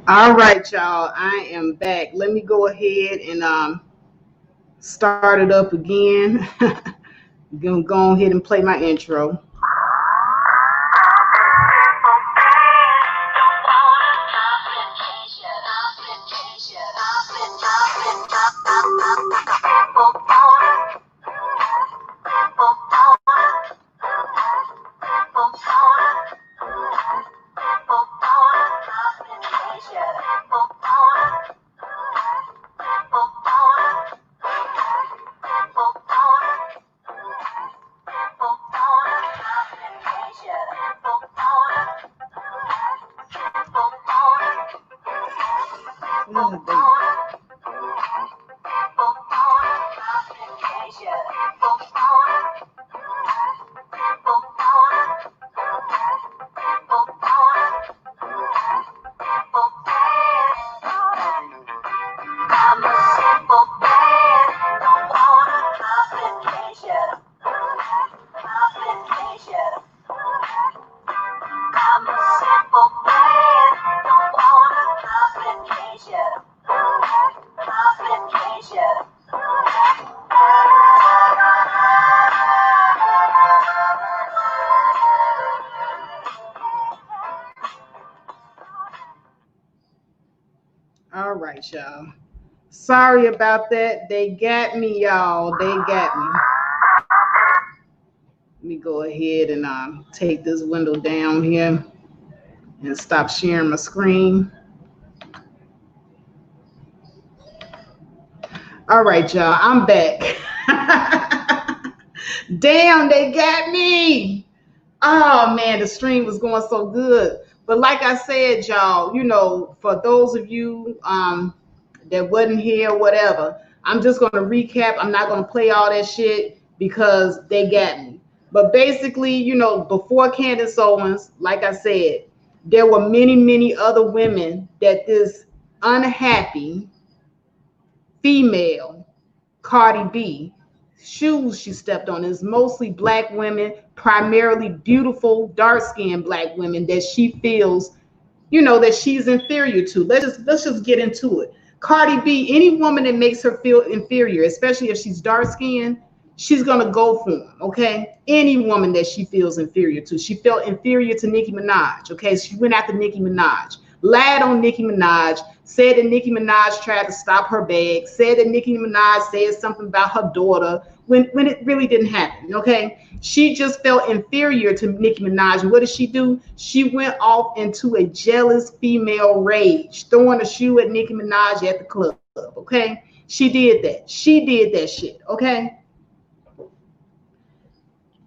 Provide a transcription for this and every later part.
All right, y'all. I am back. Let me go ahead and start it up again. Gonna go ahead and play my intro. All right, y'all. Sorry about that. They got me, y'all. They got me. Let me go ahead and take this window down here and stop sharing my screen. All right, y'all. I'm back. Damn, they got me. Oh man, the stream was going so good. But like I said, y'all, for those of you that wasn't here, whatever, I'm just gonna recap. I'm not gonna play all that shit because they got me. But basically, before Candace Owens, like I said, there were many, many other women that this unhappy female Cardi B shoes she stepped on is mostly black women, primarily beautiful, dark-skinned black women that she feels, that she's inferior to. Let's just get into it. Cardi B, any woman that makes her feel inferior, especially if she's dark-skinned, she's gonna go for them. Okay, any woman that she feels inferior to. She felt inferior to Nicki Minaj. Okay, she went after Nicki Minaj, lied on Nicki Minaj, said that Nicki Minaj tried to stop her bag, said that Nicki Minaj said something about her daughter when it really didn't happen. Okay, she just felt inferior to Nicki Minaj. And what did she do? She went off into a jealous female rage, throwing a shoe at Nicki Minaj at the club. Okay, she did that. She did that shit. Okay.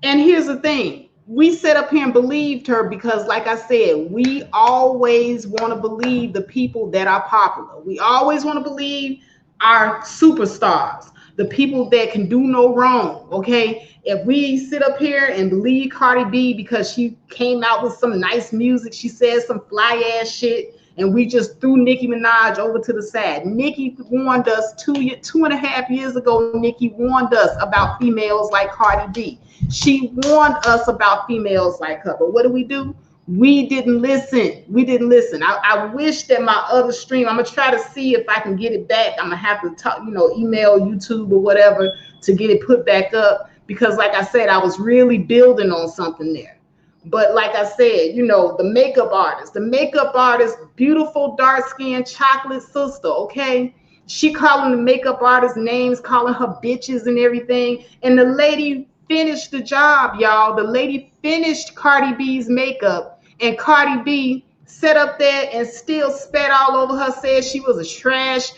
And here's the thing. We sat up here and believed her because, like I said, we always want to believe the people that are popular. We always want to believe our superstars, the people that can do no wrong. Okay. If we sit up here and believe Cardi B because she came out with some nice music, she said some fly ass shit, and we just threw Nicki Minaj over to the side. Nicki warned us 2.5 years ago. Nicki warned us about females like Cardi B. She warned us about females like her. But what do? We didn't listen. We didn't listen. I wish that my other stream, I'm going to try to see if I can get it back. I'm going to have to talk, email YouTube or whatever to get it put back up. Because like I said, I was really building on something there. But like I said, the makeup artist, beautiful, dark-skinned chocolate sister, okay? She calling the makeup artist names, calling her bitches and everything. And the lady finished the job, y'all. The lady finished Cardi B's makeup. And Cardi B sat up there and still spat all over her, said she was a trash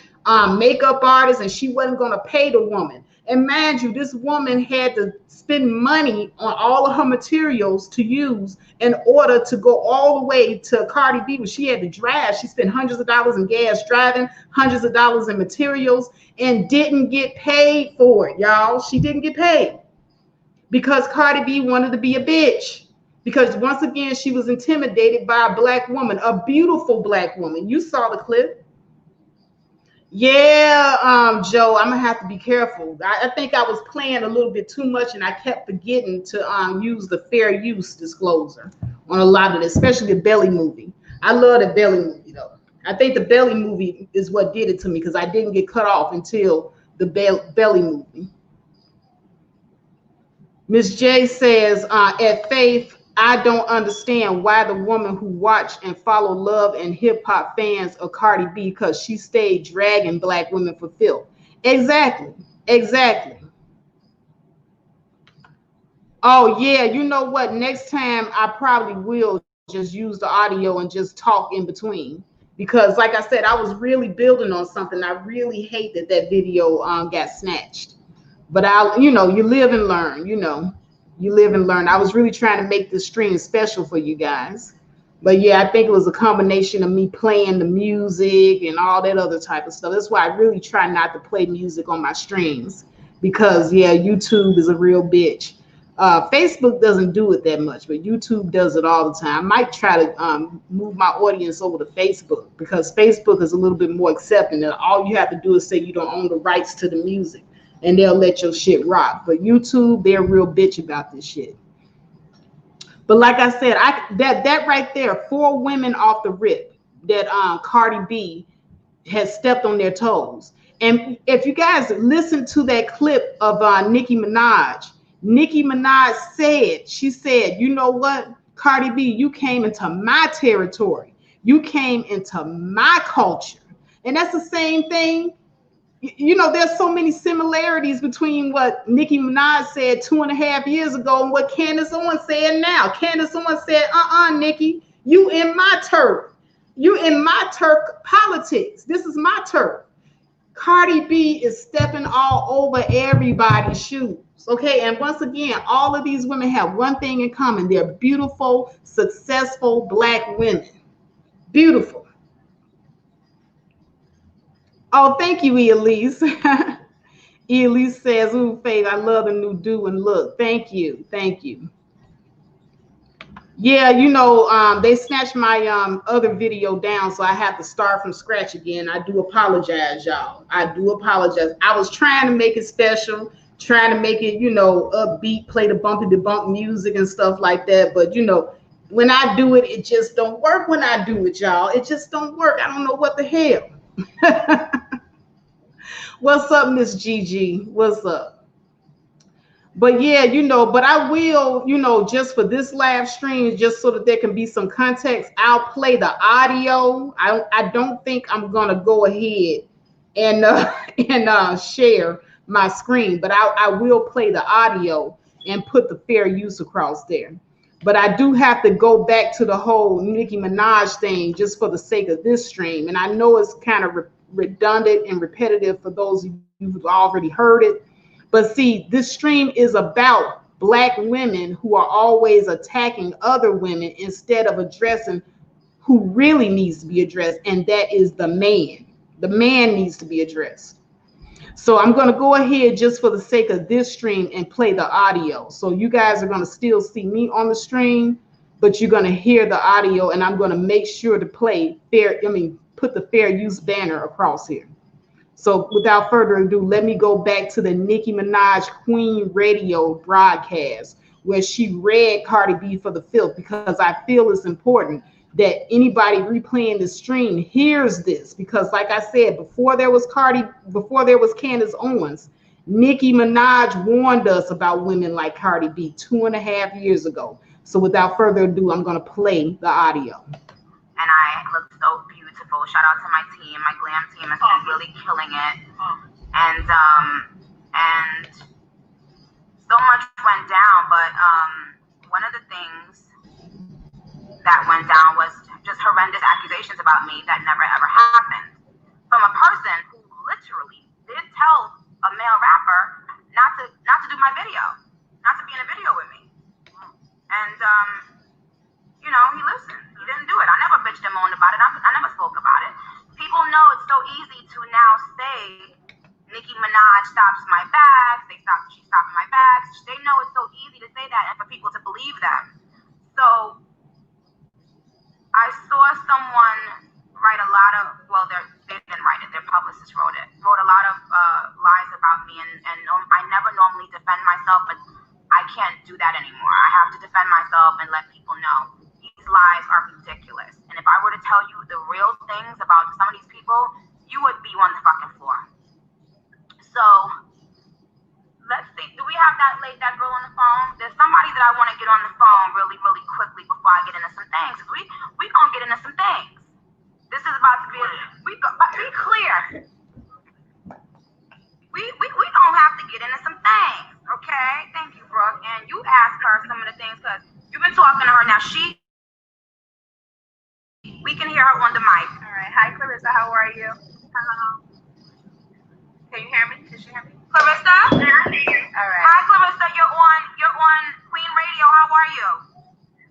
makeup artist and she wasn't going to pay the woman. And mind you, this woman had to spend money on all of her materials to use in order to go all the way to Cardi B. When she had to drive, she spent hundreds of dollars in gas driving, hundreds of dollars in materials, and didn't get paid for it, y'all. She didn't get paid because Cardi B wanted to be a bitch. Because once again, she was intimidated by a black woman, a beautiful black woman. You saw the clip. Yeah, Joe, I'm gonna have to be careful. I think I was playing a little bit too much, and I kept forgetting to use the fair use disclosure on a lot of it, especially the Belly movie. I love the Belly movie though. I think the Belly movie is what did it to me because I didn't get cut off until the Belly movie. Miss J says, at Faith, I don't understand why the woman who watched and followed Love and hip hop fans of Cardi B because she stayed dragging black women for filth. Exactly. Exactly. Oh yeah, you know what? Next time I probably will just use the audio and just talk in between because, like I said, I was really building on something. I really hate that that video got snatched, but you live and learn. You live and learn. I was really trying to make this stream special for you guys, but yeah, I think it was a combination of me playing the music and all that other type of stuff. That's why I really try not to play music on my streams because yeah, YouTube is a real bitch. Facebook doesn't do it that much, but YouTube does it all the time. I might try to move my audience over to Facebook because Facebook is a little bit more accepting. And all you have to do is say you don't own the rights to the music, and they'll let your shit rock. But YouTube, they're real bitch about this shit. But like I said, that right there, 4 women off the rip that Cardi B has stepped on their toes. And if you guys listen to that clip of Nicki Minaj she said, you know what, Cardi B, you came into my territory. You came into my culture. And that's the same thing. There's so many similarities between what Nicki Minaj said 2.5 years ago and what Candace Owens said now. Candace Owens said, Nicki, you in my turf. You in my turf politics. This is my turf. Cardi B is stepping all over everybody's shoes. Okay, and once again, all of these women have one thing in common. They're beautiful, successful black women. Beautiful. Oh, thank you, Elise. Elise says, ooh, Faith, I love the new do and look. Thank you. Thank you. Yeah, they snatched my other video down, so I have to start from scratch again. I do apologize, y'all. I do apologize. I was trying to make it special, trying to make it, upbeat, play the bumpy bump music and stuff like that. But, when I do it, it just don't work when I do it, y'all. It just don't work. I don't know what the hell. What's up, Miss Gigi? What's up? But yeah, but I will, just for this live stream, just so that there can be some context, I'll play the audio. I don't think I'm gonna go ahead and share my screen, but I will play the audio and put the fair use across there. But I do have to go back to the whole Nicki Minaj thing just for the sake of this stream. And I know it's kind of redundant and repetitive for those of you who've already heard it. But see, this stream is about black women who are always attacking other women instead of addressing who really needs to be addressed, and that is the man. The man needs to be addressed. So I'm going to go ahead just for the sake of this stream and play the audio. So you guys are going to still see me on the stream, but you're going to hear the audio, and I'm going to make sure to put the fair use banner across here. So without further ado, let me go back to the Nicki Minaj Queen Radio broadcast where she read Cardi B for the filth, because I feel it's important that anybody replaying the stream hears this, because like I said, before there was Candace Owens, Nicki Minaj warned us about women like Cardi B 2.5 years ago. So without further ado, I'm going to play the audio. And I look so beautiful. Shout out to my team. My glam team has been really killing it. And so much went down, but one of the things that went down was just horrendous accusations about me that never ever happened from a person who literally did tell a male rapper not to do my video, not to be in a video with me. And he listened. He didn't do it. I never bitched and moaned about it. I never spoke about it. People know it's so easy to now say Nicki Minaj stops my bags. She's stopping my bags. They know it's so easy to say that and for people to believe them. So I saw someone write a lot of, they didn't write it, their publicist wrote a lot of lies about me, and I never normally defend myself, but I can't do that anymore. I have to defend myself and let people know these lies are ridiculous. And if I were to tell you the real things about be clear. We don't have to get into some things, okay? Thank you, Brooke. And you ask her some of the things because you've been talking to her now. We can hear her on the mic. All right. Hi, Clarissa. How are you? Hello. Can you hear me? Can she hear me? Clarissa? Yeah, I hear you. All right. Hi, Clarissa. You're on Queen Radio. How are you?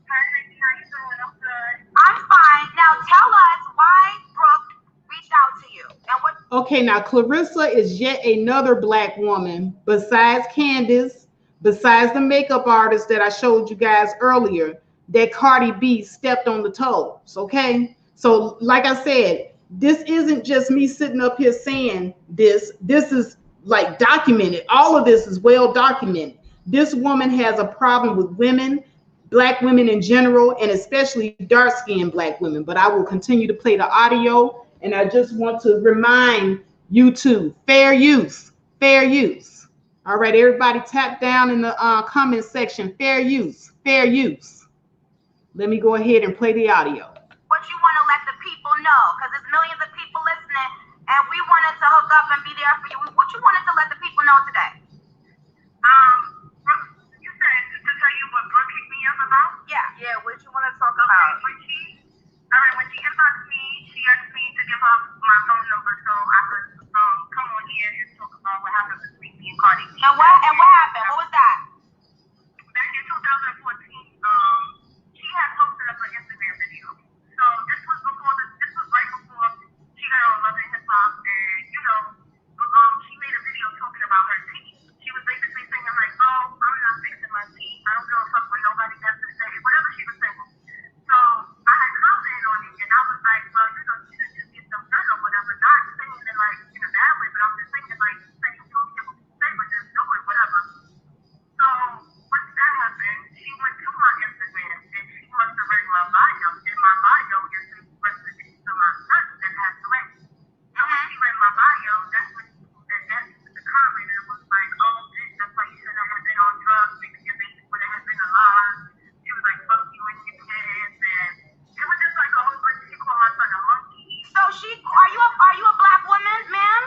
Hi, Nikki. How you doing? I'm good. I'm fine. Now tell us why Brooke reached out to you and what. Okay, now Clarissa is yet another black woman besides Candace, besides the makeup artist that I showed you guys earlier, that Cardi B stepped on the toes. Okay, so like I said, this isn't just me sitting up here saying this. This is like documented. All of this is well documented. This woman has a problem with women, black women in general, and especially dark-skinned black women. But I will continue to play the audio, and I just want to remind you too, fair use, fair use. All right, everybody tap down in the comment section, fair use, fair use. Let me go ahead and play the audio. What you want to let the people know, because there's millions of people listening, and we wanted to hook up and be there for you. What you wanted to let the people know today? You said to tell you what Brooke kicked me up about? Yeah, what you want to talk about? When she inboxed me, she asked me to give up my phone number so I could come on here and talk about what happened between me and Cardi. And what happened? What was that? Back in 2014, she had posted up an Instagram video. So this was right before she got on Love and Hip Hop, and she made a video talking about her teeth. She was basically saying like, "Oh, I'm not fixing my teeth. I don't give a fuck what nobody has to say." Whatever she was saying. So I had commented on it, and I was like, "Well, you should just get them done or whatever." Not saying it like in a bad way, but I'm just saying like, saying you don't care what you say, but just do it, whatever. So once that happened, she went to my Instagram and she must have read my bio. In my bio, you're saying representation to my son that passed away. And when she read my bio, that's when that the comment and was like, "Oh, bitch, that's why you shouldn't have been on drugs. Maybe your baby would have been alive." She was like, "Fuck you and your kids," and it was just like a whole bunch. She called my son a monkey. So are you a black woman, ma'am?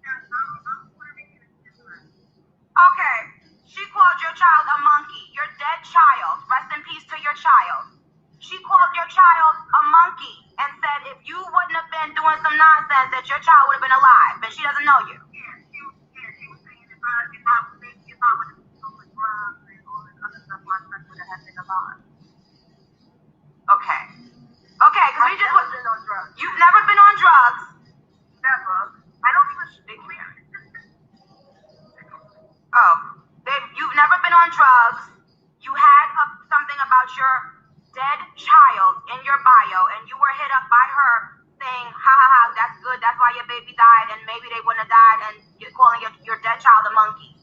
Yes, I'm okay. She called your child a monkey. Your dead child. Rest in peace to your child. She called your child a monkey and said if you wouldn't have been doing some nonsense that your child would have been alive, but she doesn't know you. Yeah, she was saying if I would have been doing drugs and all this other stuff, my son would have been alive. Okay, because we just been on drugs. You've never been on drugs. Never. I don't even speak here. Oh, you've never been on drugs. You had something about your dead child in your bio, and you were hit up by her saying, "Ha ha ha, that's good. That's why your baby died, and maybe they wouldn't have died." And you're calling your dead child a monkey.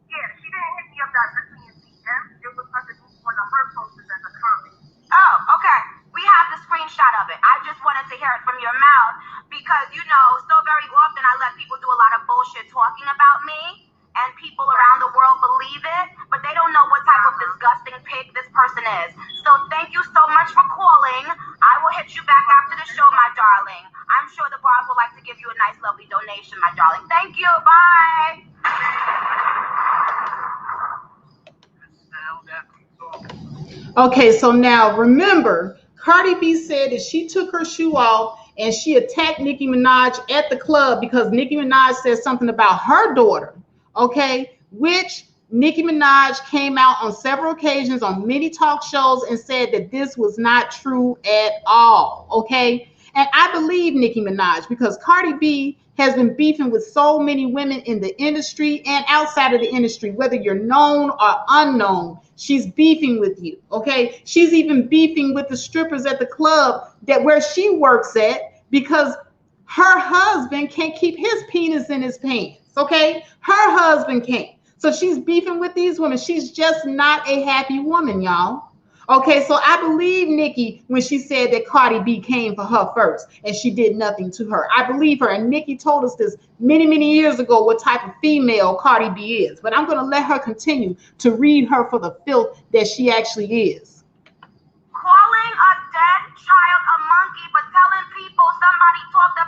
Yeah, she didn't hit me up directly in DM. It was underneath one of her posts as a comment. Oh, okay. We have the screenshot of it. I just wanted to hear it from your mouth because, so very often I let people do a lot of bullshit talking about me, and people around the world believe it, but they don't know what type of disgusting pig this person is. So thank you so much for calling. I will hit you back after the show, my darling. I'm sure the bars would like to give you a nice, lovely donation, my darling. Thank you. Bye. Okay, so now remember, Cardi B said that she took her shoe off and she attacked Nicki Minaj at the club because Nicki Minaj said something about her daughter, okay, which Nicki Minaj came out on several occasions on many talk shows and said that this was not true at all, okay? And I believe Nicki Minaj because Cardi B has been beefing with so many women in the industry and outside of the industry, whether you're known or unknown, she's beefing with you, okay? She's even beefing with the strippers at the club where she works at because her husband can't keep his penis in his pants, okay? Her husband can't. So she's beefing with these women. She's just not a happy woman, y'all. Okay, so I believe Nicki when she said that Cardi B came for her first and she did nothing to her. I believe her. And Nicki told us this many, many years ago what type of female Cardi B is. But I'm going to let her continue to read her for the filth that she actually is. Calling a dead child a monkey, but telling people somebody talked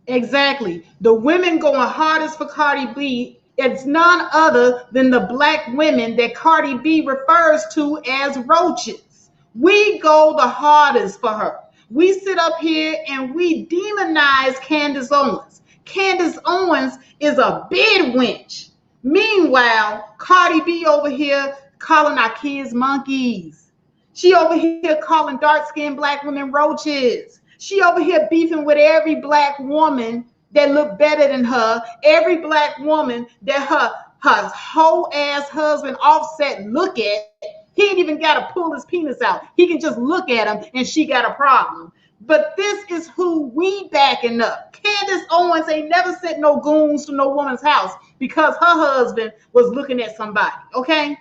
Exactly. The women going hardest for Cardi B, it's none other than the black women that Cardi B refers to as roaches. We go the hardest for her. We sit up here and we demonize Candace Owens. Candace Owens is a bed wench. Meanwhile, Cardi B over here calling our kids monkeys. She over here calling dark-skinned black women roaches. She over here beefing with every black woman that look better than her, every black woman that her whole ass husband Offset look at. He ain't even got to pull his penis out. He can just look at him and she got a problem. But this is who we backing up. Candace Owens ain't never sent no goons to no woman's house because her husband was looking at somebody, okay?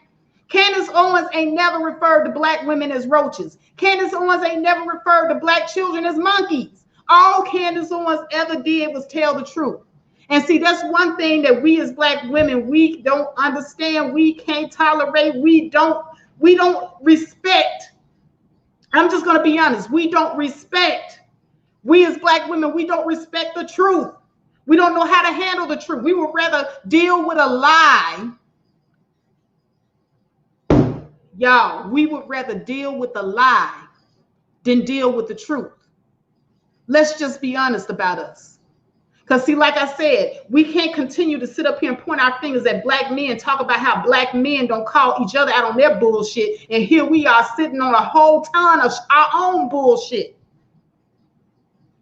Candace Owens ain't never referred to black women as roaches. Candace Owens ain't never referred to black children as monkeys. All Candace Owens ever did was tell the truth. And see, that's one thing that we as black women, we don't understand, we can't tolerate, we don't respect. I'm just going to be honest. We don't respect. We as black women, we don't respect the truth. We don't know how to handle the truth. We would rather deal with a lie. Y'all, we would rather deal with the lie than deal with the truth. Let's just be honest about us. Because see, like I said, we can't continue to sit up here and point our fingers at black men, talk about how black men don't call each other out on their bullshit. And here we are sitting on a whole ton of our own bullshit.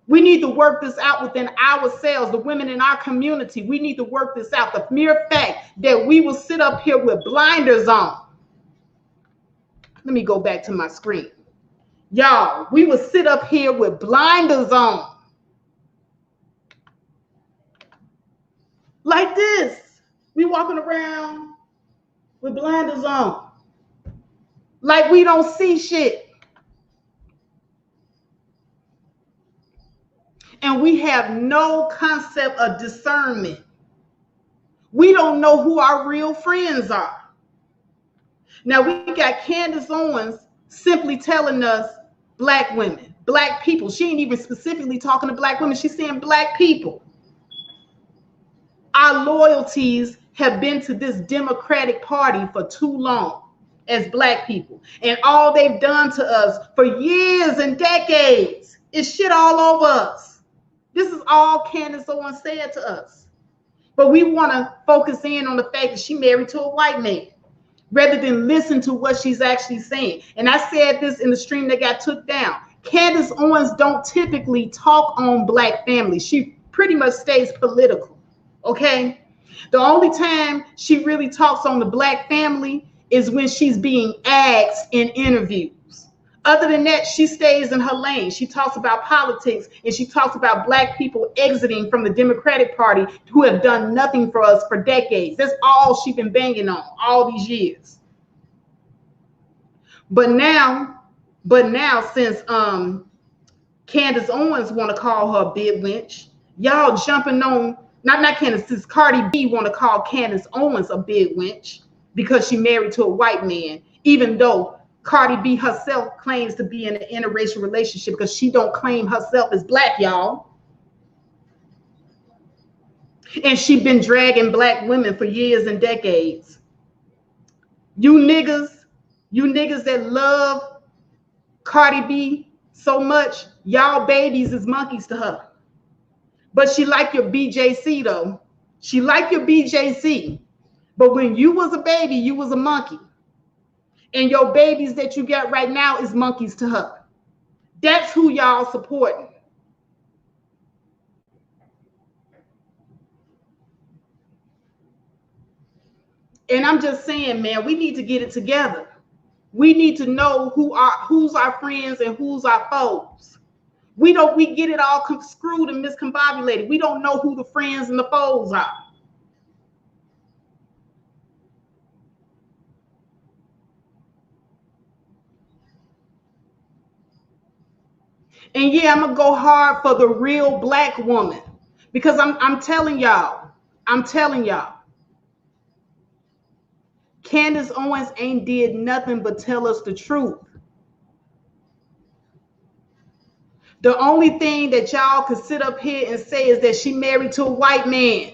We need to work this out within ourselves, the women in our community. We need to work this out. The mere fact that we will sit up here with blinders on. Let me go back to my screen. Y'all, we will sit up here with blinders on. Like this. We walking around with blinders on. Like we don't see shit. And we have no concept of discernment. We don't know who our real friends are. Now we got Candace Owens simply telling us black women, black people. She ain't even specifically talking to black women. She's saying black people. Our loyalties have been to this Democratic Party for too long as black people. And all they've done to us for years and decades is shit all over us. This is all Candace Owens said to us. But we want to focus in on the fact that she married to a white man rather than listen to what she's actually saying. And I said this in the stream that got took down. Candace Owens don't typically talk on black families. She pretty much stays political, okay? The only time she really talks on the black family is when she's being asked in interviews. Other than that, she stays in her lane. She talks about politics and she talks about black people exiting from the Democratic Party who have done nothing for us for decades. That's all she's been banging on all these years. But now since Candace Owens want to call her a bid wench, y'all jumping on, not Candace, since Cardi B want to call Candace Owens a bid wench because she married to a white man, even though Cardi B herself claims to be in an interracial relationship because she don't claim herself as black, y'all. And she been dragging black women for years and decades. You niggas that love Cardi B so much, y'all babies is monkeys to her. But she like your BJC though. She like your BJC. But when you was a baby, you was a monkey. And your babies that you got right now is monkeys to her. That's who y'all supporting. And I'm just saying, man, we need to get it together. We need to know who's our friends and who's our foes. We get it all screwed and miscombobulated. We don't know who the friends and the foes are. And yeah, I'm gonna go hard for the real black woman because I'm telling y'all, Candace Owens ain't did nothing but tell us the truth. The only thing that y'all could sit up here and say is that she married to a white man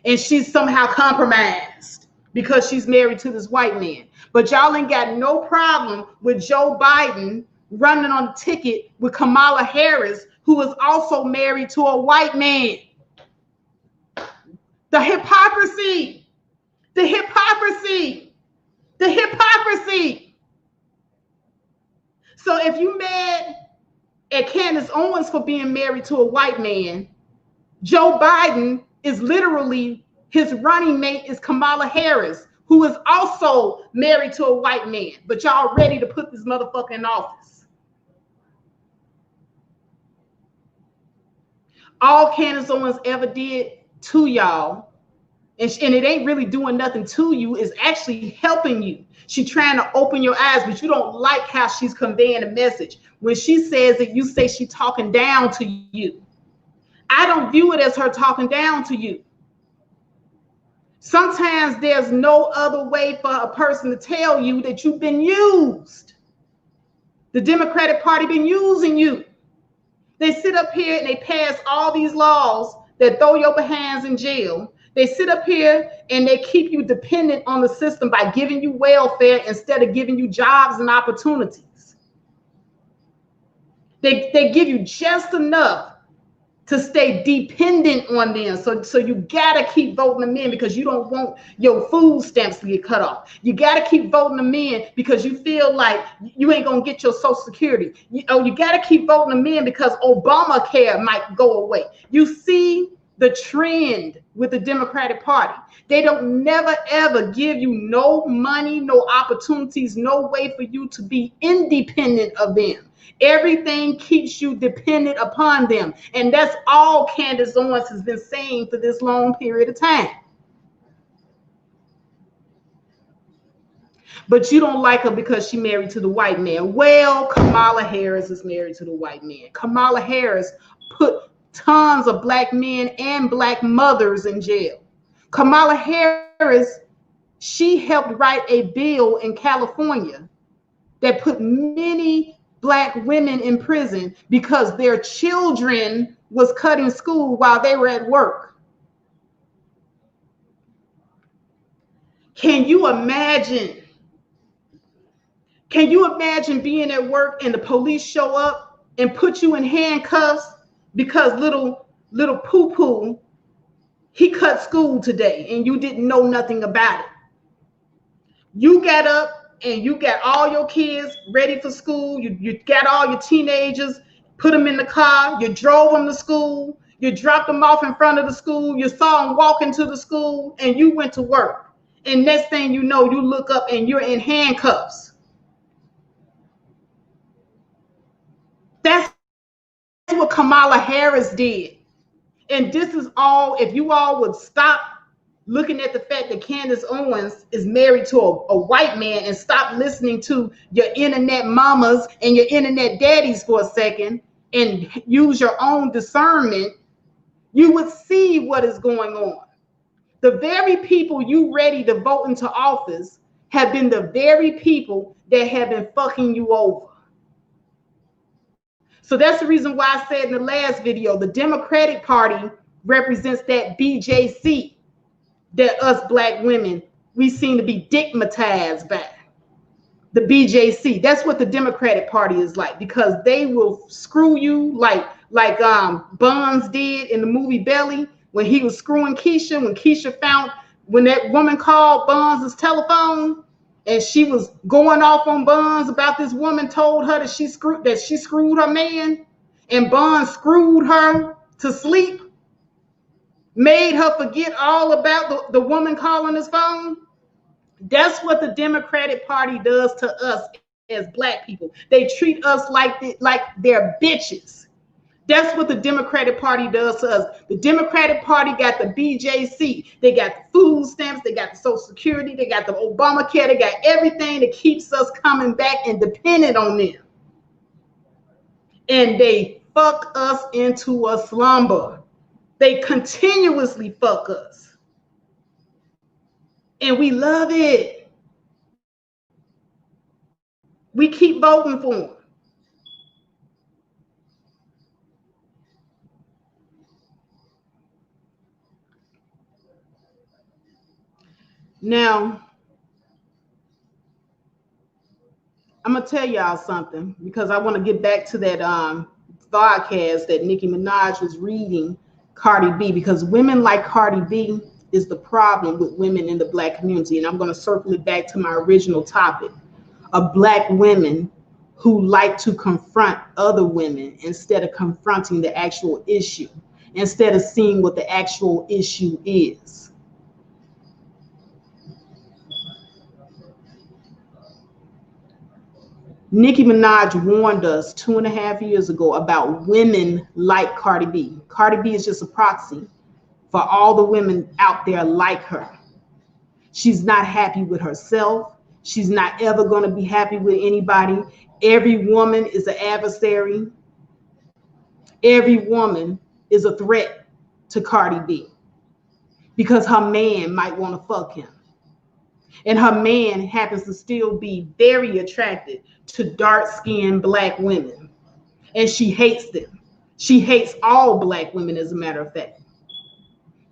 and she's somehow compromised because she's married to this white man. But y'all ain't got no problem with Joe Biden running on the ticket with Kamala Harris, who is also married to a white man. The hypocrisy, the hypocrisy, the hypocrisy. So if you mad at Candace Owens for being married to a white man, Joe Biden is literally, his running mate is Kamala Harris, who is also married to a white man. But y'all ready to put this motherfucker in office. All Candace Owens ever did to y'all, and it ain't really doing nothing to you, is actually helping you. She's trying to open your eyes, but you don't like how she's conveying a message. When she says it, you say she's talking down to you. I don't view it as her talking down to you. Sometimes there's no other way for a person to tell you that you've been used. The Democratic Party been using you. They sit up here and they pass all these laws that throw your behinds in jail. They sit up here and they keep you dependent on the system by giving you welfare instead of giving you jobs and opportunities. They give you just enough to stay dependent on them. So you gotta keep voting them in because you don't want your food stamps to get cut off. You gotta keep voting them in because you feel like you ain't gonna get your Social Security. You gotta keep voting them in because Obamacare might go away. You see the trend with the Democratic Party. They don't never ever give you no money, no opportunities, no way for you to be independent of them. Everything keeps you dependent upon them. And that's all Candace Owens has been saying for this long period of time. But you don't like her because she married to the white man. Well, Kamala Harris is married to the white man. Kamala Harris put tons of black men and black mothers in jail. Kamala Harris, she helped write a bill in California that put many black women in prison because their children was cutting school while they were at work. Can you imagine? Can you imagine being at work and the police show up and put you in handcuffs because little poo-poo, he cut school today and you didn't know nothing about it? You got up and you got all your kids ready for school. You got all your teenagers, put them in the car. You drove them to school. You dropped them off in front of the school. You saw them walk into the school and you went to work. And next thing you know, you look up and you're in handcuffs. That's what Kamala Harris did. And this is all, if you all would stop looking at the fact that Candace Owens is married to a white man and stop listening to your internet mamas and your internet daddies for a second and use your own discernment, you would see what is going on. The very people you ready to vote into office have been the very people that have been fucking you over. So that's the reason why I said in the last video, the Democratic Party represents that BJC that us black women, we seem to be stigmatized by. The BJC, that's what the Democratic Party is like, because they will screw you like Buns did in the movie Belly when he was screwing Keisha, when Keisha found, when that woman called Buns' telephone and she was going off on Buns about this woman told her that she screwed her man, and Buns screwed her to sleep, made her forget all about the woman calling his phone. That's what the Democratic Party does to us as black people. They treat us like they're bitches. That's what the Democratic Party does to us. The Democratic Party got the BJC. They got the food stamps. They got the Social Security. They got the Obamacare. They got everything that keeps us coming back and dependent on them. And they fuck us into a slumber. They continuously fuck us. And we love it. We keep voting for them. Now, I'm gonna tell y'all something because I want to get back to that podcast that Nicki Minaj was reading Cardi B, because women like Cardi B is the problem with women in the black community. And I'm going to circle it back to my original topic of black women who like to confront other women instead of confronting the actual issue, instead of seeing what the actual issue is. Nicki Minaj warned us 2.5 years ago about women like Cardi B. Cardi B is just a proxy for all the women out there like her. She's not happy with herself. She's not ever going to be happy with anybody. Every woman is an adversary. Every woman is a threat to Cardi B because her man might want to fuck him. And her man happens to still be very attracted to dark-skinned black women. And she hates them. She hates all black women, as a matter of fact,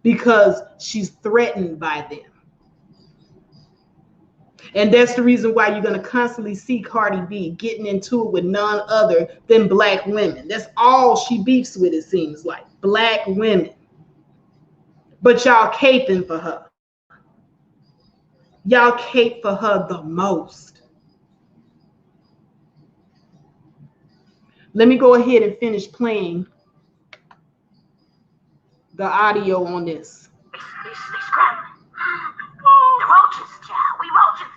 because she's threatened by them. And that's the reason why you're going to constantly see Cardi B getting into it with none other than black women. That's all she beefs with, it seems like. Black women. But y'all caping for her. Y'all cape for her the most. Let me go ahead and finish playing the audio on this. They scrambling. The roaches, child. We roaches.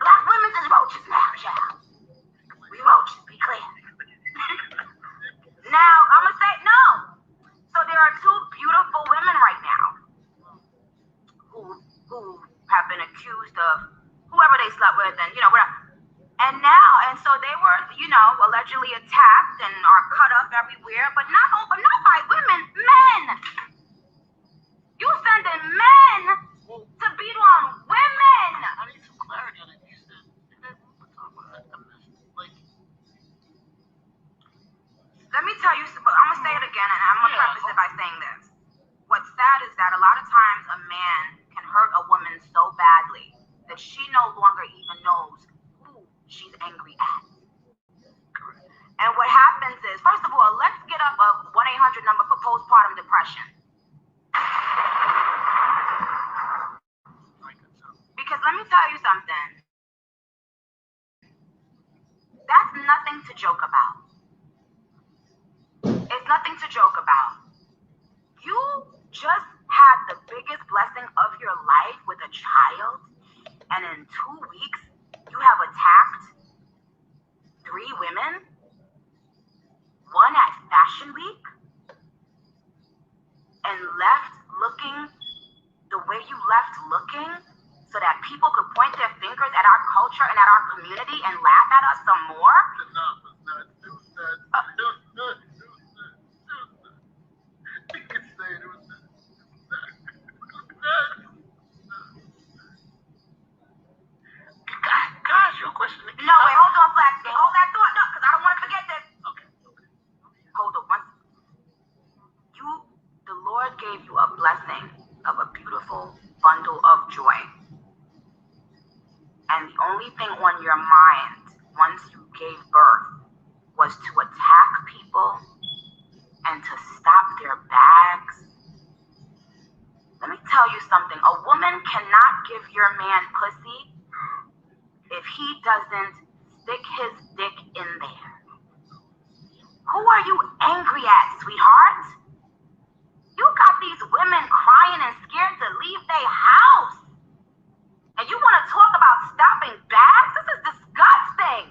Black women is roaches now, child. We roaches, be clear. Now, I'm going to say no. So there are two beautiful women right now who have been accused of whoever they slept with and, whatever. And now, and so they were, allegedly attacked and are cut up everywhere, but not by women, men. You sending men to beat on women. I need some clarity on it. You said, let me tell you, I'm going to say it again, and I'm going to preface it by saying this. What's sad is that a lot of times a man can hurt a woman so badly that she no longer even knows who she's angry at. And what happens is, first of all, let's get up a 1-800 number for postpartum depression. Because let me tell you something. That's nothing to joke about. It's nothing to joke about. You just had the biggest blessing of your life with a child, and in 2 weeks, you have attacked 3 women, one at Fashion Week, and left looking the way you left looking so that people could point their fingers at our culture and at our community and laugh at us some more? No, wait, hold on, Flaxy. Hold that thought, no, because I don't want to forget this. Okay. Hold on. The Lord gave you a blessing of a beautiful bundle of joy. And the only thing on your mind once you gave birth was to attack people and to stop their bags. Let me tell you something. A woman cannot give your man pussy if he doesn't stick his dick in there. Who are you angry at, sweetheart? You got these women crying and scared to leave their house. And you want to talk about stopping bags? This is disgusting.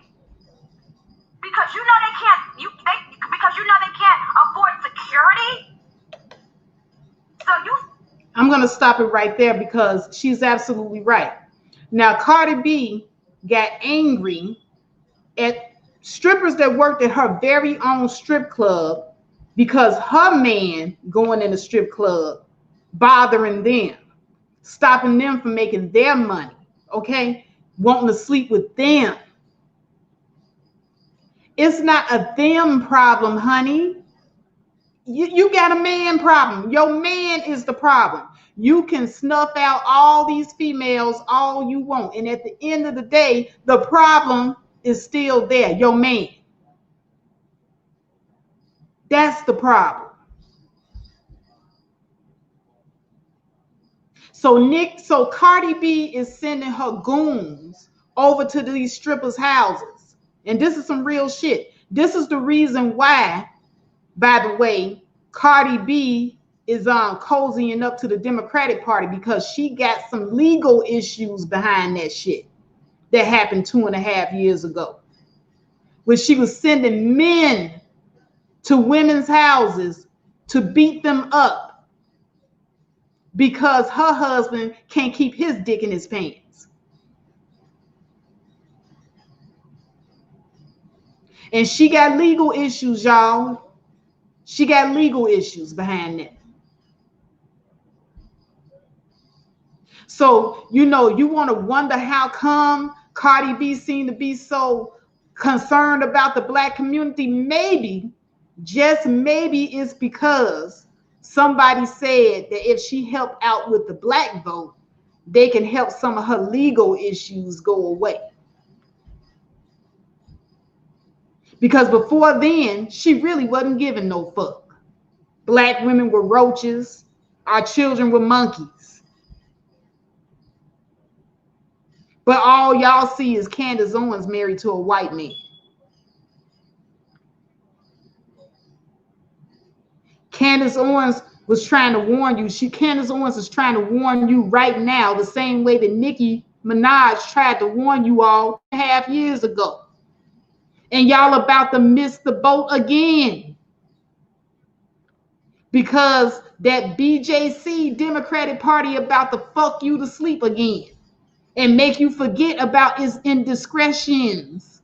Because you know they can't afford security. I'm going to stop it right there because she's absolutely right. Now, Cardi B got angry at strippers that worked at her very own strip club because her man going in a strip club bothering them, stopping them from making their money, okay? Wanting to sleep with them. It's not a them problem, honey. You got a man problem. Your man is the problem. You can snuff out all these females all you want. And at the end of the day, the problem is still there. Your man. That's the problem. So Cardi B is sending her goons over to these strippers' houses. And this is some real shit. This is the reason why, by the way, Cardi B is cozying up to the Democratic Party, because she got some legal issues behind that shit that happened 2.5 years ago, when she was sending men to women's houses to beat them up because her husband can't keep his dick in his pants. And she got legal issues, y'all. She got legal issues behind that. So, you want to wonder how come Cardi B seemed to be so concerned about the black community. Maybe, just maybe, it's because somebody said that if she helped out with the black vote, they can help some of her legal issues go away. Because before then, she really wasn't giving no fuck. Black women were roaches. Our children were monkeys. But all y'all see is Candace Owens married to a white man. Candace Owens was trying to warn you. Candace Owens is trying to warn you right now, the same way that Nicki Minaj tried to warn you all 2.5 years ago. And y'all about to miss the boat again. Because that BJC Democratic Party about to fuck you to sleep again and make you forget about its indiscretions.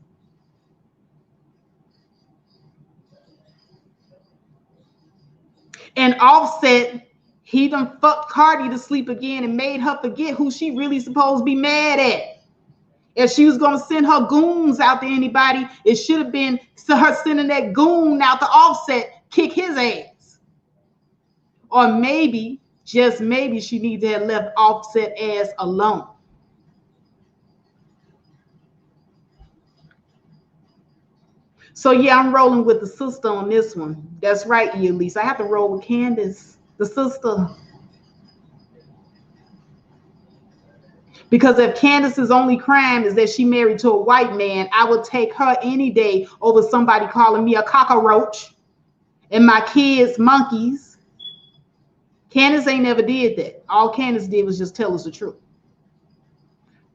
And Offset, he done fucked Cardi to sleep again and made her forget who she really supposed to be mad at. If she was going to send her goons out to anybody, it should have been her sending that goon out to Offset, kick his ass. Or maybe, just maybe, she needs to have left Offset ass alone. So yeah, I'm rolling with the sister on this one. That's right, Elise. I have to roll with Candace, the sister. Because if Candace's only crime is that she married to a white man, I would take her any day over somebody calling me a cockroach and my kids monkeys. Candace ain't never did that. All Candace did was just tell us the truth.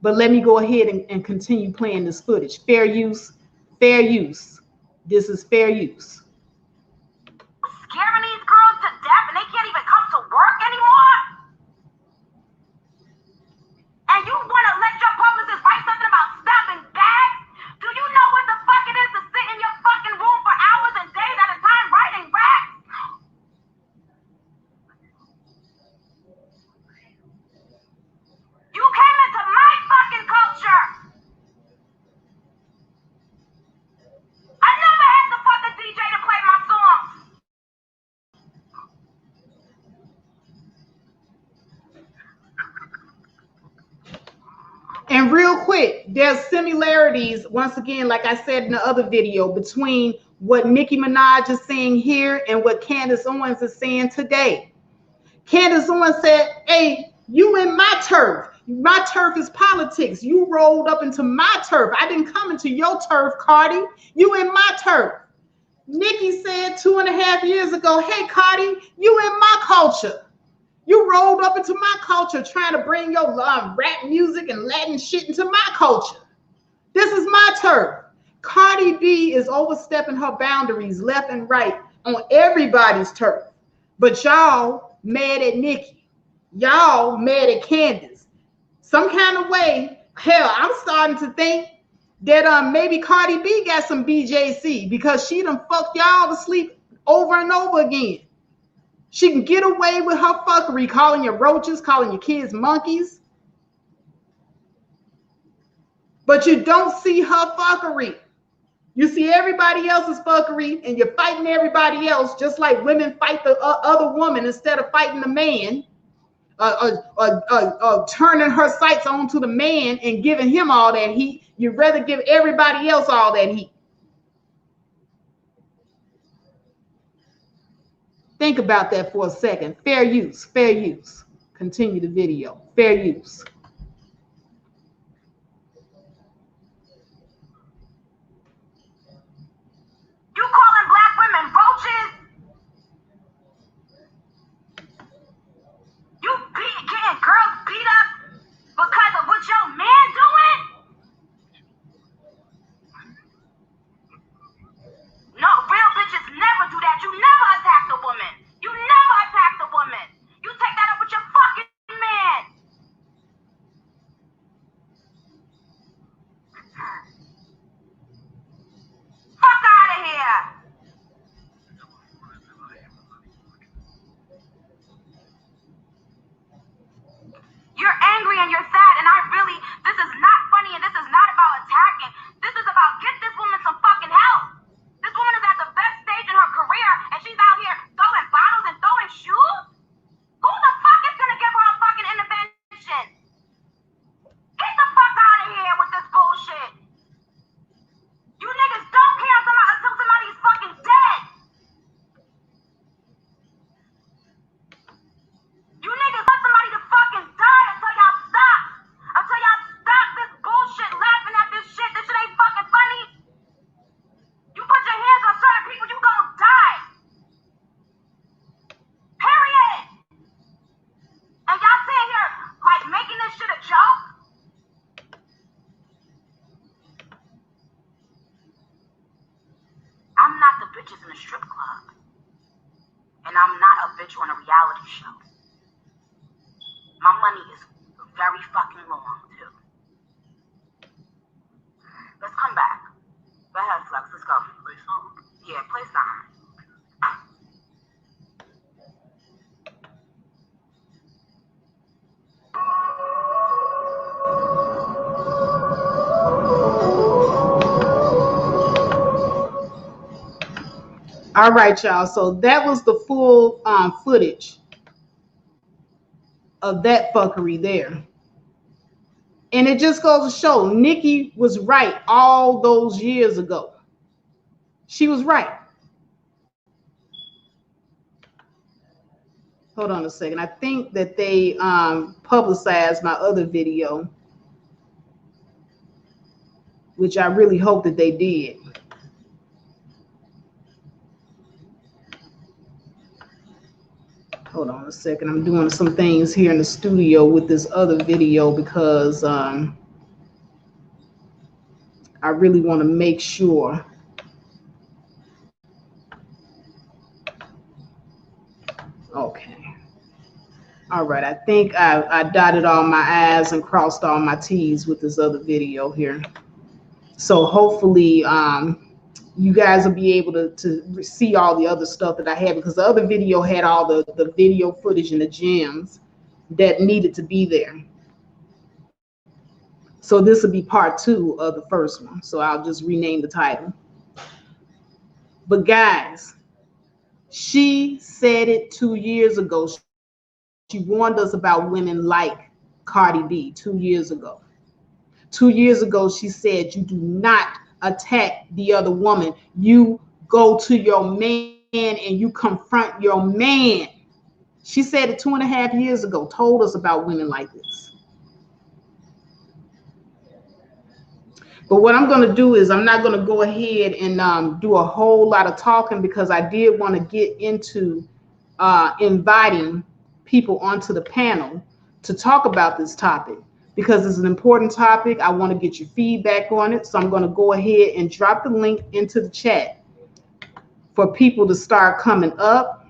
But let me go ahead and continue playing this footage. Fair use, fair use. This is fair use. Scaring these girls to death and they can't even come to work anymore? And you want to let your publicist write something about snapping bags? Do you know what the fuck it is to sit in your fucking room for hours and days at a time writing raps? You came into my fucking culture. I never had the fucking DJ to play my songs. And real quick, there's similarities, once again, like I said in the other video, between what Nicki Minaj is saying here and what Candace Owens is saying today. Candace Owens said, hey, you in my turf. My turf is politics. You rolled up into my turf. I didn't come into your turf, Cardi. You in my turf. Nicki said 2.5 years ago, hey, Cardi, you in my culture. You rolled up into my culture trying to bring your rap music and Latin shit into my culture. This is my turf. Cardi B is overstepping her boundaries left and right on everybody's turf. But y'all mad at Nicki. Y'all mad at Candace. Some kind of way, hell, I'm starting to think that maybe Cardi B got some BJC because she done fucked y'all to sleep over and over again. She can get away with her fuckery, calling you roaches, calling your kids monkeys. But you don't see her fuckery. You see everybody else's fuckery and you're fighting everybody else just like women fight the other woman instead of fighting the man. turning her sights onto the man and giving him all that heat. You'd rather give everybody else all that heat. Think about that for a second. Fair use, fair use. Continue the video. Fair use. You calling black women roaches? You getting girls beat up because of what your man doing? No, real bitches never do that. You never attack the woman. You never attack the woman. You take that up with your fucking man. Fuck out of here. You're angry and you're sad, and this is not funny, and this is not about attacking. This is about get this woman some fucking help. This woman is at the best stage in her career, and she's out here throwing bottles and throwing shoes? Who the fuck is gonna give her a fucking intervention? Get the fuck out of here with this bullshit. You niggas don't care until somebody's fucking dead. You niggas want somebody to fucking die until y'all stop. Until y'all stop this bullshit, laughing at this shit. This shit ain't fucking funny. You put your hands on certain people, you gonna die. Period. And y'all sitting here like making this shit a joke? I'm not the bitches in a strip club. And I'm not a bitch on a reality show. My money is very fucking long, too. Let's come back. Go ahead, Flex. Let's go. Play something? Yeah, play something. All right, y'all. So that was the full footage of that fuckery there. And it just goes to show Nikki was right all those years ago. She was right. Hold on a second. I think that they publicized my other video, which I really hope that they did. Hold on a second. I'm doing some things here in the studio with this other video because I really want to make sure. Okay. All right. I think I dotted all my I's and crossed all my T's with this other video here. So hopefully you guys will be able to see all the other stuff that I had, because the other video had all the video footage and the gems that needed to be there. So this will be part 2 of the first one. So I'll just rename the title. But guys, she said it 2 years ago. She warned us about women like Cardi B 2 years ago. 2 years ago, she said, you do not attack the other woman. You go to your man and you confront your man. She said it 2.5 years ago, told us about women like this. But what I'm going to do is I'm not going to go ahead and do a whole lot of talking, because I did want to get into inviting people onto the panel to talk about this topic, because it's an important topic. I want to get your feedback on it. So I'm going to go ahead and drop the link into the chat for people to start coming up.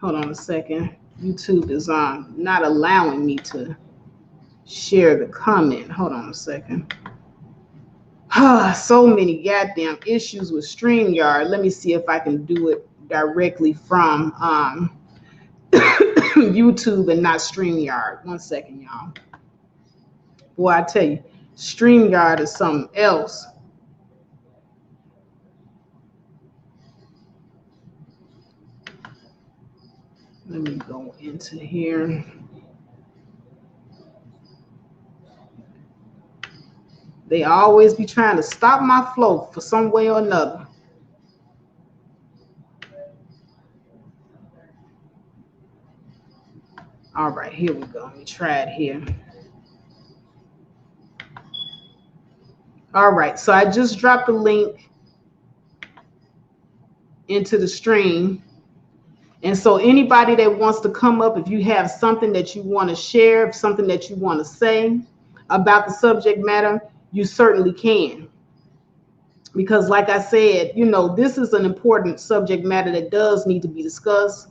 Hold on a second. YouTube is not allowing me to share the comment. Hold on a second. So many goddamn issues with StreamYard. Let me see if I can do it directly from YouTube and not StreamYard. 1 second, y'all. Boy, I tell you, StreamYard is something else. Let me go into here. They always be trying to stop my flow for some way or another. All right, here we go. Let me try it here. All right, so I just dropped the link into the stream. And so anybody that wants to come up, if you have something that you want to share, something that you want to say about the subject matter, you certainly can. Because like I said, this is an important subject matter that does need to be discussed.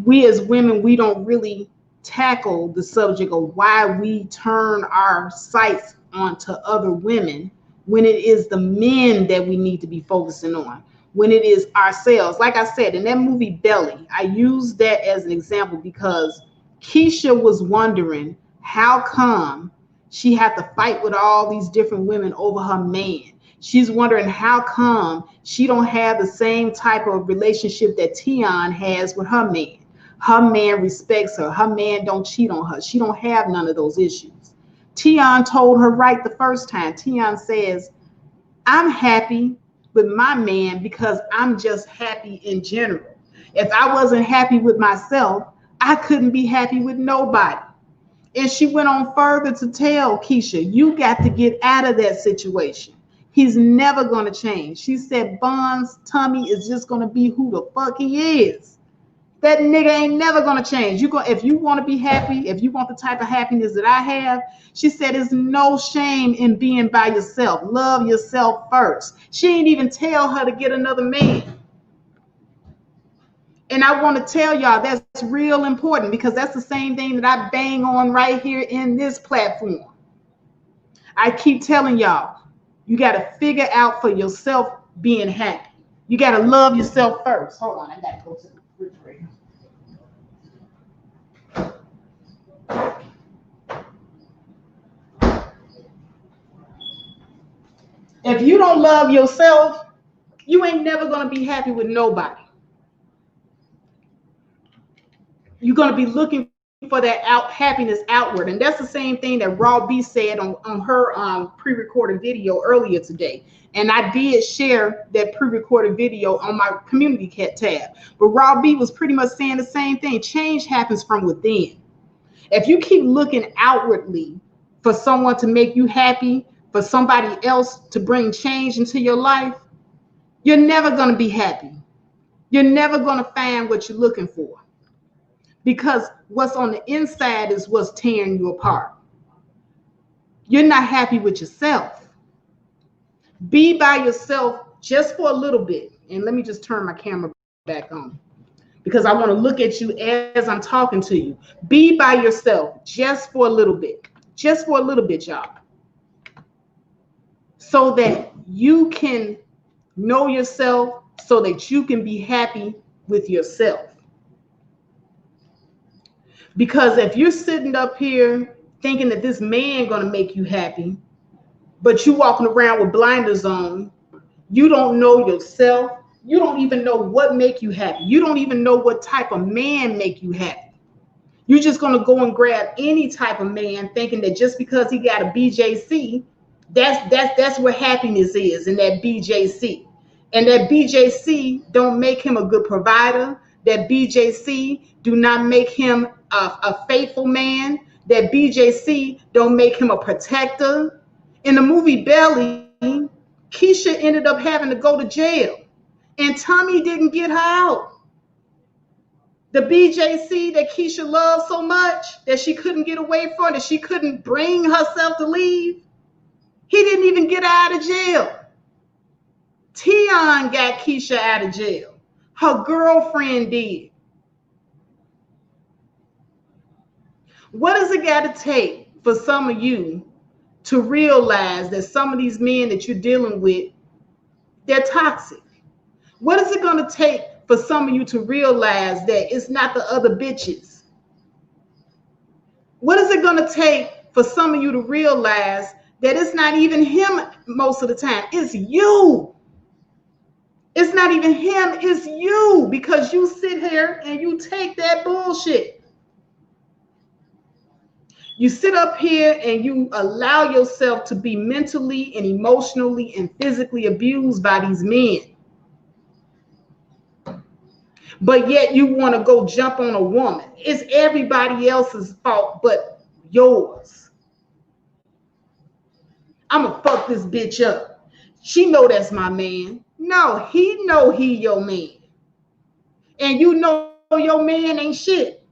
We as women, we don't really tackle the subject of why we turn our sights onto other women when it is the men that we need to be focusing on, when it is ourselves. Like I said, in that movie Belly, I use that as an example because Keisha was wondering how come she had to fight with all these different women over her man. She's wondering how come she don't have the same type of relationship that Tion has with her man. Her man respects her. Her man don't cheat on her. She don't have none of those issues. Tion told her right the first time. Tion says, I'm happy with my man because I'm just happy in general. If I wasn't happy with myself, I couldn't be happy with nobody. And she went on further to tell Keisha, you got to get out of that situation. He's never going to change. She said, Bond's tummy is just going to be who the fuck he is. That nigga ain't never going to change. If you want to be happy, if you want the type of happiness that I have, she said, there's no shame in being by yourself. Love yourself first. She ain't even tell her to get another man. And I want to tell y'all that's real important because that's the same thing that I bang on right here in this platform. I keep telling y'all, you got to figure out for yourself being happy. You got to love yourself first. Hold on, I got to go to the refrigerator. If you don't love yourself, you ain't never going to be happy with nobody. You're going to be looking for that happiness outward. And that's the same thing that Raw B said on her pre-recorded video earlier today. And I did share that pre-recorded video on my community tab. But Raw B was pretty much saying the same thing. Change happens from within. If you keep looking outwardly for someone to make you happy, for somebody else to bring change into your life, you're never going to be happy. You're never going to find what you're looking for. Because what's on the inside is what's tearing you apart. You're not happy with yourself. Be by yourself just for a little bit. And let me just turn my camera back on because I want to look at you as I'm talking to you. Be by yourself just for a little bit. Just for a little bit, y'all. So that you can know yourself, so that you can be happy with yourself. Because if you're sitting up here thinking that this man gonna make you happy, but you walking around with blinders on, you don't know yourself. You don't even know what make you happy. You don't even know what type of man make you happy. You're just gonna go and grab any type of man, thinking that just because he got a BJC, that's where happiness is, in that BJC. And that BJC don't make him a good provider. That BJC do not make him a faithful man. That BJC don't make him a protector. In the movie Belly, Keisha ended up having to go to jail, and Tommy didn't get her out. The BJC that Keisha loved so much that she couldn't get away from, that she couldn't bring herself to leave, he didn't even get out of jail. Tion got Keisha out of jail. Her girlfriend did. What does it got to take for some of you to realize that some of these men that you're dealing with, they're toxic? What is it going to take for some of you to realize that it's not the other bitches? What is it going to take for some of you to realize that it's not even him most of the time? It's you. It's not even him, it's you, because you sit here and you take that bullshit. You sit up here and you allow yourself to be mentally and emotionally and physically abused by these men. But yet you want to go jump on a woman. It's everybody else's fault but yours. I'ma fuck this bitch up. She know that's my man. No, he know he your man. And you know your man ain't shit.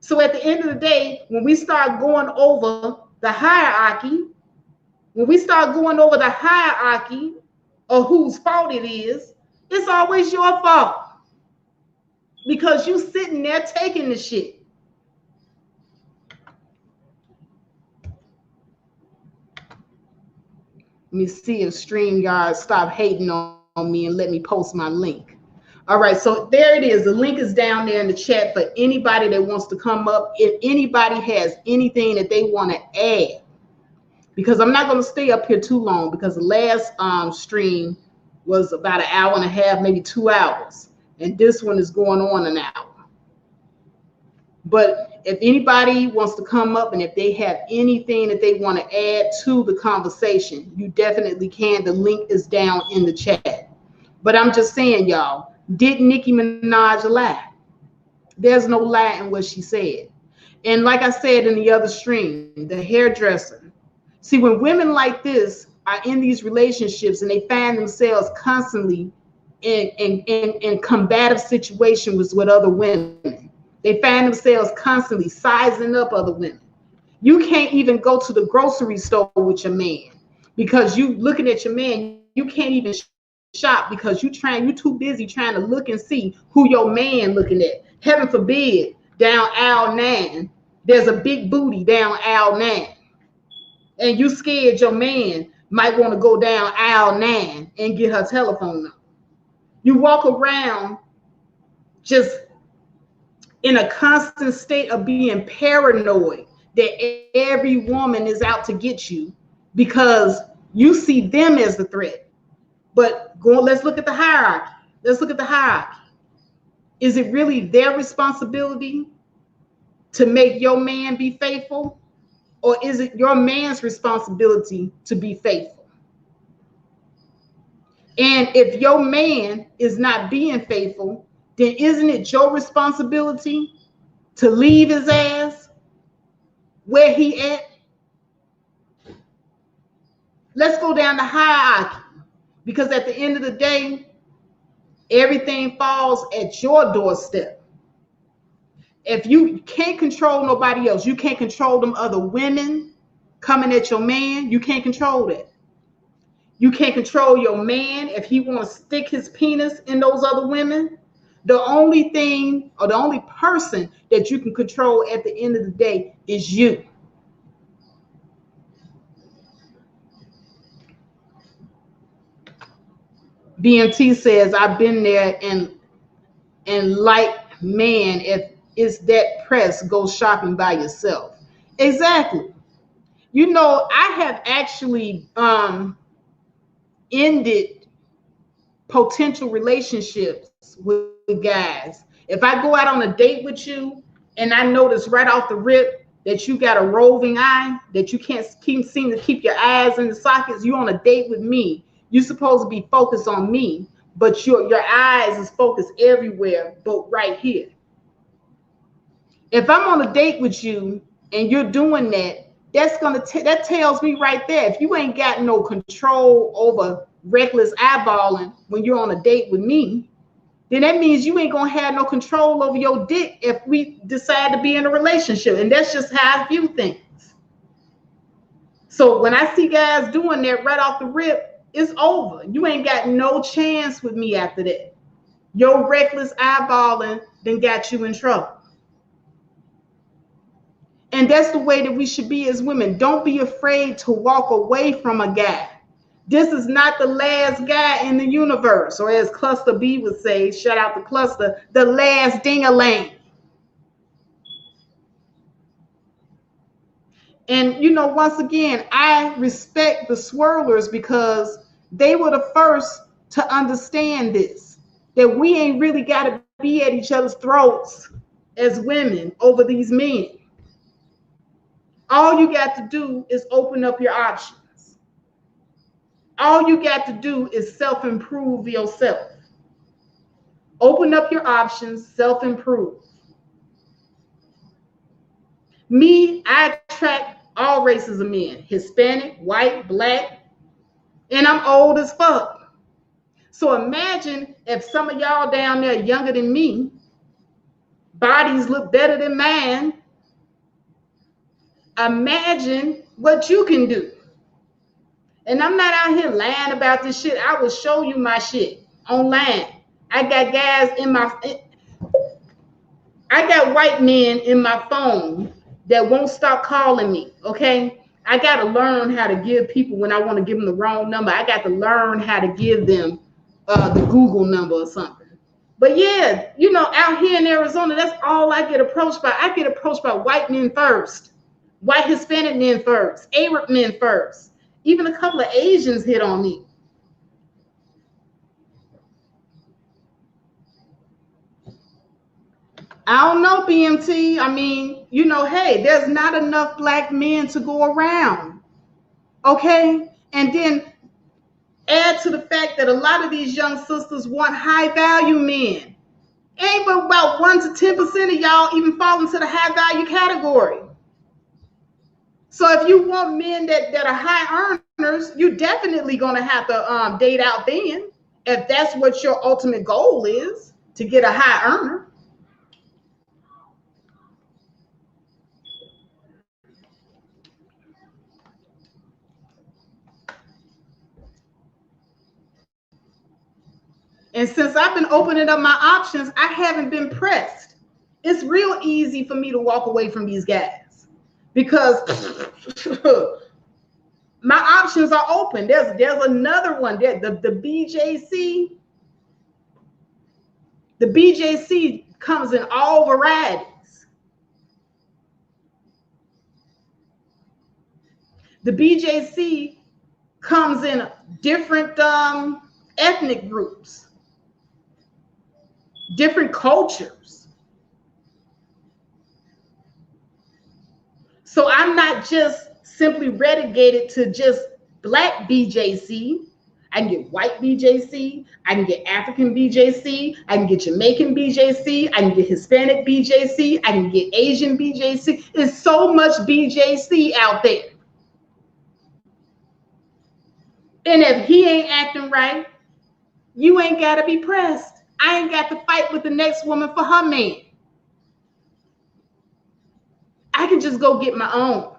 So at the end of the day, when we start going over the hierarchy, of whose fault it is, it's always your fault. Because you sitting there taking the shit. Let me see if StreamYard stop hating on me and let me post my link. All right, so there it is. The link is down there in the chat for anybody that wants to come up. If anybody has anything that they want to add, because I'm not going to stay up here too long, because the last stream was about an hour and a half, maybe 2 hours. And this one is going on an hour. But if anybody wants to come up and if they have anything that they want to add to the conversation, you definitely can. The link is down in the chat. But I'm just saying, y'all, did Nicki Minaj lie? There's no lie in what she said. And like I said in the other stream, the hairdresser. See, when women like this are in these relationships and they find themselves constantly in combative situations with other women, they find themselves constantly sizing up other women. You can't even go to the grocery store with your man because you looking at your man. You can't even shop because you too busy trying to look and see who your man looking at. Heaven forbid, down aisle 9, there's a big booty down aisle 9. And you scared your man might want to go down aisle 9 and get her telephone number. You walk around just in a constant state of being paranoid that every woman is out to get you because you see them as the threat. But let's look at the hierarchy. Let's look at the hierarchy. Is it really their responsibility to make your man be faithful? Or is it your man's responsibility to be faithful? And if your man is not being faithful, then isn't it your responsibility to leave his ass where he at? Let's go down the hierarchy, because at the end of the day, everything falls at your doorstep. If you can't control nobody else, you can't control them other women coming at your man, you can't control that. You can't control your man if he wants to stick his penis in those other women. The only thing or the only person that you can control at the end of the day is you. BMT says, I've been there and like, man, if it's that press, go shopping by yourself. Exactly. You know, I have actually ended potential relationships with guys. If I go out on a date with you and I notice right off the rip that you got a roving eye, that you can't seem to keep your eyes in the sockets, you on a date with me, you're supposed to be focused on me, but your eyes is focused everywhere but right here. If I'm on a date with you and you're doing that, that tells me right there, if you ain't got no control over reckless eyeballing when you're on a date with me, then that means you ain't gonna have no control over your dick if we decide to be in a relationship. And that's just how I view things. So when I see guys doing that right off the rip, it's over. You ain't got no chance with me after that. Your reckless eyeballing then got you in trouble. And that's the way that we should be as women. Don't be afraid to walk away from a guy. This is not the last guy in the universe, or as Cluster B would say, shout out to Cluster, the last ding-a-ling. And, you know, once again, I respect the swirlers because they were the first to understand this, that we ain't really got to be at each other's throats as women over these men. All you got to do is open up your options. All you got to do is self improve yourself. Open up your options, self improve. Me, I attract all races of men, Hispanic, white, black, and I'm old as fuck. So imagine if some of y'all down there younger than me, bodies look better than mine. Imagine what you can do. And I'm not out here lying about this shit. I will show you my shit online. I got guys in my, I got white men in my phone that won't stop calling me, okay? I got to learn how to give people, when I want to give them the wrong number, I got to learn how to give them the Google number or something. But yeah, you know, out here in Arizona, that's all I get approached by. I get approached by white men first, white Hispanic men first, Arab men first. Even a couple of Asians hit on me. I don't know, BMT. I mean, you know, hey, there's not enough black men to go around. Okay? And then add to the fact that a lot of these young sisters want high value men. Ain't but about 1 to 10% of y'all even fall into the high value category. So if you want men that are high earners, you're definitely going to have to date out then, if that's what your ultimate goal is, to get a high earner. And since I've been opening up my options, I haven't been pressed. It's real easy for me to walk away from these guys because my options are open. There's another one there, the BJC. The BJC comes in all varieties. The BJC comes in different ethnic groups, different cultures. So I'm not just simply relegated to just black BJC. I can get white BJC, I can get African BJC, I can get Jamaican BJC, I can get Hispanic BJC, I can get Asian BJC. There's so much BJC out there. And if he ain't acting right, you ain't got to be pressed. I ain't got to fight with the next woman for her man. I can just go get my own.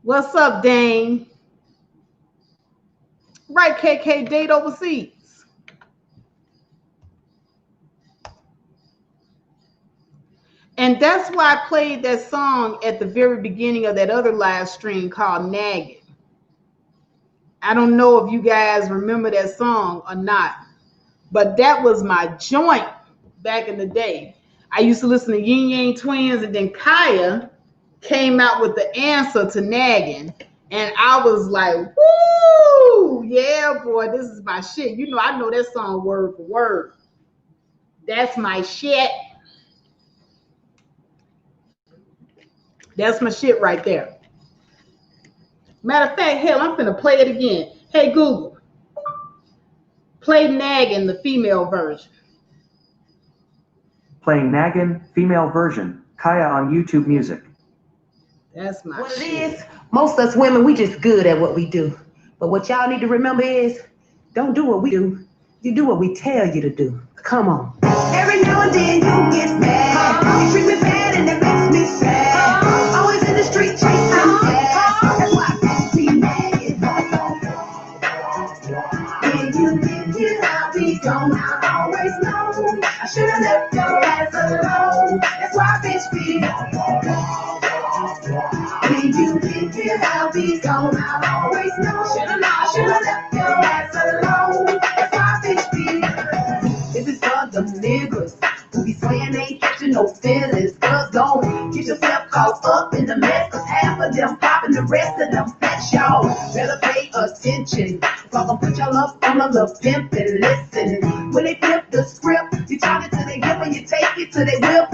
What's up, Dane? Right, KK, date overseas. And that's why I played that song at the very beginning of that other live stream called Nagging. I don't know if you guys remember that song or not, but that was my joint back in the day. I used to listen to Yin Yang Twins, and then Kaya came out with the answer to Nagging. And I was like, woo, yeah, boy, this is my shit. You know, I know that song word for word. That's my shit. That's my shit right there. Matter of fact, hell, I'm finna play it again. Hey, Google, play Nagging, the female version. Playing Nagging, female version, Kaya on YouTube Music. That's my what shit. It is, most of us women, we just good at what we do. But what y'all need to remember is, don't do what we do. You do what we tell you to do. Come on. Every now and then you get mad. You treat me bad and it makes me sad. Always in the street chasing gas. That's why I can't be mad. When you get here, I'll be gone. I always know I should have left your ass alone. That's why bitch be when you get here, I'll be gone. I always know I should have left your ass alone. That's why bitch be. This is for the niggas who be saying they ain't catching no feelings. Cause don't caught up in the mess, cause half of them popping, the rest of them flex, y'all. Better pay attention, if I'm gonna put y'all up on a little pimp and listen. When they flip the script, you talk it to their hip and you take it to their whip.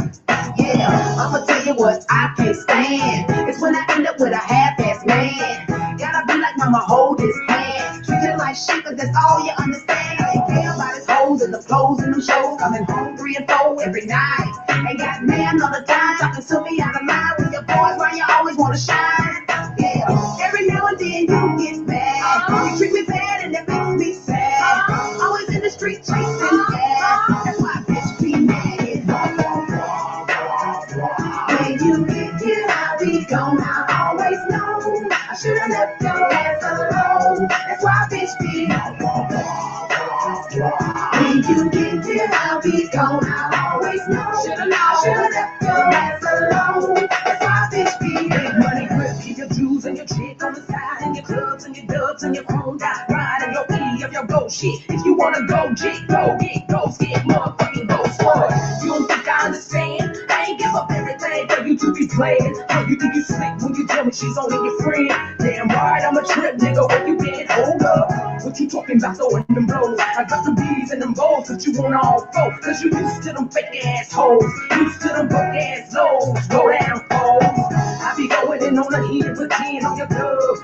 Yeah, I'ma tell you what I can't stand. It's when I end up with a half-ass man. Gotta be like mama, hold his hand. Treat him like shit, cause that's all you understand. I ain't care about his hoes and the clothes and them shows. Coming home 3 and 4 every night. Ain't got man all the time talking to me out of line. When your boys run, you always wanna shine. Yeah, every now and then you get mad. You treat me bad and it makes me sad. Always in the street chasing gas. That's why bitch be mad. When you get here, I'll be gone. I always know I should've left your ass alone. That's why bitch be. When you get here, I'll be gone. I always know I should've left your ass alone. That's why bitch be. Big money grip, keep your jewels and your chick on the side, and your clubs and your dubs and your chrome dot ride and your E of your go shit. If you wanna go jig, go get ghost, get motherfucking ghost squad. You don't think I understand? I ain't give up everything for you to be playing. How you think you slick when you tell me she's only your friend? Damn right, I'm a trip nigga when you get hold up. What you talking about throwing them blows? I got some bees in them bowls that you wanna all go. Cause you used to them fake assholes, used to them broke ass lows. Go down, foes. I be going in on the heat and put 10 on your glove.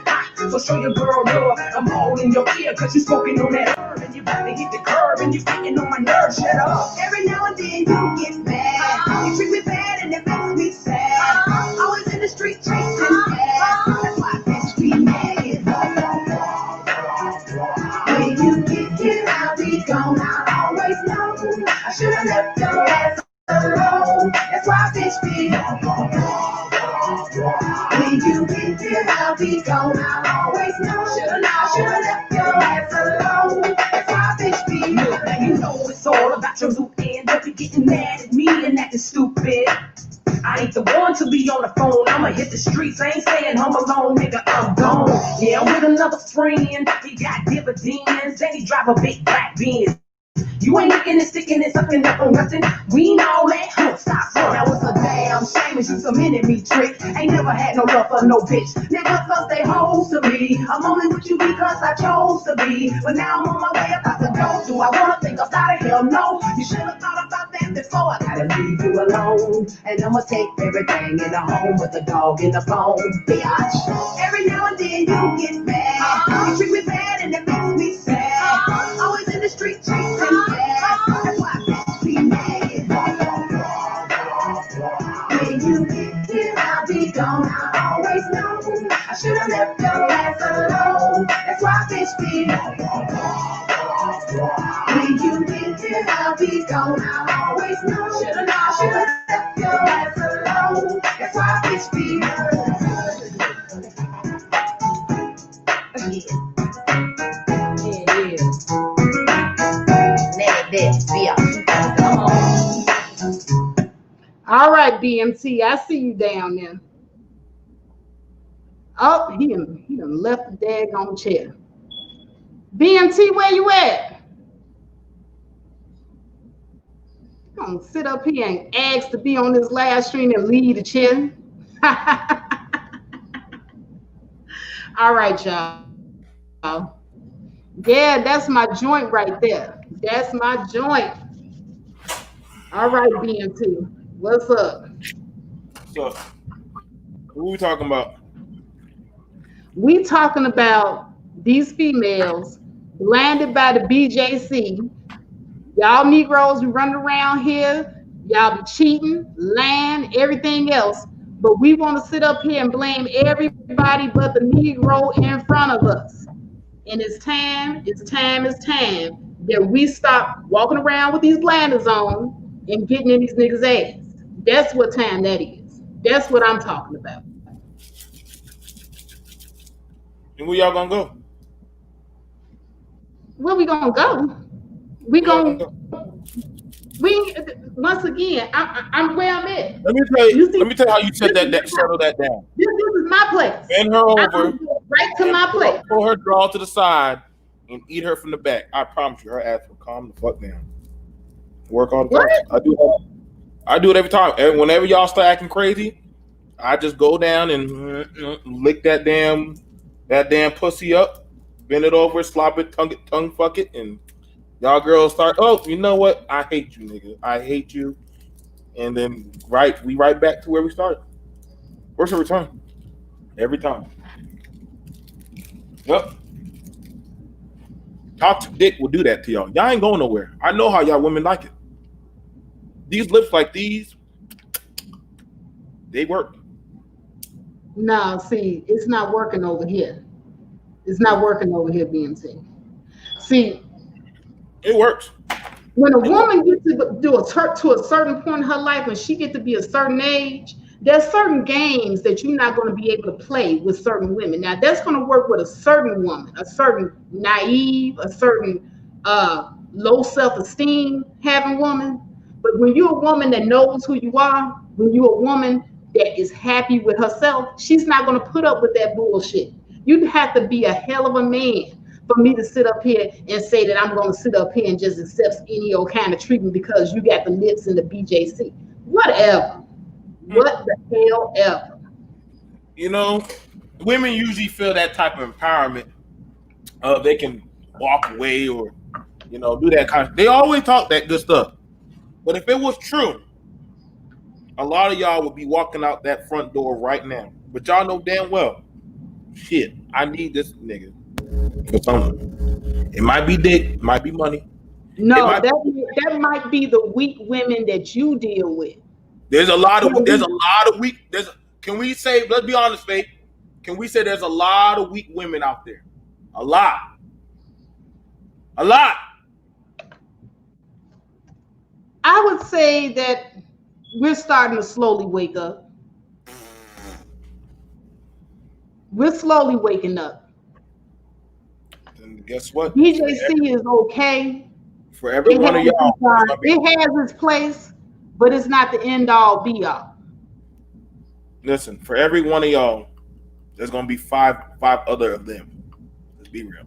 So show your girl love. I'm all in your ear cause you smoking on that herb. And you about to hit the curb and you getting on my nerves. Shut up. Every now and then you get mad. You treat me bad and it makes me sad. Always in the street chasing gas. That's why bitch be mad. When you get here, I'll be gone. I always know I should've left your ass alone. That's why bitch be. When you get here, I'll be gone. I always know I should've left your ass alone. That's why bitch be. Look, now you know it's all about your loot end. Don't be getting mad at me and acting stupid. I ain't the one to be on the phone. I'ma hit the streets. I ain't saying I'm alone, nigga. I'm gone. Yeah, I'm with another friend. He got dividends and he drive a big black Benz. You ain't looking and sticking and sucking up on nothing. We ain't all that. Stop front. That was a damn shame and you some enemy trick. Ain't never had no love for no bitch. Niggas cause they hoes to me. I'm only with you because I chose to be. But now I'm on my way up out the door. Do I wanna think about it? Hell no. You should've thought about that before. I gotta leave you alone. And I'ma take everything in the home with the dog in the phone. Bitch. Every now and then you get mad. You treat me bad and it makes me sad. Always in the street chasing gas. That's why bitch be mad. When you get here, I'll be gone. I always know I should've left your ass alone. That's why bitch be. When you get here, I'll be gone. I always know I should've left your ass alone. That's why bitch be. All right, BMT, I see you down there. Oh, he done left the daggone chair. BMT, where you at? You gonna sit up here and ask to be on this live stream and leave the chair? All right, y'all. Yeah, that's my joint right there. That's my joint. All right, BMT, what's up? So, what we talking about? We talking about these females blinded by the BJC. Y'all Negroes who run around here, y'all be cheating, lying, everything else. But we want to sit up here and blame everybody but the Negro in front of us. And it's time that we stop walking around with these blinders on and getting in these niggas' ass. That's what time that is. That's what I'm talking about. And where y'all gonna go? Where we gonna go? Once again, I'm where I'm at. Let me tell you how you said that settle that down. This is my place. Bend her over. Right to my place. Pull her draw to the side and eat her from the back. I promise you, her ass will calm the fuck down. Work all the time. I do it every time. And whenever y'all start acting crazy, I just go down and lick that damn pussy up, bend it over, slop it, tongue fuck it, and y'all girls start. Oh, you know what? I hate you, nigga. I hate you. And then we right back to where we started. Where's the return? Every time. Yep. Toxic dick will do that to y'all. Y'all ain't going nowhere. I know how y'all women like it. These lips like these, they work. No, see, it's not working over here. It's not working over here, BMT. See, It works. when a It works. woman gets to do to a certain point in her life, when she get to be a certain age, there's certain games that you're not going to be able to play with certain women. Now, that's going to work with a certain woman, a certain naive, a certain low self-esteem having woman. But when you're a woman that knows who you are, when you're a woman that is happy with herself, she's not going to put up with that bullshit. You'd have to be a hell of a man for me to sit up here and say that I'm going to sit up here and just accept any old kind of treatment because you got the lips and the BJC. Whatever. What the hell ever. You know, women usually feel that type of empowerment. They can walk away or, do that kind of. They always talk that good stuff. But if it was true, a lot of y'all would be walking out that front door right now. But y'all know damn well, shit, I need this nigga for something. It might be dick, it might be money. No, that might be the weak women that you deal with. There's a lot of weak. Can we say? Let's be honest, Faith. Can we say there's a lot of weak women out there? A lot. I would say that we're starting to slowly wake up. We're slowly waking up. And guess what? BJC is okay. For every one of y'all, it has its place, but it's not the end all be all. Listen, for every one of y'all, there's gonna be five other of them. Let's be real.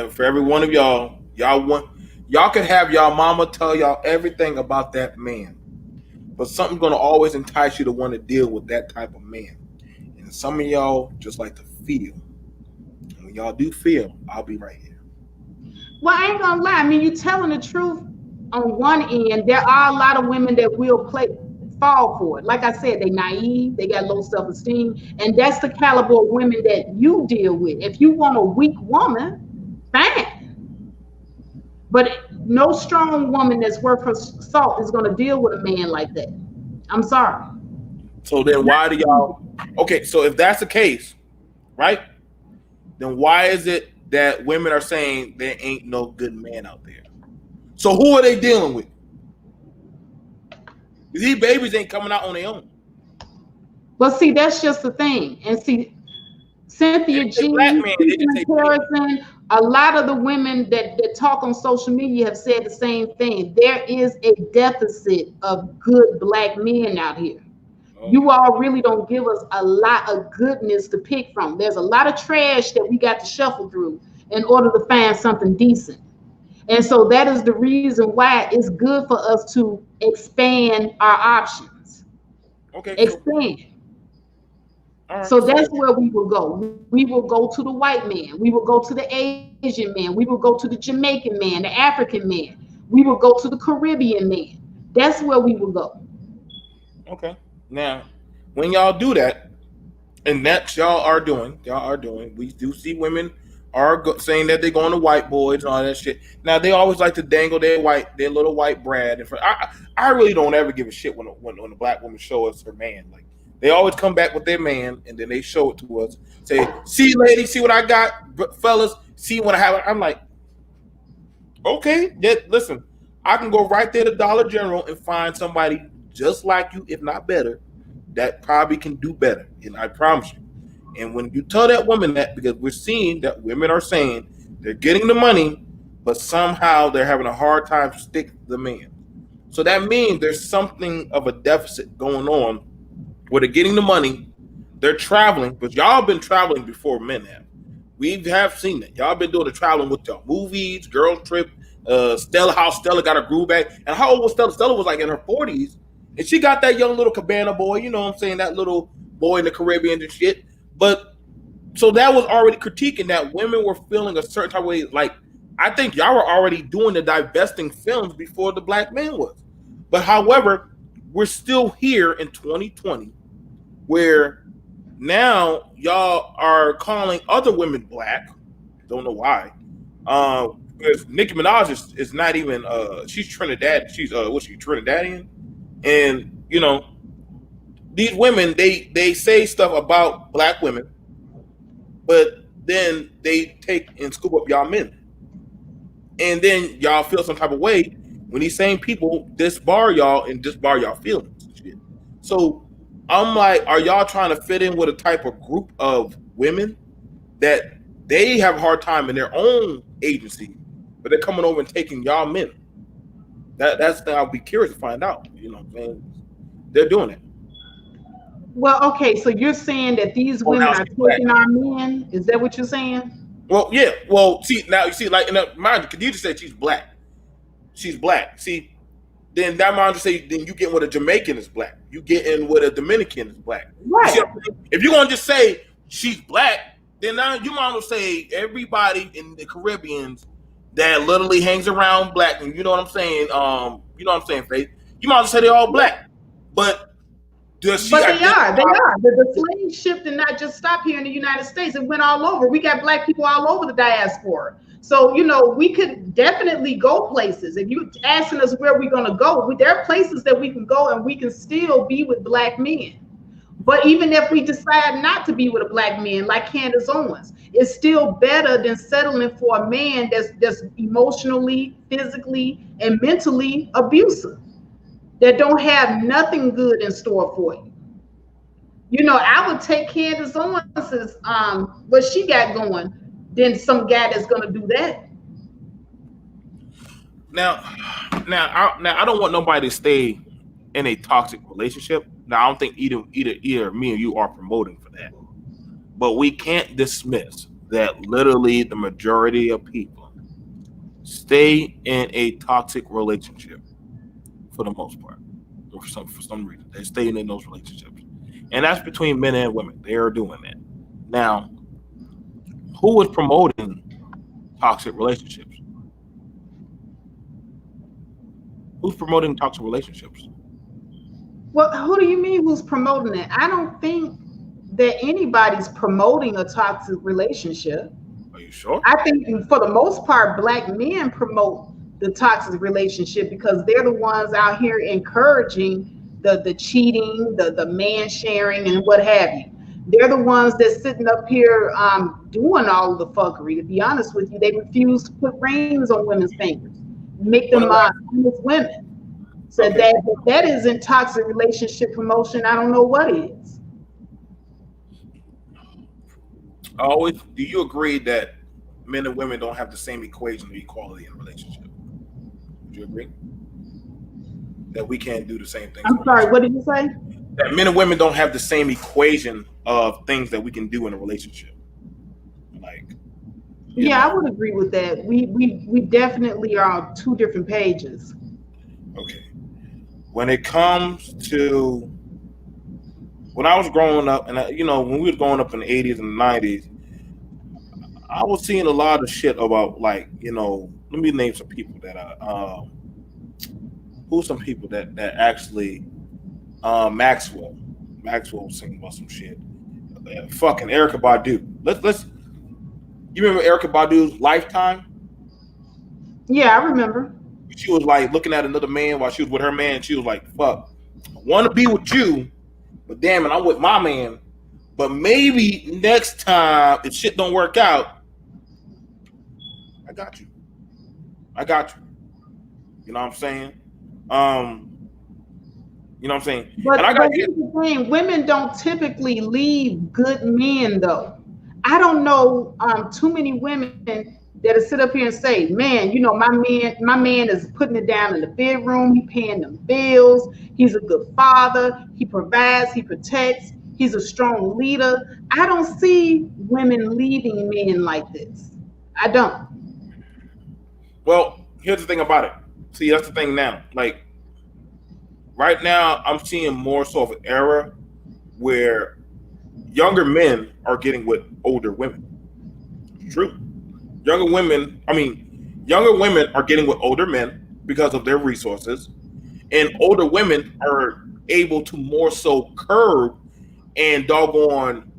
For every one of y'all, y'all could have y'all mama tell y'all everything about that man, but something's gonna always entice you to want to deal with that type of man. And some of y'all just like to feel. And when y'all do feel, I'll be right here. Well, I ain't gonna lie. I mean, you're telling the truth. On one end, there are a lot of women that will fall for it. Like I said, they naive, they got low self-esteem, and that's the caliber of women that you deal with. If you want a weak woman, fine. But no strong woman that's worth her salt is gonna deal with a man like that. I'm sorry. So then why do y'all okay, so if that's the case, right? Then why is it that women are saying there ain't no good man out there? So who are they dealing with? These babies ain't coming out on their own. Well, see, that's just the thing. And see, Cynthia G, Harrison, a lot of the women that talk on social media have said the same thing. There is a deficit of good black men out here. You all really don't give us a lot of goodness to pick from. There's a lot of trash that we got to shuffle through in order to find something decent. And so that is the reason why it's good for us to expand our options. Okay. Expand. So that's where we will go. We will go to the white man. We will go to the Asian man. We will go to the Jamaican man, the African man. We will go to the Caribbean man. That's where we will go. Okay. Now, when y'all do that, and that's y'all are doing, we do see women are saying that they're going to white boys and all that shit. Now they always like to dangle their little white Brad in front. I really don't ever give a shit when a black woman show us her man. Like they always come back with their man and then they show it to us. Say, see, lady, see what I got, fellas, see what I have. I'm like, okay, listen, I can go right there to Dollar General and find somebody just like you, if not better, that probably can do better. And I promise you. And when you tell that woman that, because we're seeing that women are saying they're getting the money, but somehow they're having a hard time to stick the man. So that means there's something of a deficit going on where they're getting the money, they're traveling, but y'all been traveling before men have. We have seen that. Y'all been doing the traveling with y'all movies, girls trip, Stella, how Stella got her groove back. And how old was Stella? Stella was like in her 40s, And she got that young little cabana boy, you know what I'm saying, that little boy in the Caribbean and shit. But so that was already critiquing that women were feeling a certain type of way. Like, I think y'all were already doing the divesting films before the black man was. But however, we're still here in 2020 where now y'all are calling other women black. Don't know why. Because Nicki Minaj is not even she's Trinidad. She's what's she, Trinidadian? And you know, these women they say stuff about black women, but then they take and scoop up y'all men. And then y'all feel some type of way when these same people disbar y'all and disbar y'all feelings and shit. So I'm like, are y'all trying to fit in with a type of group of women that they have a hard time in their own agency, but they're coming over and taking y'all men? That's the thing I'll be curious to find out. You know what I'm saying? They're doing it. Well, okay, so you're saying that these Oh, women now are she's black. taking our men? Is that what you're saying? Well, yeah. Well, see, now you see, like, mind you, Khadija said she's black. She's black. See, then that mind you say, then you get with a Jamaican is black. You get in with a Dominican is black. You see Right. what I'm saying? If you're gonna just say she's black, then now you might as well say everybody in the Caribbeans that literally hangs around black, and you know what I'm saying. You know what I'm saying, Faith. You might as well say they're all black. But does she But they identify? are. They are. The slave ship did not just stop here in the United States. It went all over. We got black people all over the diaspora. So, we could definitely go places. If you're asking us where we're going to go, there are places that we can go and we can still be with black men. But even if we decide not to be with a black man like Candace Owens, it's still better than settling for a man that's emotionally, physically, and mentally abusive, that don't have nothing good in store for you. I would take Candace Owens's what she got going than some guy that's gonna do that. Now, I don't want nobody to stay in a toxic relationship. Now, I don't think either me or you are promoting for that. But we can't dismiss that literally the majority of people stay in a toxic relationship for the most part, or for some reason they're staying in those relationships, and that's between men and women. They are doing that. Now, who is promoting toxic relationships? Who's promoting toxic relationships? Well, who do you mean who's promoting it? I don't think that anybody's promoting a toxic relationship. Are you sure? I think for the most part, black men promote the toxic relationship because they're the ones out here encouraging the cheating, the man sharing, and what have you. They're the ones that's sitting up here doing all of the fuckery. To be honest with you, they refuse to put rings on women's fingers, make them What about honest women. So okay? that isn't toxic relationship promotion. I don't know what is. Always. Do you agree that men and women don't have the same equation of equality in a relationship? Would you agree that we can't do the same things? I'm sorry, what did you say? That men and women don't have the same equation of things that we can do in a relationship. Like, Yeah, I would agree with that. We definitely are on two different pages. okay. When it comes to when I was growing up, and when we was growing up in the 80s and the 90s, I was seeing a lot of shit about let me name some people that who's some people that actually Maxwell was singing about some shit. Fucking Erica Badu. Let's you remember Erica Badu's Lifetime? Yeah, I remember. She was like looking at another man while she was with her man. She was like, "Fuck, I want to be with you, but damn it, I'm with my man. But maybe next time, if shit don't work out, I got you. I got you. You know what I'm saying? You know what I'm saying? But And I got here's the thing: women don't typically leave good men, though. I don't know too many women that'll sit up here and say, "Man, my man is putting it down in the bedroom. He paying them bills. He's a good father. He provides. He protects. He's a strong leader." I don't see women leaving men like this. I don't. well, here's the thing about it. See, that's the thing now. Like right now I'm seeing more so of an era where younger men are getting with older women. It's true. Younger women are getting with older men because of their resources, and older women are able to more so curb and doggone.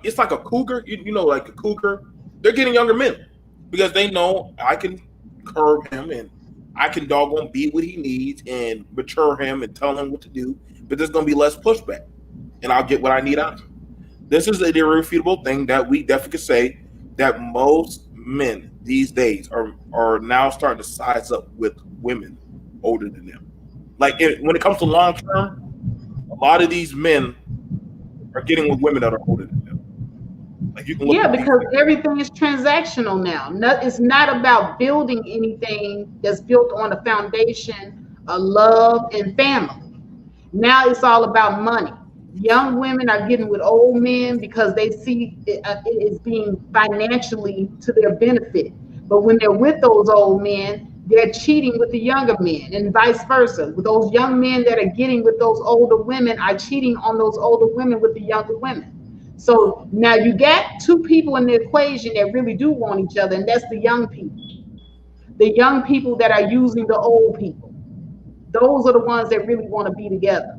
It's like a cougar, like a cougar. They're getting younger men because they know I can curb him and I can doggone be what he needs and mature him and tell him what to do. But there's going to be less pushback, and I'll get what I need out of him. This is an irrefutable thing that we definitely could say that most men these days are now starting to size up with women older than them. Like when it comes to long term, a lot of these men are getting with women that are older than them. Like you can look Yeah, at these. because everything is transactional now. It's not about building anything that's built on a foundation of love and family. Now it's all about money. Young women are getting with old men because they see it as being financially to their benefit. But when they're with those old men, they're cheating with the younger men, and vice versa. With those young men that are getting with those older women are cheating on those older women with the younger women. So now you got two people in the equation that really do want each other, and that's the young people. The young people that are using the old people. Those are the ones that really want to be together.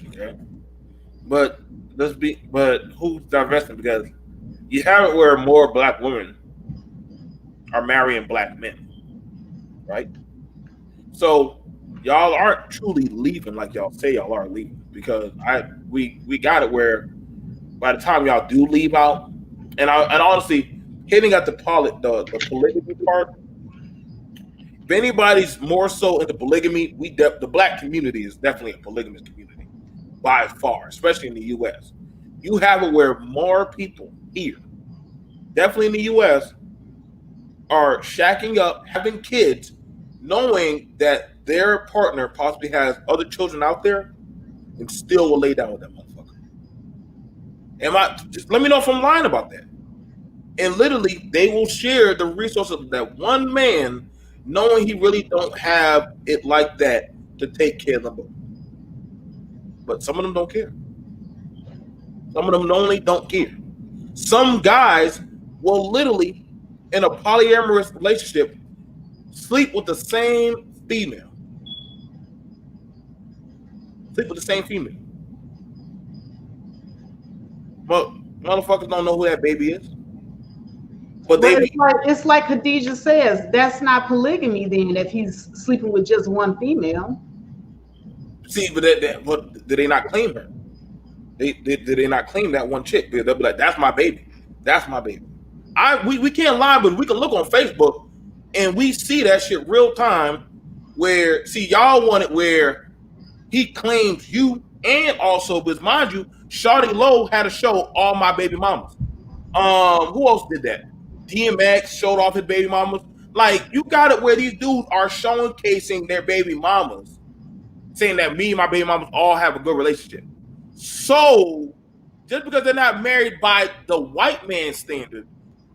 Okay. But but who's divesting? Because you have it where more black women are marrying black men, right? So y'all aren't truly leaving like y'all say y'all are leaving because we got it where by the time y'all do leave out, and honestly, hitting at the polygamy part, if anybody's more so into polygamy, the black community is definitely a polygamous community by far, especially in the U.S. You have it where more people here, definitely in the U.S., are shacking up, having kids, knowing that their partner possibly has other children out there, and still will lay down with that motherfucker. Just let me know if I'm lying about that. And literally, they will share the resources of that one man, knowing he really don't have it like that to take care of them both. But some of them don't care. Some of them only don't care. Some guys will literally, in a polyamorous relationship, sleep with the same female. Sleep with the same female. But motherfuckers don't know who that baby is. But Well, it's like Khadijah says, that's not polygamy then if he's sleeping with just one female. see, but did they not claim her? Did they not claim that one chick? They'll be like, "That's my baby. That's my baby." We can't lie, but we can look on Facebook and we see that shit real time. Where y'all want it where he claims you, and also, because mind you, Shawty Lowe had a show, All My Baby Mamas. Who else did that? DMX showed off his baby mamas. Like, you got it where these dudes are showcasing their baby mamas, saying that me and my baby mamas all have a good relationship. So, just because they're not married by the white man standard,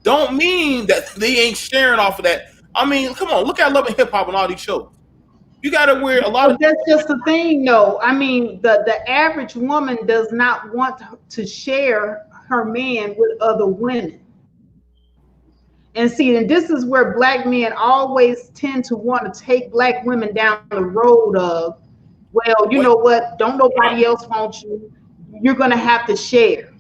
don't mean that they ain't sharing off of that. I mean, come on, look at Love and Hip Hop and all these shows. You got to wear a lot But of. that's just the thing, though. I mean, the average woman does not want to share her man with other women. And see, and this is where black men always tend to want to take black women down the road of, well, you Wait, know what? Don't nobody else want you. You're going to have to share.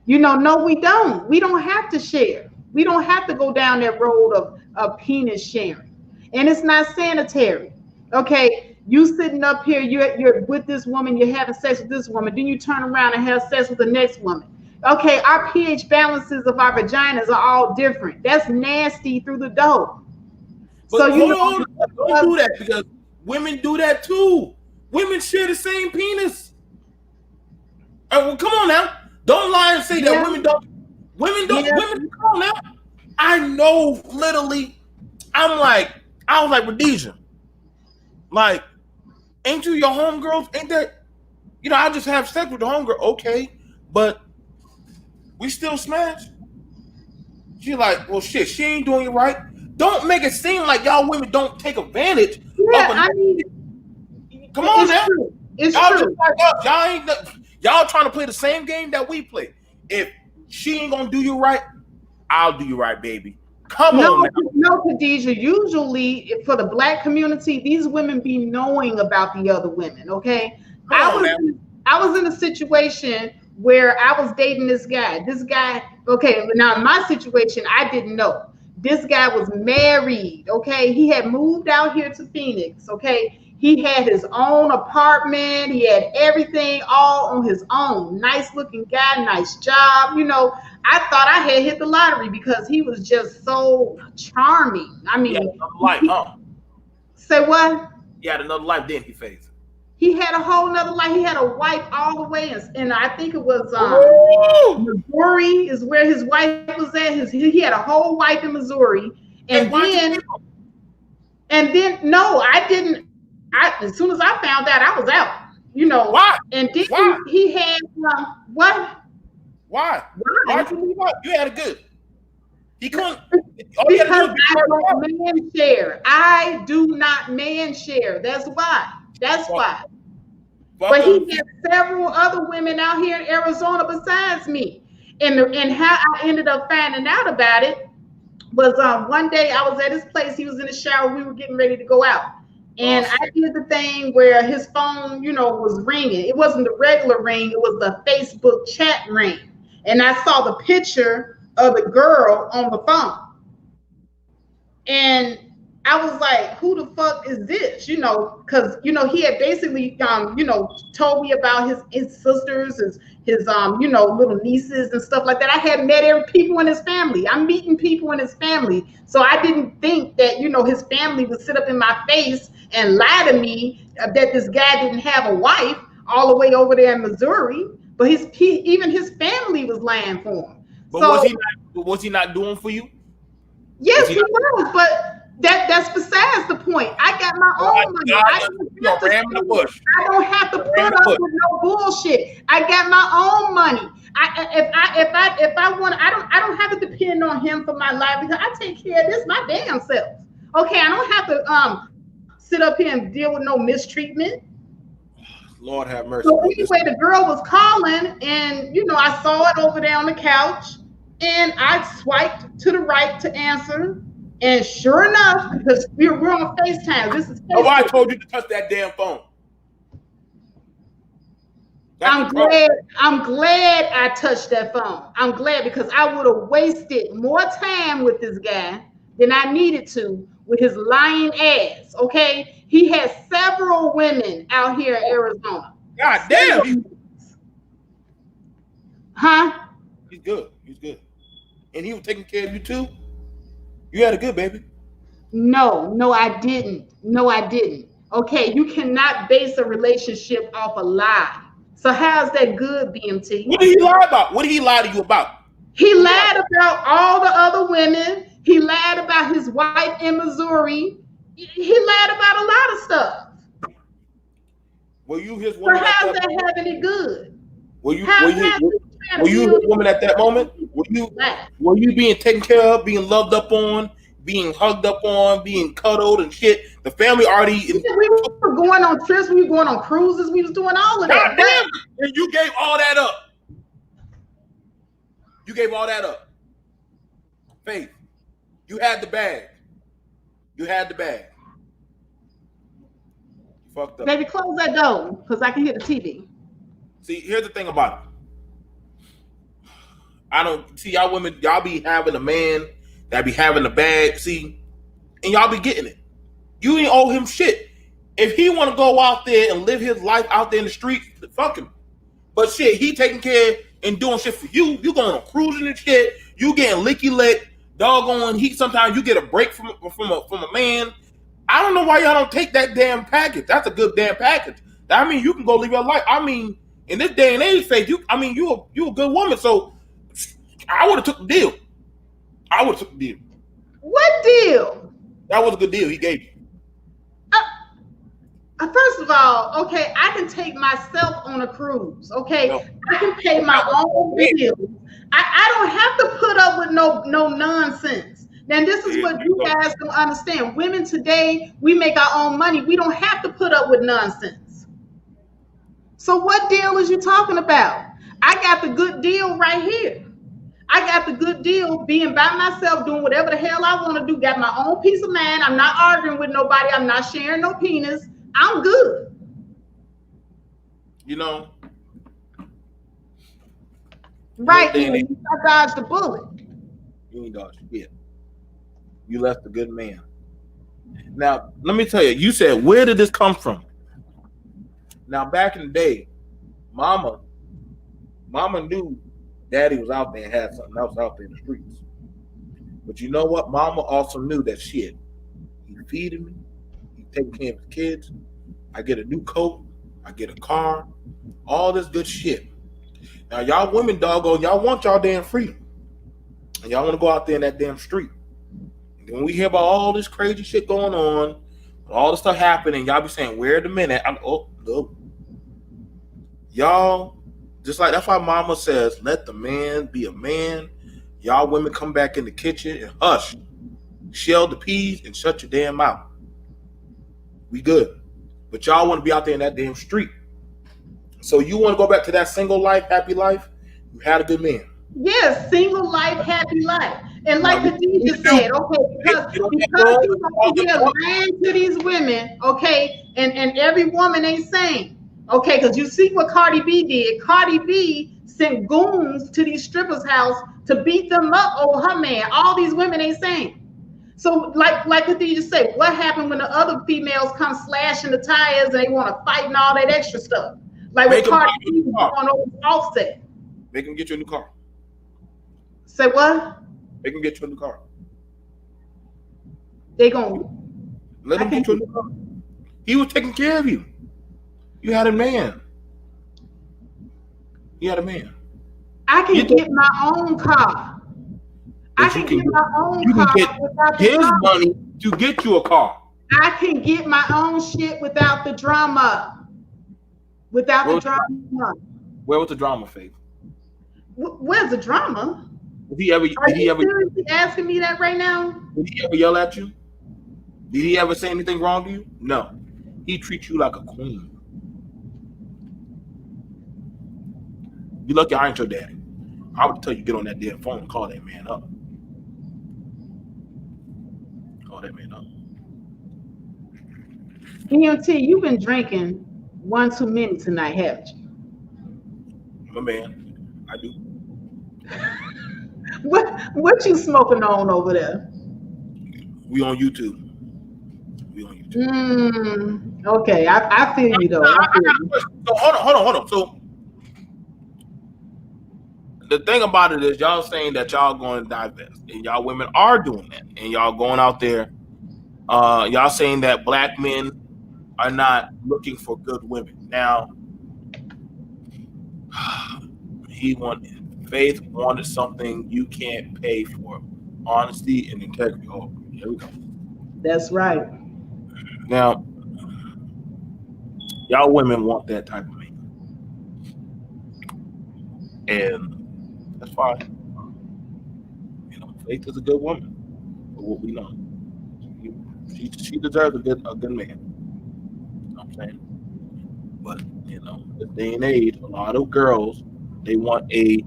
No, we don't. We don't have to share. We don't have to go down that road of penis sharing. And it's not sanitary. Okay, you sitting up here, you're with this woman, you're having sex with this woman, then you turn around and have sex with the next woman. Okay, our pH balances of our vaginas are all different. That's nasty through the door. but So hold on, don't do that because women do that too. Women share the same penis. Well, come on now. Don't lie and say that women don't. Women don't. Yeah. Women, come on now. I know, literally. I was like, Rhodesia. Like, ain't you your homegirls? Ain't that? I just have sex with the homegirl. Okay, but we still smash. She like, well, shit, she ain't doing it right. Don't make it seem like y'all women don't take advantage Yeah, I mean, come on it's now. true. It's Y'all true. just like us. Y'all trying to play the same game that we play. If she ain't gonna do you right, I'll do you right, baby. Come on now. No, Khadijah. Usually, for the Black community, these women be knowing about the other women. Okay, Come on now. I was in a situation where I was dating this guy. This guy, okay, now in my situation, I didn't know. This guy was married. Okay, he had moved out here to Phoenix. Okay, he had his own apartment. He had everything all on his own. Nice looking guy, nice job. You know, I thought I had hit the lottery because he was just so charming. I He had mean, another life, huh? say what? He had another life, didn't he, Faith? He had a whole nother life. He had a wife all the way, and I think it was Missouri is where his wife was at. He had a whole wife in Missouri, and then no, I didn't. As soon as I found out, I was out. You know, why? And then why? he had what? Why? Why'd you leave out? You had a good. He couldn't. Because I don't man share. I do not man share. That's why. That's why. But he had several other women out here in Arizona besides me. And how I ended up finding out about it was one day I was at his place. He was in the shower. We were getting ready to go out. And I did the thing where his phone, you know, was ringing. It wasn't the regular ring. It was the Facebook chat ring. And I saw the picture of the girl on the phone. And I was like, who the fuck is this? You know, because, you know, he had basically, you know, told me about his sisters, his you know, little nieces and stuff like that. I had met people in his family. I'm meeting people in his family. So I didn't think that, you know, his family would sit up in my face and lie to me that this guy didn't have a wife all the way over there in Missouri. But even his family was lying for him. But so, was he not doing for you? Yes, he was, but that's besides the point. I got my own money. I don't have to put up with no bullshit. I got my own money. If I want, I don't have to depend on him for my life because I take care of this my damn self. Okay, I don't have to sit up here and deal with no mistreatment. Lord have mercy. So anyway, the girl was calling, and you know, I saw it over there on the couch, and I swiped to the right to answer. And sure enough, because we're on FaceTime. This is FaceTime. Nobody told you to touch that damn phone. I'm glad I touched that phone. I'm glad because I would have wasted more time with this guy than I needed to with his lying ass. Okay, he has several women out here in Arizona. God damn. Huh? He's good. He's good. And he was taking care of you too. You had a good baby. No, I didn't. No, I didn't. Okay, you cannot base a relationship off a lie. So how's that good, BMT? What did he lie about? What did he lie to you about? He lied about all the other women. He lied about his wife in Missouri. He lied about a lot of stuff. Were you his woman? So how's that having it good? Were you his woman at that moment? Were you being taken care of, being loved up on, being hugged up on, being cuddled and shit? The family already. We were going on trips. We were going on cruises. We was doing all of that. Damn, and you gave all that up. You gave all that up. Faith, you had the bag. You had the bag. Fucked up. Baby, close that door because I can hear the TV. See, here's the thing about it. I don't see y'all women. Y'all be having a man that be having the bag. See, and y'all be getting it. You ain't owe him shit. If he want to go out there and live his life out there in the streets, fuck him. But shit, he taking care and doing shit for you. You going on cruising and shit. You getting licky lick, doggone. Sometimes you get a break from a man. I don't know why y'all don't take that damn package. That's a good damn package. I mean, you can go live your life. I mean, in this day and age, Faith, you a good woman. So I would have took the deal. What deal? That was a good deal he gave you. First of all, okay, I can take myself on a cruise. Okay, no. I can pay my own bills. I don't have to put up with no nonsense. Then this is There what you you go. guys don't understand. Women today, we make our own money. We don't have to put up with nonsense. So what deal is you talking about? I got the good deal right here. I got the good deal being by myself, doing whatever the hell I want to do. Got my own peace of mind. I'm not arguing with nobody. I'm not sharing no penis. I'm good. You know, in this Right day then, and age, I dodged the bullet. you ain't dodged shit. You left a good man. Now, let me tell you, you said, where did this come from? Now, back in the day, mama, mama knew daddy was out there and had something else out there in the streets. But you know what? Mama also knew that shit. He feeding me, he taking care of his kids. I get a new coat, I get a car, all this good shit. Now, y'all women, doggone, y'all want y'all damn freedom. And y'all want to go out there in that damn street. And when we hear about all this crazy shit going on, all this stuff happening, y'all be saying, where the minute? I'm, oh, no. Y'all, just like that's why mama says, let the man be a man. Y'all women come back in the kitchen and hush. Shell the peas and shut your damn mouth. We good. But y'all want to be out there in that damn street. So you want to go back to that single life, happy life? You had a good man. Yes, single life, happy life. And Now, like Khadijah said, okay, because he's over here lying to these women, okay, and every woman ain't saying, okay, because you see what Cardi B did. Cardi B sent goons to these strippers' house to beat them up over her man. All these women ain't saying. So, like Khadijah said, what happened when the other females come slashing the tires and they want to fight and all that extra stuff? Like make what him buy Cardi you B a new was car. going over Offset. Make him get you a new car. Say what? Make him get you a new car. They gonna Let I him get can't you a new car. He was taking care of you. You had a man. You had a man. I You can think get my own car. I that can get my own you can car get without the his drama. money to get you a car. I can get my own shit without the drama. Without Where the was the, drama. where was the drama, Faith? Where's the drama? Did he ever Are you seriously asking me that right now? yell at you? Did he ever say anything wrong to you? No. He treats you like a queen. You lucky I ain't your daddy. I would tell you get on that damn phone and call that man up. Call that man up. EMT, you've been drinking one too many tonight, haven't you? My man, I do. What you smoking on over there? We on YouTube. We on YouTube. Okay, I feel you though. I I feel got a you. question. So hold on. So the thing about it is y'all saying that y'all going to divest and y'all women are doing that and y'all going out there y'all saying that black men are not looking for good women. Now Faith wanted something you can't pay for. Honesty and integrity. Oh, here we go. That's right. Now y'all women want that type of man. And that's fine. You know, Faith is a good woman. For what we know. She deserves a good man. You know what I'm saying? But you know, this day and age, a lot of girls they want they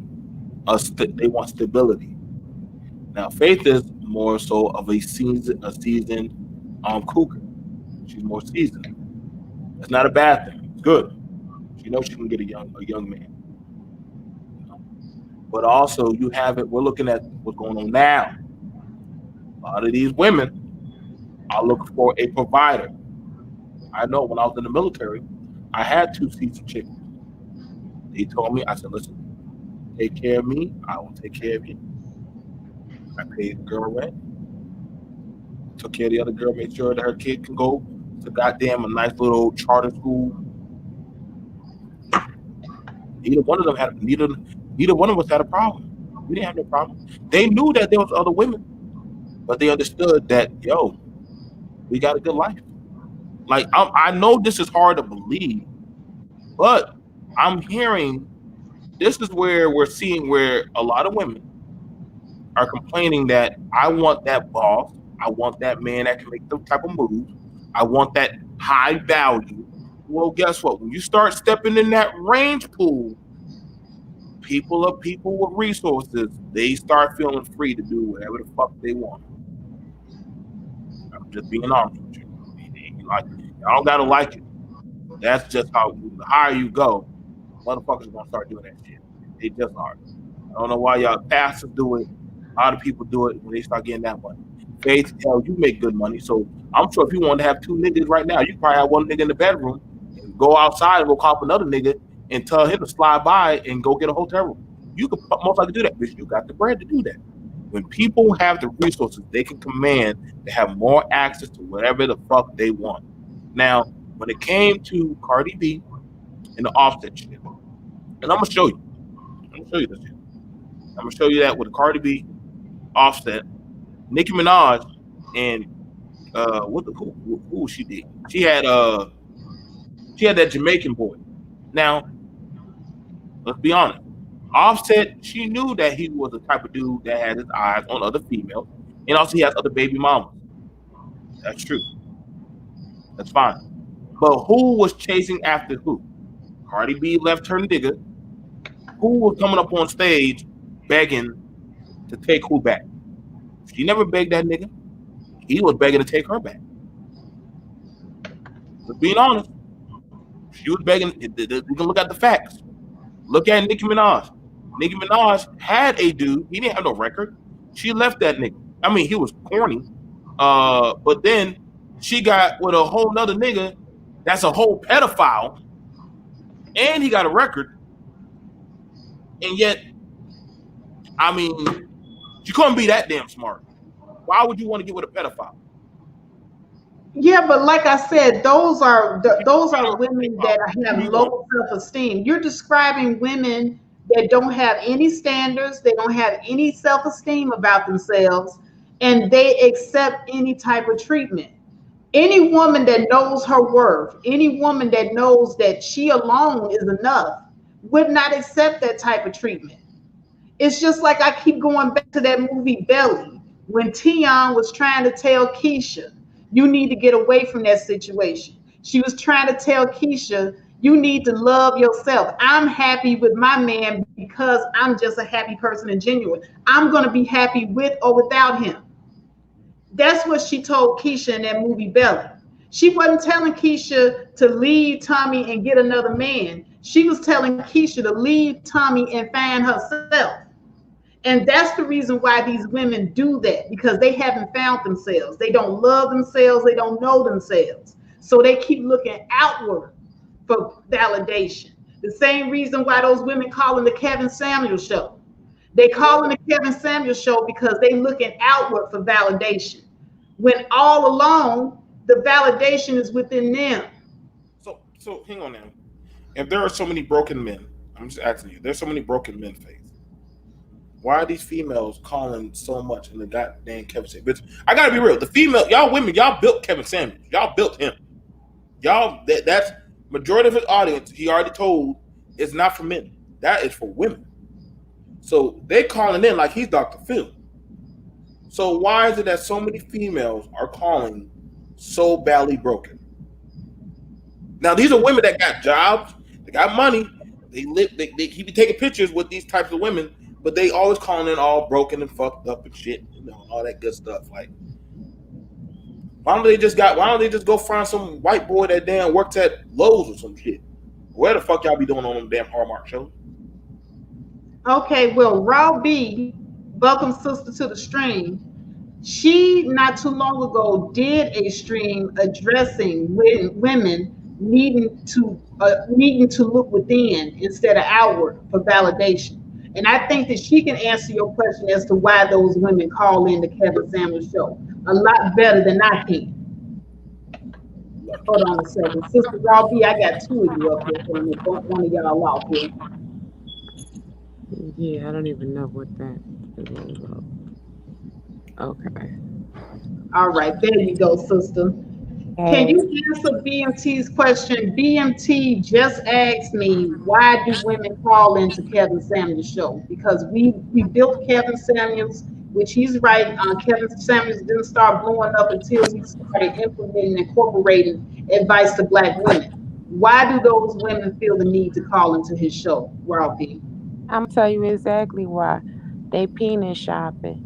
want stability. Now, Faith is more so of a seasoned cougar. She's more seasoned. It's not a bad thing. It's good. She knows she can get a young man. You know? But also, you have it. We're looking at what's going on now. A lot of these women are looking for a provider. I know when I was in the military, I had two seasoned chicks. They told me, I said, listen, take care of me, I will take care of you. I paid the girl rent, took care of the other girl, made sure that her kid can go to goddamn a nice little charter school. Neither one of them had neither one of us had a problem. We didn't have no problem. They knew that there was other women, but they understood that we got a good life. Like I know this is hard to believe, but I'm hearing this is where we're seeing where a lot of women are complaining that I want that boss, I want that man that can make those type of moves, I want that high value. Well, guess what? When you start stepping in that range pool, people with resources, they start feeling free to do whatever the fuck they want. I'm just being honest with you. Like, I don't gotta like it. That's just how the higher you go, motherfuckers are gonna start doing that shit. They just are. I don't know why y'all pastors do it. A lot of people do it when they start getting that money. Faith, hell, you make good money. So I'm sure if you wanted to have two niggas right now, you probably have one nigga in the bedroom and go outside and go call up another nigga and tell him to slide by and go get a hotel room. You could most likely do that, bitch. You got the bread to do that. When people have the resources, they can command to have more access to whatever the fuck they want. Now, when it came to Cardi B and the Offset shit, and I'm gonna show you. I'm gonna show you this shit. I'm gonna show you that with the Cardi B, Offset, Nicki Minaj, and who she did? She had that Jamaican boy. Now, let's be honest. Offset, she knew that he was the type of dude that had his eyes on other females, and also he has other baby mamas. That's true. That's fine. But who was chasing after who? Cardi B left her nigga. Who was coming up on stage begging to take who back? She never begged that nigga. He was begging to take her back. But being honest, she was begging. You can look at the facts. Look at Nicki Minaj. Nicki Minaj had a dude. He didn't have no record. She left that nigga. I mean, he was corny. But then she got with a whole nother nigga that's a whole pedophile, and he got a record. And yet, I mean, you couldn't be that damn smart. Why would you want to get with a pedophile? Yeah, but like I said, those are women that have low self-esteem. You're describing women that don't have any standards, they don't have any self-esteem about themselves, and they accept any type of treatment. Any woman that knows her worth, any woman that knows that she alone is enough, would not accept that type of treatment. It's just like I keep going back to that movie Belly when Tion was trying to tell Keisha, you need to get away from that situation. She was trying to tell Keisha, you need to love yourself. I'm happy with my man because I'm just a happy person and genuine. I'm going to be happy with or without him. That's what she told Keisha in that movie Belly. She wasn't telling Keisha to leave Tommy and get another man. She was telling Keisha to leave Tommy and find herself. And that's the reason why these women do that, because they haven't found themselves. They don't love themselves. They don't know themselves. So they keep looking outward for validation. The same reason why those women call in the Kevin Samuels show. They call in the Kevin Samuels show because they looking outward for validation. When all along, the validation is within them. So hang on now. If there are so many broken men, I'm just asking you, there's so many broken men, Faith. Why are these females calling so much in the goddamn Kevin Samuels? I gotta be real. The female, y'all women, y'all built Kevin Samuels. Y'all built him. Y'all, that's majority of his audience, he already told, is not for men. That is for women. So they calling in like he's Dr. Phil. So why is it that so many females are calling so badly broken? Now these are women that got jobs, they got money, they live, they he be taking pictures with these types of women, but they always calling in all broken and fucked up and shit, you know, all that good stuff. Like, why don't they just go find some white boy that damn works at Lowe's or some shit? Where the fuck y'all be doing on them damn Hallmark shows? Okay, well, Raw B, welcome sister to the stream. She not too long ago did a stream addressing women needing to look within instead of outward for validation. And I think that she can answer your question as to why those women call in the Kevin Samuels show a lot better than I can. Hold on a second. Sister Raw B, I got two of you up here. So I'm gonna bump one of y'all off here. Yeah, I don't even know what that is all about. Okay. All right, there you go, sister. Can you answer BMT's question? BMT just asked me, why do women call into Kevin Samuels' show? Because we built Kevin Samuels. which he's right. Kevin Samuels didn't start blowing up until he started implementing and incorporating advice to black women. Why do those women feel the need to call into his show, Ralphie? I'm gonna tell you exactly why. They penis shopping.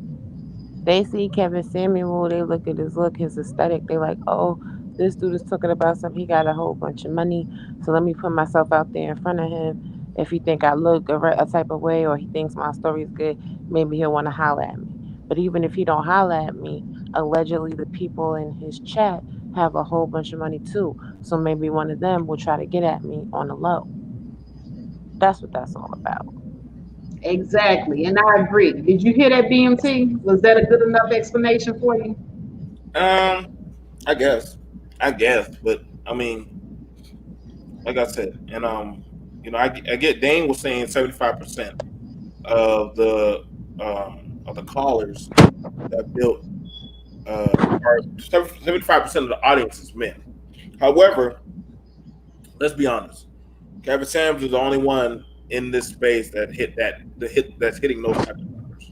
They see Kevin Samuel, they look at his look, his aesthetic. They like, oh, this dude is talking about something. He got a whole bunch of money, so let me put myself out there in front of him. If he think I look a type of way, or he thinks my story is good, maybe he'll want to holler at me. But even if he don't holler at me, allegedly the people in his chat have a whole bunch of money too. So maybe one of them will try to get at me on the low. That's what that's all about. Exactly, and I agree. Did you hear that, BMT? Was that a good enough explanation for you? Um, I guess, but I mean, like I said, and I get Dane was saying 75% of the callers that built are 75% of the audience is men. However, let's be honest, Kevin Samuels is the only one in this space that hit that the hit that's hitting those type of numbers,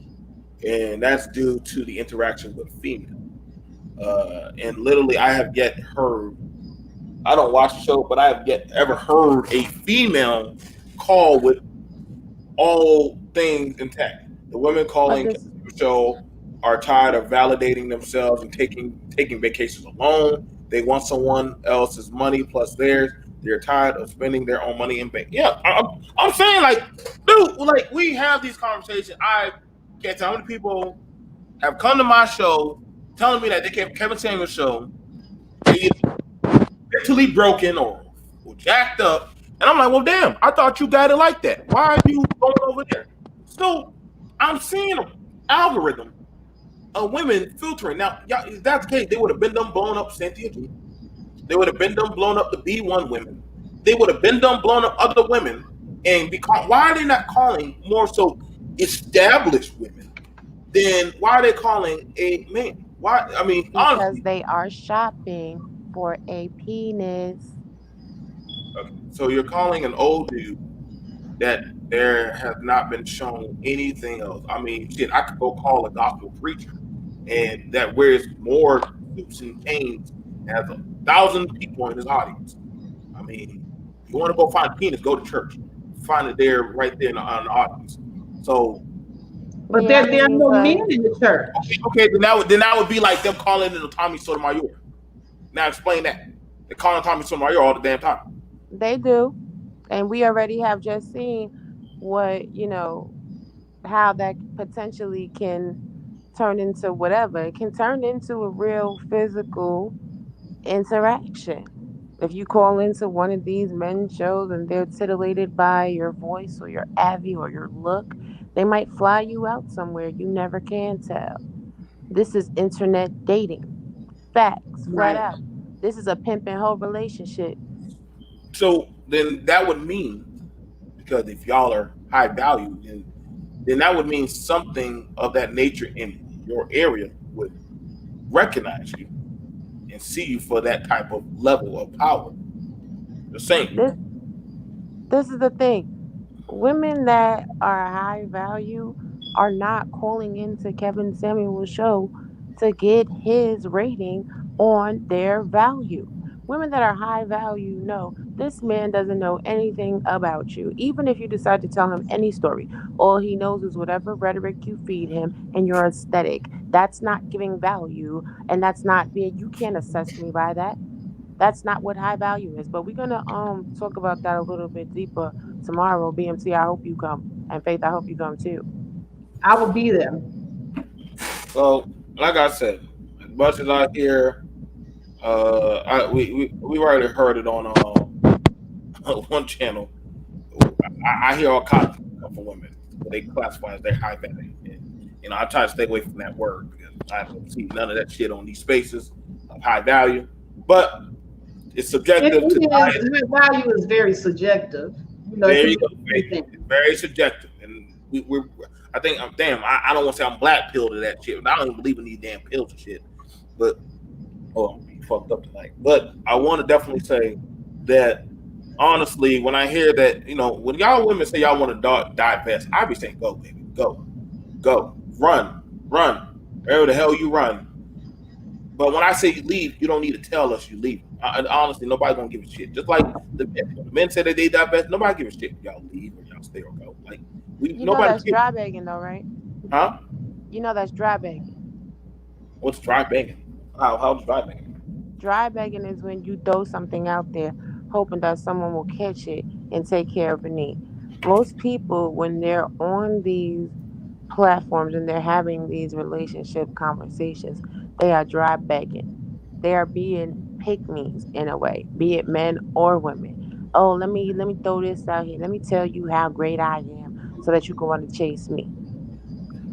and that's due to the interaction with female. And literally, I have yet heard. I don't watch the show, but I have yet ever heard a female call with all things intact. The women But calling this the show are tired of validating themselves and taking vacations alone. They want someone else's money plus theirs. They're tired of spending their own money in bank. Yeah, I'm saying like, dude, like we have these conversations. I can't tell how many people have come to my show telling me that they came Kevin Samuel's show. They mentally broken or jacked up. And I'm like, well, damn, I thought you got it like that. Why are you going over there? So I'm seeing an algorithm of women filtering. Now, yeah, if that's the case, they would have been done blowing up Cynthia G. They would have been done blowing up the B1 women. They would have been done blowing up other women. And because why are they not calling more so established women? Then why are they calling a man? Why? I mean, because honestly, they are shopping for a penis. okay, so you're calling an old dude that there has not been shown anything else. I mean, shit, I could go call a gospel preacher and that wears more suits and canes, has 1,000 people in his audience. I mean, you want to go find penis, go to church. Find it there, right there in the audience. So, But Yeah, I there are mean, no men but in the church. okay, then that would be like them calling it a Tommy Sotomayor. Now explain that. They're calling Tommy Sotomayor all the damn time. they do. And we already have just seen what, how that potentially can turn into whatever. It can turn into a real physical interaction. If you call into one of these men's shows and they're titillated by your voice or your avy or your look, they might fly you out somewhere. You never can tell. This is internet dating. Facts, flat Right. out. This is a pimp and hoe relationship. So then that would mean, because if y'all are high value, then that would mean something of that nature in your area would recognize you and see you for that type of level of power. The same. This this is the thing. Women that are high value are not calling into Kevin Samuel's show to get his rating on their value. Women that are high value know this man doesn't know anything about you. Even if you decide to tell him any story, all he knows is whatever rhetoric you feed him and your aesthetic. That's not giving value, and that's not being. You can't assess me by that. That's not what high value is. But we're gonna talk about that a little bit deeper tomorrow. BMT, I hope you come. And Faith, I hope you come too. I will be there. So, like I said, as much as I hear, we already heard it on one channel. I hear all kinds of stuff from women. What they classify as their high value. And, I try to stay away from that word because I don't see none of that shit on these spaces of high value. But it's It subjective to is, high value is very subjective. It there can you go. be anything. It's very subjective, and we're. I think I'm damn. I don't want to say I'm black pill to that shit. I don't even believe in these damn pills and shit. But I'm be fucked up tonight. But I want to definitely say that honestly, when I hear that, when y'all women say y'all want to divest, I be saying, go, baby, go, run. run. Wherever the hell you run. But when I say you leave, you don't need to tell us you leave. Honestly, nobody gonna give a shit. Just like the men said that they divest, nobody give a shit if y'all leave or y'all stay or go. Like You know nobody that's give, dry begging though, right? huh? You know that's dry begging. What's dry banging? How's dry banging? Dry begging is when you throw something out there hoping that someone will catch it and take care of a need. Most people, when they're on these platforms and they're having these relationship conversations, they are dry begging. They are being pick me's in a way, be it men or women. Oh, let me throw this out here. Let me tell you how great I am so that you can want to chase me.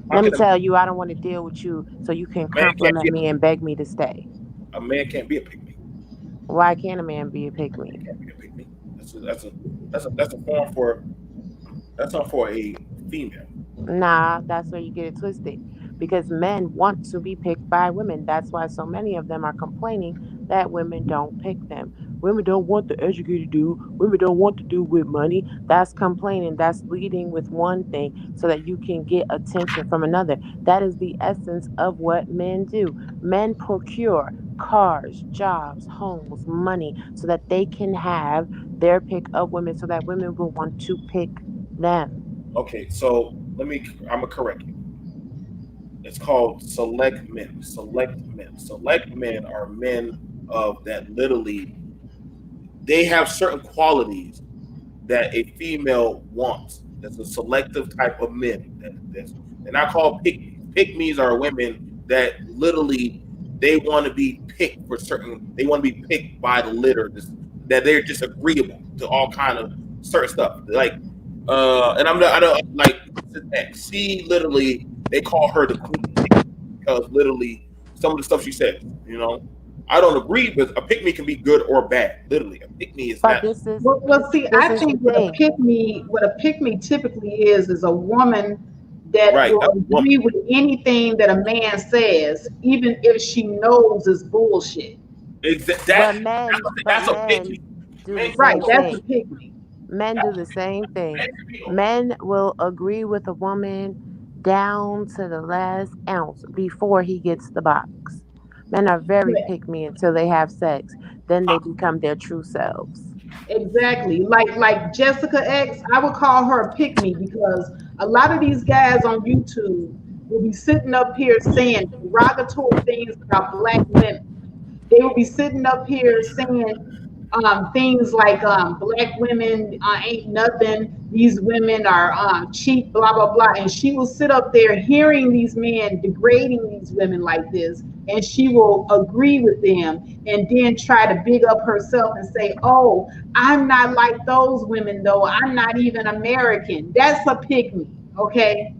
How Let me can tell you I don't want to deal with you so you can a man can't compliment be me and beg me to stay. a man can't be a pick me? Why can't a man be a pick me? He can't be a pick me. That's a form for that's not for a female. Nah, that's where you get it twisted. Because men want to be picked by women. That's why so many of them are complaining that women don't pick them. Women don't want the educated dude. Women don't want to do with money. That's complaining. That's leading with one thing so that you can get attention from another. That is the essence of what men do. Men procure cars, jobs, homes, money so that they can have their pick of women so that women will want to pick them. Okay, so I'm gonna correct you. It's called select men. Select men. Select men are men of that literally they have certain qualities that a female wants. That's a selective type of men. They're not called pick me. Pick me's are women that literally they want to be picked for certain. They want to be picked by the litter. That they're just agreeable to all kind of certain stuff. Like, and I'm not. I don't like she literally. They call her the queen because literally some of the stuff she says. I don't agree, but a pick me can be good or bad. Literally, a pick me is But not Well, see, this I is the think thing. what a pick me typically is a woman that right. will That's a woman. agree with anything that a man says, even if she knows it's bullshit. But That men, but that's a pick men me. do the Men Right, same can that's a thing. pick me. Men do the same thing. Men will agree with a woman down to the last ounce before he gets the box. Men are very Yeah, pick me until they have sex. Then they become their true selves. exactly. Like Jessica X, I would call her a pick me because a lot of these guys on YouTube will be sitting up here saying derogatory things about black women. They will be sitting up here saying things like black women ain't nothing. These women are cheap, blah blah blah. And she will sit up there hearing these men degrading these women like this, and she will agree with them, and then try to big up herself and say, "Oh, I'm not like those women though. I'm not even American." That's a pick me, okay?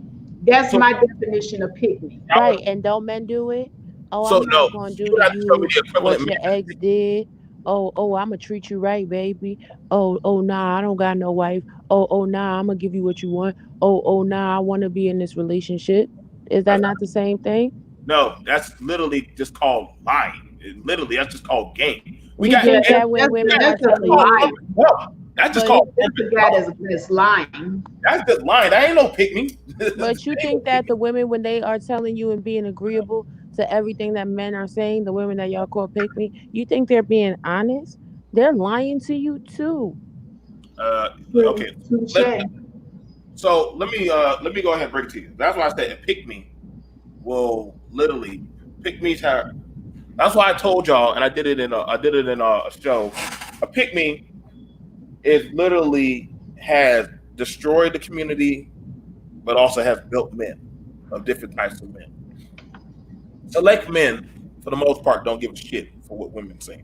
That's so my definition of pick me. I would Right. And don't men do it? Oh, so I'm no. not going to You do would to have to show me you the equivalent what men. your ex did. Oh, I'm going to treat you right, baby. Oh, nah, I don't got no wife. Oh, nah, I'm going to give you what you want. Nah, I want to be in this relationship. Is that That's not the same thing? no. That's literally just called lying. Literally, that's just called game. We You got Yeah, think and that when women are that's just telling called you, lying. pumping up. That's just but called That's pumping the guy up. that's lying. That's just lying. That ain't no pick me. That but you ain't no think pick that me. the women when they are telling you and being agreeable to everything that men are saying, the women that y'all call pick me, you think they're being honest? They're lying to you too. Uh, okay. Touche. Let, let me go ahead and break it to you. That's why I said a pick me will literally pick me's have. That's why I told y'all, and I did it in a show. A pick me is literally has destroyed the community, but also has built men of different types of men. Select men, for the most part, don't give a shit for what women say.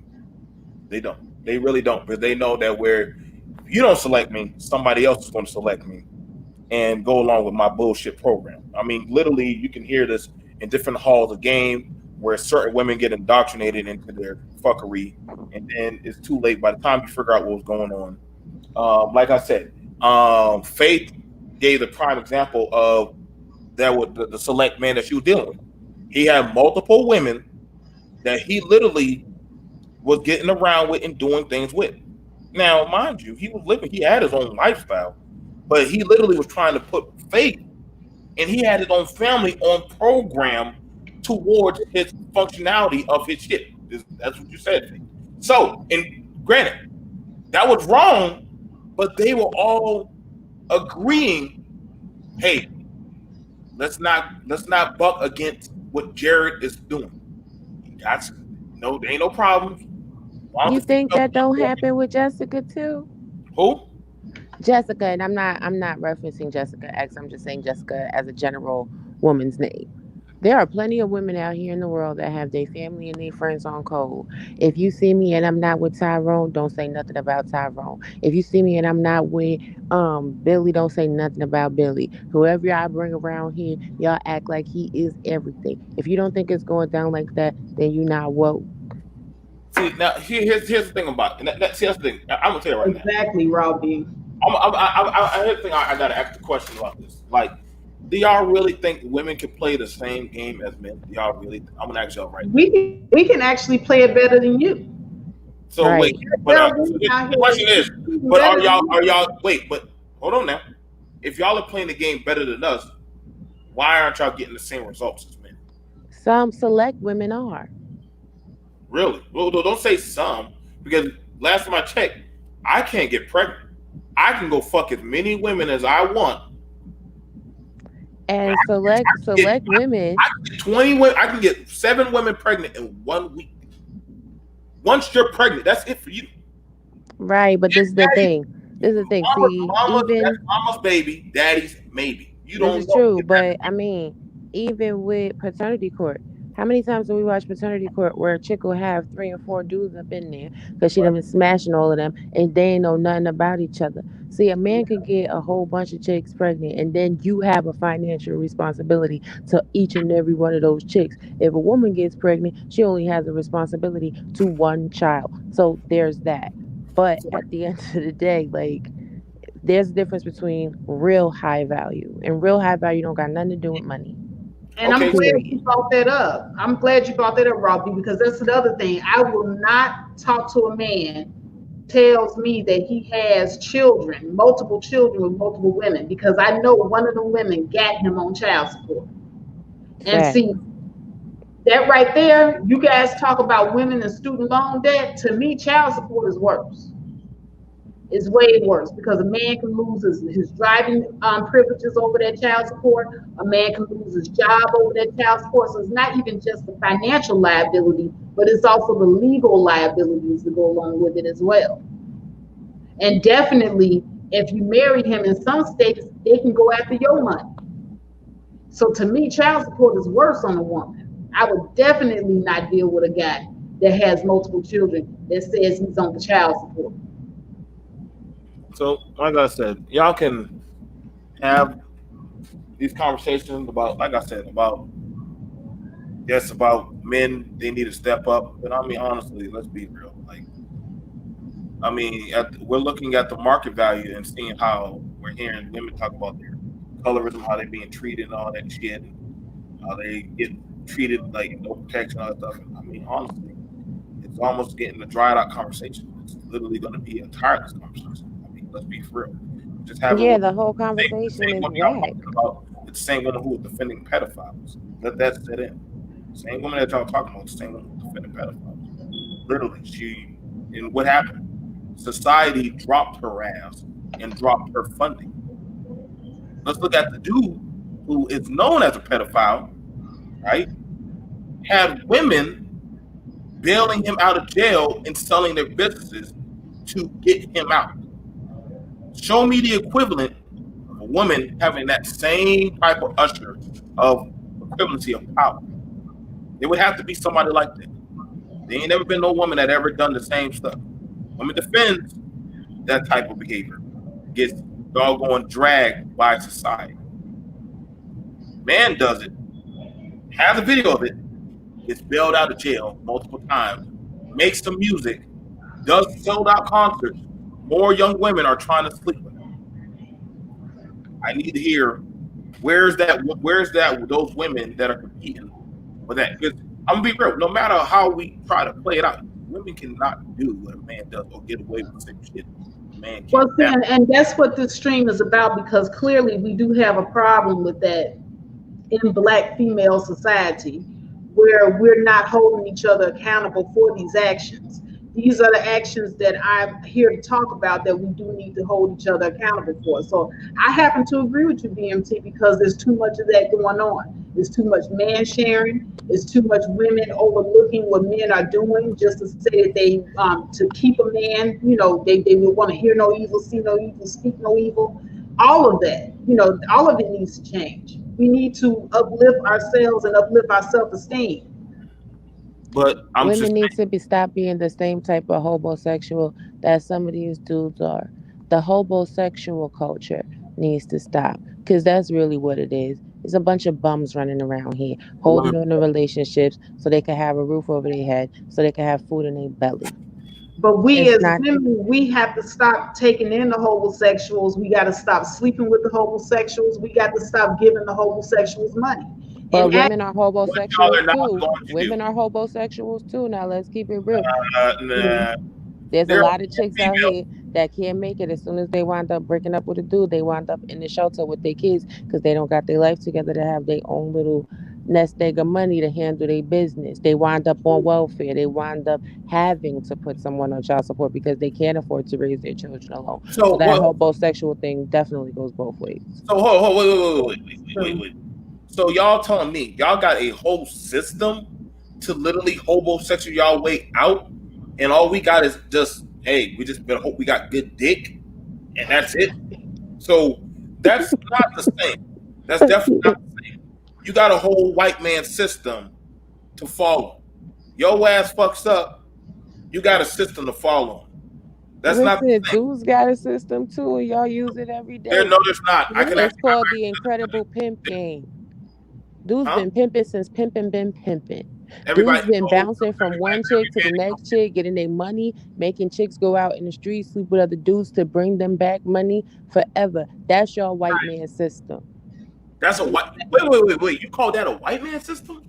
They don't. They really don't, because they know that where if you don't select me, somebody else is going to select me and go along with my bullshit program. I mean, literally, you can hear this in different halls of game where certain women get indoctrinated into their fuckery, and then it's too late by the time you figure out what was going on. Like I said, Faith gave the prime example of that with the select man that she was dealing with. He had multiple women that he literally was getting around with and doing things with. Now, mind you, he was living, he had his own lifestyle, but he literally was trying to put Faith and he had his own family on program towards his functionality of his shit. That's what you said. So, and granted, that was wrong, but they were all agreeing, hey, let's not buck against what Jared is doing. That's no, there ain't no problems. Why don't You the think female that don't people happen with Jessica too? who? Jessica, and I'm not referencing Jessica X. I'm just saying Jessica as a general woman's name. There are plenty of women out here in the world that have their family and their friends on code. If you see me and I'm not with Tyrone, don't say nothing about Tyrone. If you see me and I'm not with Billy, don't say nothing about Billy. Whoever y'all bring around here, y'all act like he is everything. If you don't think it's going down like that, then you're not woke. See now, here's the thing about it. See, that's the thing. I'm gonna tell you right now. Exactly, Robbie. Here's the thing. I gotta ask the question about this. Like, do y'all really think women can play the same game as men? Do y'all really? I'm gonna ask y'all right now. We can actually play it better than you. So wait, Right. but There are so women out the here question is, shooting but better than are you. y'all wait? But hold on now. If y'all are playing the game better than us, why aren't y'all getting the same results as men? Some select women are. Really? Well, don't say some, because last time I checked, I can't get pregnant. I can go fuck as many women as I want. And select women. I can get 20 women. I can get 7 women pregnant in 1 week. Once you're pregnant, that's it for you. Right, but this is the thing. This is the thing. See, That's even mama's baby, daddy's maybe. You this don't is know true, if that's but I mean, even with paternity court, how many times do we watch paternity court where a chick will have 3 and 4 dudes up in there because she done been smashing all of them and they ain't know nothing about each other? See, a man could get a whole bunch of chicks pregnant and then you have a financial responsibility to each and every one of those chicks. If a woman gets pregnant, she only has a responsibility to one child. So there's that. But at the end of the day, like, there's a difference between real high value and real high value don't got nothing to do with money. And I'm okay. glad Period. you brought that up. I'm glad you brought that up, Robbie, because that's another thing. I will not talk to a man that tells me that he has children, multiple children with multiple women, because I know one of the women got him on child support. And Fact. see, that right there, you guys talk about women and student loan debt. To me, child support is worse. It's way worse because a man can lose his driving privileges over that child support. A man can lose his job over that child support. So it's not even just the financial liability, but it's also the legal liabilities that go along with it as well. And definitely, if you marry him in some states, they can go after your money. So to me, child support is worse on a woman. I would definitely not deal with a guy that has multiple children that says he's on the child support. So, like I said, y'all can have these conversations about, like I said, about yes, about men. They need to step up. But I mean, honestly, let's be real. Like, I mean, we're looking at the market value and seeing how we're hearing women talk about their colorism, how they're being treated, and all that shit, and how they get treated like no protection, all that stuff. And I mean, honestly, it's almost getting a dried out conversation. It's literally going to be a tireless conversation. I mean, let's be for real. Just having Yeah, with the whole the conversation same is woman y'all whack. talking about, it's the same woman who was defending pedophiles. Let that sit in. Same woman that y'all talking about, the same woman who defended pedophiles. Literally, and what happened? Society dropped her ass and dropped her funding. Let's look at the dude who is known as a pedophile, right? Had women bailing him out of jail and selling their businesses to get him out. Show me the equivalent of a woman having that same type of usher of equivalency of power. It would have to be somebody like that. There ain't never been no woman that ever done the same stuff. Woman defends that type of behavior, gets doggone dragged by society. Man does it, has a video of it, gets bailed out of jail multiple times, makes some music, does sold out concerts. More young women are trying to sleep with him. I need to hear where's that those women that are competing with that? Because I'm gonna be real, no matter how we try to play it out, women cannot do what a man does or get away with the same shit a man Well, can't. see, and that's what this stream is about because clearly we do have a problem with that in Black female society where we're not holding each other accountable for these actions. These are the actions that I'm here to talk about that we do need to hold each other accountable for. So I happen to agree with you, BMT, because there's too much of that going on. There's too much man sharing. There's too much women overlooking what men are doing just to say that they to keep a man. They will want to hear no evil, see no evil, speak no evil. All of that, all of it needs to change. We need to uplift ourselves and uplift our self-esteem. But I'm just Women need to be stop being the same type of homosexual that some of these dudes are. The homosexual culture needs to stop because that's really what it is. It's a bunch of bums running around here holding on to relationships so they can have a roof over their head, so they can have food in their belly. But we It's as not. women, we have to stop taking in the homosexuals. We got to stop sleeping with the homosexuals. We got to stop giving the homosexuals money. But And women are what y'all homosexuals are not too. going to do. Women are homosexuals too. Now let's keep it real. Nah, There's a there are lot of chicks out female. here that can't make it. As soon as they wind up breaking up with a dude, they wind up in the shelter with their kids because they don't got their life together to have their own little nest egg of money to handle their business. They wind up on welfare. They wind up having to put someone on child support because they can't afford to raise their children alone. So So that what? homosexual thing definitely goes both ways. So hold, wait, wait, wait, wait, it's wait, wait, true. wait. So y'all telling me y'all got a whole system to literally homosexual y'all way out, and all we got is just hey, we just better hope we got good dick, and that's it. So that's not the same. That's definitely not the same. You got a whole white man system to follow. Your ass fucks up, you got a system to follow. That's not the Listen, same. dudes got a system too, and y'all use it every There, day. no, there's not. I can It's actually, called the incredible pimp game. Dude's huh? been pimping since pimping been pimping. Dude's Everybody, been so bouncing from everybody, one chick to every the man, next chick, getting their money, making chicks go out in the streets, sleep with other dudes to bring them back money forever. That's your white man system. that's a white. Wait, wait, wait, wait. You call that a white man system?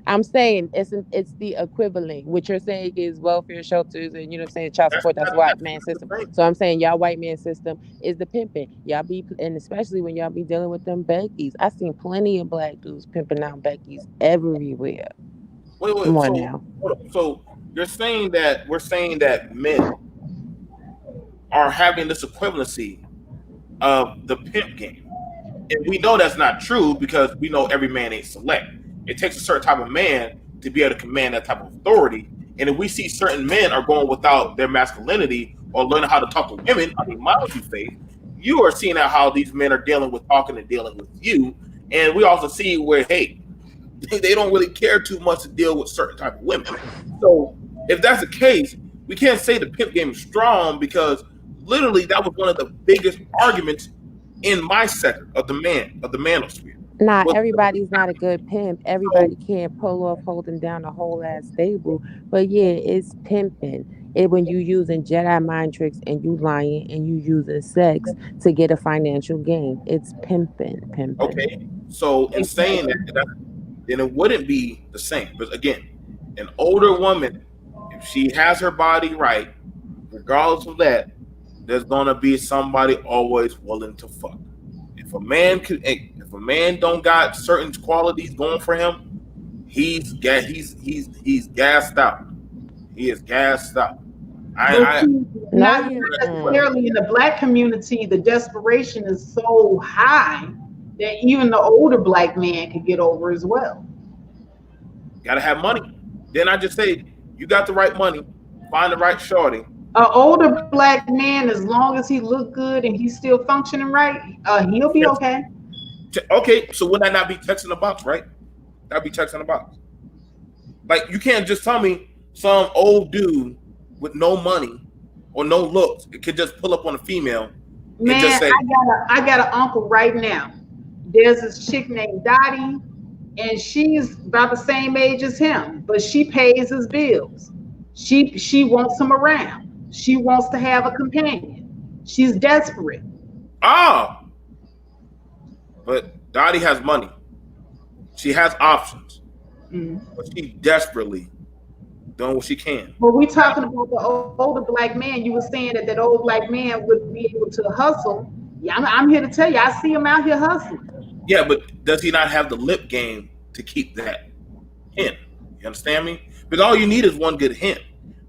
I'm saying it's the equivalent. What you're saying is welfare shelters and you know what I'm saying child support. That's white man That's system. the thing. So I'm saying y'all white man system is the pimping. Y'all be and especially when y'all be dealing with them Beckies. I seen plenty of black dudes pimping out Beckies everywhere. Wait, Come wait. on So, now. hold on. So you're saying that we're saying that men are having this equivalency of the pimp game. And we know that's not true because we know every man ain't select. It takes a certain type of man to be able to command that type of authority. And if we see certain men are going without their masculinity or learning how to talk to women, I mean, mind you, Faith, you are seeing how these men are dealing with talking and dealing with you. And we also see where, hey, they don't really care too much to deal with certain type of women. So if that's the case, we can't say the pimp game is strong because literally that was one of the biggest arguments in my sector of the manosphere. Nah, Was everybody's not a good pimp. so Everybody can't pull off holding down a whole ass stable. But yeah, it's pimping. It when you using Jedi mind tricks and you lying and you using sex to get a financial gain. It's pimping, pimping. okay. So in saying that, then it wouldn't be the same. But again, an older woman, if she has her body right, regardless of that, there's gonna be somebody always willing to fuck. If a man don't got certain qualities going for him, he's gassed out. He is gassed out. But I see, No, not you. necessarily in the Black community, the desperation is so high that even the older Black man could get over as well. gotta have money. Then I just say you got the right money, find the right shorty. An older Black man, as long as he look good and he's still functioning right, he'll be okay. Okay, so would that not be text in the box, right? That'd be text in the box. Like you can't just tell me some old dude with no money or no looks it could just pull up on a female and just Man, say, I got an uncle right now. There's this chick named Dottie, and she's about the same age as him, but she pays his bills. She wants him around. She wants to have a companion. She's desperate. ah, but Dottie has money. She has options, Mm. but she desperately doing what she can. But we talking about the older Black man. You were saying that that old Black man would be able to hustle. Yeah, I'm here to tell you, I see him out here hustling. Yeah, but does he not have the lip game to keep that hint? You understand me? Because all you need is one good hint.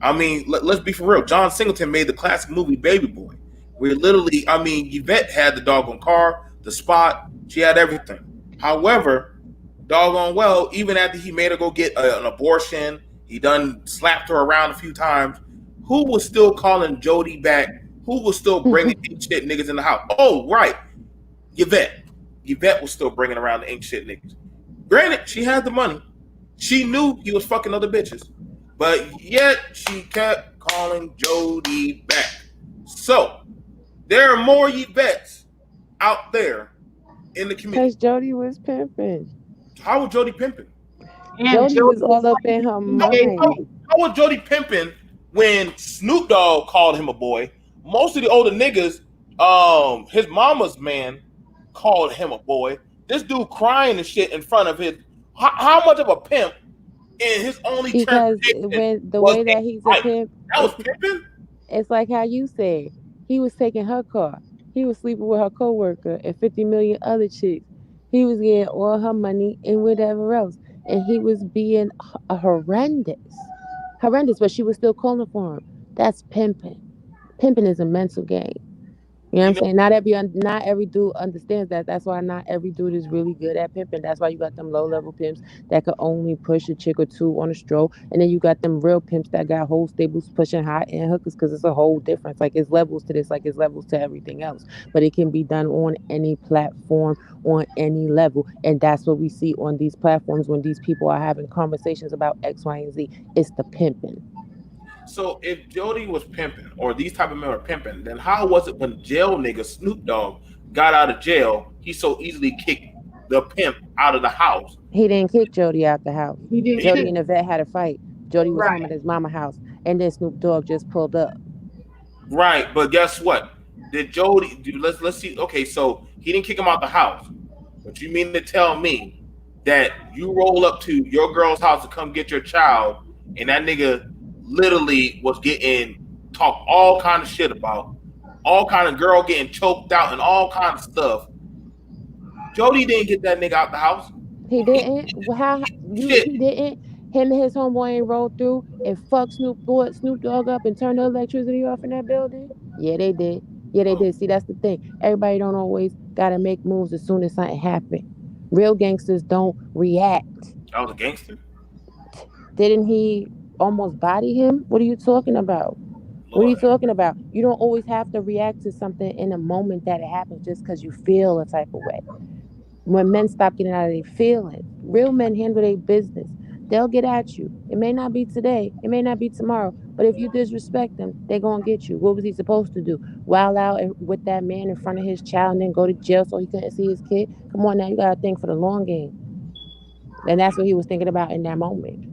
I mean, let's be for real. John Singleton made the classic movie Baby Boy, where literally, I mean, Yvette had the doggone car, the spot, she had everything. However, doggone well, even after he made her go get an abortion, he done slapped her around a few times. Who was still calling Jody back? Who was still bringing shit niggas in the house? Oh, right, Yvette. Yvette was still bringing around the ain't shit niggas. Granted, she had the money. She knew he was fucking other bitches. But yet, she kept calling Jody back. So, there are more Yvettes out there in the community. Because Jody was pimping. How was Jody pimping? And Jody was all up like, in her okay, mind. How was Jody pimping when Snoop Dogg called him a boy? Most of the older niggas, his mama's man called him a boy. This dude crying and shit in front of his. How much of a pimp in his only Because transportation when the was way that he's a pimp, that was pimping? it's like how you said. He was taking her car. He was sleeping with her coworker and 50 million other chicks. He was getting all her money and whatever else. And he was being horrendous. Horrendous, but she was still calling for him. That's pimping. Pimping is a mental game. You know what You I'm know, saying? Not every dude understands that. That's why not every dude is really good at pimping. That's why you got them low level pimps that could only push a chick or two on a stroll, and then you got them real pimps that got whole stables pushing high end hookers because it's a whole difference. Like it's levels to this, like it's levels to everything else. But it can be done on any platform, on any level, and that's what we see on these platforms when these people are having conversations about X, Y, and Z. It's the pimping. so if Jody was pimping or these type of men were pimping, then how was it when jail nigga Snoop Dogg got out of jail, he so easily kicked the pimp out of the house? He didn't kick Jody out the house. he didn't He, Jody kick. and Yvette had a fight. Jody was home Right. at his mama house, and then Snoop Dogg just pulled up. right, but guess what? Did Jody? Let's see. Okay, so he didn't kick him out the house, but you mean to tell me that you roll up to your girl's house to come get your child, and that nigga literally was getting talked all kind of shit about, all kind of girl getting choked out and all kind of stuff. Jody didn't get that nigga out the house. He He didn't. How you? shit. He didn't. Him and his homeboy ain't rolled through and fucked Snoop Dogg up and turned the electricity off in that building. Yeah, they did. Yeah, they Oh, did. See, that's the thing. Everybody don't always gotta make moves as soon as something happen. Real gangsters don't react. I was a gangster. Didn't he almost body him? What are you talking about? What are you Lord, talking about? You don't always have to react to something in a moment that it happens just because you feel a type of way. When men stop getting out of their feelings, real men handle their business. They'll get at you. It may not be today, it may not be tomorrow, but if you disrespect them, they're gonna get you. What was he supposed to do? Wild out with that man in front of his child and then go to jail so he couldn't see his kid? Come on now, you gotta think for the long game. And that's what he was thinking about in that moment.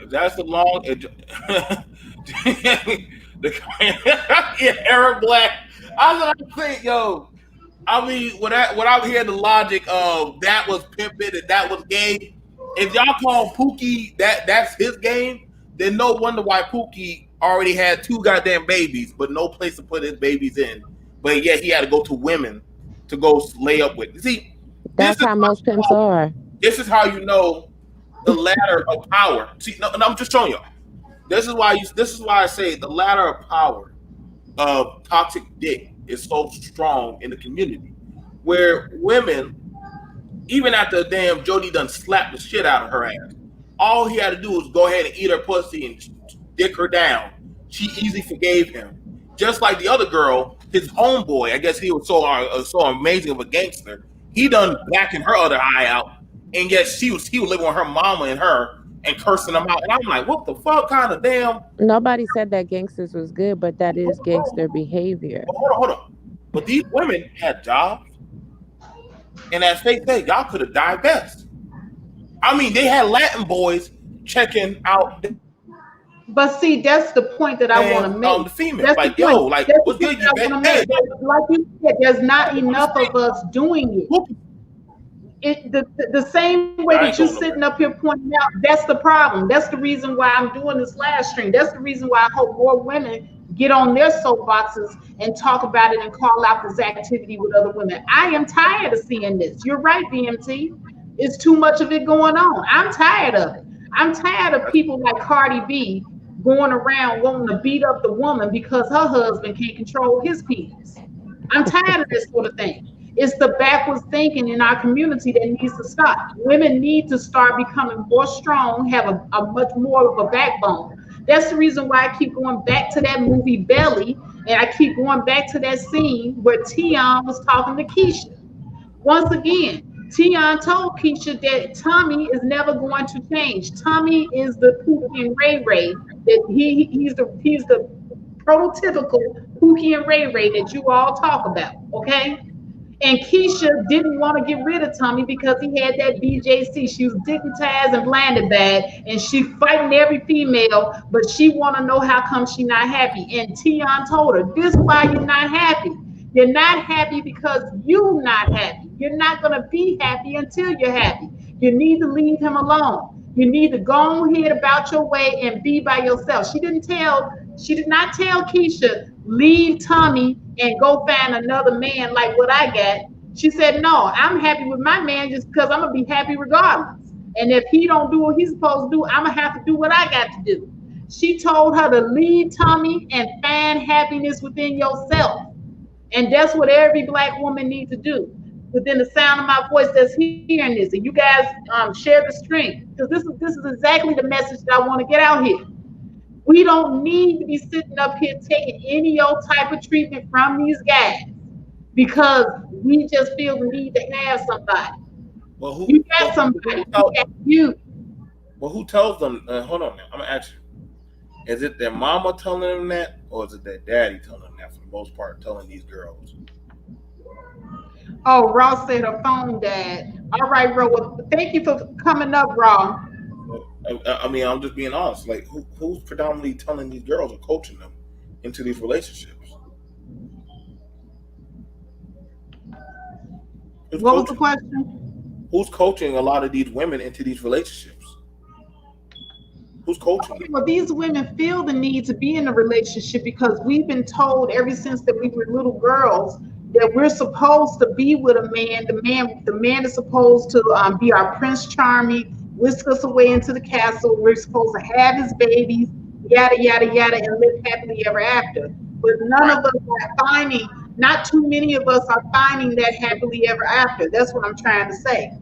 if that's the long, the yeah, Eric Black. I was gonna think, yo. I mean, without hearing the logic of that was pimping and that was gay, if y'all call Pookie that's his game, then no wonder why Pookie already had two goddamn babies, but no place to put his babies in. But yet he had to go to women to go lay up with. See, this That's is how most pimps are. this is how you know the ladder of power. See, no, I'm just showing you. This is why I say the ladder of power of toxic dick is so strong in the community, where women, even after damn Jody done slapped the shit out of her ass, all he had to do was go ahead and eat her pussy and dick her down. She easily forgave him. Just like the other girl, his homeboy, I guess he was so amazing of a gangster. He done blacking her other eye out, and yet he was living with her mama and her and cursing them out. And I'm like, what the fuck kind of damn? Nobody said that gangsters was good, but that is gangster behavior. Hold on. But these women had jobs, and as they say, y'all could have died best. I mean, they had Latin boys checking out But see, that's the point that I want to make. the female. That's Like, the point. yo, like, That's the what's good, point you that I want bet? to make. Like you said, there's not enough of us doing it. The same way I that ain't you going sitting nowhere. up here pointing out, that's the problem. That's the reason why I'm doing this live stream. That's the reason why I hope more women get on their soapboxes and talk about it and call out this activity with other women. I am tired of seeing this. You're right, BMT. It's too much of it going on. I'm tired of it. I'm tired of people like Cardi B going around wanting to beat up the woman because her husband can't control his penis. I'm tired of this sort of thing. It's the backwards thinking in our community that needs to stop. Women need to start becoming more strong, have a much more of a backbone. That's the reason why I keep going back to that movie Belly, and I keep going back to that scene where Tion was talking to Keisha. Once again, Tion told Keisha that Tommy is never going to change. Tommy is the Pookie and Ray Ray that he's the prototypical Pookie and Ray Ray that you all talk about. Okay, and Keisha didn't want to get rid of Tommy because he had that BJC. She was dignitized and blinded bad, and she fighting every female, but she want to know how come she not happy. And Tion told her, "This why you're not happy. You're not happy because you not happy. You're not gonna be happy until you're happy. You need to leave him alone. You need to go ahead about your way and be by yourself." She did not tell Keisha, leave Tommy and go find another man like what I got. She said, no, I'm happy with my man just because I'm gonna be happy regardless. And if he don't do what he's supposed to do, I'm gonna have to do what I got to do. She told her to leave Tommy and find happiness within yourself. And that's what every black woman needs to do. Within the sound of my voice that's hearing this, and you guys share the strength, because this is exactly the message that I want to get out here. We don't need to be sitting up here taking any old type of treatment from these guys because we just feel the need to have somebody. Well, You who? got Well, somebody. You got you. who tells them? Hold on, now. I'm gonna ask you: is it their mama telling them that, or is it their daddy telling them that? For the most part, telling these girls. Oh, Raw said her phone died. All right, Raw. Well, thank you for coming up, Raw. I mean, I'm just being honest. Like, who's predominantly telling these girls or coaching them into these relationships? Who's What was the coaching? question? Who's coaching a lot of these women into these relationships? Who's coaching them? Well, these women feel the need to be in a relationship because we've been told ever since that we were little girls that we're supposed to be with a man. The man is supposed to be our Prince Charming, whisk us away into the castle. We're supposed to have his babies, yada yada yada, and live happily ever after. But none Right. of us are finding. Not too many of us are finding that happily ever after. That's what I'm trying to say.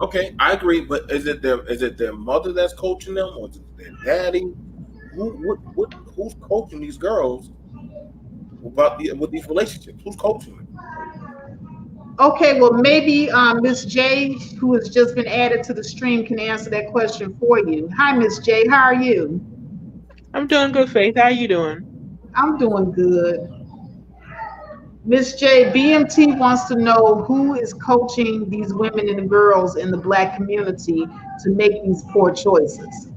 Okay, I agree. But is it their mother that's coaching them, or is it their daddy? Who's coaching these girls with these relationships? Who's coaching them? Okay, well, maybe Miss J, who has just been added to the stream, can answer that question for you. Hi, Miss J, how are you? I'm doing good, Faith. How you doing? I'm doing good. Miss J, BMT wants to know who is coaching these women and girls in the black community to make these poor choices.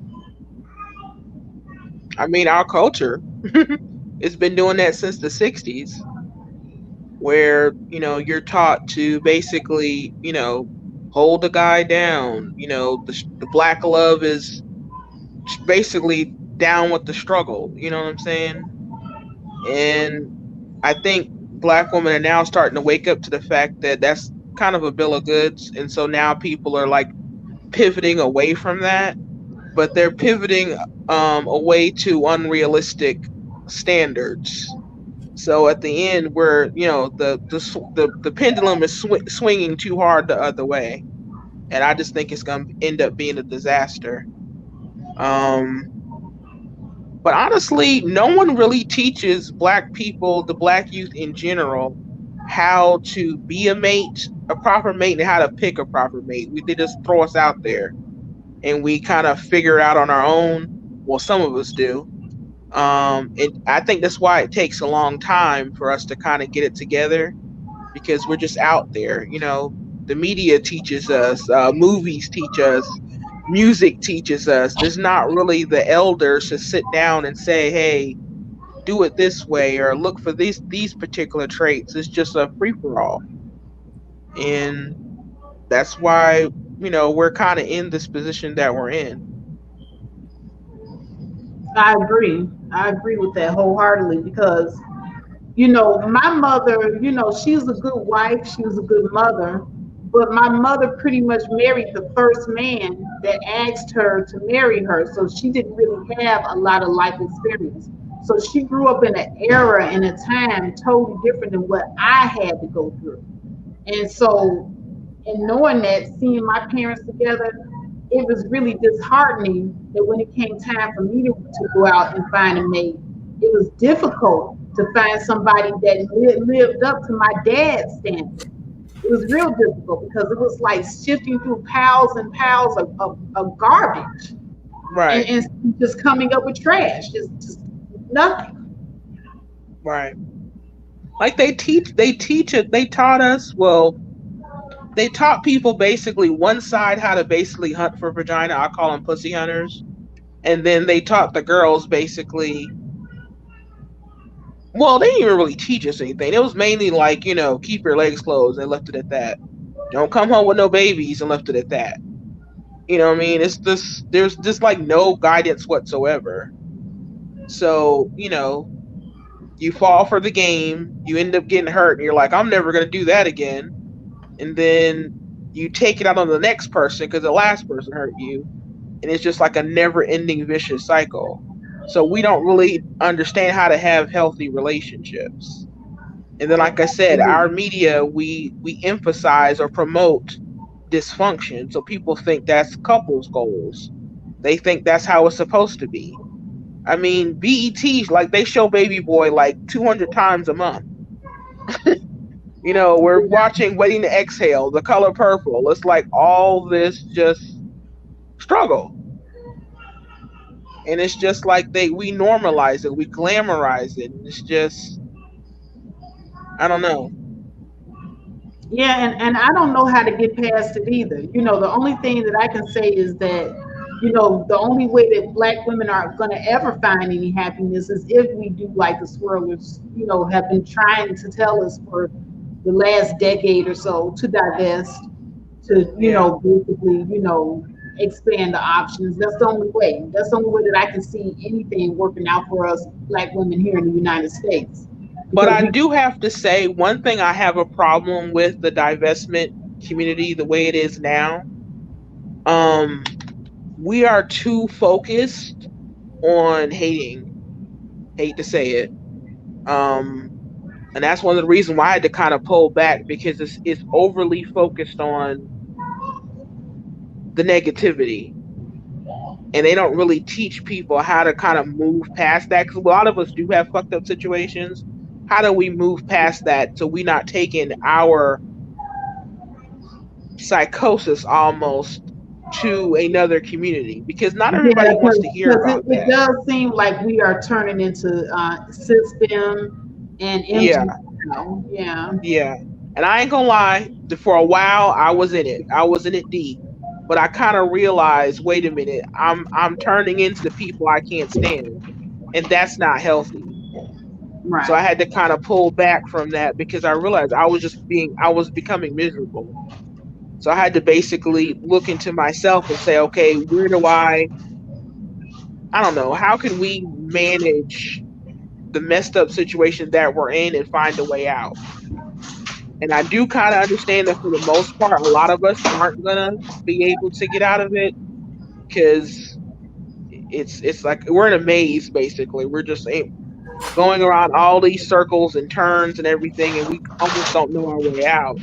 I mean, our culture. It's been doing that since the 60s, where, you're taught to basically, hold the guy down. The black love is basically down with the struggle. You know what I'm saying? And I think black women are now starting to wake up to the fact that that's kind of a bill of goods. And so now people are like pivoting away from that, but they're pivoting away to unrealistic standards. So at the end, where the pendulum is swinging too hard the other way, and I just think it's going to end up being a disaster. Um, but honestly, no one really teaches black people, the black youth in general, how to be a mate, a proper mate, and how to pick a proper mate. They just throw us out there and we kind of figure it out on our own. Well, some of us do. And I think that's why it takes a long time for us to kind of get it together, because we're just out there. The media teaches us, movies teach us, music teaches us. There's not really the elders to sit down and say, "Hey, do it this way," or look for these particular traits. It's just a free for all, and that's why we're kind of in this position that we're in. I agree. I agree with that wholeheartedly because my mother, she was a good wife, she was a good mother, but my mother pretty much married the first man that asked her to marry her. So she didn't really have a lot of life experience. So she grew up in an era and a time totally different than what I had to go through. And so, in knowing that, seeing my parents together, it was really disheartening that when it came time for me to go out and find a mate, it was difficult to find somebody that lived up to my dad's standard. It was real difficult because it was like sifting through piles and piles of garbage Right, and just coming up with trash, just nothing. right. Like they taught us, well, they taught people basically one side how to basically hunt for vagina. I call them pussy hunters. And then they taught the girls basically, well, they didn't even really teach us anything. It was mainly like, keep your legs closed and left it at that. Don't come home with no babies and left it at that. You know what I mean? It's this, there's just like no guidance whatsoever. So, you fall for the game, you end up getting hurt, and you're like, I'm never going to do that again. And then you take it out on the next person because the last person hurt you. And it's just like a never ending vicious cycle. So we don't really understand how to have healthy relationships. And then, like I said, our media, we emphasize or promote dysfunction. So people think that's couples goals. They think that's how it's supposed to be. I mean, BET, like they show Baby Boy like 200 times a month. We're watching Waiting to Exhale, The Color Purple. It's like all this just struggle. And it's just like we normalize it, we glamorize it. And it's just, I don't know. Yeah, and I don't know how to get past it either. The only thing that I can say is that, the only way that black women are going to ever find any happiness is if we do like the swirlers, have been trying to tell us for the last decade or so to divest, to, Yeah. basically, expand the options. That's the only way. That's the only way that I can see anything working out for us black women here in the United States. But Because I we do have to say one thing, I have a problem with the divestment community the way it is now. Um, we are too focused on hating. Hate to say it. Um, and that's one of the reasons why I had to kind of pull back because it's overly focused on the negativity, and they don't really teach people how to kind of move past that. Because a lot of us do have fucked up situations. How do we move past that so we not taking our psychosis almost to another community? Because not Yeah, everybody wants to hear because about it that. does seem like we are turning into system and Yeah, MG now. Yeah. yeah. And I ain't gonna lie, for a while I was in it. I was in it deep. But I kind of realized, wait a minute, I'm turning into the people I can't stand, and that's not healthy. So I Right. had to kind of pull back from that because I realized I was becoming miserable. So I had to basically look into myself and say, okay, where do I don't know, how can we manage the messed up situation that we're in and find a way out? And I do kind of understand that for the most part, a lot of us aren't gonna be able to get out of it because it's like we're in a maze basically. We're just going around all these circles and turns and everything, and we almost don't know our way out.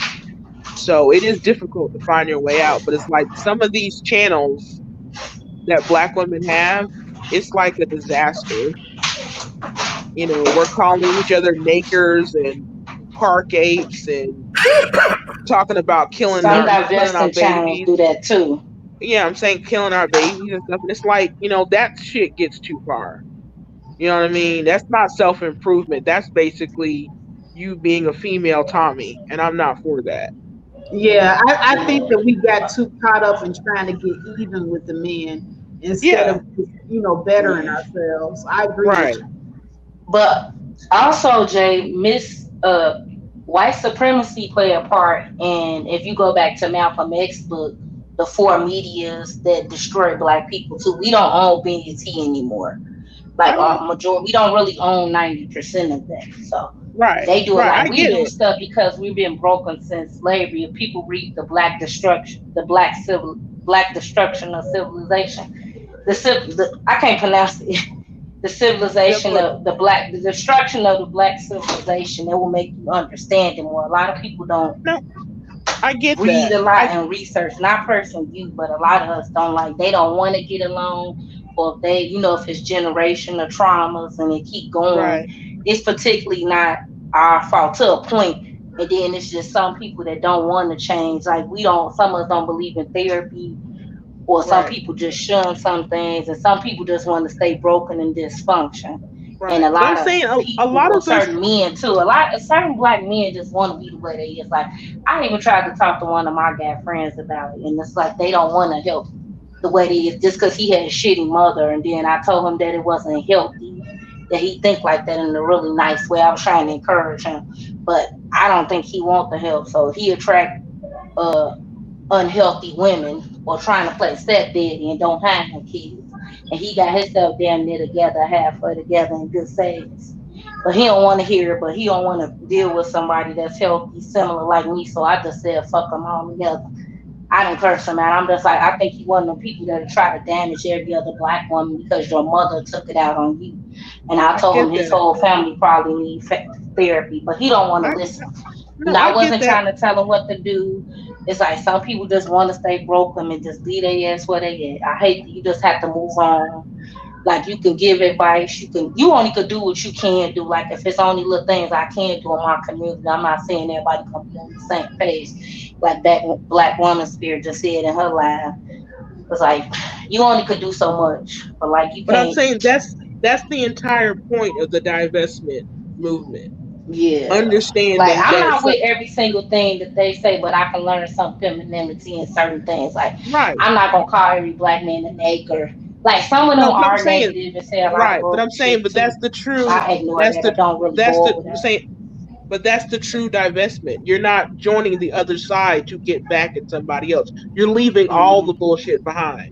So it is difficult to find your way out. But it's like some of these channels that black women have, it's like a disaster. We're calling each other nakers and park apes and talking about Some killing our divesting channels babies. do that too. Yeah, I'm saying killing our babies and stuff. And it's like, that shit gets too far. You know what I mean? That's not self improvement. That's basically you being a female Tommy, and I'm not for that. Yeah, I think that we got too caught up in trying to get even with the men instead Yeah, of bettering ourselves. I agree with right. you. But also, Jay, Miss white supremacy play a part in, if you go back to Malcolm X book, the four medias that destroy black people too. We don't own BET anymore. Like I don't. our majority, we don't really own 90% of that. So Right, they do it right. like I we get do it. stuff because we've been broken since slavery. If people read the Black Destruction of Civilization, I can't pronounce it. The civilization Civil. of the destruction of the black civilization. It will make you understand it more. A lot of people don't No, I get read that. a lot and research. Not personal you, but a lot of us don't like. They don't want to get along, or if they, if it's generational traumas and they keep going, Right, it's particularly not our fault to a point. And then it's just some people that don't want to change. Like we don't. Some of us don't believe in therapy, or some right, people just shun some things, and some people just want to stay broken and dysfunction. And right. a But I'm lot of saying a people, lot or of us. certain men too, a lot of certain black men just want to be the way they is. Like I even tried to talk to one of my guy friends about it, and it's like they don't want to help the way they is just because he had a shitty mother. And then I told him that it wasn't healthy, that he think like that in a really nice way. I was trying to encourage him, but I don't think he want the help, so he attract uh unhealthy women or trying to play stepdaddy and don't have no kids. And he got himself damn near together, halfway together in good savings. But he don't want to hear it, but he don't want to deal with somebody that's healthy, similar like me. So I just said, fuck them all together. I didn't curse him out. I'm just like, I think he one of the people that try to damage every other black woman because your mother took it out on you. And I I told get him his that. whole family probably need therapy, but he don't want to I listen. no, I I get wasn't that. trying to tell him what to do. It's like some people just want to stay broken and just leave their ass where they at. I hate that you just have to move on. Like you can give advice, you only could do what you can do. Like if it's only little things I can do in my community, I'm not saying everybody gonna be on the same page. Like that black woman spirit just said in her life. It's like you only could do so much, but like you But I'm can't. saying that's the entire point of the divestment movement. Yeah. Like Understanding I'm that not with every single thing that they say, but I can learn some femininity in certain things. Like right. I'm not gonna call every black man a nigger. Like some of them No, but I'm are saying negative and say a lot of right. But I'm saying, bullshit but too. that's the true. I ignore That's that. I the don't really that's go the over I'm that. saying. But that's the true divestment. You're not joining the other side to get back at somebody else. You're leaving all the Hmm. bullshit behind.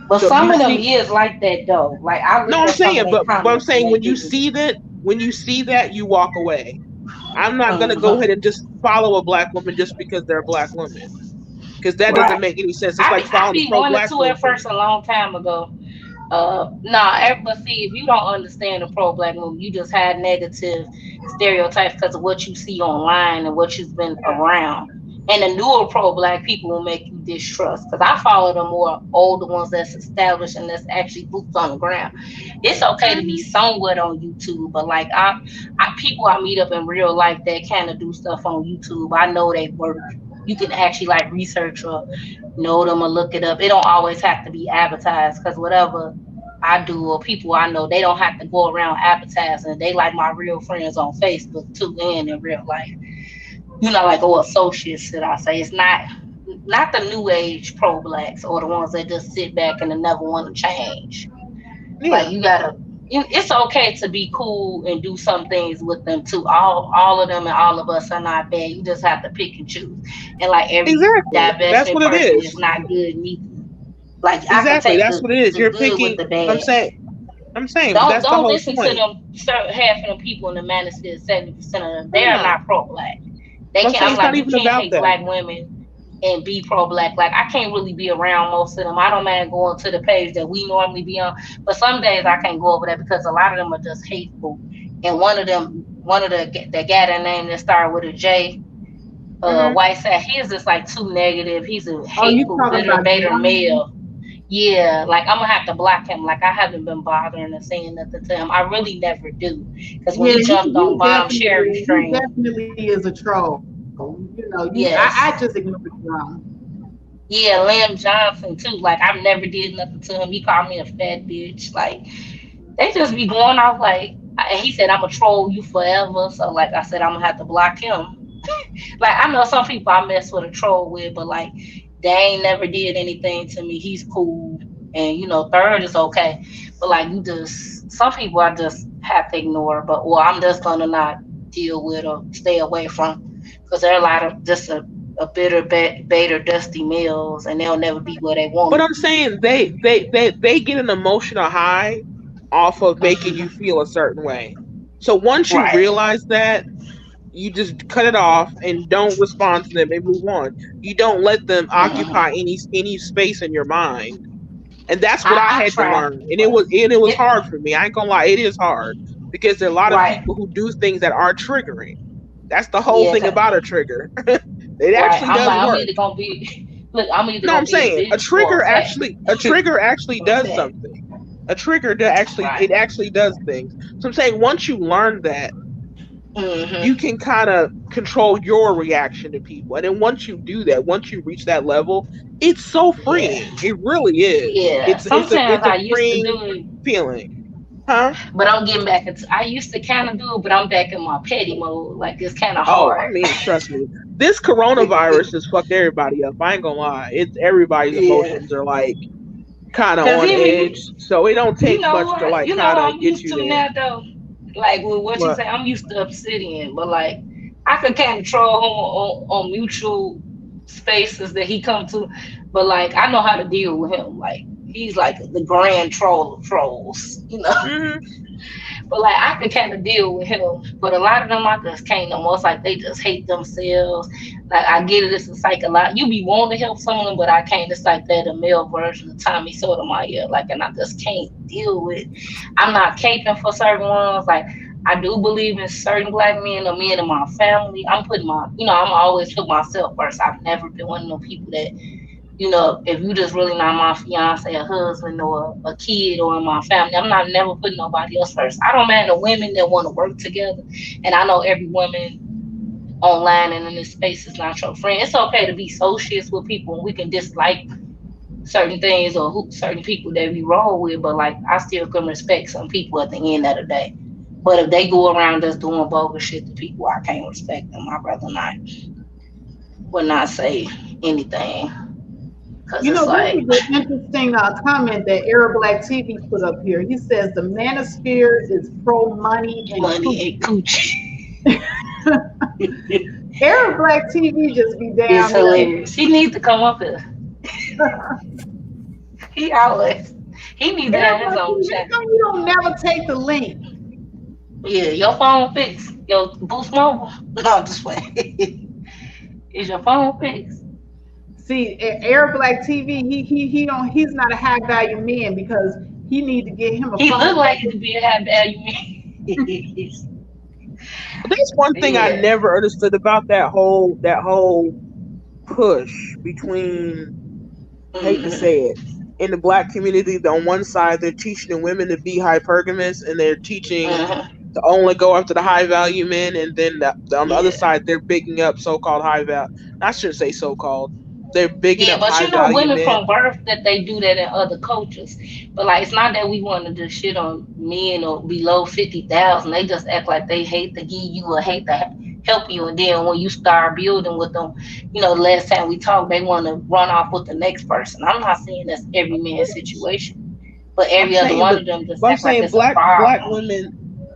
But So if some you of them see, is like that though. Like I no, look I'm at some of saying, their but I'm comments and saying they do. when you see that, you walk away. I'm not gonna go ahead Hmm. and just follow a black woman just because they're a black woman, because that doesn't Right. make any sense. It's like I following a be pro wanting black to at movement. first a long time ago. But see, if you don't understand the pro black movement, you just had negative stereotypes because of what you see online and what you've been Yeah. around. And the newer pro black people will make you distrust. Because I follow the more older ones that's established and that's actually boots on the ground. It's okay to be Hmm. somewhat on YouTube, but like people I meet up in real life that kind of do stuff on YouTube, I know they work. You can actually like research or know them or look it up. It don't always have to be advertised because whatever I do or people I know, they don't have to go around advertising. They like my real friends on Facebook too and in real life. Like or associates should I say. It's not the new age pro blacks or the ones that just sit back and never want to change. Like Yeah. it's okay to be cool and do some things with them too. All of them and all of us are not bad. You just have to pick and choose. And like every Exactly. That's divestment what it person is is. not good neither. Like I can Exactly. take That's what it is. the You're good with picking. the I'm bad. saying. I'm saying, but Don't that's the don't whole listen to point. them. Half of them people in the manosphere, 70% of them, they are No. not pro black. They But I'm can't. saying I'm it's not like you even can't about hate that. black women and be pro black. Like I can't really be around most of them. I don't mind going to the page that we normally be on, but some days I can't go over there because a lot of them are just hateful. And one of the guy that name that started with a J, Hmm. White said he's just like too negative. He's a Oh, you hateful, talking bitter, about beta John? male. Yeah, like I'm gonna have to block him. Like I haven't been bothering or saying nothing to him. I really never do. Because when Yeah, he jumped on Bomb Sherry he Stream, definitely is a troll. I just yes. ignore John. Yeah, Lamb Johnson too. Like I've never did nothing to him. He called me a fat bitch. Like they just be going off like and he said I'm gonna troll you forever. So like I said I'm gonna have to block him. Like I know some people I mess with a troll with, but like they ain't never did anything to me. He's cool, and third is okay, but like you just some people I just have to ignore, but or I'm just gonna not deal with or stay away from because there are a lot of just a bitter beta dusty males, and they'll never be where they want But to I'm be. saying they get an emotional high off of making you feel a certain way. So once you Right. realize that, you just cut it off and don't respond to them and move on. You don't let them occupy Mhm. any space in your mind. And that's what I I had to try, learn. And but it was it, hard for me. I ain't gonna lie, it is hard because there are a lot of right. people who do things that are triggering. That's the whole Yeah, thing about a trigger. It right. actually I'm does like, I'm work. either gonna be, look, I'm either No, I'm gonna be a saying bitch or a fact. a trigger actually For a does fact. something. A trigger to actually Right. it actually does things. So I'm saying once you learn that, you Mhm. can kind of control your reaction to people. And then once you do that, once you reach that level, it's so Yeah. freeing. It really is. Yeah. Sometimes It's a I used to freeing do it, feeling. Huh? but I'm getting back into. I used to kind of do it, but I'm back in my petty mode. Like it's kind of Oh, I hard. mean, trust me. This coronavirus just fucked everybody up. I ain't gonna lie. It's everybody's Yeah. emotions are like kind of Cause on even edge. So it don't take much to like you know kind what of I'm get used you to there. now though. Like with what you But say, I'm used to obsidian, but like I could kind of troll him on mutual spaces that he come to, but like I know how to deal with him. Like he's like the grand troll of trolls, you know. hmm But like I can kind of deal with him. But a lot of them I just can't no more. It's like they just hate themselves. Like I get it, it's a psychological. You be wanting to help someone, but I can't. It's like that a male version of Tommy Sotomayor. Like, and I just can't deal with. I'm not caping for certain ones. Like I do believe in certain black men or men in my family. I'm putting my, I'm always put myself first. I've never been one of those people that if you just really not my fiance, a husband, or a kid, or in my family, I'm not never putting nobody else first. I don't mind the women that want to work together, and I know every woman online and in this space is not your friend. It's okay to be associates with people, and we can dislike certain things or certain people that we roll with, but like I still can respect some people at the end of the day. But if they go around just doing bogus shit to people, I can't respect them. My brother not would not say anything because You it's know, this like is an interesting comment that Arab Black TV put up here. He says the manosphere is pro money and money coochie. ain't coochie. Arab Black TV just be It's down there. hilarious. He needs to come up here. He always he needs to Arab have his Black own TV, channel. how come you don't never take the link? Yeah, your phone fixed. Your Boost Mobile. No, I'm just playing. Is your phone fixed? See, Arab Black TV, he don't he's not a high value man because he need to get him a He looked phone. like he could be a high value man. that's one thing I Yeah. never understood about that whole push between, hate to say Mm-hmm. it, in the black community. On one side, they're teaching the women to be hypergamous, and they're teaching Mm-hmm. to only go after the high value men. And then on the other Yeah. side, they're bigging up so-called high value. I shouldn't say so-called. They're bigging Yeah, up but high you know, value women men. from birth that they do that in other cultures. But like, it's not that we want to just shit on men or below 50,000. They just act like they hate to give you or hate to help you, and then when you start building with them, the last time we talked, they want to run off with the next person. I'm not saying that's every man's situation, but I'm every other saying, one but, of them just but I'm act like saying it's a problem.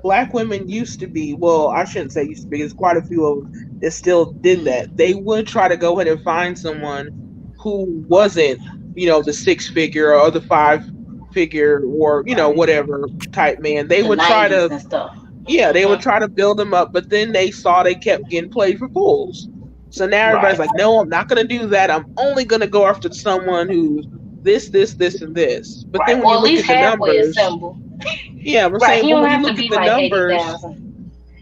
black women used to be. Well, I shouldn't say used to be. There's quite a few of them that still did that. They would try to go ahead and find someone who wasn't, the six figure or the five figure or Right. whatever type man. They The would try 90s to, and stuff. yeah, they would Hmm. try to build them up. But then they saw they kept getting played for fools. So now everybody's Right. like, no, I'm not gonna do that. I'm only gonna go after someone who's this, and this. But then Right. when Or you at look least at the halfway numbers, assemble. yeah, I'm Right. saying, He but don't when you have to look at be the like numbers, 80,000.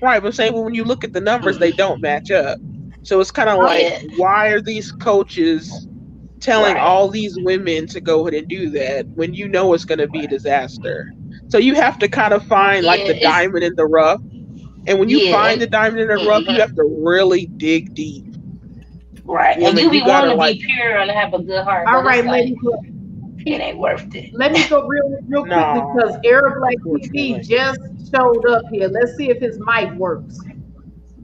right, but I'm saying when you look at the numbers, they Mm-hmm. don't match up. So it's kind of like, Yeah. why are these coaches telling Right. all these women to go ahead and do that when you know it's going to be a Right. disaster? So you have to kind of find like Yeah. the It's diamond in the rough. And when you yeah. find the And diamond in the rough, you have mm-hmm. to really dig deep. Right. And Women, you you be got to wanting to like, be pure and have a good heart, All but it's right, like ladies, look, it ain't worth it. let me go real quickly no, because Arab Black TV unfortunately. just showed up here. Let's see if his mic works.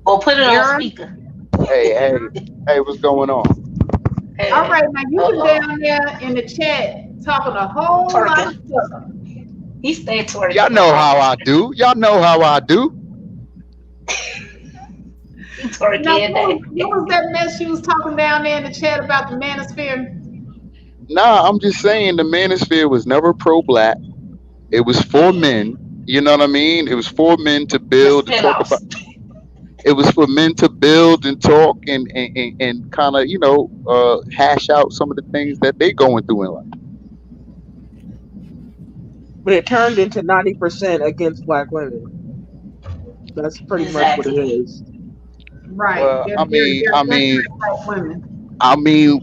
Or put it on Aaron? speaker. Hey, hey, hey, what's going on? All Hey. right, now you Uh been oh. down there in the chat talking a whole lot of Twerking. stuff. He stay Y'all twerking know now. how I do. Y'all know how I do. He twerk Now, every what was day. that mess you was talking down there in the chat about the manosphere? Nah, I'm just saying the manosphere was never pro black. It was for men. You know what I mean? It was for men to The build and talk about. spinoffs. It was for men to build and talk and kind of hash out some of the things that they going through in life. But it turned into 90% against black women. That's pretty much what it Exactly. is. Right. Well, They're anti-black women.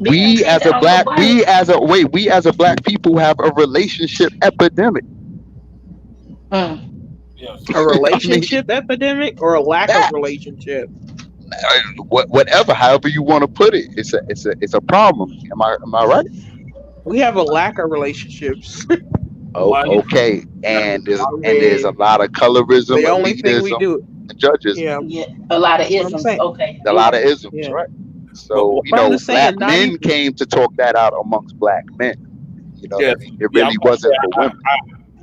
Being we treated as a black, unbiased. we as a black people have a relationship epidemic. Mm. Yes. A I mean, relationship epidemic or a lack of that relationship? whatever, however you want to put it, it's a problem. Am I right? We have a lack of relationships. Oh, Why? okay. Exactly. And there's a lot of colorism, The only thing we elitism, do, and judges. yeah, Yeah, a lot of that's what I'm isms. saying. Okay, A you're lot of right. isms, Yeah, right? But, So, but I'm just black saying, men came to talk that out amongst black men. You know what I yes. mean? It Yeah, I'm really gonna say wasn't for women.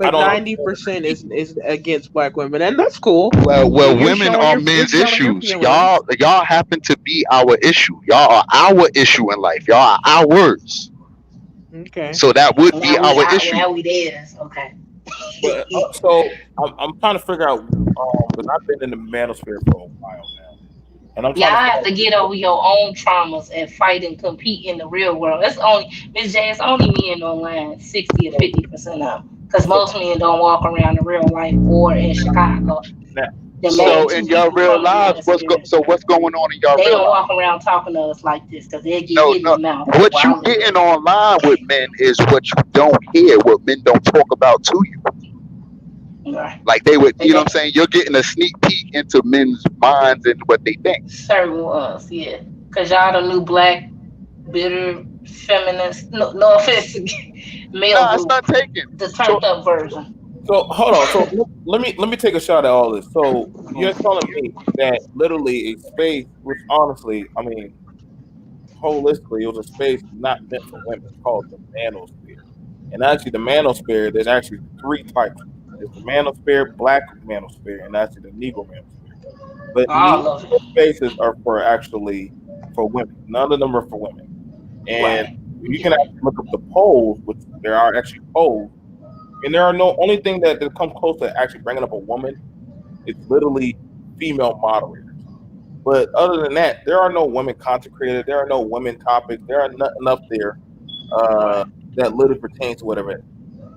I but don't 90% is against black women, and that's cool. Well, You're women showing are you're men's showing your issues. feelings. Y'all happen to be our issue. Y'all are our issue in life. Y'all are ours. Okay. So that would be Now we our out. issue. Now we theirs. Okay. but so I'm trying to figure out because I've been in the manosphere for a while now, and I'm Y'all trying to figure have to get over your own traumas and fight and compete in the real world. That's only Miss J. It's only men online 60 or out. 50% of, because So most men don't walk around in real life or in Chicago. now, The so main So two in your people real from the lives, manosphere, what's going on in your they real don't life? walk around talking to us like this because they get No, hit in no. the mouth What where you I live getting at. online with men is what you don't hear, what men don't talk about to you. Right. Like they would, And you know what I'm that saying? You're getting a sneak peek into men's minds and what they think. certain ones, yeah. Because y'all the new black, bitter, feminist, no offense, male Nah, it's group, not taken. the turned up version. hold on. So let me take a shot at all this. So you're telling me that literally a space, which honestly, I mean, holistically, it was a space not meant for women. It's called the manosphere. And actually, the manosphere, there's actually three types. There's the manosphere, black manosphere, and actually the Negro manosphere. But neither All of of it. those spaces are for actually for women. None of them are for women. And Right. you can You're right. actually look up the polls, which there are actually polls, and there are no only thing that comes close to actually bringing up a woman is literally female moderators. But other than that, there are no women content creators. There are no women topics. There are nothing up there uh, Right. that literally pertains to whatever.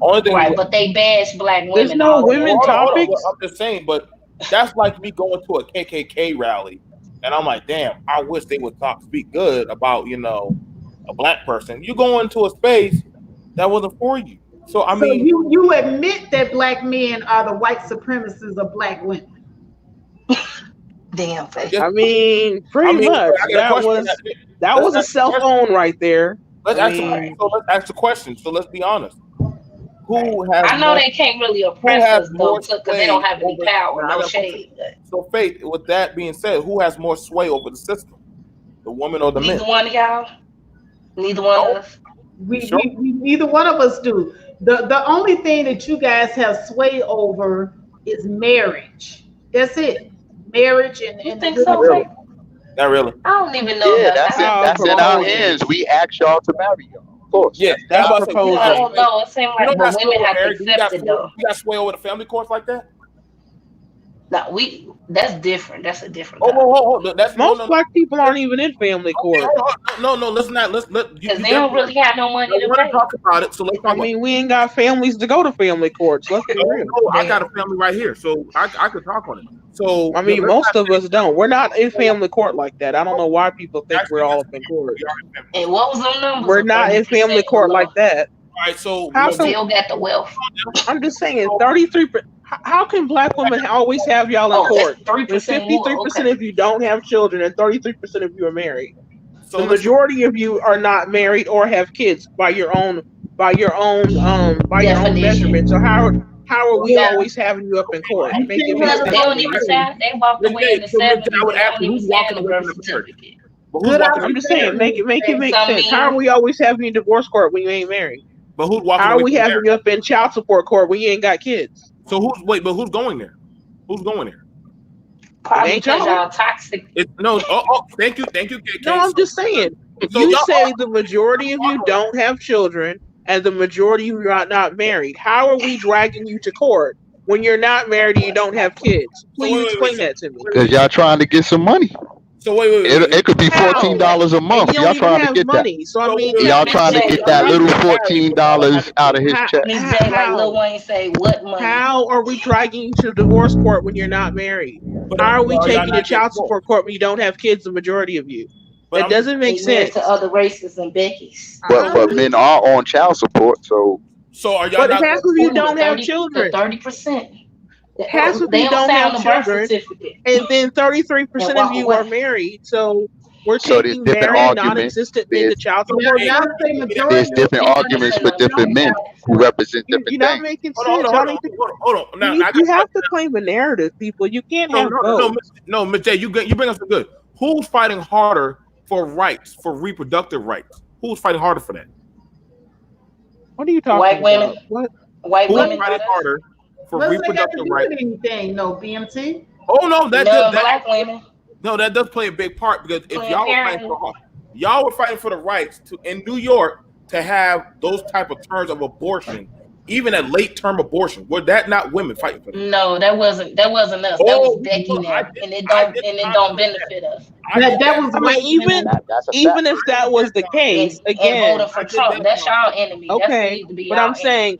Only thing, Right. But they bash black There's women no all women damn hold time. on. topics. I'm just saying, but that's like me going to a KKK rally, and I'm like, damn, I wish they would speak good about a black person. You go into a space that wasn't for you. So I So mean, you admit that black men are the white supremacists of black women. Damn I face. guess I mean, I pretty mean much. I got a question. That Let's was a ask the self question. own right there. Let's I ask the question. mean, So let's ask the question. So let's be honest. Right. Who has I know more? they can't really Who oppress has us though, more because they don't sway have any over? power. Now I No got a question. shade. But So, Faith, with that being said, who has more sway over the system, the woman or the men? neither one of y'all, neither one of No, us. you We, sure? we, we neither one of us do. The only thing that you guys have sway over is marriage. That's it. Marriage You and think Not so, really. Faith? Not really. I don't even know Yeah, about that. I how think that's it's in our both proposing. hands. ways. We ask y'all to marry y'all. Of course. Yeah, that's That's what I say. We don't I have proposing. don't sway. know. It seems We like, don't but got sway women over have to marriage. We accept got it sway. though. We got sway over the family courts like that. No, we that's different. That's a different Oh, whoa, topic. whoa, whoa. That's no, Most no, no. black people Okay, aren't even in family court. hold on. No, no. Let's not. Let's let you. Because You they don't definitely really have no money to want to pay. talk about it. So let's I talk about. mean, we ain't got families to go to family courts. Let's be Oh real. no, I got a Damn. family right here, so I could talk on it. So I no, mean, let's most not of say us don't. We're not in family court like that. I don't know why people think we're actually all yes, up in court. we are in family And court. what was them numbers? We're A not in family 30% or court like lower. that. All right, so How And can still got the wealth. I'm just saying so 33? How can black women always have y'all in Oh, it's court when 3% more. 53% Okay. of you don't have children and 33% of you are married? so The let's majority of you are not married or have kids by your own measurement. Definition. So how are we yeah, always having you up in court? Right. you Make can't it have Because it they make both don't sense. even ways. sound, they walked Miss away in J. the So Miss J, I 70s would and ask don't you even who's stand walking on the away birth from the marriage, certificate. but who's Good walking away? I'm just saying, observation. make Some sense. How are men, we always having you in divorce court when you ain't married? But who's walking How are away we from the having marriage? you up in child support court when you ain't got kids? So who's wait? But who's going there? Who's going there? It probably ain't because y'all. y'all toxic. It no. Oh, thank you, No, KK. I'm just saying. So You y'all say the majority of you are don't have children and the majority of you are not married. How are we dragging you to court when you're not married and you don't have kids? So Please explain that to me. Because y'all trying to get some money. So wait. It could be How? $14 a And month. you don't Y'all even trying to have get that. money. So I So mean, Y'all Miss trying to J, get that little $14 out of his check. Miss J, like Lil how? Wayne say, what money? How are we dragging you to divorce court when you're not married? but How are we are y'all taking you to not getting child divorced? support court when you don't have kids, the majority of you? But That I'm doesn't make They married to sense. other races and Becky's. How? But men are on child support, so so are y'all But not half going? of you Ooh, don't have the children. 30%. Half of They you don't don't say on have the birth children, certificate and then and 33% of walk you are away. married. So we're so there's taking different married, arguments. non-existent men to There's child So, support hey, Y'all court. say give me that. there's majority of different They people don't that arguments say with no don't different men have child who support. represent different You're not things. making Hold on, sense. hold on, Y'all hold need to. on, hold on. Now, You I got you a have to question. claim a narrative, people. You can't No, have no, no, no, both. no, Miss J, you bring us a good. Who's fighting harder for rights, for reproductive rights? Who's fighting harder for that? What are you talking White women, about? What? white Who's what, women know fighting that. harder for what's that got to reproductive do rights? with anything? No, BMT. Oh no, that Non-black women, no, that does play a big part because if Planned y'all were fighting Parenthood. for y'all were fighting for the rights to in New York to have those type of terms of abortion, even a late term abortion, were that not women fighting for that? No, that wasn't us. That was Oh, Becky no, and them, I did and it not don't know that. benefit us. I did That that. was I mean, white women. That's a fact. even if I that did was that the part. case, And again, voting for I did Trump. that That's part. y'all enemy. That's who okay. need to be But I'm y'all enemy. saying,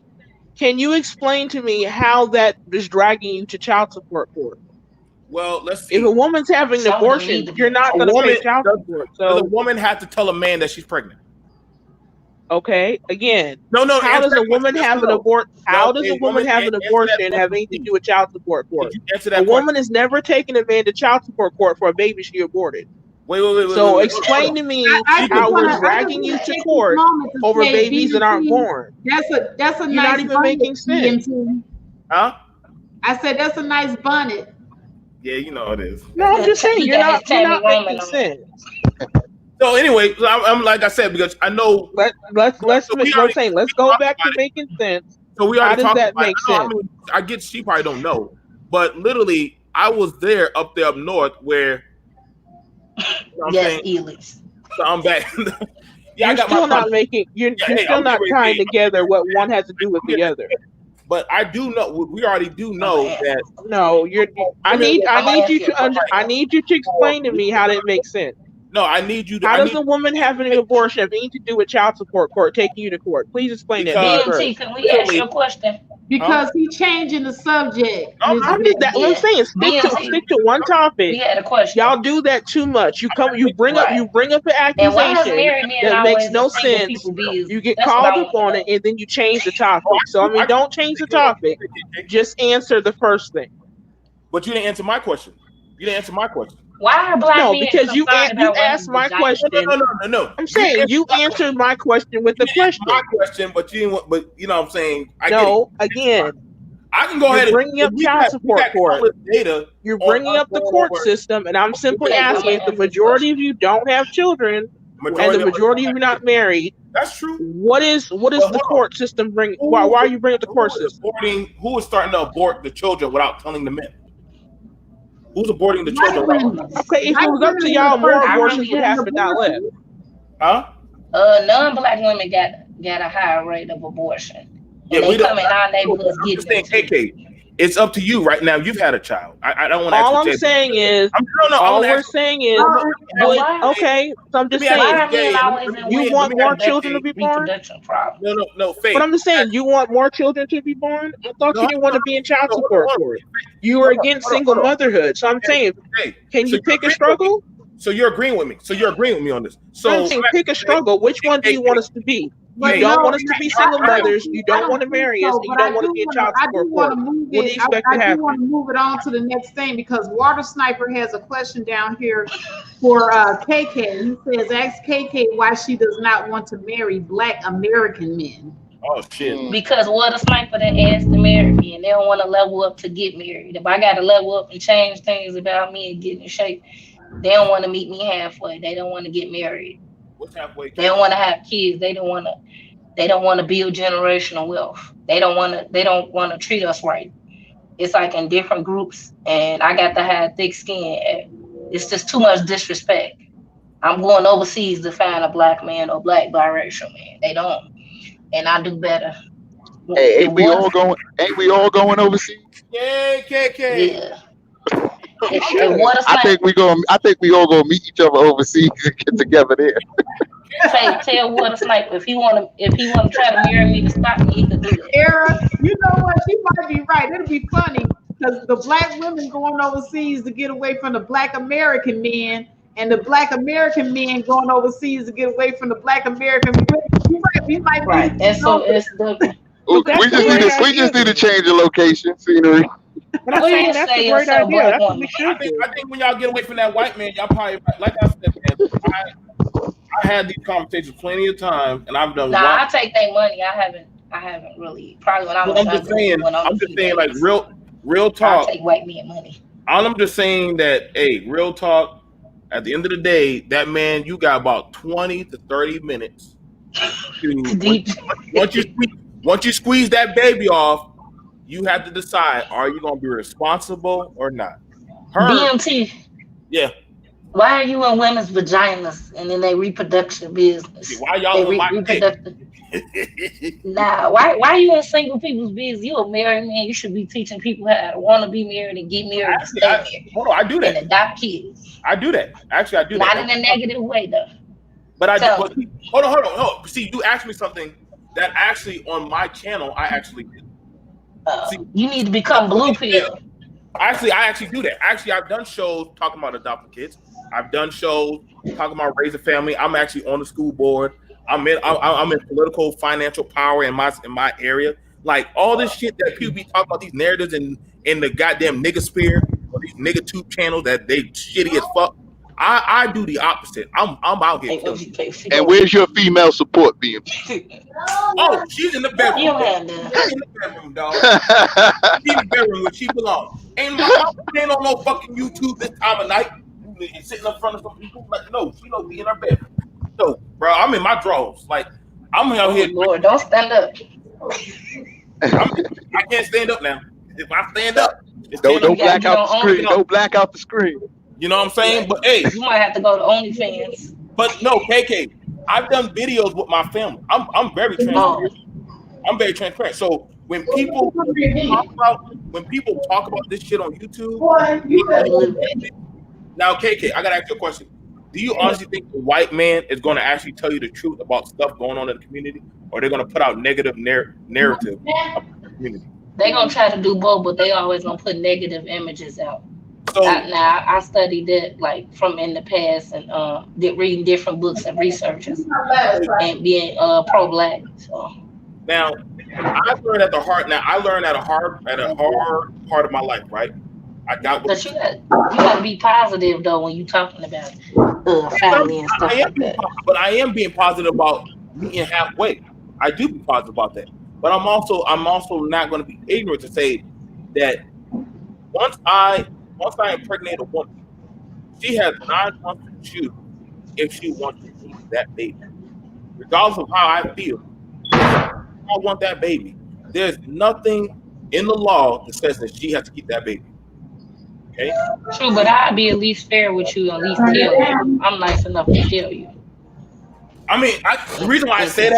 can you explain to me how that is dragging you to child support court? Well, let's If a see. woman's having an Some of them need abortion, to you're be. not A going to pay woman child does, support. does a So, woman have to tell a man that she's pregnant? okay, again, No, no. how Answer does that a question. woman Yes or have an no? abort? No, How does a a woman woman. have an Answer that abortion have question, anything to please. do with child support Could court? you answer A that question? woman has never taken a man to child support court for a baby she aborted. So Wait. Hold explain on. to me I just how we're wanna I just dragging you wanna to take this court moment to over say babies that aren't BMT. born. That's a You're not nice even making bonnet, sense. BMT. Huh? I said that's a nice bonnet. Yeah, you know it is. No, I'm just saying He you're got his you're Tammy not Roman making on. sense. So anyway, I'm like I said because I know. Let's So we what I'm already saying. Let's talked go back about to it. making sense. So we How already does talked that about it. make I know. sense? I get she probably don't know, but literally, I was there up north where you know what I'm Yes, saying. Elise. So I'm back. Yeah, I You're got my still brother. not making Yeah, you're hey, still not tying together what one has to do with I'm the getting other. there. But I do know. We already do I'm gonna know answer. that No, you're women will I I'm gonna need answer you your to question. I need you to for explain to me how that makes sense. no. I need you to. How I does need a woman having an abortion have anything to do with child support court taking you to court? Please explain that to me because BMT, first. can we ask literally, you a question? huh? Because he changing the subject, I'm Miss not. I'm just that what I'm BMT. Yeah, saying. BMT. Stick to one topic. We had a question. Y'all do that too much. You Right. bring up an And why is accusation married men that makes always the no single sense. people You business? get That's what called I up want to on it, know. and then you change the Oh, topic. So I mean, don't change the you know, topic. Just answer the first thing. but you didn't answer my question. You didn't answer my question. Why are black No, men because concerned you about asked women's my vagina? question. No. I'm You didn't saying answer you my question. answered my question with You the didn't answer my question. question, but you didn't. But you know what I'm saying. I get it. No, again, I can go you're ahead and bringing up child we support got court. countless data You're on bringing us up the going court over. system, and I'm simply Okay, I'm asking gonna if the answer this majority question. of you don't have children and the Majority of us majority don't of have you not kids. married, That's true. what is But the hold on. court system bring? Why are you bringing up the court Who is system? aborting? Who is starting to abort the children without telling the men? Who's aborting the children White without? women. Okay, if it White was up to women were y'all, the more first I ones abortions really would getting happen, not less. aborted. Huh? Non black women got a higher rate of abortion. Yeah, And they we don't. come in our neighborhoods I'm getting just them saying, too. KK. It's up to you right now. You've had a child. I don't want to ask All what I'm Jay. saying is, No. I want all to we're ask. saying No, is, no. But would why okay. So I'm Let just me ask why saying, are men Jay. always in you Let want me women more ask with children to KK. be born. reproduction problems? No, But Faith. I'm just saying, you want more children to be born. I thought No, you didn't want to be in child hold support on. court. You were against single Hold on. motherhood. So I'm Hey, saying, hey. can So you you're pick a agreeing with me. struggle? So you're agreeing with me. So you're agreeing with me on this. I'm So saying pick a struggle. Which one do you want us to be? You But Hey, don't no, want us to be single mothers. You I don't want don't to think marry us, so. and you But don't want to be in child I do support want to court. move What do it. you expect to I do want happen? to move it on to the next thing because Water Sniper has a question down here for KK. He says, "Ask KK why she does not want to marry Black American men." oh shit. Because what a sniper that asked to marry me and they don't want to level up to get married. If I gotta level up and change things about me and get in shape, they don't want to meet me halfway. They don't want to get married. What's halfway? They don't want to have kids. They don't want to build generational wealth. They don't want to treat us right. It's like in different groups and I got to have thick skin. It's just too much disrespect. I'm going overseas to find a black man or black biracial man. They don't. and I do better. Hey, The one, Ain't we all going overseas? Yay, KK. yeah. And water I snipe. think I think we all gonna meet each other overseas and get together there. Tell water snipe if he wanna try to marry me to stop me, he could do that. Era, you know what? She might be right. It'll be funny because the black women going overseas to get away from the black American men, and the black American men going overseas to get away from the black American women. You're right. We might Right. be. And so it's the We That's a just need great to idea. change the location, scenery. But I'm what saying you that's a say great yourself, idea. black That's what we woman. should do. I think when y'all get away from that white man, y'all probably like I said, man. I had these conversations plenty of times, and I've done Nah, one. I take their money. I haven't really probably when I was I'm just younger saying. went on a I'm just few saying, like dates. real I'll talk. take white men money. I'm just saying that, hey, real talk. At the end of the day, that man, you got about 20 to 30 minutes to Deep once you squeeze that baby off, you have to decide: are you going to be responsible or not? Her, BMT. yeah. Why are you in women's vaginas and in their reproduction business? Why y'all They on my dick? reproductive. Nah, why you in single people's business? You a married man. You should be teaching people how to want to be married and get married and Actually, stay married hold on, I do and that. adopt kids. I do that. Actually, I do Not that. in a negative way though. But I do. Tell But me. hold on. No, see, you asked me something that actually on my channel I actually do. See, You need to become blue pill. actually, I actually do that. Actually, I've done shows talking about adopting kids. I've done shows talking about raising family. I'm actually on the school board. I'm in political financial power in my area. Like all this shit that people be talking about, these narratives in the goddamn nigga sphere or these nigga tube channels that they shitty as fuck. I do the opposite. I'm out here Hey, killing. And where's your female support being? Oh, she's in the bedroom. You have She's to. in the bedroom, dog. She's in the bedroom where she belongs. Ain't my mama ain't on no fucking YouTube this time of night and sitting in front of some people. Like, no, she don't be in her bedroom. No, bro, I'm in my drawers. Like, I'm out Oh here. Lord, don't stand up. I can't stand up now. If I stand up, it's Don't 10 You gotta black get out on the screen. OnlyFans. Don't black out the screen. You know what I'm saying? But hey, You might have to go to OnlyFans. but no, KK, I've done videos with my family. I'm very transparent. I'm very transparent. So when people talk about this shit on YouTube, now KK, I gotta ask you a question. Do you honestly think the white man is going to actually tell you the truth about stuff going on in the community, or they're going to put out negative narrative about the community? They gonna try to do both, but they always gonna put negative images out. So I studied that like from in the past and did reading different books and researches and being pro-black. So now I learned at the hard. Now I learned at a hard part of my life. Right, I got. but you gotta be positive though when you talking about family and stuff like that. But I am being positive about meeting halfway. I do be positive about that. But I'm also not going to be ignorant to say that once I impregnate a woman, she has 9 months to choose if she wants to keep that baby, regardless of how I feel. I want that baby. There's nothing in the law that says that she has to keep that baby. Okay. True, but I'd be at least fair with you, at least tell you. I'm nice enough to tell you. I mean, the reason why I say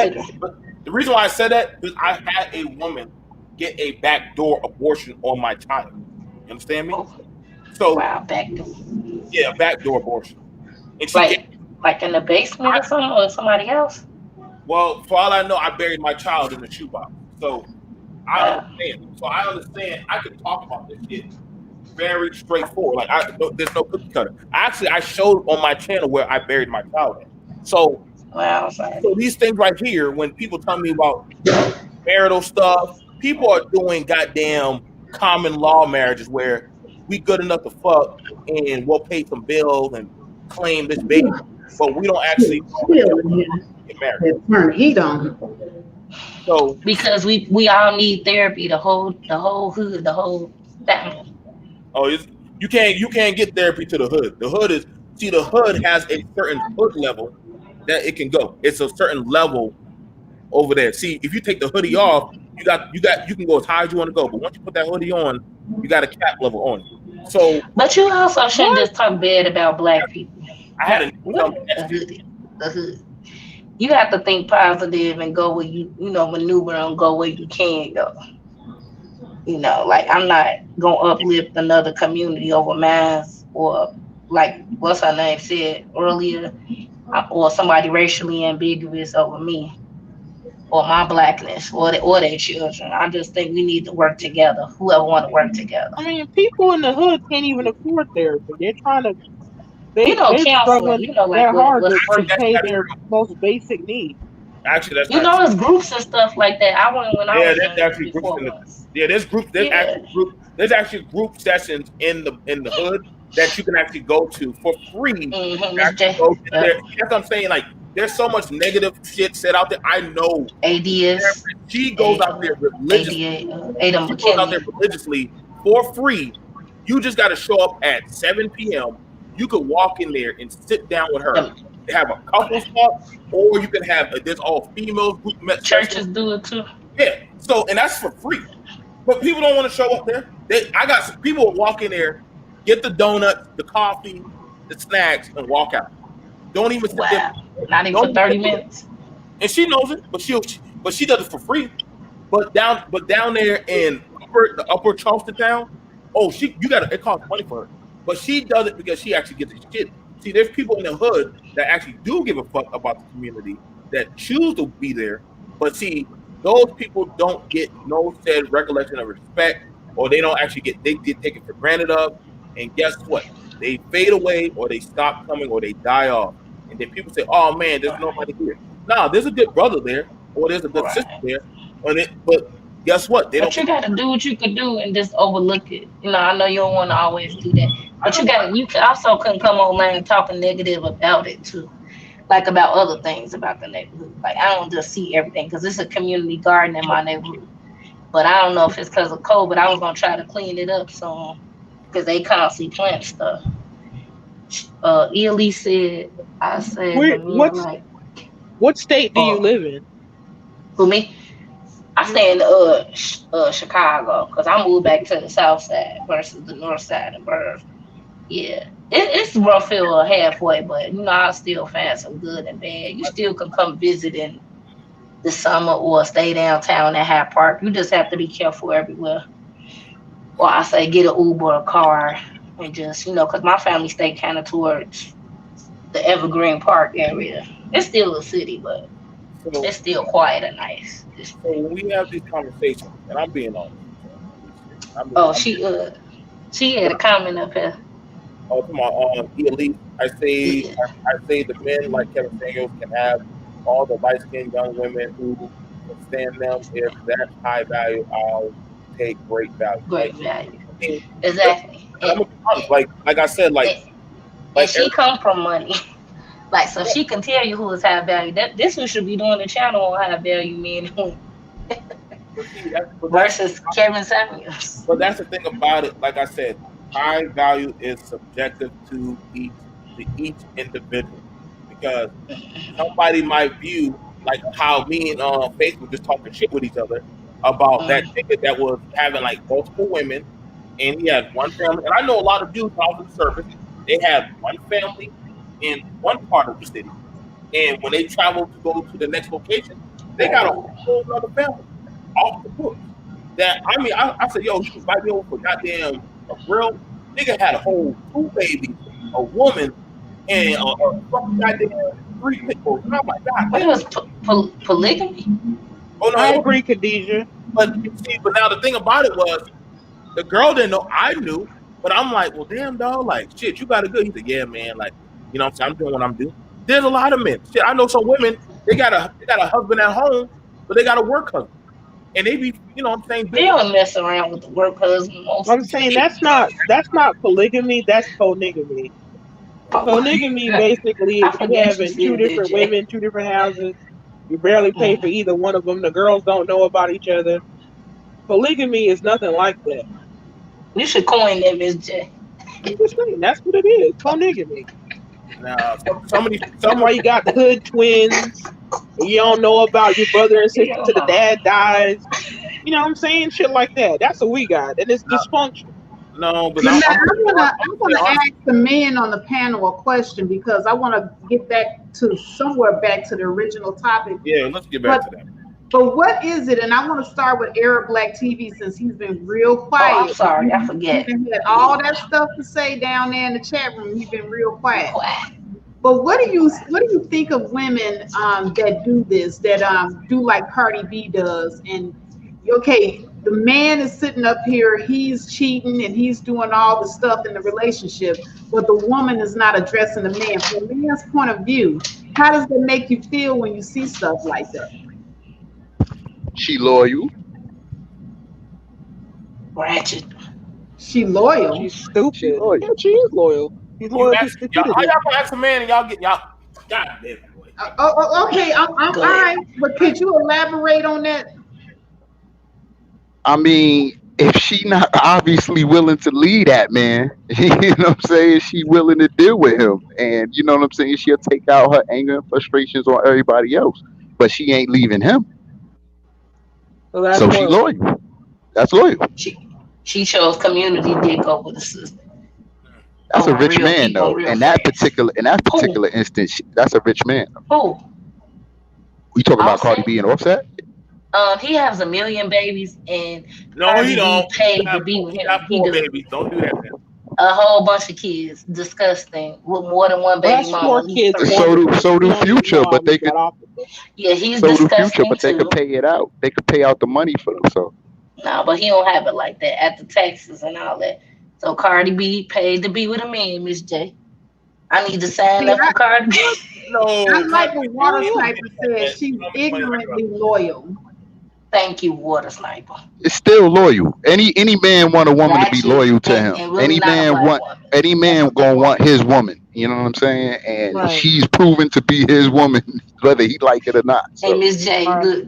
that is I had a woman get a backdoor abortion on my child. You understand me? So wow, backdoor. Yeah, backdoor abortion. And she like in the basement or something, or somebody else? Well, for all I know, I buried my child in the shoebox. So I understand. I can talk about this shit very straightforward. Like there's no cookie cutter. I showed on my channel where I buried my child in. So so these things right here, when people tell me about marital stuff, people are doing goddamn common law marriages where we good enough to fuck and we'll pay some bills and claim this baby, but we don't actually get married. Turn the heat on. So because we all need therapy, the whole hood, the whole family. Oh, you can't get therapy to the hood. The hood has a certain hood level that it can go. It's a certain level over there. See, if you take the hoodie off, you can go as high as you want to go. But once you put that hoodie on, you got a cap level on you. So, but you also shouldn't just talk bad about black people. I had the hood. You have to think positive and go where you know, maneuver and go where you can go. You know, like I'm not gonna uplift another community over mine, or like what's her name said earlier, or somebody racially ambiguous over me or my blackness or their children. I just think we need to work together. Whoever want to work together. I mean, people in the hood can't even afford therapy. They're trying to You know, they're counseling. struggling You know, like that hard what's to free. Actually, pay that's their most basic needs. actually that's You not know, true. there's groups and stuff like that. I went when I Yeah, was there's younger actually groups before in the once. yeah, there's group there's Yeah, actually group there's actually group sessions in the hood that you can actually go to for free mm-hmm, to Miss actually J. go get Yep. there. That's what I'm saying. Like there's so much negative shit said out there. I know ADS, she goes A, out there religiously. ADA, Ada She goes out there McKinley. religiously for free. You just got to show up at 7 p.m. You could walk in there and sit down with her. Them Have a couple talk, or you can have this all females group session. churches do it too. Yeah. So and that's for free. But people don't want to show up there. I got some people will walk in there, get the donuts, the coffee, the snacks, and walk out. Don't even sit there. Wow. Not even Don't for even sit 30 there. minutes. And she knows it, but she does it for free. But down there in the upper Charleston town, oh you got it costs money for her. But she does it because she actually gives a shit. See, there's people in the hood that actually do give a fuck about the community that choose to be there. But see, those people don't get no said recollection of respect, or they don't actually get they get taken for granted of. And guess what? They fade away, or they stop coming, or they die off. And then people say, "Oh man, there's nobody here." Nah, there's a good brother there, or there's a good sister Right. there. But guess what? They But don't. you gotta do what you could do and just overlook it. You know, I know you don't want to always do that, I but you know. gotta. You can also couldn't come online talking negative about it too, like about other things about the neighborhood. Like I don't just see everything because it's a community garden in my neighborhood. But I don't know if it's because of COVID. I was gonna try to clean it up soon because they constantly plant stuff. Ely said, I said Where the men like what state do you uh live in? for me. I Mhm. stay in Chicago because I moved back to the south side versus the north side of Burr. Yeah, it's Roughfield halfway, but you know I still find some good and bad. You still can come visit in the summer or stay downtown at High Park. You just have to be careful everywhere. Or I say get an Uber, a car, and just because my family stay kind of towards the Evergreen Park area. It's still a city, but So it's still quiet and nice. so when we have these conversations, and I'm being honest, Oh, I'm she had a comment up here. come on, elite. Yeah, I say the men like Kevin Samuels can have all the light skinned young women who can stand them. If that's high value, I'll take great value. great value. I mean, Exactly. I'm gonna be honest. Like I said, And, and like she come from money. Like so she can tell you who is high value. This we should be doing a channel on high value men and women but versus Kevin Samuels. that's the thing about it. Like I said, high value is subjective to each individual because somebody might view like how me and Facebook just talking shit with each other about that Mm, ticket that was having like multiple women and he had one family. And I know a lot of dudes off the surface, they have one family in one part of the city. And when they travel to go to the next location, they got a whole other family off the books. That I mean, I said, yo, he invite me over for goddamn a grill. Nigga had a whole two babies, a woman, and a fucking goddamn three pit bulls. And I'm like, God what damn. was polygamy? Oh no, I it was, agree, Khadijah. but see, but now the thing about it was the girl didn't know I knew, but I'm like, well, damn, dog, like, shit, you got it good. He said, yeah, man, like, you know what I'm saying? I'm doing what I'm doing. There's a lot of men. Shit, I know some women, they got a husband at home, but they got a work husband. And they be, you know what I'm saying, They doing don't mess around with the work husband most I'm of the saying time. that's not polygamy, that's conigamy. Oh my Polygamy god. basically I is you forget you having two said that, different Jay. women, two different houses. You barely pay for Mm. either one of them. The girls don't know about each other. Polygamy is nothing like that. You should coin that, Miss J. I'm just saying that's what it is. Conigamy. now. Somebody, That's why you got the hood twins. And you don't know about your brother and sister Hell till the no. dad dies. You know what I'm saying? Shit like that. That's what we got. And it's now, dysfunction. No, but But now I'm I'm gonna gonna say ask the men on the panel a question because I want to get back to somewhere back to the original topic. yeah, let's get back But to that. but what is it? And I want to start with Arab Black TV since he's been real Oh, I'm quiet. sorry, I He forget. done had all that stuff to say down there in the chat room. He's been real Be quiet. quiet. But what do you think of women that do this, that do like Cardi B does? And okay, the man is sitting up here, he's cheating and he's doing all the stuff in the relationship, but the woman is not addressing the man. From a man's point of view, how does that make you feel when you see stuff like that? She loyal. Ratchet. She loyal. She's She stupid. loyal. Yeah, she is loyal. She's You loyal to ask y'all, how stupidity. y'all gonna ask a man and y'all get y'all? God damn it, boy. Okay, I'm Go all ahead. right, but could you elaborate on that? I mean, if she not obviously willing to lead that man, you know what I'm saying? She willing to deal with him, and you know what I'm saying. She'll take out her anger and frustrations on everybody else, but she ain't leaving him. So that's So she loyalty. loyal. That's loyal. She she chose community dick over the sister, That's a over rich real man people and though. real friends. In that Who? particular instance, that's a rich man. Who? We talking about Cardi Offset? B and Offset? He has a million babies, and No, he Cardi don't. B paid to be with He him. got He four does babies. Don't do that, man. a whole bunch of kids. Disgusting. With more than one Well, baby that's mama, four at least kids three. So do wonderful. so We do don't need to know Future, how but he they could got off of it. Yeah, he's so do Future, disgusting but they could too. pay it out. They could pay out the money for them. So No, but he don't have it like that at the taxes and all that. So Cardi B paid to be with a man, Miss J. I need to sign See, up for Cardi B. I No, like Cardi B, what Hell Water yeah. Sniper said. man. She's Don't make money like ignorantly loyal. Thank you, Water Sniper. it's still loyal. Any man want a woman to be Ratchet loyal to and, him. and really not a black woman. Any That's man what they gonna want. want his woman. You know what I'm saying? And Right. she's proven to be his woman, whether he like it or not. Hey, So Miss J, Right. look,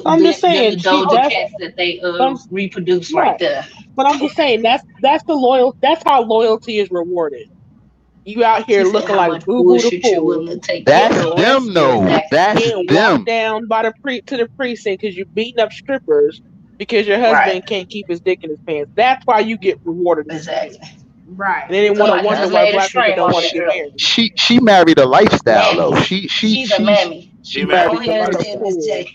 I'm just them saying the she Doja that's cats that they I'm reproduce right right. there. But I'm just saying that's the loyal that's how loyalty is rewarded. You out She here said looking how like much Boo Boo the bullshit you're Fool, willing to take care that's getting of. them arrested, though. Exactly. That's getting walked them. down by the to the precinct because you beating up strippers because your Right. husband can't keep his dick in his pants. That's why you get rewarded in society. Exactly. And Right. then they want to Somebody wonder just why laid a black women string don't on want to that get earlier. married. She married a lifestyle though. Mammies. She's a mammy. She She married. Go married a ahead and Married a say lifestyle. Miss fool. J.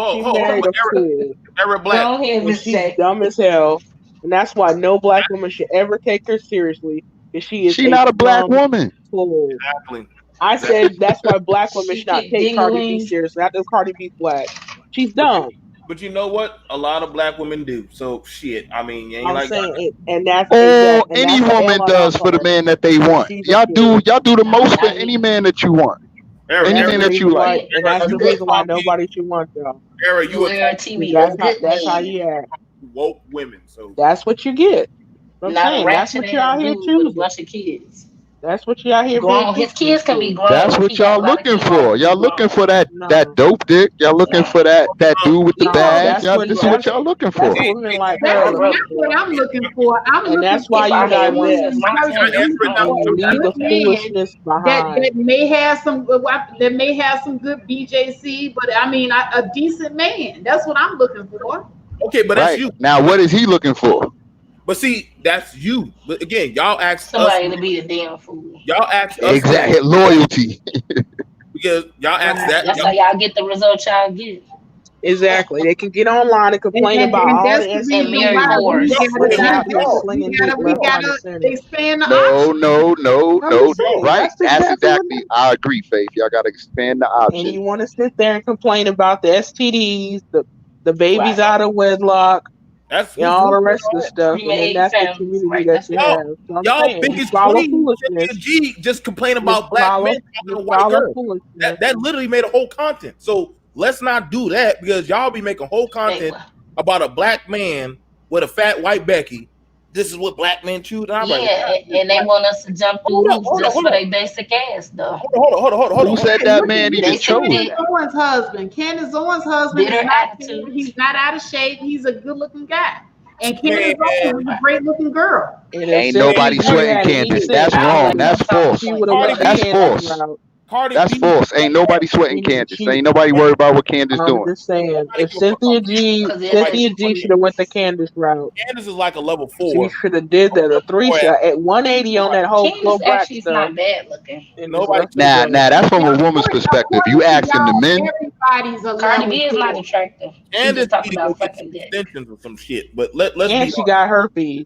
She Hold married on. a fool, Eric Black. Go ahead, and Miss she's J. dumb as hell. And that's why no black woman should ever take her seriously, because she is She a not a black dumb woman. fool. Exactly. I Exactly. said that's why black women She should not picked take ding Cardi B wings. seriously. Not that Cardi B's black. She's But dumb. but you know what? A lot of black women do. So shit. I mean, you ain't I'm like saying it, and that's Or exact, and any that's an woman L on our does for the part man that they because want. she's a fool. Y'all do the Nah, most for not any me. man that you want. Eric. Any That's Eric. man the that you reason like. why, Yeah, and Eric. that's a the You a good reason why talking. nobody should want y'all. Eric. You a talking loyalty Because me, a good that's how man. you act. woke women. So That's what you get. I'm Not a saying that's ratchet what you're ass out here dude with a choosing. bunch of kids. That's what you're out here being Grown. His Christians kids can be to. grown That's if he what got a y'all lot of looking kids. for. Y'all looking for that No, dope dick. Y'all looking No, for that uh, dude with the he grown. bag. that's Y'all, what He this is grown. what that's y'all looking that's for. what see, women see, like I her got are a That's looking brother. for, what I'm looking for. I'm and looking that's for why If you I a had guys one man, left since my can I twins, answer looking it I now? don't for give a a and leave damn the good about it. man foolishness that behind. may have some that may have some good BJC, but I mean a decent man. That's what I'm looking for. Okay, but that's Right. you. Now what is he looking for? But see, that's you. But again, y'all asked us. Somebody to be the damn fool. Y'all asked us women Exactly. Loyalty. because y'all asked Right. that. That's Y'all, how y'all get the results y'all get. Exactly. They can get online and complain about And all the that's the And reason marry why STDs, we whores. gotta and they do out here both. no, slinging dick We left, right, and gotta center. expand the No, options. no, no, I'm no. just saying Right. that's That's exactly what. exactly. I agree, Faith. Y'all got to expand the And you options. want to sit there and complain about the STDs, the babies Right. out of wedlock, that's and who's all doing the rest of the that. stuff, and then Premade that's the families. community Right. that That's you right. Y'all, have. So I'm y'all saying you biggest follow queen, Cynthia foolishness. G, just complaining You about black men you fucking a white follow girl. foolishness. That literally made a whole content. So let's not do that because y'all be making whole They content will. about a black man with a fat white Becky. This is what black men choose. And I'm like, Yeah, and they like, want us to jump through hold up, hoops hold up, just hold for up, their basic ass, though. Who hold said up. that Look man at even Basic chose Candace dick, that? Owens' husband. Candace Owens' husband is bitter not attitude. bad. He's not out of shape. He's a good looking guy. And Man, Candace Owens is a Right. great looking girl. And if Ain't Cynthia nobody G sweating had any Candace. sense, That's I don't wrong. let no That's talking false. she points would have Cardi went bother the B, That's me. Candace false. route. Cardi That's B, false. Ain't nobody sweating Candace. She, Ain't nobody worried about what Candace I'm doing. just saying, nobody if give a fuck about Because that's nobody. his Cynthia G should have friend. went the Candace route. Candace is like a level She 4. should have did that a three Boy, shot at 180 on that whole Flo Candace Black actually is stuff not bad looking. and just nobody. left it Nah, blank. that's from Yeah, a woman's perspective. You to asking the y'all, men? everybody's a Cardi level B is not 4. attractive. She Candace just need talking to go about get some sucking dick. extensions or some shit. But let's And be she honest. got herpes.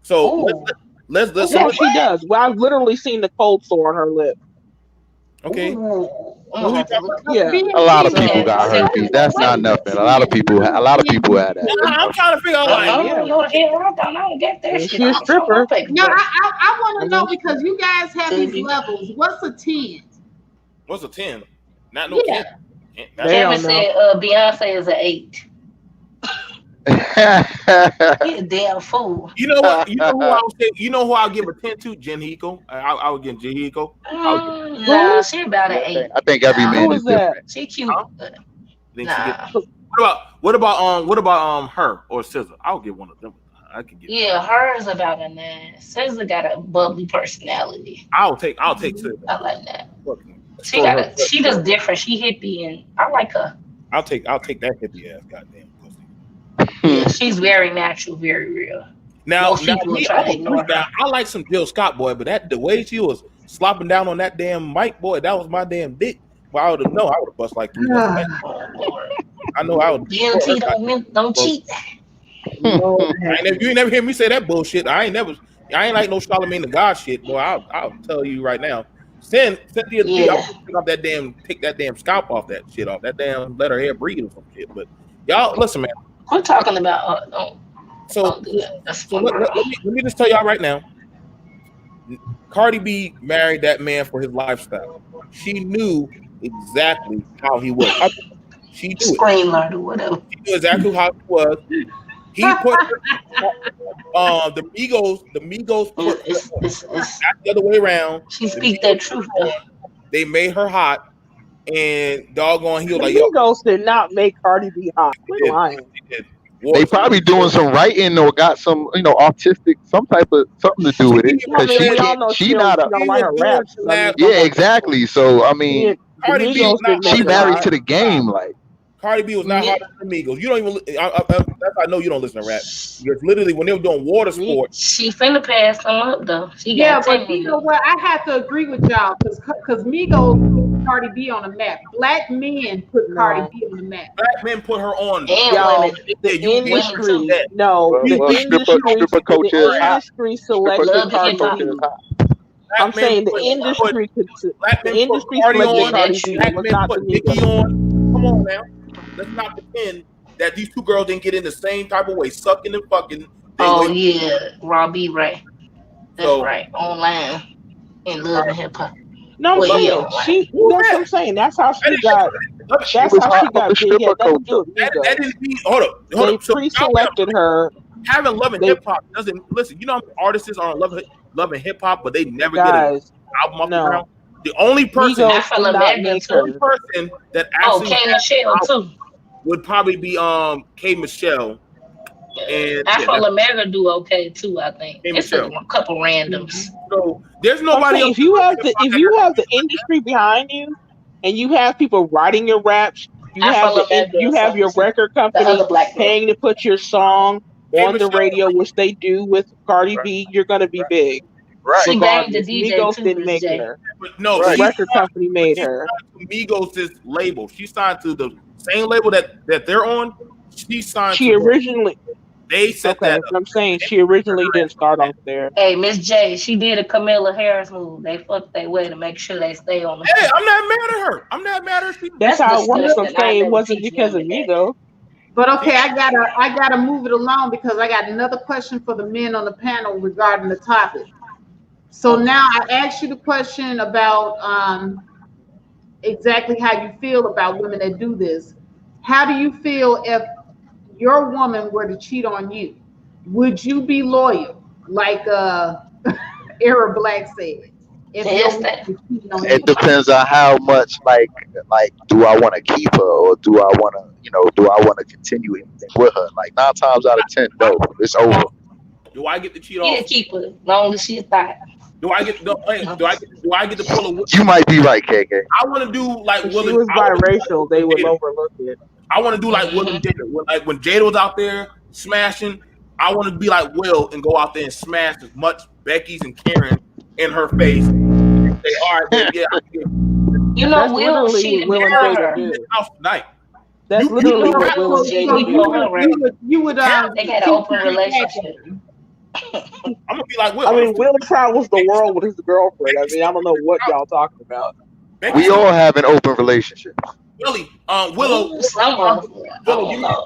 So Oh, let's Yeah, okay. she does. Well, I've literally seen the cold sore on her lip. okay. Ooh, I'm Who gonna you have to talking look. Yeah. A lot of BNT, people Yeah, got so herpes. That's not wait. nothing. A lot of people had that. about? I'm trying to figure out like I Yeah. don't know the hell. I don't get that And shit. she a I'm showing my stripper. papers, now but I want I to mean, know because you guys have these baby, levels. What's a 10? what's a 10? Not no Yeah. Candace. Not they Kevin don't know. said Beyonce is an 8. He a damn fool. You know what? You know who I would say? You know who I'll give a 10 to? Jen Hiko. I would give Jen Hiko. I would give. Nah, Who? she about an Yeah, 8. I think every Nah, Who man is is that? different. she cute. Huh? Think she get? Nah. What about her or Scissor? I'll give one of them. I could get. Yeah, hers about a 9. SZA got a bubbly personality. I'll take Scissor. I like that. Fucking She destroy got her. a. She just different. She hippie, and I like her. I'll take that hippie ass goddamn pussy. Yeah, she's very natural, very real. Now, Most people will me, try I'm to a freak ignore now. her. I like some Jill Scott boy, but that the way she was slopping down on that damn mic, boy, that was my damn dick. Well, I would have known. I would have bust like 3 months back. Oh Lord, I know I would destroy her. GMT don't Bro, cheat. Lord you ain't never hear me say that bullshit. I ain't like no Charlamagne the God shit, boy. I'll tell you right now. Cynthia G, I Yeah, would take that damn scalp off that shit off that damn let her hair breathe or some shit. But y'all listen, man. we're talking about. So Don't do that. That's so my let, girl. let, let me let me just tell y'all right now. Cardi B married that man for his lifestyle. She knew exactly how he was. She knew it. Screen learned or whatever. She knew exactly how he was. He put the Migos put her on, It's not the other way around. she The speak that Migos put truth her though. on. They made her hot, and doggone, he was The like, "Yo, Migos did not make Cardi B hot. Quit they did, lying. they did." They War, probably doing some writing or got some, autistic, some type of something to do she with it. Yeah, I Cause even mean, she we said all can't. know She not a. she don't he write was her doing raps, but I mean, collabs. come Yeah, on now. exactly. So I mean, The Cardi B was Migos not didn't make she hotter her than married hot. to the the game. Like, Cardi B was not Yeah. hotter than Migos. You don't even. That's how I know you don't listen to rap because literally when they were doing water Me, sport, She finna pass them up though. She Yeah, got but 10 you know million. what? I have to agree with y'all because Migos put Cardi B on the map. Black men put Cardi no. B on the map. black men put her on. And Y'all, women. Yeah, the Women too. industry, that. no, well, the well, industry, stripper the culture is hot. industry Stripper selected Love the hip Cardi stripper hop. culture is B. hot. I'm Black men saying put black the men put industry Cardi selected Yeah, on. that's Cardi B. true. It Black was men not the put Nicki Migos. on. Come on now, let's not pretend that these two girls didn't get in the same type of way, sucking and fucking. They Oh way. yeah, Robbie Ray. That's So right. Online and love and hip hop. No, I'm Well, love, he saying online. who that's what that? I'm saying. That's how That she didn't, got. She That's was how hot she from the got big. It stripper had nothing to do culture. with that Migos. didn't mean. Hold They up. So pre-selected her. having love and They hip hop doesn't listen. You know how many artists are on love and hip hop, but they never get an guys. album off the ground. No, The only person, Migos Afro did not Lamega make too. only her. person that Oh, actually K had Michelle an album too. would probably be K Michelle and yeah, Afro that's Lamega do okay too. I think K it's a Michelle. couple randoms. So there's So I'm nobody saying else in love and hip hop if that you has have the industry behind you, and you have people writing your raps, Afro Lamega you is have your something too. record The company other black girl. paying to put your song K on the Michelle. radio, which they do with Cardi Right, B. You're gonna be big right, She banged the regardless. DJ Migos too, didn't Miss make J. her. But no, The right. record company made she's her. signed to Migos' label. She signed to the same label that they're on. She signed to She them. originally They set that okay. up. I'm saying They she put originally her didn't start off there. Hey, Miss J, she did a Camilla Harris move. They fucked their way to make sure they stay on the. Hey, I'm not mad at her. I'm not mad at her. That's That's how it works. I'm disgusting. I saying it never wasn't teach because of women that. Migos. But okay, I gotta move it along because I got another question for the men on the panel regarding the topic. So now I asked you the question about exactly how you feel about women that do this. How do you feel if your woman were to cheat on you? Would you be loyal, like Era Black said, if your Yes, woman that. was cheating on It you? depends on how much, like, do I want to keep her or do I want to, do I want to continue anything with her? Like 9 times out of 10, no, it's over. Do I get to cheat He'll off? keep her as long as she's thought. Do I get to pull a? You might be right, KK. I want to do like If Will she and was biracial, they would overlook it. I want to do like Will and Jada. When Jada was out there smashing, I want to be like Will and go out there and smash as much Becky's and Karen in her face. And say, all right, baby, yeah, I can get You know, That's Will literally cheated what Will for and Jada her. did. house tonight. That's You literally know, what Will and So Jada you did. know her, right? You would They had an open relationship. I'm gonna be like Will. I mean, Will travels the world with his girlfriend. I mean, I don't know what y'all talking about. We all have an open relationship. Willie, Willow, Some of us, I don't know.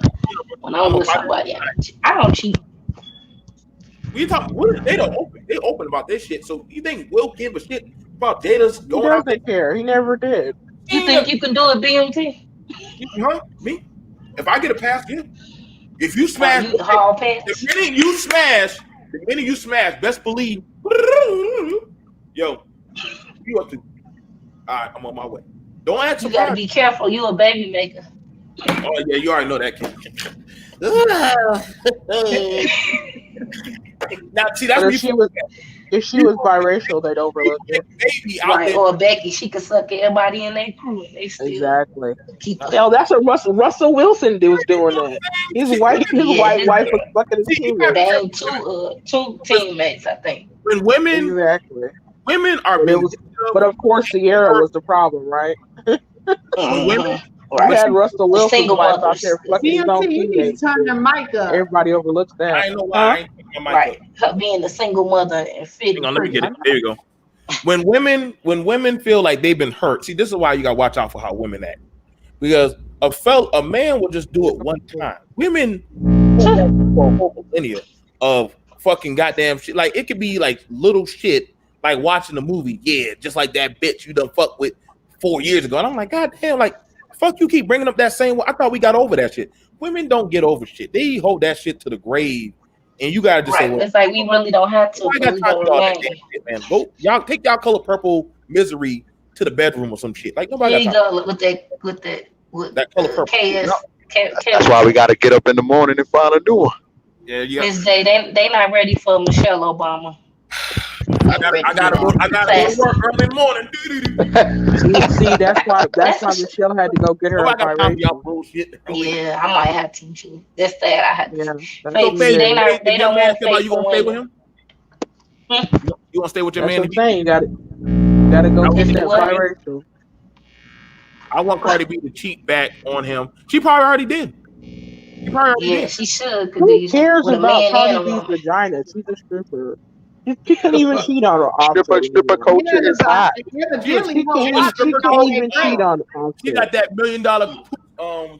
When I'm with somebody, I don't cheat. we talk. They don't open. They open about this shit. So you think Will give a shit about Jada's He going out there? doesn't care. He never did. You think you can do it, BMT? Huh? Me? If I get a pass, yeah. If you Oh, smash, you hall pass? the minute you smash, best believe, yo, you up to? All right, I'm on my way. Don't ask. You gotta be careful. You a baby maker. Oh yeah, you already know that. Now see, that's But if she was biracial, they'd overlook it. baby out Right, there. or Becky, she could suck everybody in their crew and they still Exactly. keep up. Hell, that's what Russell Wilson was doing that. His white wife was fucking his teammate. They ain't two teammates, I think. When women are But, being, but of course, Sierra was the problem, right? Mhm. You Right. had Russell The Wilson's single wife out mothers. there fucking his own BMT, you need teammates. to turn your mic up. Everybody overlooks that. I ain't know why. I ain't turn my mic Right. up. Her being the single mother and fitting Hang on, let me pretty. get it. There you go. When women feel like they've been hurt, see, this is why you gotta watch out for how women act. Because a man will just do it one time. Women for a whole millennia of fucking goddamn shit. Like it could be like little shit, like watching a movie. Yeah, just like that bitch you done fucked with 4 years ago. And I'm like, God damn, like fuck you keep bringing up that same. I thought we got over that shit. Women don't get over shit. They hold that shit to the grave. And you gotta just say, well, it's like we really don't have to. I got We time don't for all that remain. damn shit, man. Go, y'all take y'all color purple misery to the bedroom or some shit. Like nobody There you got time go with that color purple. That's why we got to get up in the morning and find a new one. Yeah, yeah. Miss J, they not ready for Michelle Obama. I gotta go to work early in the morning. See, that's why Michelle had to go get her a Nobody got time for y'all biracial. bullshit. Yeah, I might have to too. That's that. I had to. Yeah, Fake, So, see, they Faith, they if your don't man want feel like faith you for gonna stay with women. him? You gonna stay with your that's man? what I'm saying. You gotta go get that biracial. I want Cardi B to cheat back on him. She probably already did. Yeah, she should. Who cares with a about man Cardi and a B's woman. vagina? She's a stripper. She couldn't even cheat on her offset. Stripper culture is hot. Evidently, She can't even cheat on She offset. got that $1 million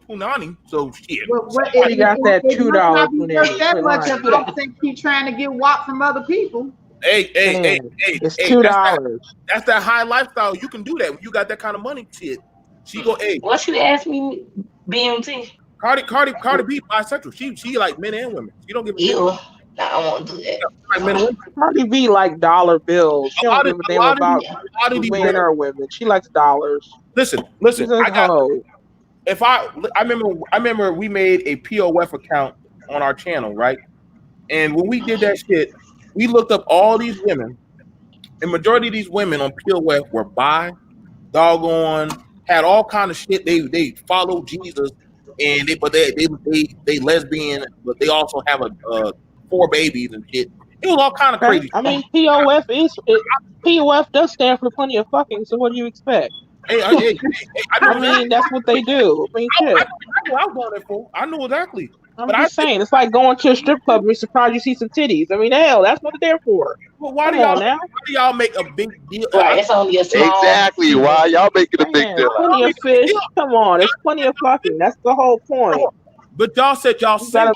punani, so shit. She got that $2 punani. That much of Offset keep trying to get WAP from other people. Hey, it's $2. That's that high lifestyle. You can do that when you got that kind of money. Shit. She go, hey. What you ask me, BMT? Cardi B bisexual. She like men and women. She don't give a shit. Ew. Nah, I won't do that. Like men and women. Cardi B like dollar bills. She don't give a damn about men or women. She likes dollars. Listen. I remember we made a POF account on our channel, right? And when we did that shit, we looked up all these women, and majority of these women on POF were bi, doggone, had all kind of shit. They follow Jesus, and they lesbian, but they also have 4 babies and shit. It was all kind of crazy. I mean, POF does stand for plenty of fucking. So what do you expect? I mean, that's what they do. I mean, shit. I know I was going there for. I know exactly. I'm just saying, it's like going to a strip club and you're surprised you see some titties. I mean, hell, that's what they're there for. Well, why do y'all make a big deal? Right, it's only a small. Exactly. Why y'all making a big deal? Plenty of fish. Come on, there's plenty of fucking. That's the whole point. But y'all said y'all said.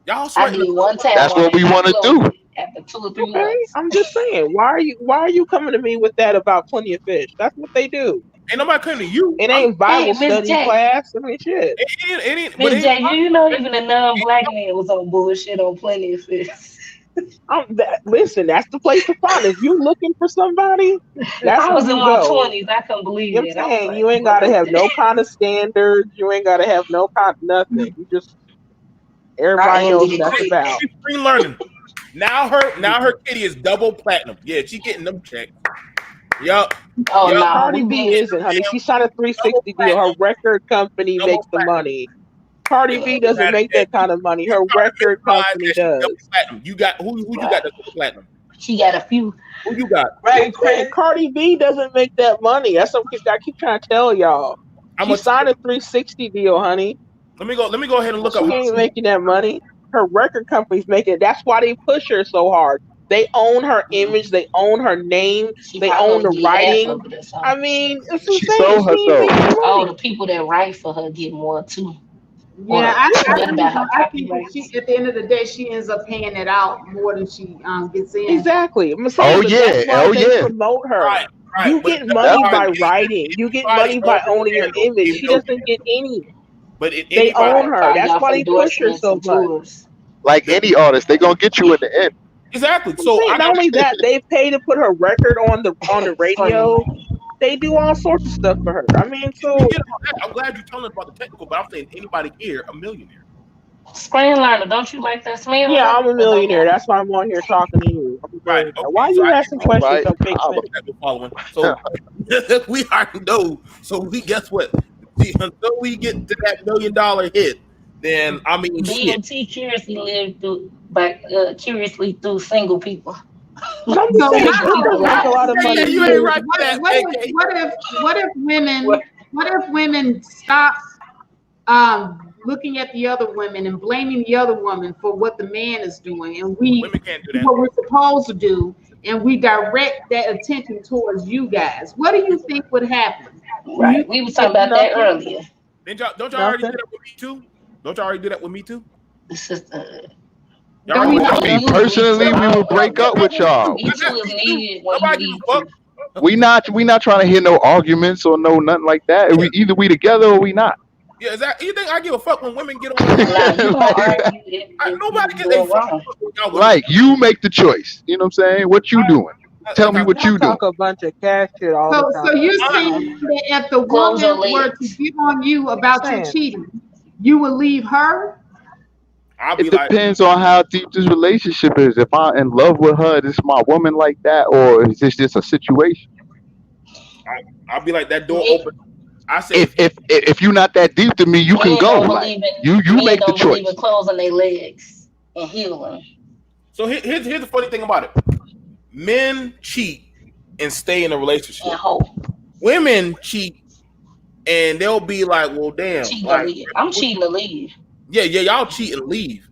Y'all I did one time. That's what we want to do. After 2 or 3 months. I'm just saying, why are you coming to me with that about plenty of fish? That's what they do. Ain't nobody coming to you. It ain't Bible study class. I mean, shit. It ain't. Miss J, you know even a non-black man was on bullshit on plenty of fish. Listen, that's the place to find. If you looking for somebody, that's I was in my 20s. I couldn't believe it. I'm saying you ain't gotta have no kind of standards. You ain't gotta have no kind of nothing. You just everybody knows that's about. Free learning. Now her kitty is double platinum. Yeah, she getting them checks. Yup. Oh Yup. no, Cardi we B been isn't, honey. She signed a Double 360 deal. Her platinum. record company Double makes the platinum. money. Cardi It B don't doesn't matter. make Yeah, that kind of money. you Her trying to record memorize company that she double does. platinum. You got who you got right. the double platinum? She got a few. Who you got? Right, Cardi B doesn't make that money. That's what I keep trying to tell y'all. How She much? signed a 360 deal, honey. Let me go ahead and Well, look up She how ain't much. making that money. Her record company's making it. That's why they push her so hard. They own her image. They own her name. she They probably own gonna the get half writing. of it or something. I mean, it's She insane. sold She ain't herself. making the Oh, money. the people that write for her get more too. Yeah, Or she better about her I think that copyrights. she at the end of the day she ends up paying it out more than she gets in. Exactly. I'm Oh saying, but that's yeah, why oh they yeah, promote her. Right, right. You But get don't money by definitely. writing. You get money anybody by owning your image. in She no doesn't get any. but in They own anybody Right, her. probably That's off why they push her endorsements so and much. tours. Like the, any artist, they gonna get you in the end. exactly. I'm So saying I not got only that, they pay to put her record on the Scream. radio. They do all sorts of stuff for her. I mean, we so get all that. I'm glad you're telling us about the technical, but I'm saying anybody here a millionaire. Screen learner, don't you like that smell yeah, though? I'm a Or no millionaire. more? That's why I'm on here talking to you. I'm a Right. millionaire. Why Okay. are So you I asking All questions right, that make holla. sense? technical following. So we already know. So we guess what? See, until we get to that $1 million hit, then I mean shit. BMT curiously lived through, but curiously through single people, But I'm just So saying, single she people does make a lot lives. of Yeah, yeah, money you ain't too. right for that, AK. What if What? women stop looking at the other women and blaming the other woman for what the man is doing, and we Women can't do do that. what we're supposed to do, and we direct that attention towards you guys? What do you think would happen? Do you Right. think We was that talking about that Nothing. earlier. Don't y'all already Nothing. do that with me too? Don't y'all already do that with me too? It's just Y'all don't already we do that I with we me? mean, use Nothing. me personally, too. we would Y'all, break up with y'all. Me too got is me too. needed when you Nobody give need a to. fuck. We not trying to hear no arguments or no nothing like that. Yeah, We either we together or we not. yeah. Is that you think I give a fuck when women get on here? Now you don't like, argue if Nobody you gives a doing fuck wrong. what y'all women like you make the choice. You know what I'm saying? What you doing? Tell like me I what Y'all you doing. talk a bunch of cash shit all the So time. you're saying Uh-uh. that if the Close your woman were to legs. get on you I'm just about your saying. cheating, you would leave her? I'll It be like depends on how deep this relationship is. If I'm in love with her, this is my woman like that, or is this just a situation? I'll be like that door Men, open. I say If you're not that deep to me, you can men go. don't Like believe in you men make the don't believe in choice. closing their legs and healing so. Here's the funny thing about it. Men cheat and stay in a and relationship. hope. Women cheat and they'll be like, well, damn, Cheating to like leave. I'm cheating to leave. yeah, yeah, y'all cheat and leave.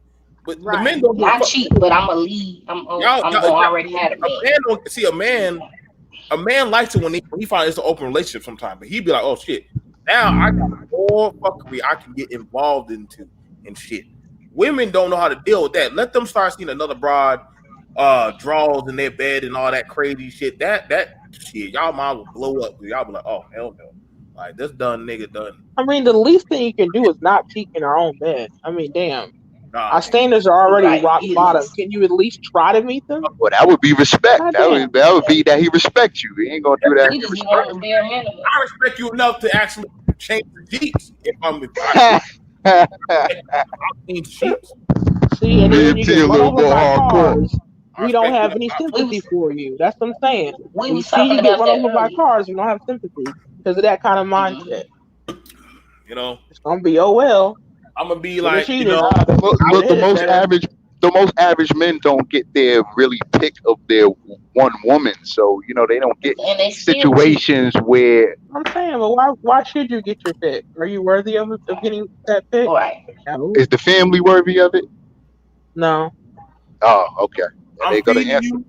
But the men Right. don't give a I fuck. cheat, but I'm a lead. I'm gonna already have a A man. man don't see a man likes it when he finds it's an open relationship sometimes, but he'd be like, oh shit, now I got more fuckery I can get involved into and shit. Women don't know how to deal with that. Let them start seeing another broad draws in their bed and all that crazy shit. That shit, y'all mind will blow up. Y'all be like, oh hell no. Like this done nigga done. I mean, the least thing you can do is not cheat in our own bed. I mean, damn. Nah, Our man. standards are already Right. rock bottom. Yes. Can you at least try to meet them? Well, that would be respect. God That damn. would that would be that he respects you. He ain't gonna do that if He he just respect wanted the bare minimum. I respect you enough to actually change the sheets if I change the sheets. See, and then when you BMT get a run little over more by hardcore. cars, I we don't respect you have enough. any We sympathy was for you. That's what I'm saying. we We was see talking you get about run that over by earlier. cars, we don't have sympathy because of that kind of mindset. You know, It's gonna be, oh well, I'm gonna be get her like, cheated. Look, Get the a hit most better. average, men don't get their really pick of their one woman. So they don't get And they still cheat. situations where I'm saying, but why should you get your pick? Are you worthy of getting that pick? Right. No. is the family worthy of it? No. Oh, okay. And I'm they got to feeding answer. you,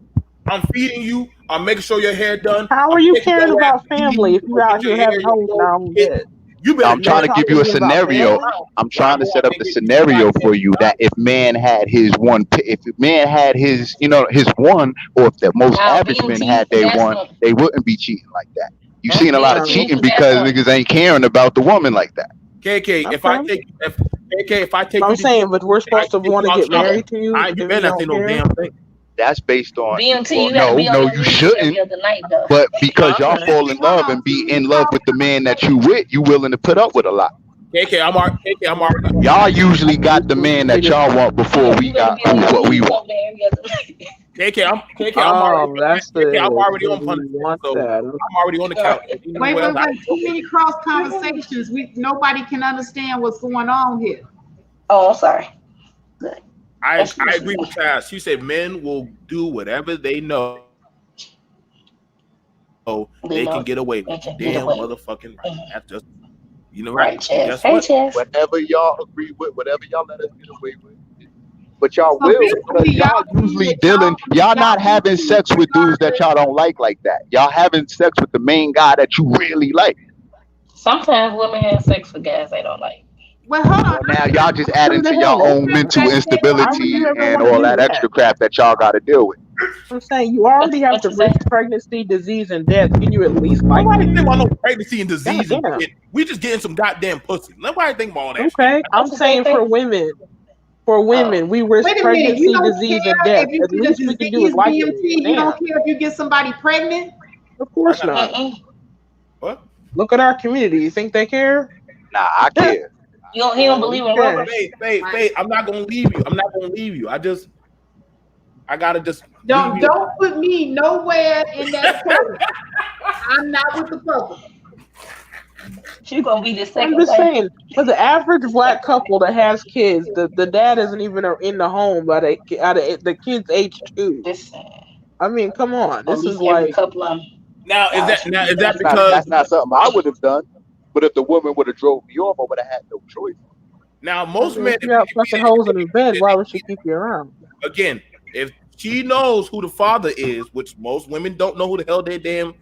I'm feeding you, I'm making sure your hair done, How I'm are you taking caring your ass about to eating, family if you you go get out your here hair, having your hoes in clothes, our own shit. bed? You better I'm And then trying to tell give talking you to a me about scenario. family? around I'm when I trying to go set out up there and the get you somebody scenario that for you that if man had his one, if man had his, his one, or if the most Now average men BMT, you had their forgot one, some. they wouldn't be cheating like that. You huh? seen a lot of BMT, No. you cheating forgot because some. niggas ain't caring about the woman like that. KK, if I Okay. take if KK, if I take I'm you to eat, saying, but we're I supposed to take want you to out get to eat. Okay. married to you You if we better not say don't no care? damn thing. That's based on BMT, well, you got to be on no, your you knees every shouldn't. other night though. But because Huh? y'all Okay. fall in Hold love on, and be T. in love with the man that you with, you willing to put up with a lot. I'm already on the Y'all couch. usually got the man that y'all want before Yeah, we you better got be able to what we leave want. over there every other night. Oh, that's I'm already the on we punishment. want So that. I'm already on the couch. Right. You know Wait, what wait, else? wait. Too many cross conversations. Nobody can understand what's going on here. Oh, I'm sorry. Good. I What you agree with Taz. She said men will do whatever they know they can get away with. Damn They know motherfucking right. they can That's get just away with. you know right. And guess what? Right, Chess. Hey, Chess. Whatever y'all agree with, whatever y'all let us get away with. But y'all So will because basically, y'all y'all saying usually that y'all dealing. Y'all y'all not having believe sex with dudes that regardless. y'all don't like that. Y'all having sex with the main guy that you really like. Sometimes women have sex with guys they don't like. Well, hold on. Well, now y'all just Who adding the to hell your is own that? mental Why would you instability ever and want to all do that that? extra crap that y'all got to deal with. I'm saying you already have What to you say? risk pregnancy, disease, and death. Can you at least like Nobody me? think about no pregnancy and God disease and damn. shit. We just getting some goddamn pussy. Nobody think about all that shit. Okay, I'm That's what they saying think. for women. For Oh, women, we risk Wait a minute. You pregnancy, don't disease, and care death. if you At get a least we can do is disease, like me. DMT. You Damn. don't care if you get somebody pregnant. Of I course got not. mm-mm. what? Look at our community. You think they care? Nah, I care. He don't believe in Okay. rubbers. Faith, I'm not gonna leave you. I'm not gonna leave you. I gotta just leave you. Don't put me nowhere in that equation. I'm not with the program. She's gonna be the I'm second just wife. saying, for the average black couple that has kids, the dad isn't even in the home by the kid's age 2. This I mean, come on. at This is least every like couple of them. Nah, she Now be is that back. because That's not something I would have done. But if the woman would have drove me off, I would have had no choice. now most if men you got fucking holes in his bed, why would she keep you around? again if she knows who the father is, which most women don't know who the hell their damn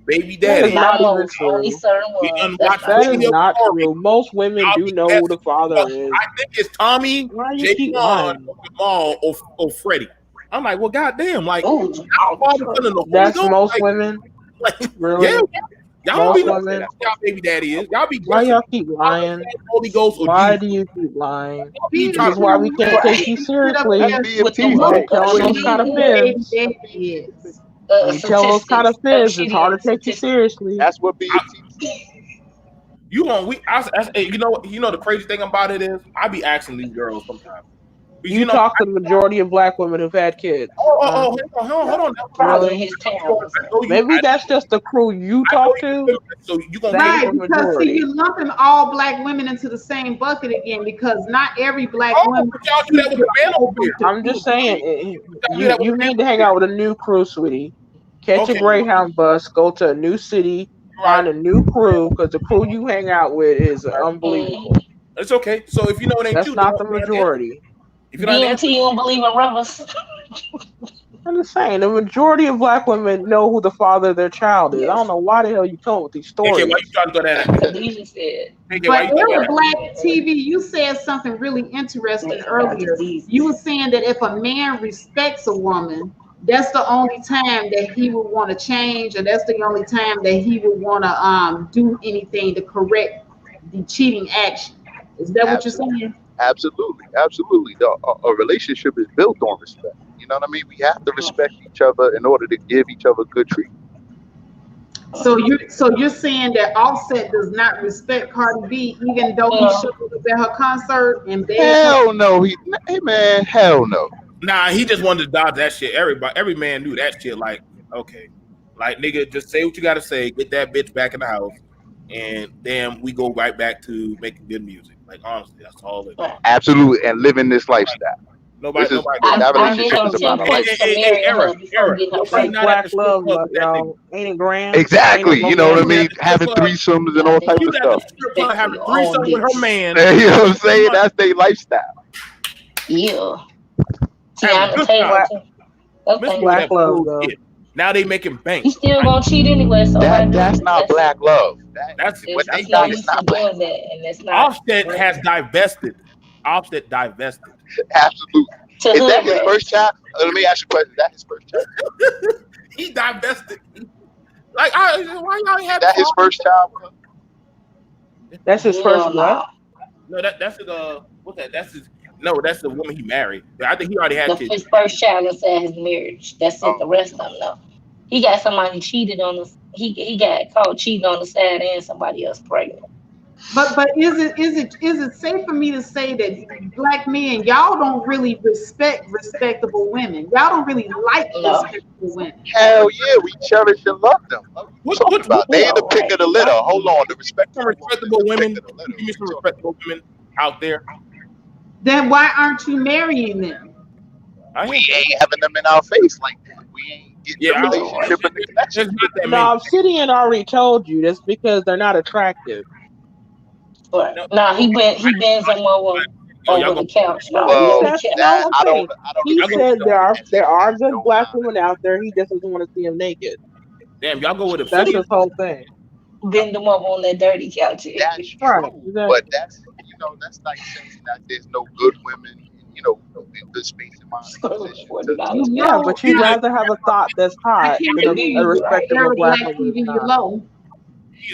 baby That daddy is is. Not not even most, only true. certain We ones. That's unwatched not That is plenty true. of not stories. true. Most women Y'all do be know who the guessing. father is. I think it's Tommy, Why you Jay keep Vaughn, lying? or Jamal, or Freddie. I'm like, well, goddamn, like Ooh, y'all Jamal father, Detroit. son, and the Holy That's Ghost. most women. Like yeah, Really? y'all don't I Most be knowing wouldn't say women? that's who y'all most baby daddy is. Y'all be Why guessing. y'all keep Father, lying? Son, Holy Ghost, or Why Jesus. do you keep lying? Y'all be Being This trying is to why true, we you can't take can't Right. you sit up them seriously there With the DMTs, when low you man. tell What those you kind QD of who the baby fibs. daddy is. When you tell those kind of statistics, those fibs, it's hard shitty to take you statistics. seriously. that's what I, BMTs do. you gonna we I, you know the crazy thing about it is I be asking these girls sometimes because You talk to the majority of black women who've had kids, huh? hold on now. Probably Really? in his town or something. Maybe that's just the crew you I know talk you to. feminine, so you gonna That cater. ain't Right, the because see, majority. you're lumping all black women into the same bucket again because not every black Oh, woman but y'all do that sleep with with the a man whole over bunch here. of I'm just men. saying, Y'all do that with you the man need to over hang here. out with a new crew, sweetie. Catch a Okay, Greyhound bus, go to a new city, you're right. find a new crew, because the crew you hang out with is Mm. unbelievable. It's okay. So if you know it ain't That's you, then not the don't answer. majority. If you don't answer, DMT, you don't believe in rubbers? I'm just saying, the majority of black women know who the father of their child is. I don't know why the hell you come with these KK, why you stories. trying to throw that at me? Khadijah said, KK, why But you throwing Ella that at me? Black TV, you said something really interesting nigga got earlier. You diseases. were saying that if a man respects a woman, that's the only time that he would want to change, or that's the only time that he would want to do anything to correct the cheating action. Is that what you're Absolutely, saying? absolutely. A relationship is built on respect. You know what I mean? We have to respect each other in order to give each other good treatment. So you're saying that Offset does not respect Cardi B, even though he No, showed up at her concert and begged her. Hell no. Hey man, hell no. Nah, he just wanted to dodge that shit. Every man knew that shit. Like, okay, like nigga, just say what you gotta say. Get that bitch back in the house, and then we go right back to making good music. Like honestly, that's all it is. right. Absolutely, and living this lifestyle. Nobody, nobody That, doing I, that that. I give That's relationship him is about 10 about Hey, that. points hey, for hey, hey, marrying Era, her before Era, getting her your friend That's pregnant. not at black the strip love, club with that nigga. y'all. Ain't it grand? Ain't it Exactly. You know what I romantic? mean? At the strip Having club. threesomes and She all Goddamn, type was of at the stuff. strip respect club for having your own threesome with her bitch. man, You know what I'm making saying? money, That's their lifestyle. Yeah. having a Tiana good That's Taylor, time. black. too. That Miss That's me thing. with black that love, though. bullshit. Now they making bank. You still Like gonna cheat anyway, so why That do that's it? not black love. that's What they He's that's not got is used to not black doing that, and that's not Offset right. has divested. Offset divested. love. Absolutely. To Is that hood his first rats. child? Let me ask you a question. Is that his first child? He divested. Like, why y'all ain't Is had the that his father? first child with her? That's his first Hell what? no. No, that's his. What's that? That's his. No, that's the woman he married. I think he already had kids. His first child inside his marriage. That's it. Oh, The rest of them, no. He got somebody cheated on the. He got caught cheating on the side and somebody else pregnant. But is it safe for me to say that black men, y'all don't really respect respectable women? Y'all don't really like No. respectable women. Hell yeah, we cherish and love them. What are you talking What about? They in the No, pick right. of the litter. Hold on, the some respectable woman is respectable the pick women? of the Give litter. me What are some you talking respectable women out there. Then why aren't you marrying them? I about? We am. ain't having them in our face like that. We ain't getting Yeah, the No, right. relationship and the connection there's not with that them. many. No, Obsidian already told you that's because they're not attractive. Right. No, Now no, he bends them y'all over go. the couch. No, He over Well, the said couch. no. that I'm saying I don't he Y'all go. agree with said the there whole are that there she are has good no black mind. women out there. He just doesn't want to see them naked. Damn, y'all go with That's Obsidian. his whole thing. Bend them up on that dirty couch. That's Right. true, but Exactly. that's like saying that there's no good women, in good space and mind and position $40 You to Yeah, couch. but know, you'd Either, rather have a thought that's I hot can't than hear Indeed, a you. right. respectable Eric black Black woman that's TV, you're not. low.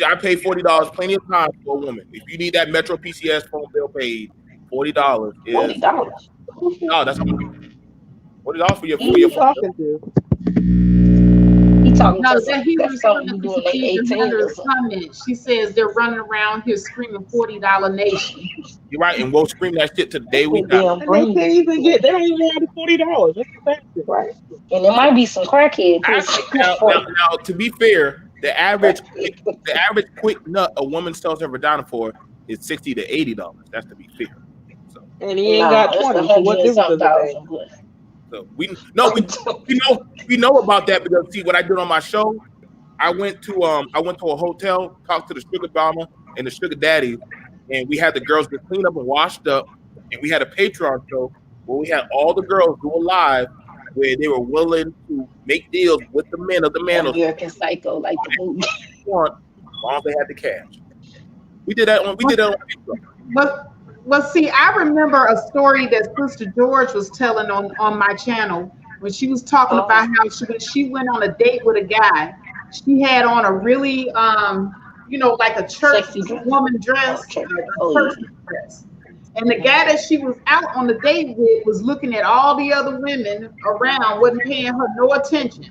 I pay $40 plenty of times for a woman. If you need that Metro PCS phone bill paid, $40 $40. is no. That's $40 for your Who for your you phone He bill. talking to? talking No, to that some he's that's something you responding to do in they Khadijah 18 or Hunter's something. comment. She says they're running around here screaming $40 nation. You're right, and we'll scream that shit to the day we And die. then And they bring can't it even to get. him. They don't even have the $40. That's the sad thing. Right. And there might be some crackhead pussy Actually, now, to be fair, crackhead. the average quick nut a woman sells her vagina for is $60 to $80. That's to be fair. So And he ain't got No, it's a 20. So hundred what and difference something does it make? thousand pussy. so we know about that because see what I did on my show. I went to a hotel, talked to the sugar mama and the sugar daddy, and we had the girls get cleaned up and washed up, and we had a Patreon show where we had all the girls do a live where they were willing to make deals with the men of the Manos American Psycho, like the movie. want as long as they had the cash. We did that on Patreon. But see, I remember a story that Sister George was telling on my channel when she was talking Oh, about how when she went on a date with a guy, she had on a really like a church sexy dress. woman Oh, dress, check it. a Oh church yeah. dress. And the guy that she was out on the date with was looking at all the other women around, wasn't paying her no attention.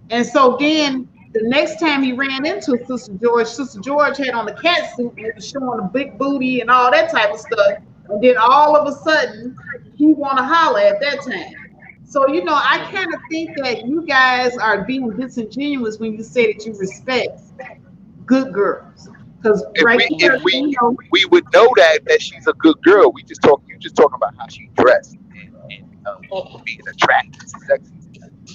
And so then the next time he ran into Sister George had on the cat suit and it was showing a big booty and all that type of stuff. And then all of a sudden, he want to holler at that time. So, I kind of think that you guys are being disingenuous when you say that you respect good girls. Because If right we if there, Mm. we would know that she's a good girl. You just talking about how she dressed and Mm. being attractive, sexy.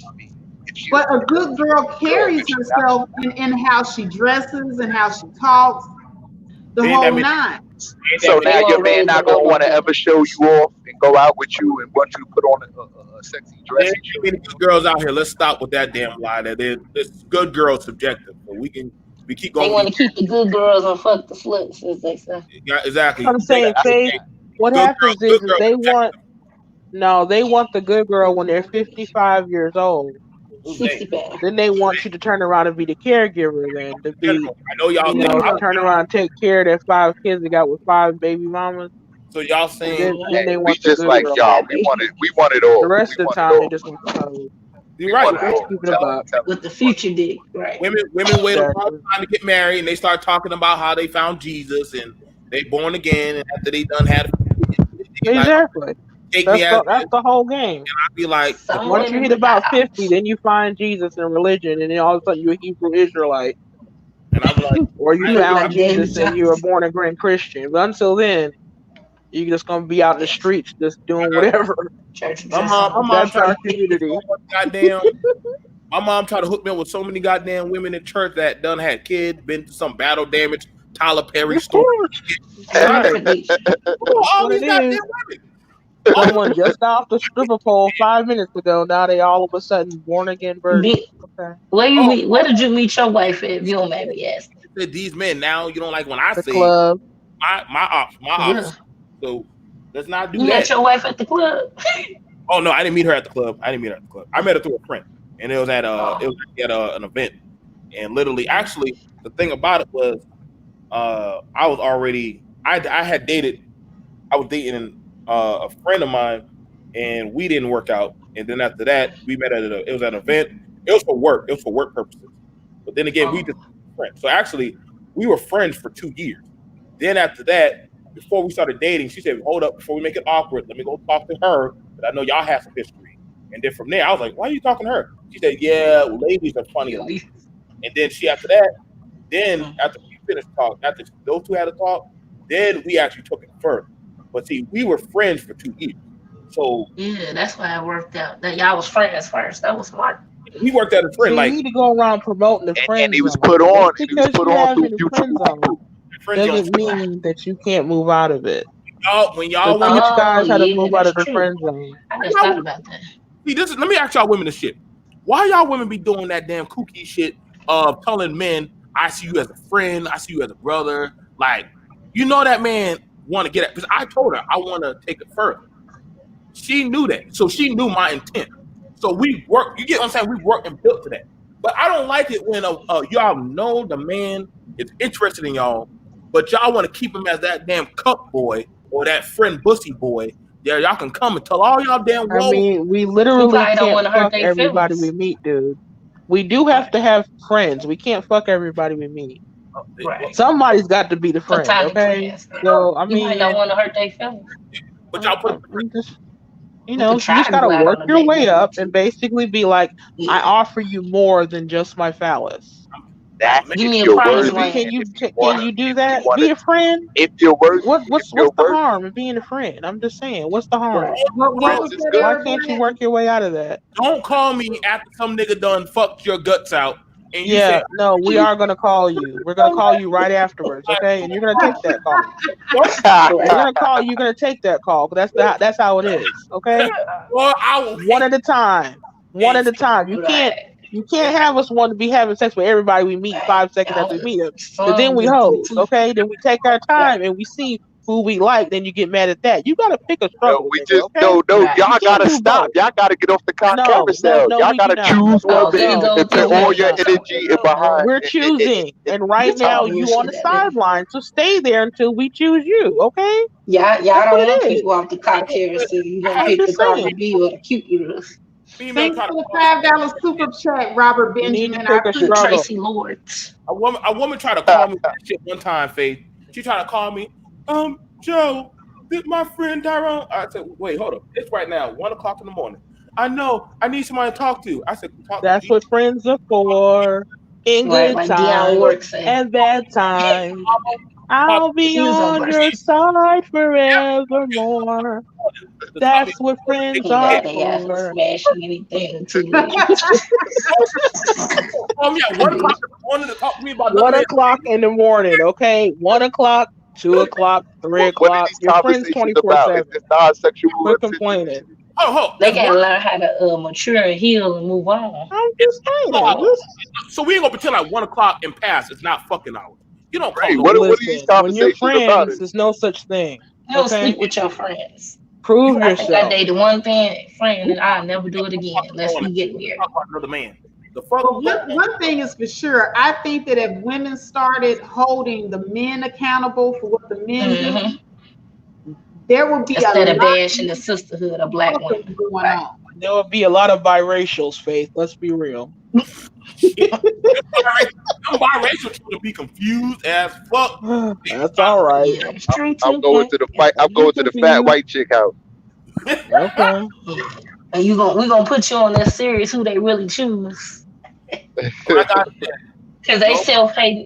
I mean, if she's a but a good girl, good she's a girl good girl. carries If she's not, she's herself not. in how she dresses and how she talks, the There ain't that whole many. nine. Ain't that So many. They now your weren't man raised not in gonna no want to neighborhood. ever show you off and go out with you and want you to put on a sexy There dress ain't and that shit. many good girls out here. Let's stop with that damn lie. It's good girls subjective. So we keep They going with want these. to keep the good girls and fuck the sluts, as they say. Yeah, exactly. I'm saying, Faith. What Good girls. happens is Good girls they want subjective. no, they want the good girl when they're 55 years old. Ooh, hey, 65. Then they want you to turn around and be the caregiver. Then to be, general. I know y'all think No. I, turn around and take care of their 5 kids they got with 5 baby mamas. so y'all And saying then Hey, they we want the just good like girl y'all. back. We want it The all. We rest of the want it time they all. just want the hoes. you're We right. want it Just all. keep it a Tell buck. tell us With the we want it future dick, right? Women wait a long Exactly. time to get married, and they start talking about how they found Jesus and they born again. And after they done had, they like Exactly. take me as That's is. the whole game. I be like, the Some fuck, Once you women, hit but not about 50, ours. then you find Jesus and religion, and then all of a sudden you're a Hebrew Israelite, and I'm like, or you I ain't, Look found like David Jesus and you're a Johnson. born again Christian. But until then, you're just gonna be out in the Yes. streets just doing whatever. Church my dress mom, my on. mom That's tried to our hook me up with community. so much goddamn. My mom tried to hook me up with so many goddamn women in church that done had kids, been to some battle damage, Tyler Perry Of story. course, And I, right. Khadijah. That's all what these it is. goddamn women, all these Someone just off the stripper pole 5 minutes ago. Now they all of a sudden born again virgins. Be, Okay. where you oh, meet? Where did you meet your wife at? If you don't mind me asking. said these men. Now you don't like when I The say club. my Yeah. ops. So let's not do You met that. your wife at the club. Oh no, I didn't meet her at the club. I met her through a friend, and it Oh. was at an event. And literally, actually, the thing about it was, I was already I had dated. I was dating a friend of mine, and we didn't work out. And then after that, we met it was at an event. It was for work. It was for work purposes. But then again, we Oh. just friends. So actually, we were friends for 2 years. Then after that, before we started dating, she said, "Hold up, before we make it awkward, let me go talk to her, because I know y'all have some history." And then from there, I was like, "Why are you talking to her?" She said, "Yeah, ladies are funny like that." And then she after that, then after we finished talk, after those two had a talk, then we actually took it further. But see, we were friends for 2 years, so Yeah, that's why it worked out. That y'all was friends first. That was smart. we worked as a So friend. you Like need to go around promoting the And friend he was zone. put on, Just and he was because put you on have through in the friend mutual zone people. friend zone. doesn't mean that you can't move out of it. When So y'all women teach Oh guys how to yeah, move out that's of the true. friend zone. I just thought about that. see this is let me ask y'all women this shit. Why y'all women be doing that damn kooky shit of telling men, I see you as a friend, I see you as a brother. Like, you know that man want to get it. Because I told her I want to take it further. She knew that. So she knew my intent. So we work, you get what I'm saying? We work and built to that. But I don't like it when y'all know the man is interested in y'all, but y'all want to keep him as that damn cup boy or that friend bussy boy. Yeah, y'all can come and tell all y'all damn I woes. mean, we You literally probably don't can't want to hurt fuck their everybody we feelings. meet, dude. We do have Right. to have friends. We can't fuck everybody we meet. Right. Somebody's got to be the friend, Platonic okay? friends. So I You might not mean, want to hurt their feelings. But y'all put I'm just You could you try just to go gotta out work on a your date with way them up too. and basically be like, I Yeah. offer you more than just my phallus. That Right. man. Give if me a you're promised worthy, Can land. and you if you can wanna, you do if you that? wanna, Be a friend. if you're worthy, if What's you're the worthy, harm in being a friend? I'm just saying, what's the harm? Right. What friends was is that, good. Why Eric can't you Brandon? work your way out of that? Don't call me after some nigga done fucked your guts out and you say, Yeah, no, we are gonna call you. We're gonna call you right afterwards, okay? And you're gonna take that call. don't, We're Right. gonna call you. You're gonna take that call. 'Cause that's how it is, okay? or I will One hate at a time. One and at a time. Right. You can't have us want to be having sex with everybody we meet Right. 5 seconds after we Y'all, meet them. Cause then some we just do hoes, too. okay? Then we take our Right. time and we see who we like. Then you get mad at that. You gotta pick a No, struggle, we nigga, just okay? no. Right. You Y'all can't gotta do stop. both. Y'all gotta get off the carousel. No, Y'all we do gotta not. choose one Oh, so and, you No, go and with put your no, we all do your women. not. So energy and behind. We're choosing, and right get some now you on bullshit the out of here. sideline. So stay there until we choose you, okay? Y'all That's what don't it want people is. off the car carousel. You gonna I'm pick the just Cardi saying. B or the cute little female Thank you try to for the call $5 super chat, Robert You need to Benjamin. I pick a the appreciate struggle. Tracy Lords. a woman tried to call me that shit one time, Faith. She tried to call me, Joe, this my friend Tyrone. I said, wait, hold up. It's right now, 1 o'clock in the morning. I know, I need somebody to talk to. I said, talk to That's you. what friends are for. In Right, good like Dionne times Warwick said. and bad times. Call I'll be She was on on your verse. side forevermore. to tell me, That's what friends And are now they out here for. smashing anything too late. call me at I 1 o'clock did. in the morning to talk to me about none of One this. o'clock in the morning, okay? 1 o'clock, 2 o'clock, three What are o'clock. these Your friends conversations 24 about? Is 7. this non-sexual Quit attention? complaining. They It's one. gotta learn how to mature and heal and move on. I'm It's just saying. 1 o'clock. So we ain't gonna pretend like 1 o'clock and past is not fucking hours. You don't call Right? no What are these listen. When you're conversations about? friends, there's no such thing. You don't Okay? sleep with your friends. you Prove I think I yourself. dated one friend who and I'll never do it again unless we get married. talk about another man. The fuck But we go one thing is for sure, I think that if women started holding the men accountable for what the men do, Hmm. there would be a Instead of lot bashing the sisterhood of black of women. fucking going Right. on. There will be a lot of biracials, Faith. Let's be real. shit. I'm biracial trying to be confused as fuck. That's all right. Yeah, it's true I'm too. going to the fight. I'm Don't going get to the fat confused. white chick house. Okay. Yeah. And we gonna put you on that series who they really choose. Like I said, Cause no.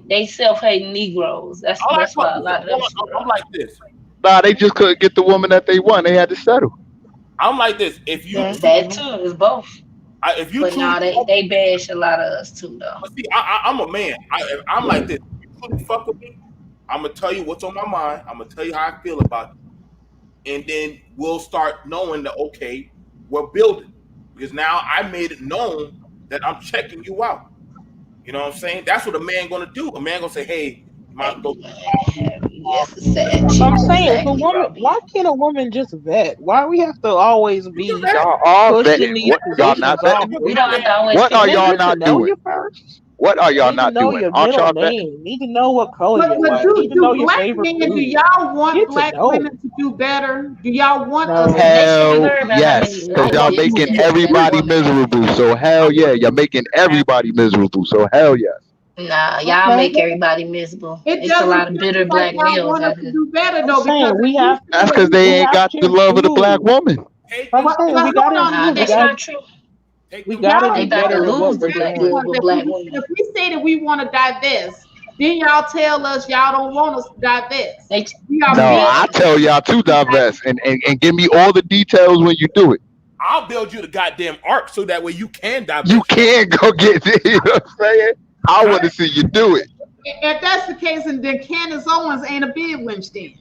they self hating Negroes. All I That's talk why a is lot of them I'm screw up. like this. Nah, they just couldn't get the woman that they want. They had to settle. I'm like this. If you Okay. choose, That too is both. if you But truly, no, they bash a lot of us too though. but see, I'm a man. I'm like this. If you truly fuck with me, I'm gonna tell you what's on my mind. I'm gonna tell you how I feel about it, and then we'll start knowing that okay, we're building because now I made it known that I'm checking you out. You know what I'm saying? That's what a man gonna do. A man gonna say, "Hey, my They go." do, man. That's a Let's sad talk shit. I'm about saying, if a Exactly, woman, Robbie. why can't a woman just vet? Why we have to always you can be vet. Y'all are pushing vetting. these What y'all not positions off? vetting? We don't have to always What pick are They y'all sides. get to not know doing? you first. What are y'all Need to not know doing? your Aren't middle y'all vetting? name. Need to know what color But you like. Need to know do your black favorite men, do food. y'all want Get to black know. women to do better? Do y'all want us to No, They should be Hell worried about how yes, many because no. y'all dicks making and I that everybody woman have. miserable. So want hell yeah, you're making everybody miserable. So hell yes. Nah, y'all Okay. make everybody miserable. It It's a doesn't lot of sound bitter like black y'all males want us out to here. do better I'm though, because saying we if you have That's said because they we ain't have got the to love of the black improve. woman. Take I'm them, saying we but gotta hold on, Nah, improve. We that's got not true. take we them. gotta y'all They be are about to better at what lose the the we're black bad doing. ones. with If black we, women. if we say that we want to divest, then y'all tell us y'all don't want us to divest. They We No, are do being I better. tell y'all to divest and give me all the details when you do it. I'll build you the goddamn ark so that way you can You divest. can't go get it. You know what I'm saying? I I want to see you do it. if that's the case, and then Candace Owens ain't a bid winch then.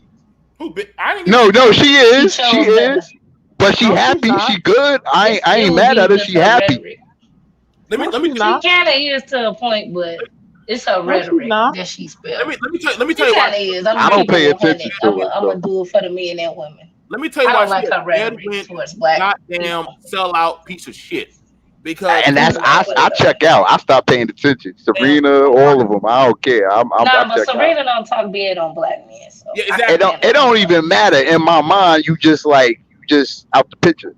I didn't No, get no, she She is. She chose better. is. But she No, she's happy. not. She good. I It ain't would mad be at her. just She her happy. rhetoric. No, let me she's She not. kind of is to a point, but it's her No, she's rhetoric not. that she let spells. me let me tell let me tell She you why kind of is. I'm I gonna don't keep it pay 100. attention to it. I'm So gonna do it for the men and women. let me tell you I why don't she like a her dead rhetoric went towards black goddamn people. sellout piece of shit. Because and She that's do not like I her. check out. I stop paying attention. damn, Serena, all of them. I don't care. I Nah, but check out. Serena don't talk bad on black men, so yeah, I can It exactly. don't stand it behind don't her. even matter in my mind. You just out the picture.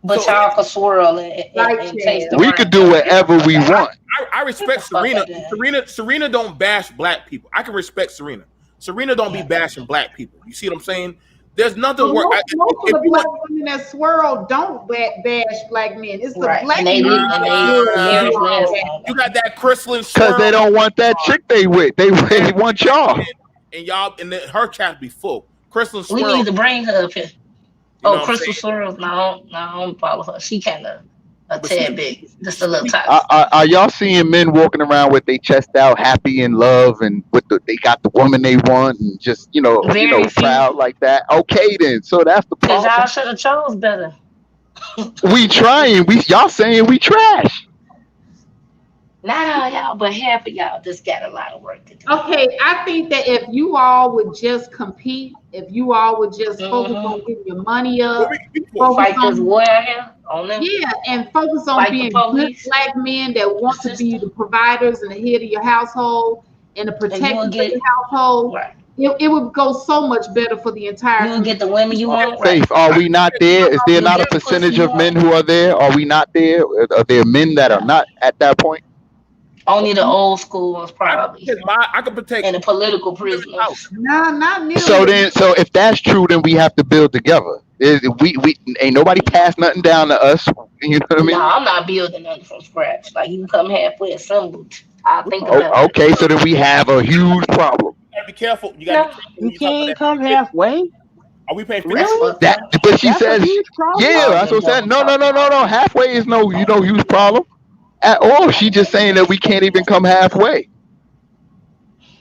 But So y'all can swirl and, and, Like and taste the Chad. We could orange do on a different whatever we way. want. I Get the respect fuck Serena. out there. Serena don't bash black people. I can respect Serena. Serena don't be Yeah. bashing black people. You see what I'm saying? There's nothing But work. most of If the you black want, women that swirl don't bash black men. It's the Right. black And they men did and that they swirl to do marriage all last that. longer. you got that Crystalline Cause they swirl don't want that chick they with. bash They want black y'all. men, and y'all and her chat be full. Crystalline We swirl. need to bring her up here. You know Oh, what I'm Crystal saying? Swirls. No, no, I don't follow her. She kind of a But she tad bit, just a little she toxic. Are y'all seeing men walking around with their chest out, happy in love, and they got the woman they want, and just Very few. proud like that? Okay, then. So that's the Cause y'all problem. should have chose better. We trying. Y'all saying we trash. Not all y'all, but half of y'all just got a lot of work to do. Okay, I think that if you all would just compete, if you all would just focus Mm-hmm. on getting your money what we up, compete for? focus Fight this on, war out here on them. yeah, and focus on Fight the being good police, black men that the want to be system, the providers and the head of your household and the and you will protectors of get your household, right. it would go so much better for the entire You will get community. the women you want, right? Faith, are I we not there? Is there You'll not a get the pussy percentage you of men want. who are there? Are we not there? Are there men that are No, not at that point? only the old school ones probably, I can protect and the political women's house. prisoners. Nah, not So nearly. then, so if that's true, then we have to build together. We ain't nobody pass nothing down to us. You know what I No, mean? I'm not building nothing from scratch. Like you can come halfway assembled. I'll We think Oh, about it. okay, so then we have a huge problem. gotta be careful. You gotta be No, careful when You you talk about can't that. come halfway. Are we paying 50? that's Really? fucked That, up. but she That's a says, huge problem. yeah, All that's what them I'm saying. double No, no, talk. no, no, no. Halfway is no huge problem at all. She just saying that we can't even come halfway.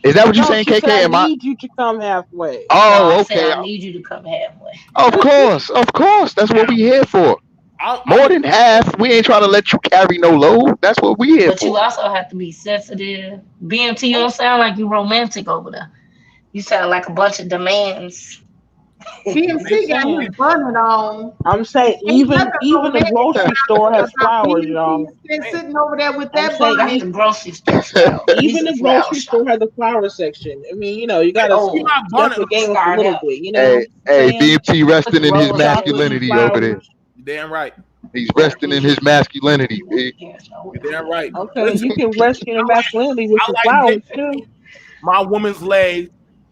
Is that what you No, saying, she said KK? I Am I? need you to come halfway. No, Oh, I'm saying okay. I need you to come halfway. Of course, of course. That's what we here for. I'm More than half. We ain't trying to let you carry no load. That's what we here But you for. also have to be sensitive. BMT, you don't sound like you romantic over there. You sound like a bunch of demands. I'm just BMC got his saying. bunnet on. I'm saying Ain't even nothing even the romantic grocery store has about flowers, BMC y'all. sitting over there with I'm that saying That's bonnet. the grocery store style. This even the is flower grocery store shop. has a flower section. I mean, you gotta keep Oh, my step bonnet. your game up a start little out. bit. Hey, I'm hey, saying BMT Put resting the in his rose on chocolate and masculinity over there. flowers. You're damn right. He's it. resting in his masculinity, B. There's no way You're for damn me to right. do Okay, Listen, you can rest your masculinity with I some like flowers too. dick my woman's leg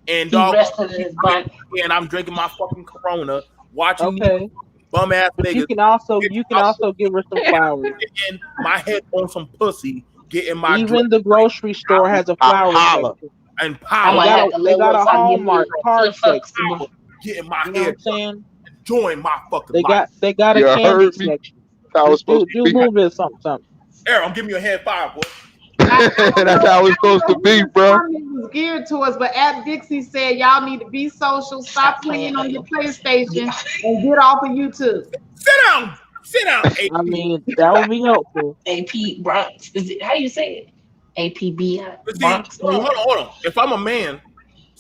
and He dog. resting in his I'm butt. in and I'm drinking my fucking Corona, watching these Okay, bum ass but niggas get you can out also give her some flowers. getting my head on some pussy, getting my dress Even the grocery store has a flower Holla. section. and I power, might have to They look got a once I give Hallmark me card section. flexible. getting my You know what hair I'm saying? enjoying my fucking They life. got a You candy heard me? section. That's how it's Just supposed to do a be. little bit of something. Aaron, I'm giving you a head five, boy. That's how it's I don't supposed to know who be, this bro. comment was geared towards, but App Dixie said y'all need to be social, stop Stop playing playing on on your your pussy. PlayStation, Yeah. and get off of YouTube. Sit down, I AP. mean, that would be helpful. AP Bronx. Is it how you say it? APB But see, Bronx, New York. hold on. If I'm a man,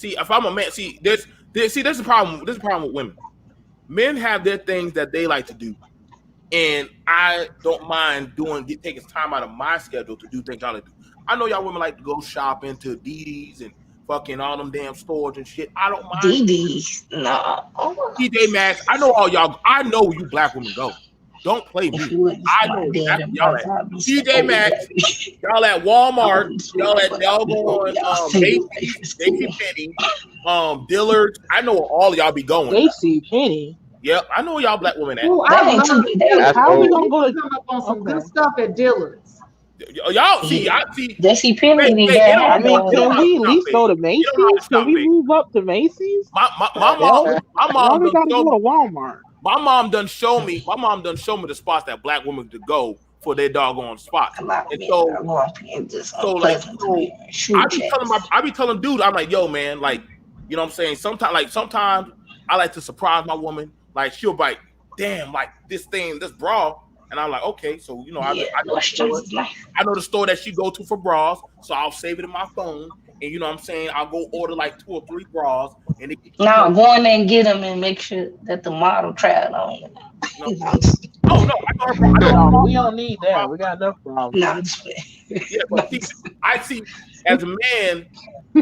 there's a problem. There's a problem with women. Men have their things that they like to do, and I don't mind taking time out of my schedule to do things I like to do. I know y'all women like to go shopping to DD's and fucking all them damn stores and shit. I don't mind. DD. Nah. Oh, TJ Maxx. I know all y'all. I know you black women go. Don't play If me. you wouldn't I my know dad exactly and y'all brother, at I'd be so TJ old Maxx, life. y'all at I Walmart, wouldn't y'all swear, at but I'd be over doggone y'all single life Macy's, in school. JCPenney, Dillard's. I know where all of y'all be going. JC Penny. Yep, I know where y'all black women at. Oh, That I ain't love too big. That Dillard's. That's How are we old. gonna You go can to? come up on some good Okay. stuff at Dillard's. Y'all see, yeah. I see. Jesse Penny didn't They get don't, I hot mean, they dog. don't can know how to we at shop, least babe. go to They don't know how to Macy's? Can shop, we babe. move up to Macy's? My The hell? my Why mom we done gotta show go me. to Walmart? My mom done show me the spots that black women to go for their doggone spots. A lot of And men so are going being just so like unpleasant to so me. Shoe checks. I be telling dude, I'm like, yo, man, like, you know what I'm saying? Sometimes I like to surprise my woman. Like she'll be like, damn, like this bra. And I'm like, okay, so Yeah, I know the Lush store. Jones' life. I know the store that she go to for bras, so I'll save it in my phone. And you know what I'm saying? I'll go order like 2 or 3 bras and Now go in there and get them and make sure that the model tried on you. you know, oh no, I know her No, bra. we don't need that. We got enough problems. No, I'm just playing. Yeah, No, but I'm see, just I see as a man,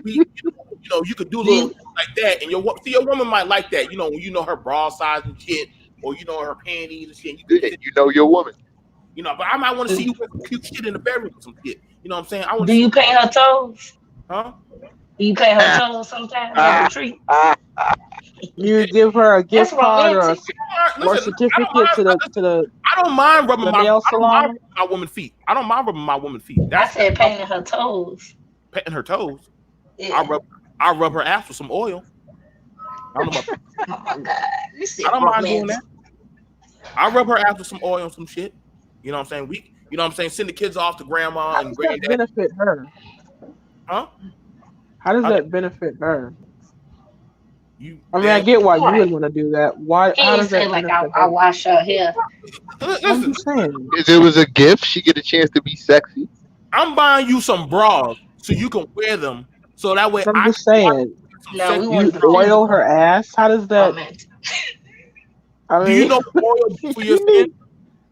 you could do little playing. things like that, and your woman might like that. You know, when you know her bra size and shit, or you know her panties and shit. And you can And fit, you know your woman. but I might want to see you with some cute shit in the bedroom or some shit. You know what I'm saying? I want Do to see, you paint her toes? huh? Do you paint her toes sometimes as a treat? You give her a That's gift card romantic. or a Listen, certificate to the I don't mind rubbing the nail salon. my woman's feet. I don't mind rubbing my woman's feet. I That's said painting her toes. petting her toes. I Yeah. rub I rub her ass with some oil. I don't know about, Oh my God. This is I don't mind doing romantic. that. I rub her ass with some oil and some shit. You know what I'm saying? You know what I'm saying? Send the kids off to grandma How and does that granddad. benefit her? Huh? How does How, that benefit her? you I mean, I man, get why you would Right. want to do that. Why? He How ain't does say that like I, benefit I her? wash her hair. I'm listen. just saying. If it was a gift, she get a chance to be sexy. I'm buying you some bras so you can wear them, so that way But I'm I can just watch saying. some No, we sexy want You the bras. oil her physical ass. How does that? romantic. I Do you mean, know what oil do for your you skin? need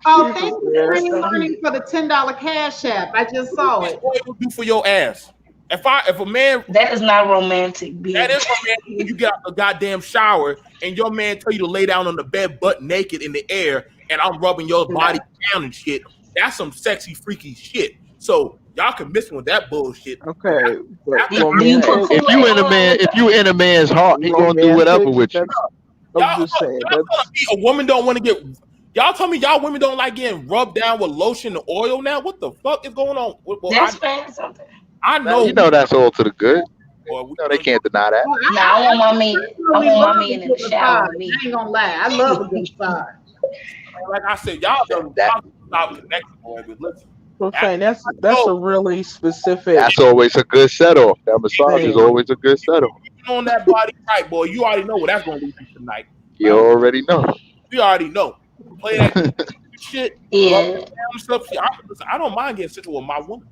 Oh, thank Jesus, you, man. Green Money, for the $10 cash app. I just saw it. What oil do for your ass? If a man That is not romantic, that being is romantic when you get out the goddamn shower and your man tell you to lay down on the bed butt naked in the air and I'm rubbing your body no. down and shit. That's some sexy freaky shit. So y'all can miss me with that bullshit. But Okay, but Do you put romantic. If Kool-Aid on your you in a man's heart, he gonna do whatever Romantic. with you. That's. I'm y'all just saying. y'all telling That's. me a woman don't want to get y'all tell me y'all women don't like getting rubbed down with lotion and oil now? What the fuck is going on? Well, That's fan something. I Now, know you know that's all to the good. boy, You know they can't deny that. Well, No, I want my man. I personally want my love a man in the good shower massage. with me. I ain't gonna lie. I love a good massage. like I said, y'all stop connecting, boy. But listen, I'm I saying that's know a really specific That's always a good set off. That massage is thing. always a good set off. you on that body right, boy. You already know what that's gonna lead to tonight. You Well, already know. we already know. Play that shit, rub Yeah. down stuff. Shit. Listen, I don't mind getting situated with my woman.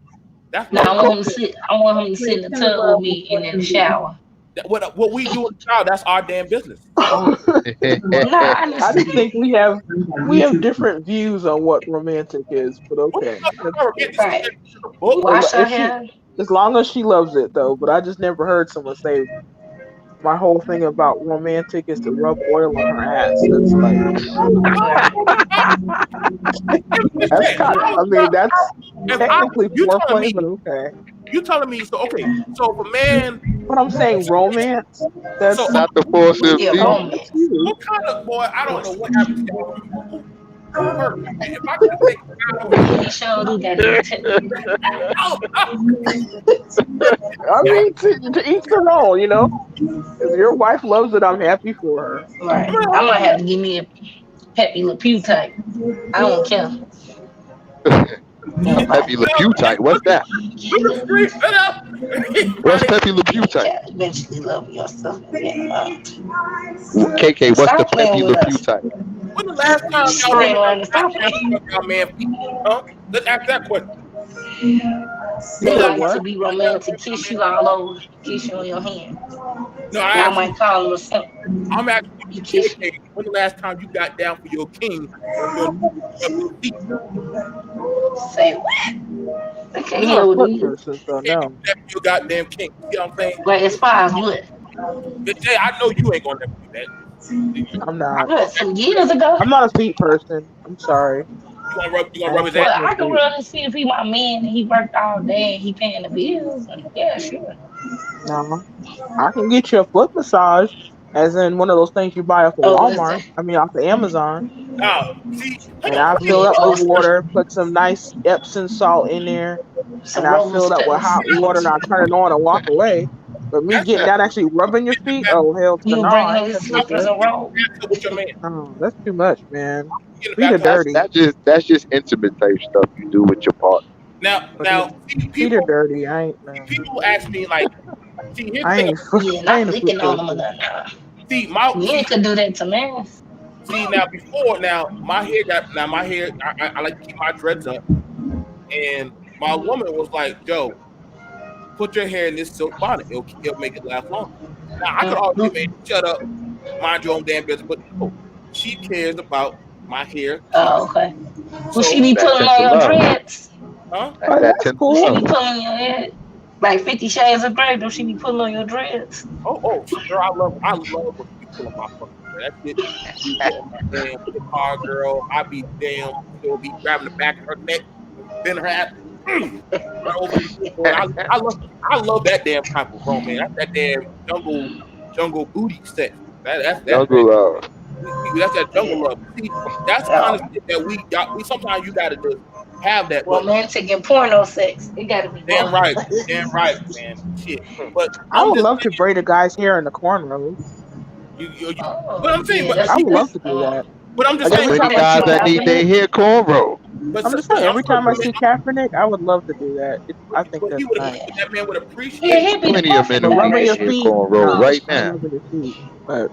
That's No, my I woman. want him to sit. I want him to sit in the tub with me and in the shower. What we do in the shower, that's our damn business. No, I I just understand. think we have different views on what romantic is, but What okay, the fuck is that's our cool. romantic Right. shit in the book? Wash her If she, hair. as long as she loves it though, but I just never heard someone say my whole thing about romantic is to rub oil on her ass. That's like Right. that's kind. I mean, that's If I technically you telling foreplay, me but okay. you telling me so okay, so if a man But I'm saying romance. so That's Not the force of Yeah, D. that's romance. you. what kind of boy, I don't know What's what happened to y'all people first. If I could take a shower, we sure do gotta be oh, I mean, to each their own. You know, if your wife loves it, I'm happy for her. right. I might have to give me a Pepe Le Pew type. I don't care. Pepe Nobody. Le Pew tight. What's that? we can street it up. What's Pepe Le Pew You tight? gotta eventually love yourself again. KK, what's the Stop Pepe playing Le with Pew us. tight? When the last time y'all women Screenwriter, stop got down playing. to rub y'all man feet? Huh? Let's ask that question. When They the last like What? to time be y'all got down to romantic, rub kiss y'all man you all over, kiss you on your hand. feet? No, I Y'all asked you. might call him a simp. I'm asking He you, kiss you. KK, when the last time you got down for your king and your nigga rub your feet? Say what? I I'm can't not hear a what foot you. person, so Can't do no. that for your goddamn king. You see what I'm saying? Like as far as what? But Jay, I know you ain't gonna never do that. I'm not. What, some years ago? I'm not a feet person. I'm sorry. You I gonna rub don't his fuck ass? Well, with I can feet. really see if he my man and he worked all day and he paying the bills. And yeah, sure. No, I can get you a foot massage, as in one of those things you buy off of Oh, is Walmart. that? I mean, off of Amazon. Now, see, And I You fill need up with Ulster, water, put some nice Epsom salt in there, and some I rose fill it up with petals. hot water and I turn it on and walk away. But me that's getting down actually rubbing your feet, oh hell to the You no, bring I ain't those messing with slippers that. and roll. with your man. No, that's too much, man. Get in the Feet are bathtub. dirty. That's just intimate type stuff you do with your partner. Now, see, Feet are dirty. I ain't no. people ask me like, see, here's the I thing. ain't. Yeah, I not ain't a foot licking on them or person. nothing. Nah. See, my Men could do that to men. now before my hair I like to keep my dreads up, and my woman was like, Joe, put your hair in this silk bonnet. It'll make it last longer. Now I could always say, man, shut up, mind your own damn business, but no, she cares about my hair Oh, keeping. okay. Will she So, be That pulling on tender your love. dreads? huh? Oh, That that's tender Will she be love. cool. pulling your head? Like 50 Shades of Grey, don't she be pulling on your dreads? Oh, girl, I love when she pull on my fucking hair. That shit be getting my damn car, girl. I be damn, she'll be grabbing the back of her neck and bend her ass right over the keyboard. I love that damn type of romance. That's that damn jungle booty sex. That's Jungle love. that's that jungle Yeah. love. See, that's the kind of Oh, shit that we sometimes you gotta just have that. But romantic and porno sex. It gotta be both. damn right, man. Shit. But I I'm would just love to braid a guy's hair in the cornrows. you but Oh, I'm saying, yeah, I would love that's to do that. but I'm just Like There's saying, every plenty time I see guys that need their Kaepernick, hair cornrow. I'm just but saying I'm every sorry, time I see Kaepernick, I would love to do that. I think but that's nice. yeah. that man would Yeah, appreciate. he'd be the Plenty of men perfect But who guy need rubbing right their your there. shit feet, cornrow no, right I ain't now. rubbing your feet. But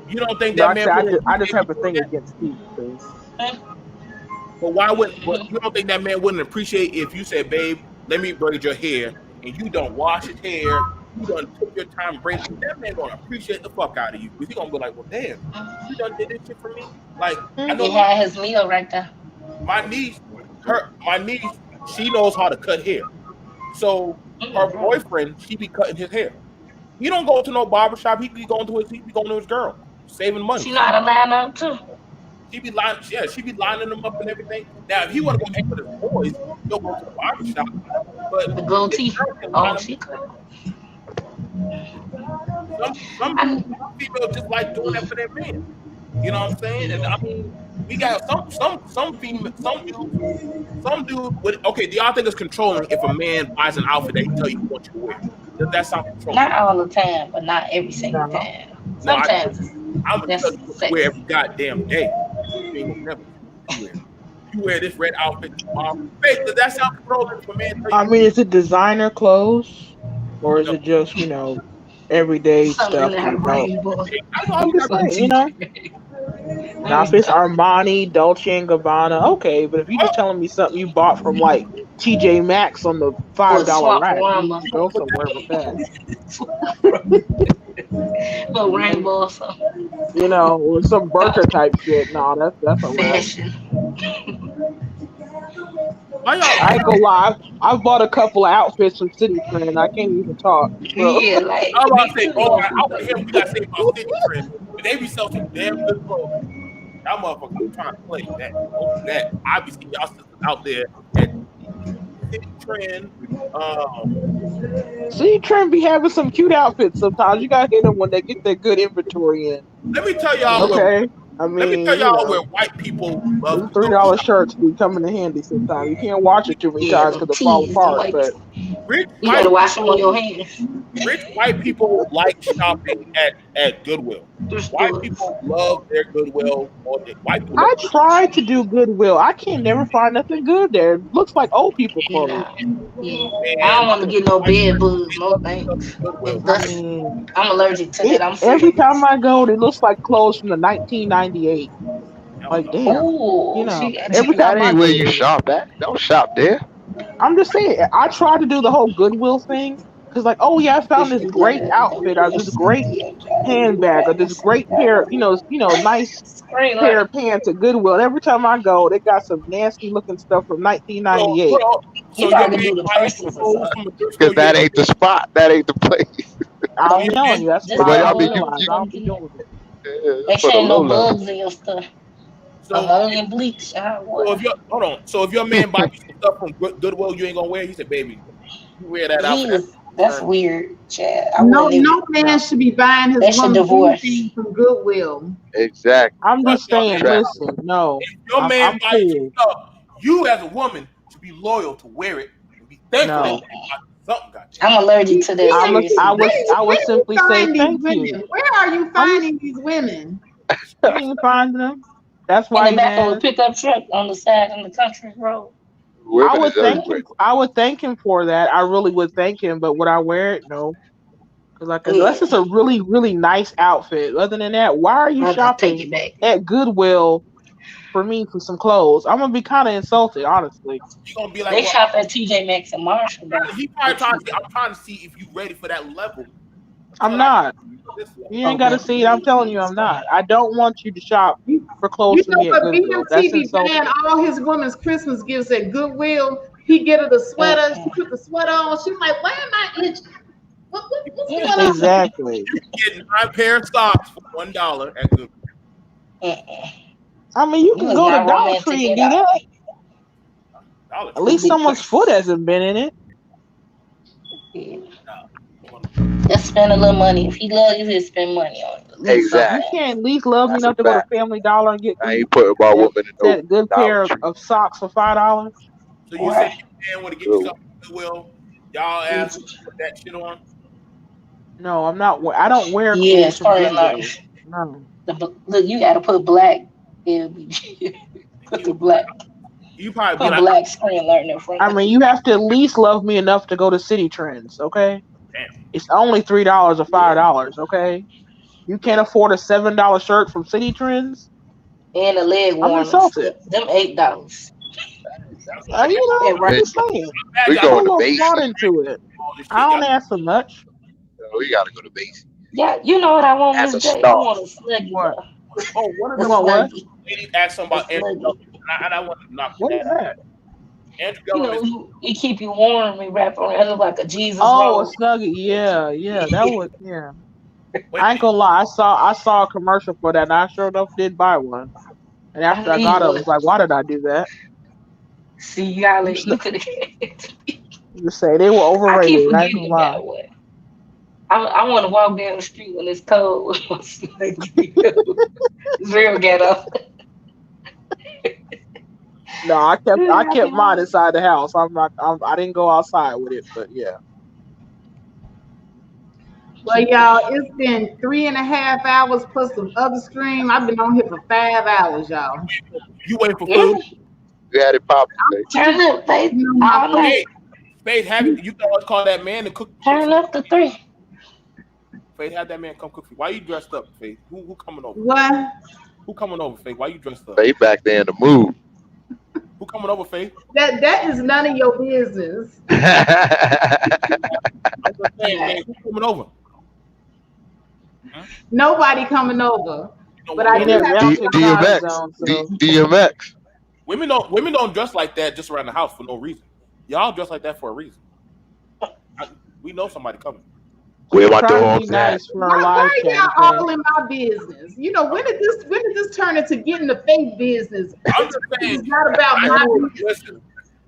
You don't think that like I man said, would I just appreciate have you a doing thing that? against feet. So. But why would? But you don't think that man wouldn't appreciate if you said, "Babe, let me braid your hair," and you don't wash his hair, you don't took your time braiding. That man gonna appreciate the fuck out of you because he gonna be like, "Well, damn, you done did this shit for me." Like I know He had his meal right there. my niece, my niece, she knows how to cut hair. So her boyfriend, she be cutting his hair. He don't go to no barber shop. He be going to his girl, saving money. She know how to line up too. She be lining them up and everything. Now, if he want to go hang with his boys, he'll go to the barber shop. But The his goatee. girl can line Oh, them she up. could. Some I, females just like doing that for their man. You know what I'm saying? And I mean, we got some dude with okay. Do y'all think it's controlling if a man buys an outfit that he tell you he wants you to wear? Does that sound controlling? not all the time, but not every single No. time. No, Sometimes I'm gonna tell that's you what to wear sex. every goddamn day. You ain't gonna never tell me what you wear. You wear this red outfit tomorrow. Hey, does that sound controlling if a man tell I you? mean, is it designer clothes or is No, it just everyday Something stuff? that rainbow. I know how I'm you just got. From saying, TJ. Let now me if it's stop. Armani, Dolce and Gabbana, okay. But if you just telling me something you bought from like TJ Maxx on the Or $5 swamp rack, we aroma. can go somewhere with that. Little rainbow or something. Or some Burka type shit. No, that's a wrap. Fashion. Why y'all? I ain't gonna lie. I've bought a couple of outfits from City Trend. I can't even talk. So Yeah, like I was about me to say, too. oh, I want to hear what you got to say about City Trend. But they be selling some damn good clothes. Y'all motherfuckers be trying to play that. Don't do that. Obviously, y'all sisters out there at City Trend. City Trend be having some cute outfits sometimes. You gotta hit them when they get their good inventory in. Let me tell y'all where. Okay. I Let me tell mean, y'all where white people love them to go $3 shop. shirts be coming in handy sometimes. You can't wash it too many Yeah, times them because it fall teas, them apart. white. But Rich You gotta white wash them on people your hands. Rich white people like shopping at Goodwill. Thrift White stores. people love their Goodwill all day. White people love I tried to do Goodwill. I can't never find nothing good there. It looks like old people clothes. Nah. Yeah. I and don't want to get no white bed person bugs, they no love their stuff thanks. at Goodwill. And I dust. mean, I'm allergic to that. I'm every afraid. time I go, it looks like clothes from the 1998. Hell Like, no. damn. Oh, she got Every you. That time I ain't where go you there. shop at. Don't shop there. I'm just saying, I tried to do the whole Goodwill thing. Because, like, oh, yeah, I found this Different great blood. outfit or this great handbag or this great pair, nice Screen pair light. of pants at Goodwill. And every time I go, they got some nasty looking stuff from So 1998. well, You so your probably could man do the buy you prices or clothes something. from a thrift Because store. that ain't the spot. That ain't the place. I'm So your telling man you, that's what Just But I I don't don't go mean, in the you realize. you I don't be funky. doing it. Yeah, Make for sure the ain't low no level. bugs in your stuff. I'm So, only in bleach and hot so water. if your hold on, so if your man buy you some stuff from Goodwill, you ain't gonna wear. He said, "Baby, you wear that out for that That's turn." weird, Chad. I No, wouldn't even. no man No, should be buying his they should woman divorce. anything from Goodwill. Exactly. I'm But just your saying, man, Trap. listen, no, if your man I'm buys you cool. stuff, you as a woman should be loyal to wear it and be thankful that No, they bought you something. Goddamn. I'm allergic to that. I Seriously. was I Where would you simply say find these thank you. women? Where are you I'm just finding these women? you ain't finding them. That's In why the you back of a mad. pickup truck on the side in the country road. Women is everywhere. I would thank him for that. I really would thank him, but would I wear it? No. Because like unless Yeah, it's a really, really nice outfit. Other than that, why are you I take shopping it back. at Goodwill for me for some clothes? I'm gonna be kind of insulted, honestly. You gonna be like, They well, shop at TJ Maxx and Marshall though. he probably trying to see. I'm trying to see if you ready for that level. I'm Until I get not. to this level. You ain't got Okay. to see it. I'm telling you, I'm not. I don't want you to shop You, for you clothes for know me at what? Goodwill. That's BMT be buying insulting. all his women's Christmas gifts at Goodwill. He get her the sweater. She Mm-mm. put the sweater on. She's like, "Why am I itching? What's You going on?" Exactly. get 9 pair of socks for $1 at Goodwill. Mm-mm. I mean, you You can was go to not Dollar romantic Tree and at do all. that. Dollar At Tree. The least big someone's foot purse. hasn't been in it. Yeah. No. Just spend a little money. If he love you, he'll spend money on you. At least You Exactly. something. can't at least love me That's a enough to go to fact. Family Dollar and get I me ain't putting my that woman in no that good Dollar pair Tree. of socks for $5. So you say Right. your man want to get you So, something from Goodwill, y'all ask him to put that shit on. No, I'm not. I don't wear Yeah, clothes from spring learning. Goodwill. No. Look, you got to put black. LBG. And Put the black. you probably be Put like, black screen learning in front I of mean, it. you have to at least love me enough to go to City Trends, okay? damn. It's only $3 or Yeah. $5, okay? You can't afford a $7 shirt from City Trends? And the leg I'm warmers. insulted. Them $8. That's what I got. You Yeah, know, I'm right. just bitch, saying. Mad we y'all Put a going to little Macy's. thought into it. all this I shit. Y'all don't ask for much. We got to go to Macy's Yeah, you know what I want, as Miss a J? I start. want a snuggie What? though. one of A You them want what? snuggie. ladies asked something A about Andrew snuggie. Government, and I want to knock What is that. that? Andrew You Government know, is you keep you warm and wrap around. It look like a Jesus Oh, a robe. Snuggie. Yeah. That would, yeah. wait. I ain't gonna lie. I saw a commercial for that, and I sure enough did buy one. And I after I need got it, I one. was like, why did I do that? See, y'all, Them you sn- could. just say they were I keep overrated. I ain't forgetting gonna you lie. got one. I want to walk down the street when it's cold with my snuggie. Real ghetto. No, I kept mine inside the house. I didn't go outside with it, but yeah. Well, y'all, it's been 3.5 hours plus the other stream. I've been on here for 5 hours, y'all. You waiting for food? Mm, You had it popping, babe. turn up, babe. You know, my All night. food. Hey, Faith, you can always call that man to cook Turn some. up to 3. Faith, have that man come cook for you. Why you dressed up, Faith? Who coming over? What? Who coming over, Faith? Why you dressed up? They back there in the mood. Who coming over, Faith? That is none of your business. I'm just saying, Right. Faith, who coming over? Huh? Nobody coming over. You don't But want I We no in do that have D- to mountain tell time DMX. zone, so DMX. women don't dress like that just around the house for no reason. Y'all dress like that for a reason. I, we know somebody coming. Where my try to be dogs at? nice for our live why chat, y'all okay? all in my business? You know, when did this turn into getting the fake business? I'm This just saying. is not about my business. Listen,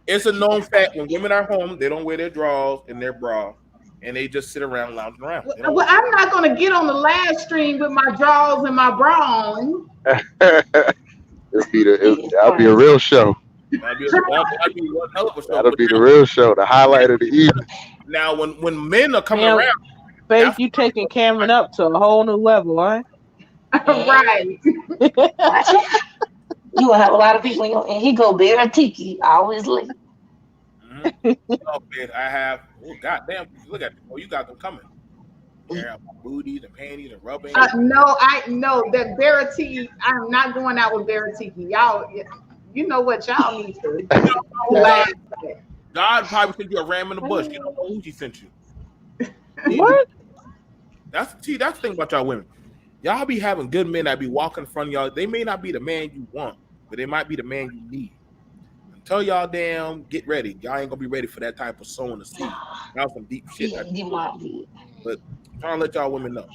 it's a known fact when women are home, they don't wear their drawers and their bra, and they just sit around lounging around. They don't. Well, I'm not gonna get on the live stream with my drawers and my bra on. He is That'll be a crazy. real show. That'd be one hell of a show. That'll But be the real show, the highlight of the evening. now, when men are coming Man, around, Faith, that's you taking Cameron up to a whole new level, right? Right. Watch it. You gonna have a lot of people in your, and he go bare tiki, always late. oh man, I have. Oh goddamn! Look at oh, you got them coming. Tear out my booties and panties and rubbing. No, I know that Verity. I'm not going out with Verity. Y'all, you know what? Y'all need to You don't know who relax. God probably sent you a ram in the bush. You don't know who he sent you. What? That's the thing about y'all women. Y'all be having good men that be walking in front of y'all. They may not be the man you want, but they might be the man you need. Tell y'all damn, get ready. Y'all ain't gonna be ready for that type of sowing the seed. That was some deep shit. Yeah, you might be. But I'm trying to let y'all women know.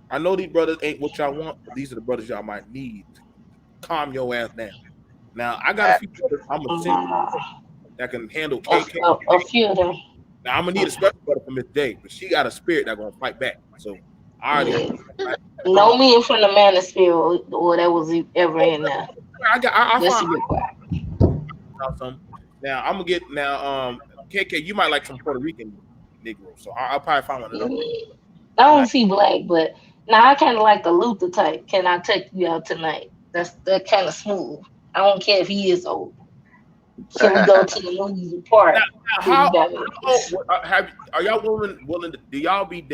I know these brothers ain't what y'all want, but these are the brothers y'all might need to calm your ass down. Now, I got a few brothers I'm gonna send you Uh, that can handle KK. a few of them. Now, I'm gonna need a special brother for Miss J, but she got a spirit that gonna fight back. So I already Yeah. like, calm. No men from the manosphere or that was ever in there. I Just find to be quiet. out some. Now I'm gonna get now. KK, you might like some Puerto Rican Negroes, so I'll probably find one of them. Mm, I And I, don't see black, but now I kind of like the Luther type. Can I take you out tonight? That's that kind of smooth. I don't care if he is old. Can we go to the movies and now, park? now Do you how, got how have are y'all willing to do y'all be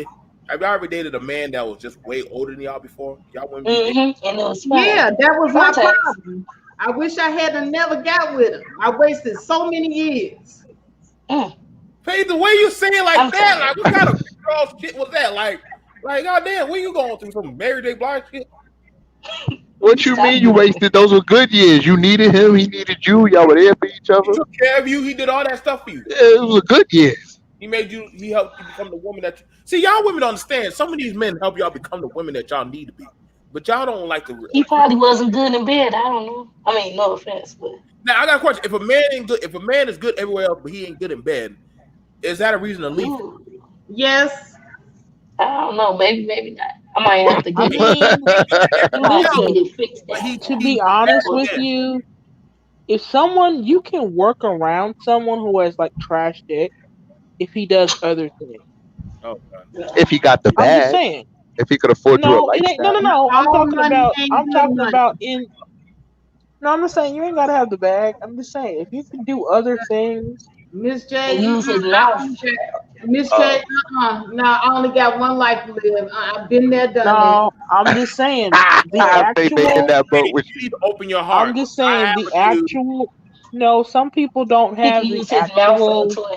have y'all ever dated a man that was just way older than y'all before? Y'all wouldn't be dating. And it was fine. Yeah, that was my Sometimes. problem. I wish I had never got with him. I wasted so many years. Mm, Hey, the way you say it like I'm that, telling like what kind of girl shit was that? Like goddamn, where you going through some Mary J. Blige shit? you. What you Stop mean you doing wasted? Those were good years. You needed him. He needed you. Y'all were there for each He other. took care of you. He did all that stuff for you. Yeah, it was a good years. He made you. He helped you become the woman that. See, y'all women don't understand. Some of these men help y'all become the women that y'all need to be, but y'all don't like to He appreciate. probably wasn't good in bed. I don't know. I mean, no offense, but Now, I got a question. If a man ain't good, if a man is good everywhere else, but he ain't good in bed, is that a reason to leave him? ooh, Yes. I don't know. Maybe not. I might have to I get it. mean, I might have to listen. get it fixed But down To now. be he's bad honest Or with in bed. you, if someone you can work around someone who has like trash dick if he does other things. Oh God. If he got the I'm just bag, saying. if he could afford you a No, it ain't. No, no, lifestyle. no. All money I'm ain't good talking money. about in. No, I'm just saying you ain't gotta have the bag. I'm just saying if you can do other things. Miss and J, use his I mouth. only got, Miss J, Oh, no, I only got one life to live. I've been there, done that. No, I'm just saying the No, they in actual. that boat with you you. need to open your I'm heart. just I saying have the a dude. actual. No, some people don't He can have the use his mouth for a actual toy.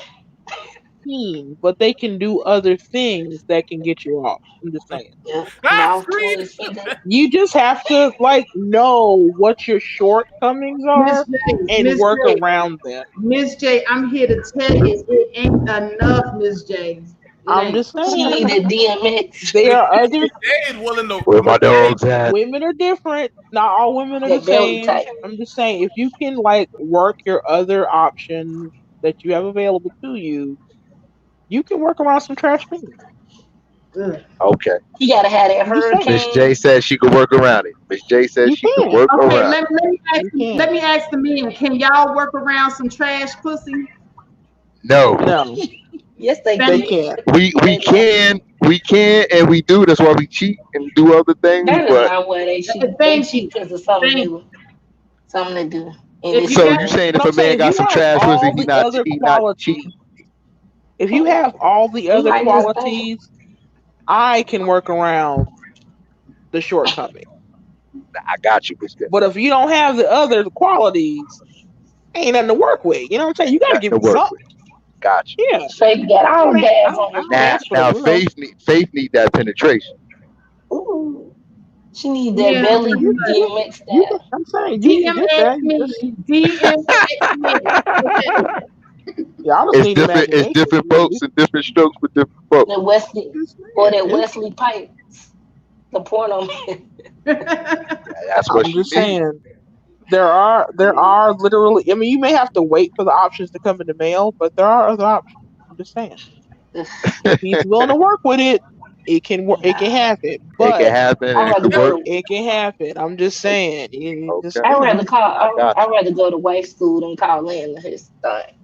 team, but they can do other things that can get you off. I'm just saying. Yeah, Ah, mouth scream. toys, finger. You just have to like know what your shortcomings Miss are J, and Miss work J, around them. Miss J, I'm here to tell you, it ain't enough, Miss J. It I'm ain't. just She saying needed DMX. there are other They is willing to. Where my Miss J, dogs at? women are different. Not all women are the That belly same. type. I'm just saying if you can like work your other options that you have available to you, you can work around some trash men. Ugh. Okay. He gotta have that I'm just saying Miss J hurricane. said she could work around it. Miss J said you she could can, work Okay, around you let can. me ask the men. Can y'all work around some trash pussy? it. No. No, Yes, they they Thank can. can't. We They know. can and we do. That's why we cheat and do other things. That is But not why they cheat. They thank cheat you. because of something Thank new, something to do, and if it's you so got you okay. saying But if I'm a man saying if got you some have trash pussy, all the other he not qualities, cheating? if you have all the He other might just think qualities, I can work around the shortcoming. I got you, Miss J. But if you don't have the other qualities, ain't nothing to work with. You know what I'm saying? You got to Nothing give to me work something. with. Got you. Yeah, Faith got I all don't, gas on I the don't tank. ask for, Now you know. Faith need that penetration. Ooh, she need that yeah, I mean, belly you you DMX you can. style. I'm saying you can get DMX that. You just me, DMX me. Okay. y'all just It's need different. It's imagination. different folks and different strokes for different folks. That Wesley Just or saying. that Wesley Pipes, the porno man. That's what I'm she just needs. saying. There are literally. I mean, you may have to wait for the options to come in the mail, but there are other options. I'm just saying. If he's willing to work with it, it can work. It can Nah, happen, It can but happen. I'd It rather could go work. to it can happen. I'm just saying. You just Okay, I'd you know. rather I call got I'd rather go to wife school than call Lynn his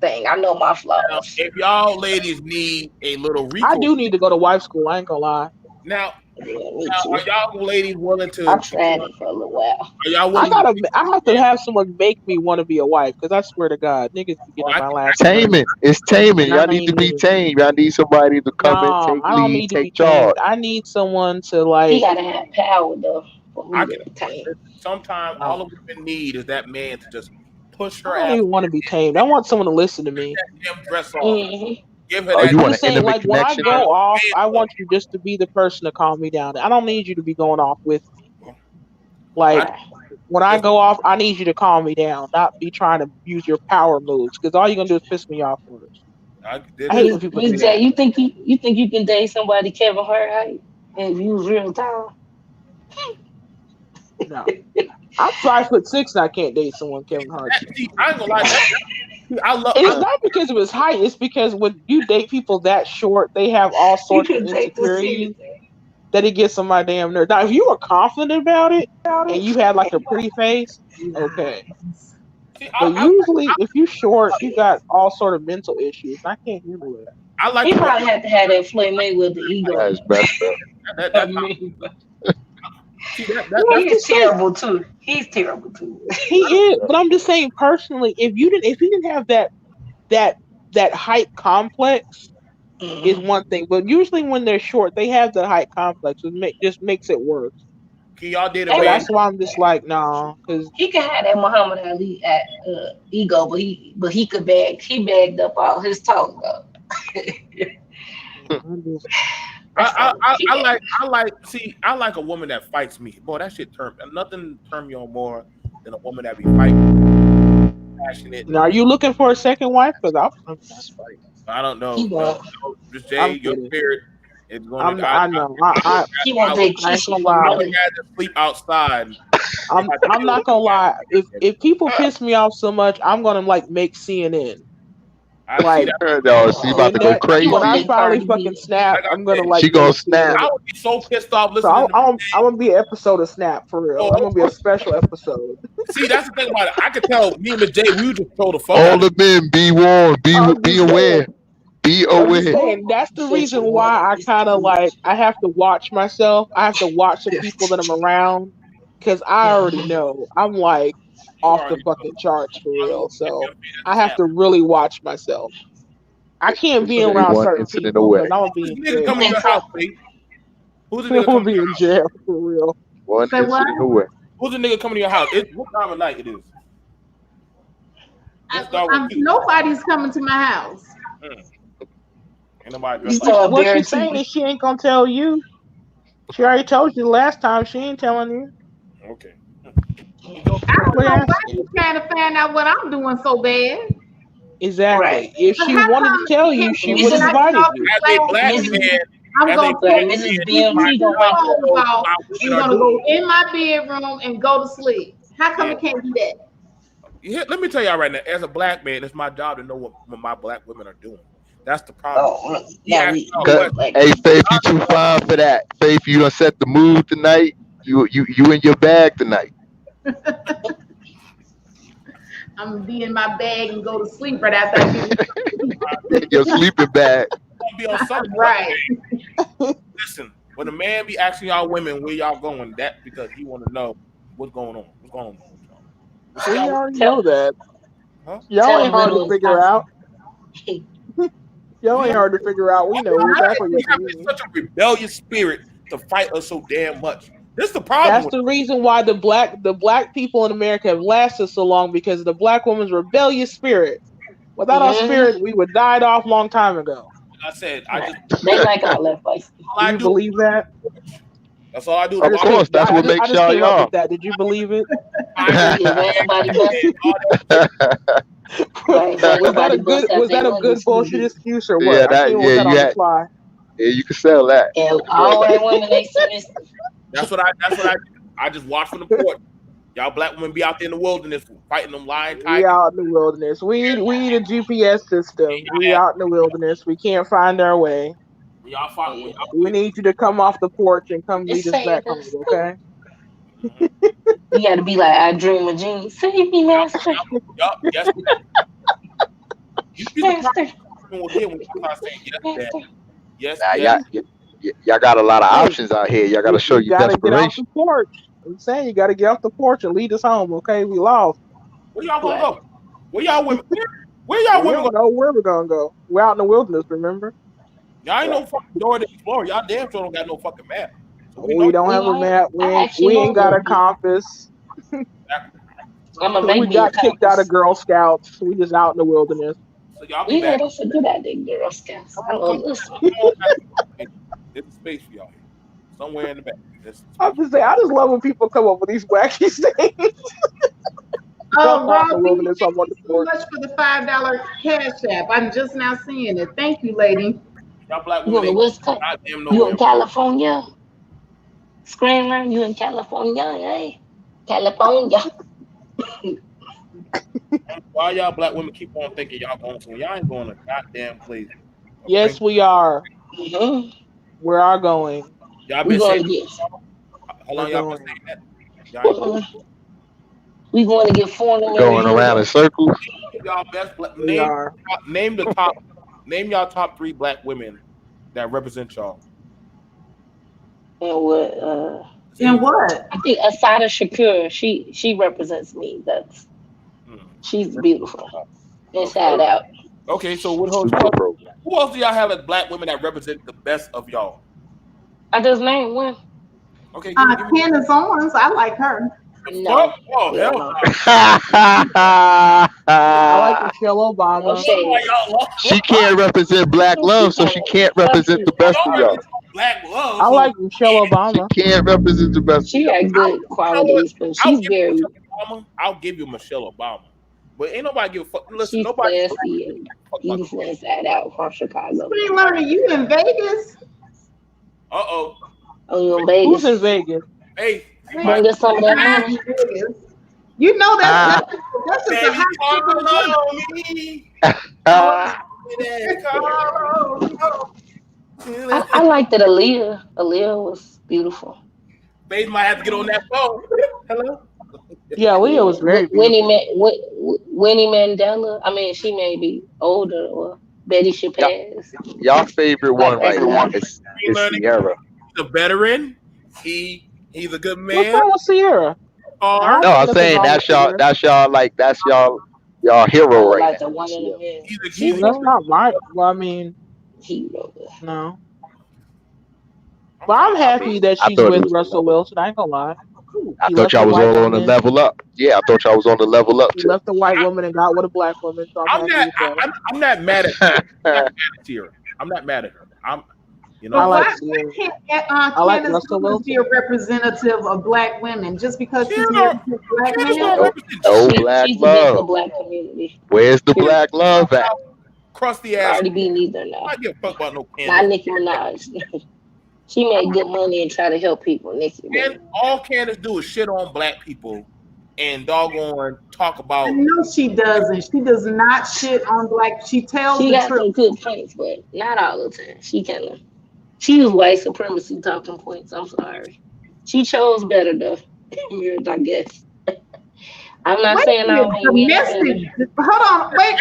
thing. I know my now, flaws. if y'all ladies need a little I recourse, do need to go to wife school. I ain't gonna lie. now, Yeah, me now too. are y'all ladies willing I to? tried it for a little while. Are y'all I willing to? gotta. I have to have someone make me want to be a wife because I swear to God, niggas be Oh, getting on my I last can nerve, taming. It's taming. and I Y'all need to ain't be even. tamed. Y'all need somebody to come and No, take I don't lead, need to be take tamed. charge. I need someone to He like. gotta have power though for I me can. to attain. Sometimes all a No, woman need is that man to just push I her don't ass, even want to be tamed. I want someone to listen to me. him dress off, Hmm. give her Oh, that you I'm want just an saying, intimate like when I connection go now? off, man I love. want you just to be the person to calm me down. I don't need you to be going off with me. I Like Right. when I just go off, I need you to calm me down, not be trying to use your power moves because all you're gonna do is piss me off worse. I, I there hate is when people do Miss that. J, you think you can date somebody Kevin Hart height? And if you was real tall, No, I'm 5'6" and I can't date someone Kevin Hart. See, I ain't gonna lie. I love. And it's not because of his height. It's because when you date people that short, they have all you sorts of can take this insecurities seriously. that it gets on my damn nerves. Now, if you were confident about it and you had like a pretty face, okay. See, But usually, if you short, you got all sort of mental issues. I can't handle that. I like He the way probably had to have that Floyd Mayweather ego. That's messed up. I that's not. mean, See, Well, I'm he's just saying terrible too. He's terrible too. he is. But I'm just saying personally, if you didn't have that that height complex is Mhm. one thing. But usually when they're short, they have the height complex. Just makes it worse. Can y'all date a Hey, So man? that's why I'm just like, nah, because he could have that Muhammad Ali ego, but he could he bagged up all his talk though. That's all. He I got like see I like a woman that fights me. Boy, that shit turn nothing turn me on more than a woman that be fighting passionate. now, are you looking for a second wife? Because I'm not fighting. I don't he know. want Just I'm Jay, your kidding. spirit is going to. I know. he want I that would I ain't kishy gonna from lie. I would Nelly. rather sleep outside. I'm not gonna lie. If people piss me off so much, I'm gonna like make CNN. I see Like that. No, she about when to go He when want I crazy. that finally Cardi fucking B. snap, Like I I'm gonna said, like She go gonna to snap. I CNN. would be so pissed off So listening to. I'm gonna be an episode of Snap for real. I'm Oh, gonna be a special episode. see, that's the thing about it. I could tell me and Miss J, we would just throw the fuck All out of the men, be warned, I'm be just saying. aware, be I'm just aware. saying that's the Said reason your why water I is kind too of like much. I have to watch myself. I have to watch the people that I'm around because I already know I'm like you off the already know. fucking charts for I know real. if So you're I that's a have snap. to really watch myself. I can't It's be only around one certain incident people because away. I'm gonna be Who's in the nigga coming jail. to your house, babe? Who's the I'm nigga gonna coming to be your in house? jail for real. One Say what? incident away. Who's the nigga coming to your house? What time of night it is? Let's start with you. Nobody's coming to my house. Hmm. Ain't nobody You dressed like start What bearing she's saying too. is she ain't gonna tell you. She already told you the last time. She ain't telling you. you. Okay. You go. I That's don't what know I'm why asking. you trying to find out what I'm doing so bad. Right. Exactly. If But she how wanted to come tell you, can, she would have can I Mrs. get invited off you. this As a phone black and Mrs. man, I'm as a gonna Right, black put Mrs. man, BMT I these gonna do not wait. headphones know off how women and are gonna doing. go in my bedroom and go to sleep? How come Yeah. it can't be that? Yeah, let me tell y'all right now. As a black man, it's my job to know what my black women are doing. That's the problem. Oh, look, We now ask y'all we 'Cause- know questions. black Hey, people. Faith, you too fine for that. Faith, you done set the mood tonight. You in your bag tonight. I'm gonna be in my bag and go to sleep right after I get In your sleeping bag. Gonna be on something. right. Listen, when a man be asking y'all women where y'all going, that because he want to know what's going on. What's going on with y'all? We see We y'all, already Tell know that. huh? Y'all tell ain't them hard to little figure out. Wisconsin. Y'all We ain't have, hard to figure out. We know exactly we what you have mean. such a rebellious spirit to fight us so damn much. This is the problem That's with the reason why the black people in America have lasted so long because of the black woman's rebellious spirit. Without our Mm-hmm. spirit, we would died off long time ago. like I said. I Right. just They like all that feisty. all Do I you do is believe that? that's all I do is Of watch course, that's what I makes just y'all came up with y'all. that. Did you believe it? Iron Yeah, when somebody bust, and all that shit. right, when somebody bust out Was their that a window good bullshit sneaky. excuse or Yeah, what? I that came up with yeah, that you on the had fly. yeah, you can sell that. And You can sell all that. white women they submissive. That's what I do. I just watch from the porch. Y'all black women be out there in the wilderness fighting them lion We tigers. out in the wilderness. We need a GPS system. We Y'all out in the wilderness. We can't find our way. when y'all fight when Yeah. y'all We need you to come off the porch and come lead Just us back save home, us. okay? mhm. You gotta be like, I dream of jeans. Save me, master. Yup, yes, you'd be surprised Master. what women will get when you start saying yes, dad. Master. Yes, Nah, yes. y'all got a lot of Hey, options out here. Y'all got to show you your gotta get off the desperation. porch. I'm saying you gotta get off the porch and lead us home, okay? We lost. Where y'all gonna Right. go? Where y'all women? Where y'all We women don't going? know where we're gonna go. We're out in the wilderness, remember? Y'all ain't Right. no fucking door to explore. Y'all damn sure don't got no fucking map. So we know We don't have a I, map. I actually We know ain't a got little a bit. compass. exactly. I'm gonna We make me a got kicked out of compass. Girl Scouts. We just out in the wilderness. So y'all be We back. had us a good idea, Girl Scouts. I know a Come little on back. There's a space for y'all here. Somewhere in the back. There's a I'm space. just saying, I just love when people come up with these wacky things. I'm out in the Rob, thank wilderness. I'm on you the so porch. much for the $5 cash app. I'm just now seeing it. Thank you, lady. Y'all black You women on the ain't West Coast? goddamn You in nowhere. California? Screamer, you in California, eh? California. Why y'all black women keep on thinking y'all going somewhere? Y'all ain't going to goddamn place. Okay, Yes, we are. Hmm. We are going. y'all We been saying going to get. how We're long y'all been going. saying that? Y'all ain't going. We going to get foreign Going around American. in circles. Y'all best We are. name the top name y'all top three black women that represent y'all. And what? Just And anything. what? I think Asada Shakur. She represents me. Hmm. She's beautiful Okay. inside out. Okay. So Super pro. who else do y'all have as black women that represent the best of y'all? I just named one. Okay. Give me Candace Owens, I like her. the fuck. No, Oh hell hell no. no. I like Michelle No Obama. That's why shade. y'all She lost. can't represent black love, so she can't represent the best Y'all of y'all. represent black love. I So like Michelle She Obama. can't represent the best of She y'all. got good you know what? qualities, but I'll she's give you very. Michelle Obama. I'll give you Michelle Obama. But ain't nobody give a fuck. Listen, She's nobody classy and give a fuck about beautiful inside out from Chicago. Screen Learner, you in Vegas? uh oh. Oh, you in Who's in Vegas? Vegas? Faith, you Man, might Bring us some of that money. Vegas. You know Ah, that's just a baby high ticket call event. on me. ah. Baby call on I me. liked that Aaliyah. Aaliyah was beautiful. Faith might have to get on that phone. Hello? Yeah, Leah Yeah, was very beautiful. Winnie Mandela. I mean, she may be older, or Betty should Y'all, pass. y'all favorite Like one right right now now. He is learning. Sierra. He's a veteran. He's a good What's man. wrong with Sierra? I Hard. don't No, think I'm nothing saying wrong with Sierra. that's y'all hero Oh, right like now. the one in the Sierra. middle. He's She's Well, a that's one not my. Well, I mean, hero. no. I'm But I'm trying. I happy mean, that I she's thought it with was the Russell level. Wilson. I ain't gonna lie. I He thought left the y'all was white all on the woman. level up. Yeah, I thought y'all was on the level up He tip. left the white woman and got with a black woman. So I'm I'm happy not. with that. I'm not mad at Sierra. I'm not mad at Sierra. I'm not mad at her. You I But know, like why Sierra. can't I like Candace Russell Owens be a Wilson. representative of black women just because Sierra she's married don't. to a black Sierra man? don't No, represent no shit. black She's against the love. black community. Where's the Period. black love at? Crusty ass. Cardi B neither now. I give a fuck about no Not Candace. Nicki Minaj. She made good money and try to help people, Nicki, but And all Candace do is shit on black people and doggone talk I about. know she doesn't. She does not shit on black. She tells she the got truth. some good points, but not all the time. She was white supremacy talking points. I'm sorry. She chose better though. Marriage, I guess. I'm not Wait a saying minute. all white The men are better. message. Hold on. Wait.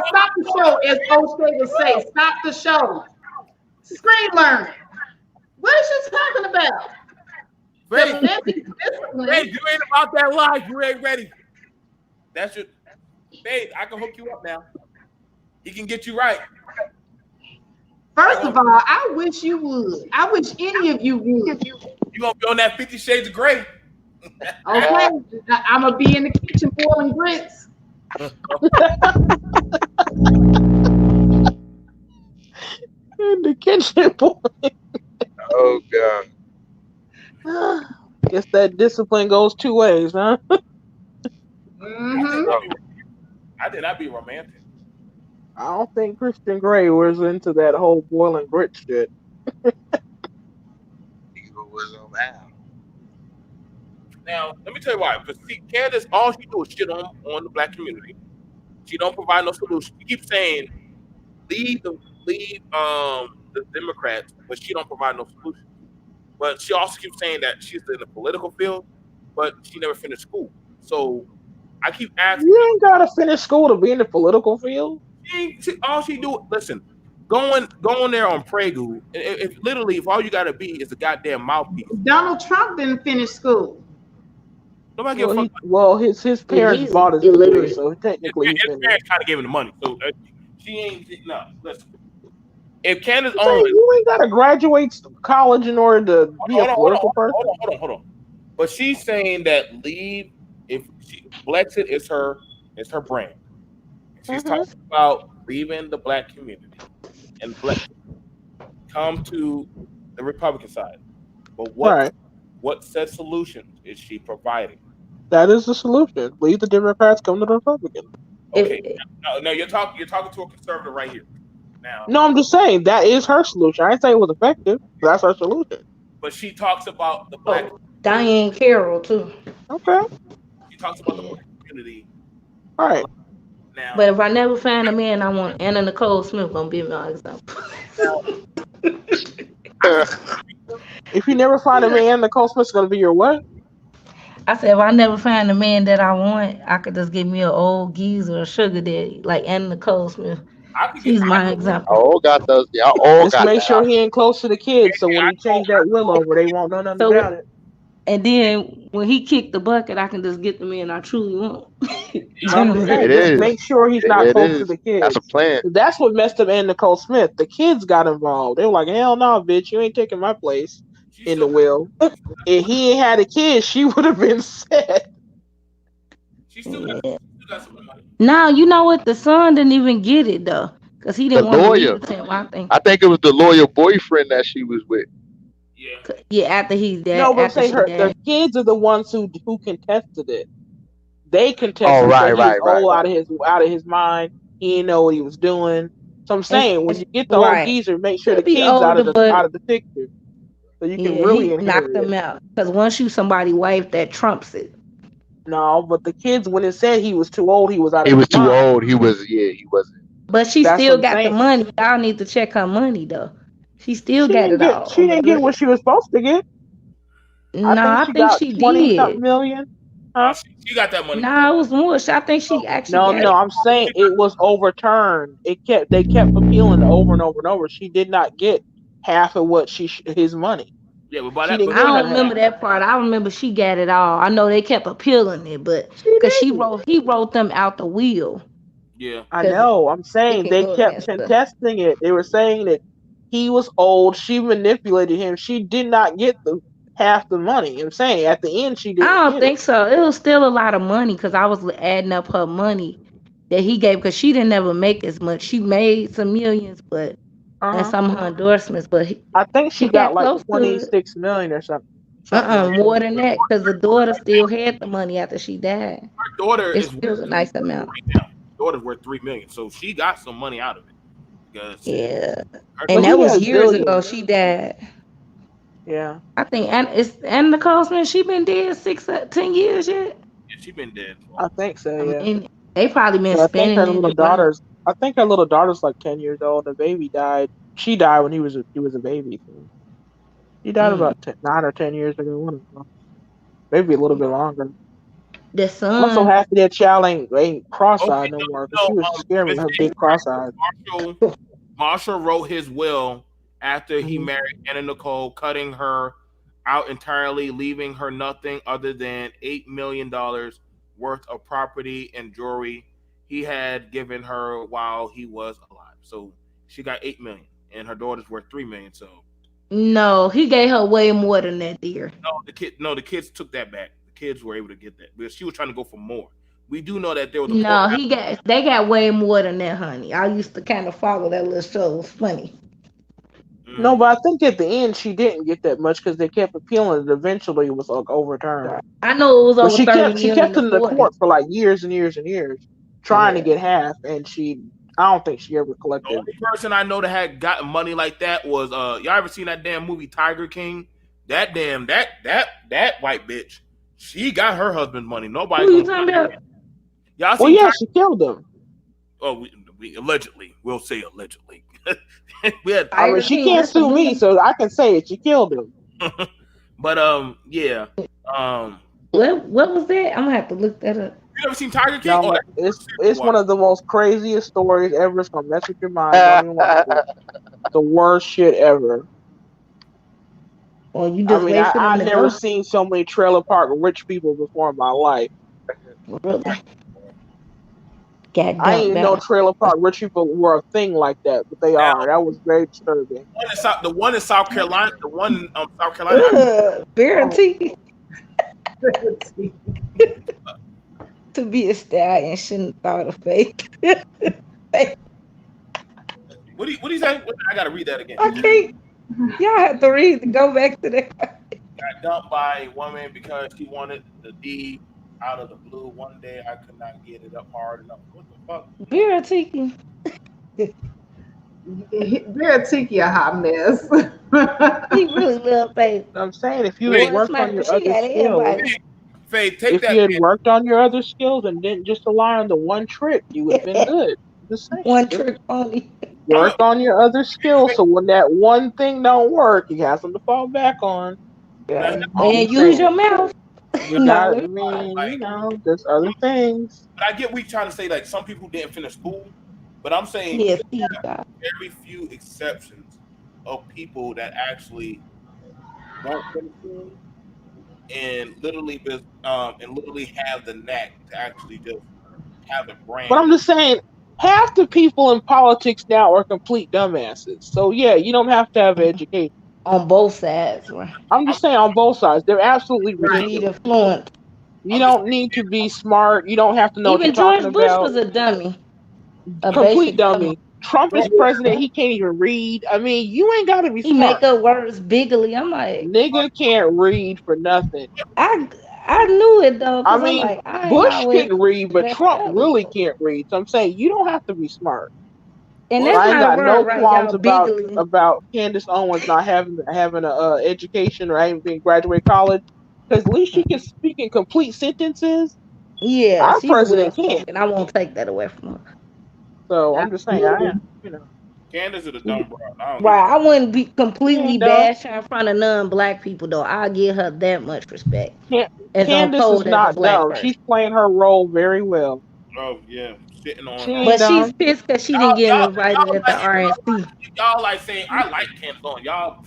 Stop the show, as O'Shea would say. Stop the show. Screen learning. What is she talking about? Faith, Domestic discipline. Faith, you ain't about that life. You ain't ready. That's your Faith. I can hook you up now. He can get you right. I First gonna of all, I wish you would. I wish any of you would. you gonna be on that 50 Shades of Grey. Okay. I'm gonna be in the kitchen boiling grits. In the kitchen, boy. Oh god. Guess that discipline goes two ways, huh? Mm-hmm. I did not be romantic. I don't think Christian Grey was into that whole boiling grit shit. Neither was man. Now, let me tell you why. Because see, Candace, all she do is shit on the black community. She don't provide no solution. She keeps saying leave the Democrats, but she don't provide no solution. But she also keeps saying that she's in the political field, but she never finished school. So I keep asking You ain't gotta finish school to be in the political field. all she do. Listen, going there on Pregu. If literally, if all you gotta be is a goddamn mouthpiece, Donald Trump didn't finish school. nobody give a Well, fuck. his And parents he's bought his degree, illiterate. so technically he His finished. parents kind of gave him the money, so she ain't no. Listen, if Candace I'm saying Owens, you ain't gotta graduate college in order to be a political person. hold on. But she's saying that leave if Blexit is her brand. She's Hmm. talking about leaving the black community and come to the Republican side. But Right. what said solutions is she providing? That is the solution. Leave the Democrats, come to the Republicans. Okay, If no, you're talking to a conservative right here. Now, No, I'm just saying that is her solution. I ain't saying it was effective. But that's her solution. but she talks about the black Oh, community. Diane Carroll too. Okay. She talks about the Yeah. black community All a right. lot. Now, But if I never find a man, I want Anna Nicole Smith gonna be my example. now I can If you never find a man, Nicole Smith's gonna be your what? I said if I never find a man that I want, I could just give me an old geezer or sugar daddy like Anna Nicole Smith. I could get She's my example. All got those. Y'all all Just got make that sure he option. ain't close to the kids, so when I he changed that will over, they won't know nothing So about it. and then when he kicked the bucket, I can just get the man I truly want. But I'm Junior just There it saying, H. just is. make sure he's not There it close to is. the That's a kids. plan. That's what messed up Ann Nicole Smith. The kids got involved. They were like, hell no, bitch, you ain't taking my place she in still the got will. If he ain't had a kid, she would have been set. Yeah. she still got some money. Now you know what? The son didn't even get it though, cause he The didn't want to leave lawyer. it to him. I think. I think it was the lawyer boyfriend that she was with. Yeah. Yeah, after he No, died, but I'm after saying she her the died. kids are the ones who contested it. They Oh, contested that right, he was right, right, old right. out of his mind. He didn't know what he was doing. So I'm saying when you get the old Right. geezer, make sure He'll the be kids older, but out of the picture so you can yeah, really he knocked inherit it. them out. Cause once you somebody wife, that trumps it. No, but the kids when it said he was too old, he was out He of his was too mind. old. He was, yeah, he wasn't. But she That's what still I'm got the saying. money. Y'all need to check her money though. She still got it all She on the didn't get what grave. she was supposed to get. I No, think I she think got she 20 something did. million. No, Huh? she got that money. No, it was more. I think No, she actually No, got no, it. I'm saying she it was overturned. They kept appealing over and over and over. She did not get half of what his money. yeah, but by She that, didn't but I get don't her remember half. that part. I remember she got it all. I know they kept appealing it, but She cause did. he wrote them out the will, yeah, I cause know. I'm it saying can they go kept against her. contesting it. They were saying that he was old. She manipulated him. She did not get the half the money. I'm saying at the end she I didn't don't get it. think so. It was still a lot of money because I was adding up her money that he gave because she didn't ever make as much. She made some millions, but Uh and huh. some of her endorsements, but I think he she got got like close to it. 26 million or something like that. More than that because the daughter still had the money after she died. her daughter It is worth still was a nice amount. right now. Her daughter's worth 3 million, so she got some money out of it. Because shit, Yeah, her and But that he was has years ago. billions. She died. Yeah. I think, and it's and the Cosman. She been dead 10 years yet. yeah, she been dead for. I think so, I yeah. mean, they probably been But spending it and money. I think her little daughter's like 10 years old. The baby died. She died when he was a baby. So he died Mm. about 9 or 10 years ago. One of them. Maybe a little bit longer. The I'm so son. happy that child ain't cross-eyed Okay, no more because no, she was scaring me Miss with her J, big cross-eyes. Marshall wrote his will after he Hmm. married Anna Nicole, cutting her out entirely, leaving her nothing other than $8 million worth of property and jewelry he had given her while he was alive. So she got 8 million, and her daughter's worth 3 million. So yeah, No, he gave her way more than that, dear. no, the kids took that back. The kids were able to get that because she was trying to go for more. We do know that there was a court No, battle. they got way more than that, honey. I used to kind of follow that little show. It was funny. No, Mm. but I think at the end she didn't get that much because they kept appealing it. Eventually, it was like overturned. I know it was But over 30 she million kept to it in the 40. court for like years and years and years, trying to Yeah. get half, and I don't think she ever The collected. only person I know that had gotten money like that was y'all ever seen that damn movie Tiger King? That damn that white bitch. She got her husband's money. Nobody Who you gonna talking about? y'all Well, seen yeah, Tiger? she killed him. Oh, we allegedly. We'll say allegedly. we had, I mean, Tiger she King. can't That's a sue me, movie. so I can say it. She killed him. but yeah. Um, What was that? I'm gonna have to look that up. you ever seen Tiger King? Oh, No, that's seriously it's watch. one of the most craziest stories ever. It's gonna mess with your mind. Don't even watch it. The worst shit ever. Or you I just mean, wait for I them to never go. seen so many trailer park rich people before in my life. Really? Got I dumped didn't know out. trailer park rich people were a thing like that, but they Now are. That was very disturbing. the one in South Carolina, the one in South Carolina. Oh, Verity to be a stallion shouldn't have thought of fake. What do you say? I gotta read that again. I can't. Y'all have to read to go back to that. Got dumped by a woman because she wanted the D out of the blue. One day I could not get it up hard enough. What the fuck? Verity. They're Tiki a hot mess. He really love Faith. I'm saying if you had Faith, Boy, worked on smack the your shit other out of skills, everybody. Faith, take if that you had man. worked on your other skills and didn't just rely on the one trick, you would have been good. Just saying, One just trick pony. I'm work a on your other skills. Faith. So when that one thing don't work, you have something to fall back on. Now, Yeah. now, Just And use saying, your mouth. you No, got. let I me stop. mean, like, there's other things. but I get we trying to say like some people didn't finish school, but I'm saying Yeah, you see, have God. very few exceptions of people that actually don't finish school and literally have the knack to actually just have a But brand. I'm just saying, half the people in politics now are complete dumbasses. So yeah, you don't have to have education. On both sides, right? I'm I'm just saying on both sides, they're absolutely You Right. need ridiculous. influence. You I'm just don't need to be smart. You don't have to know what you're Even talking George Bush about. was a dummy, a Complete basic dummy. dummy. Trump is Right. president. He can't even read. I mean, you ain't got to be He make smart. up words bigly. I'm like, Nigga can't read for nothing. I I knew it though, I cause I'm mean, like, I ain't Bush always couldn't read, but that Trump savvy. really can't read. So I'm saying you don't have to be smart. And So Bush. that's I ain't not a got word, no right, qualms y'all? Bigly. about Candace Owens not having a education or having been graduate college, because at least she can speak in complete sentences. Yeah, Our she's well president can't. spoken. I won't take that away from her. So I'm just saying, I am, Absolutely. you know, Candace is a dumb bro. I don't give a Right. fuck. I wouldn't be she completely ain't dumb. bash her in front of non-black people though. I'll give her that much respect. Can- As on Candace is told as a not black dumb. person. She's playing her role very well. Oh yeah, sitting on She her. ain't But she's dumb. pissed because she didn't Y'all, get y'all, invited y'all at the like, RNC. y'all like saying I like Candace Owens. Y'all,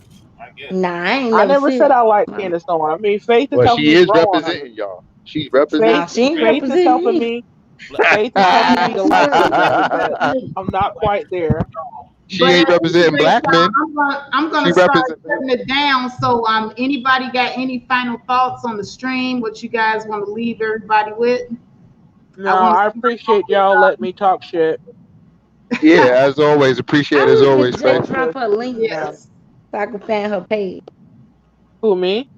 I guess. Nah, I ain't I never never said said I like nah, Candace Owens. I mean, Faith is Well, helping she me is grow on her. representing y'all. She's representing. nah, Faith, she ain't Faith is representing helping me. me. Like, Faith is Nah, helping me to she learn ain't some things, representing but me. I'm not quite there. She But ain't at any representing rate, black y'all, men. I'm gonna She start represent men. shutting it down. So anybody got any final thoughts on the stream? What you guys want to leave everybody with? No, I want I to appreciate y'all letting me talk shit. Yeah, as always, appreciate I as wish Miss always, J So Faith. it's drop good. her link Yeah. yes. so I can find her page. Who, me?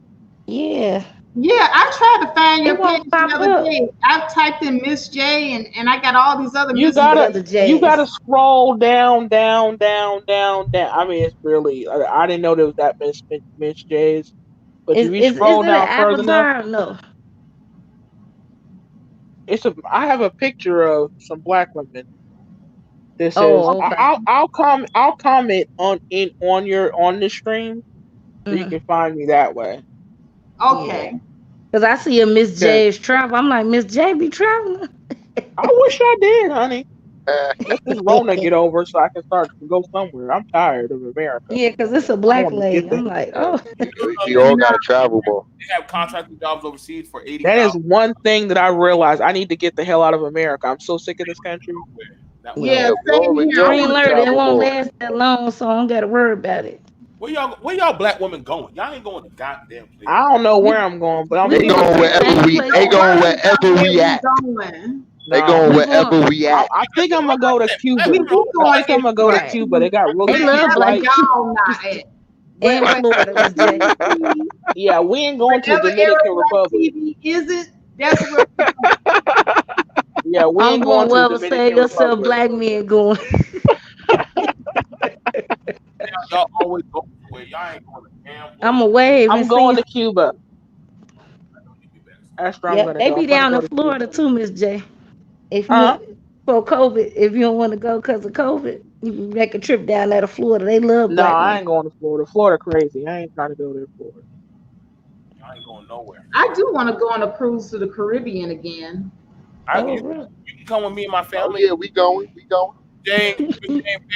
Yeah. Yeah, I tried to find It your won't page the pop other up. day. I typed in Miss J and I got all these other You Miss The gotta, other you J's. gotta scroll down, down, down, down, down. I mean, it's really. I didn't know there was that Miss J's. But if you Is scroll it an down further enough, avatar? No. it's a. I have a picture of some black women. This is. Oh, okay. I'll comment on this stream so you Mm, can find me that way. yeah. Okay. Cause I see a Miss 'Cause J's travel. I'm like, Miss J be traveling. I wish I did, honey. Let this Rona get over so I can start to go somewhere. I'm tired of America. Yeah, cause it's a I black want to get lady. the. I'm like, Yeah, oh, you do know we that all No, got to travel more. they have contracted jobs overseas for That is 80,000. one thing that I realized. I need to get the hell out of America. I'm so sick of this country. That went yeah, Yeah, nowhere. we same all here. we I all green want want to to alert. go. It travel won't more. last that long, so I don't gotta worry about it. Where y'all black women going? Y'all ain't going to goddamn place. I don't know We where I'm going, but I'm we They leaving going going to the America. wherever same we. place. They Don't going worry about wherever where we we at. going. They No, going We going. wherever we at. I think I'm gonna Like I go to said, black Cuba. We women are I going think always I'm to gonna go to Right. Cuba. They got really They where cheap love black flights. people. y'all not at. And Where Florida, Miss J. Yeah, we ain't going to the wherever Dominican Eric Black Republic. TV is it, that's where we going. Yeah, we I'm ain't going going to the wherever say Dominican yourself Republic. black men going. y'all always go somewhere. Y'all ain't going to damn I'm place. a wave and I'm going see. to Cuba. I know you be better. That's where I'm Yep, gonna they go. be I'm gonna down go in to Florida Cuba. too, Miss J. If you Huh? want for COVID, if you don't want to go because of COVID, you can make a trip down there to Florida. They love No, black I men. ain't going to Florida. Florida crazy. I ain't trying to go there, Florida. Y'all ain't going nowhere. I do want to go on a cruise to the Caribbean again. Oh, You really? can come with me and my Oh family. yeah, we going. We going. Jane,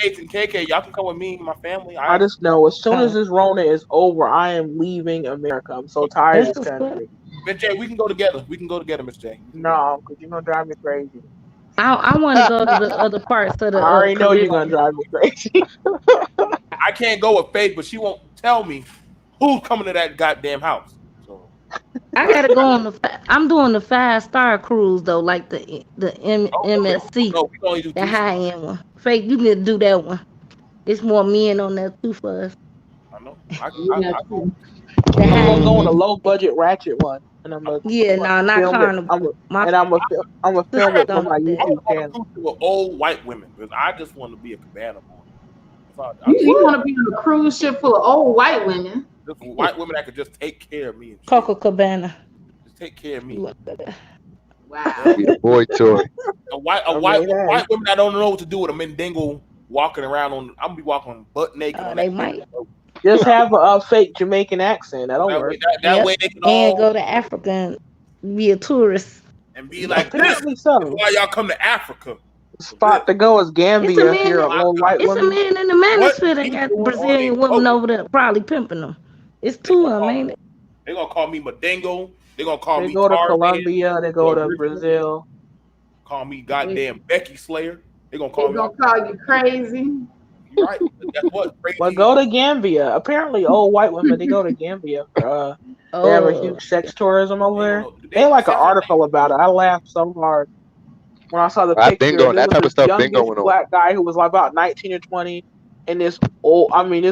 Faith, and KK. Y'all can come with me and my family. I I just know as soon as Oh, this Rona is over, I am leaving America. I'm so tired of that's this what's up. country. Miss J, we can go together. We can go together, Miss J. We can go. No, because you're gonna drive me crazy. I want to go to the other parts of I the already know you're gonna Caribbean. drive me crazy. I can't go with Faith, but she won't tell me who's coming to that goddamn house. So I gotta go on the. I'm doing the 5-star cruise though, like the oh MSC, no, we can only do the 3 stars. high end one. Fake, you need to do that one. It's more men on there too for us. I know. Yeah, I go. too. The I'm high gonna go on a end. low budget ratchet one, and Yeah, I'm gonna no, not film it. carnival. My I'm gonna sister film it for don't my do I that. want YouTube to go on a channel. cruise with old white women because I just want to be a cabana boy. You want to be on a cruise ship full of old white women. Just white women that could just take care of me and shit. Coco Cabana. Just take care of me. Wow. Be the boy toy. White women that don't know what to do with a Mendingo walking around on. I'm gonna be walking butt naked on They that. might. Just have a fake Jamaican accent. That'll work. That way they can and all go to Africa and be a tourist. and be like, this Apparently is so. why y'all come to Africa. Spot to go is Gambia if you're an old white It's a woman. man in the manosphere that got Brazilian women over there probably pimping them. It's two of them, ain't it? They gonna call me Mendingo. They gonna call me They go to Tarzan. Colombia. They go to Brazil. Call me goddamn Becky Slayer. They gonna call you crazy. You're right. Guess what? Crazy. Well, go to Gambia. Apparently, old white women they go to Gambia for they have a huge sex tourism over there. They had like an article about it. I laughed so hard when I saw the I've picture. been going. There That was type of this stuff been youngest going on. black guy who was like about 19 or 20, and this woman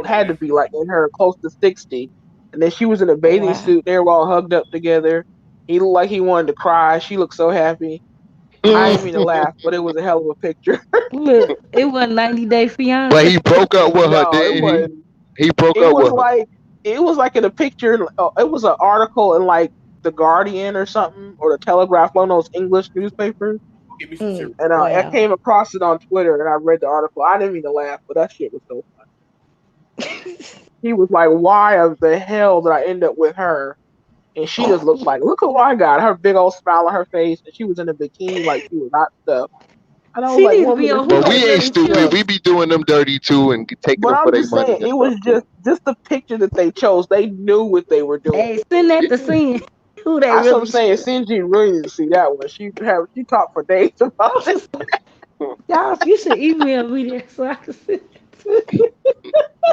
had to be like in her close to 60, and then she was in a bathing suit. They were all hugged up together. He looked like he wanted to cry. She looked so happy. I didn't mean to laugh, but it was a hell of a picture. Look, it wasn't 90 Day Fiance. But he broke up with her, didn't he? He broke up with her. It was like in a picture. It was an article in like the Guardian or something, or the Telegraph, one of those English newspapers. And I came across it on Twitter, and I read the article. I didn't mean to laugh, but that shit was so funny. He was like, "Why the hell did I end up with her?" And she just looked like, "Look at what I got." Her big old smile on her face, and she was in a bikini, like she was hot stuff. And I was like, "Woman, but we ain't stupid. We be doing them dirty too and taking them for their money." It was just the picture that they chose. They knew what they were doing. Hey, send that to Sin. Who they That's really what I'm saying. Sinji really didn't see that one. She talked for days about it. Y'all, you should email me that so I can send it.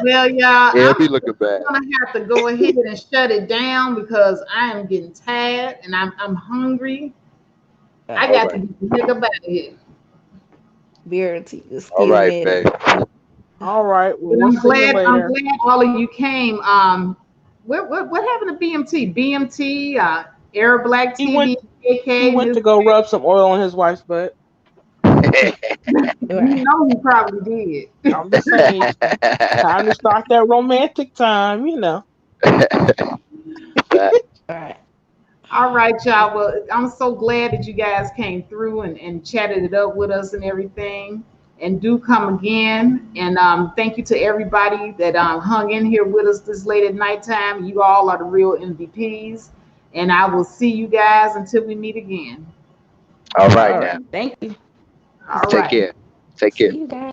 Well, y'all, Yeah, it be looking bad. I'm gonna have to go ahead and shut it down because I am getting tired and I'm hungry. I got to get the heck up out of here. Verity is still all right, babe. All right. Well, I'm glad all of you came. What happened to BMT? BMT, Air Black TV, he went to go rub some oil on his wife's butt. You know he probably did. I'm just saying, time to start that romantic time, you know. All right, y'all. Well, I'm so glad that you guys came through and chatted it up with us and everything. And do come again. And thank you to everybody that hung in here with us this late at nighttime. You all are the real MVPs. And I will see you guys until we meet again. All right, now. Thank you. All Take right. care. Take care. See you guys.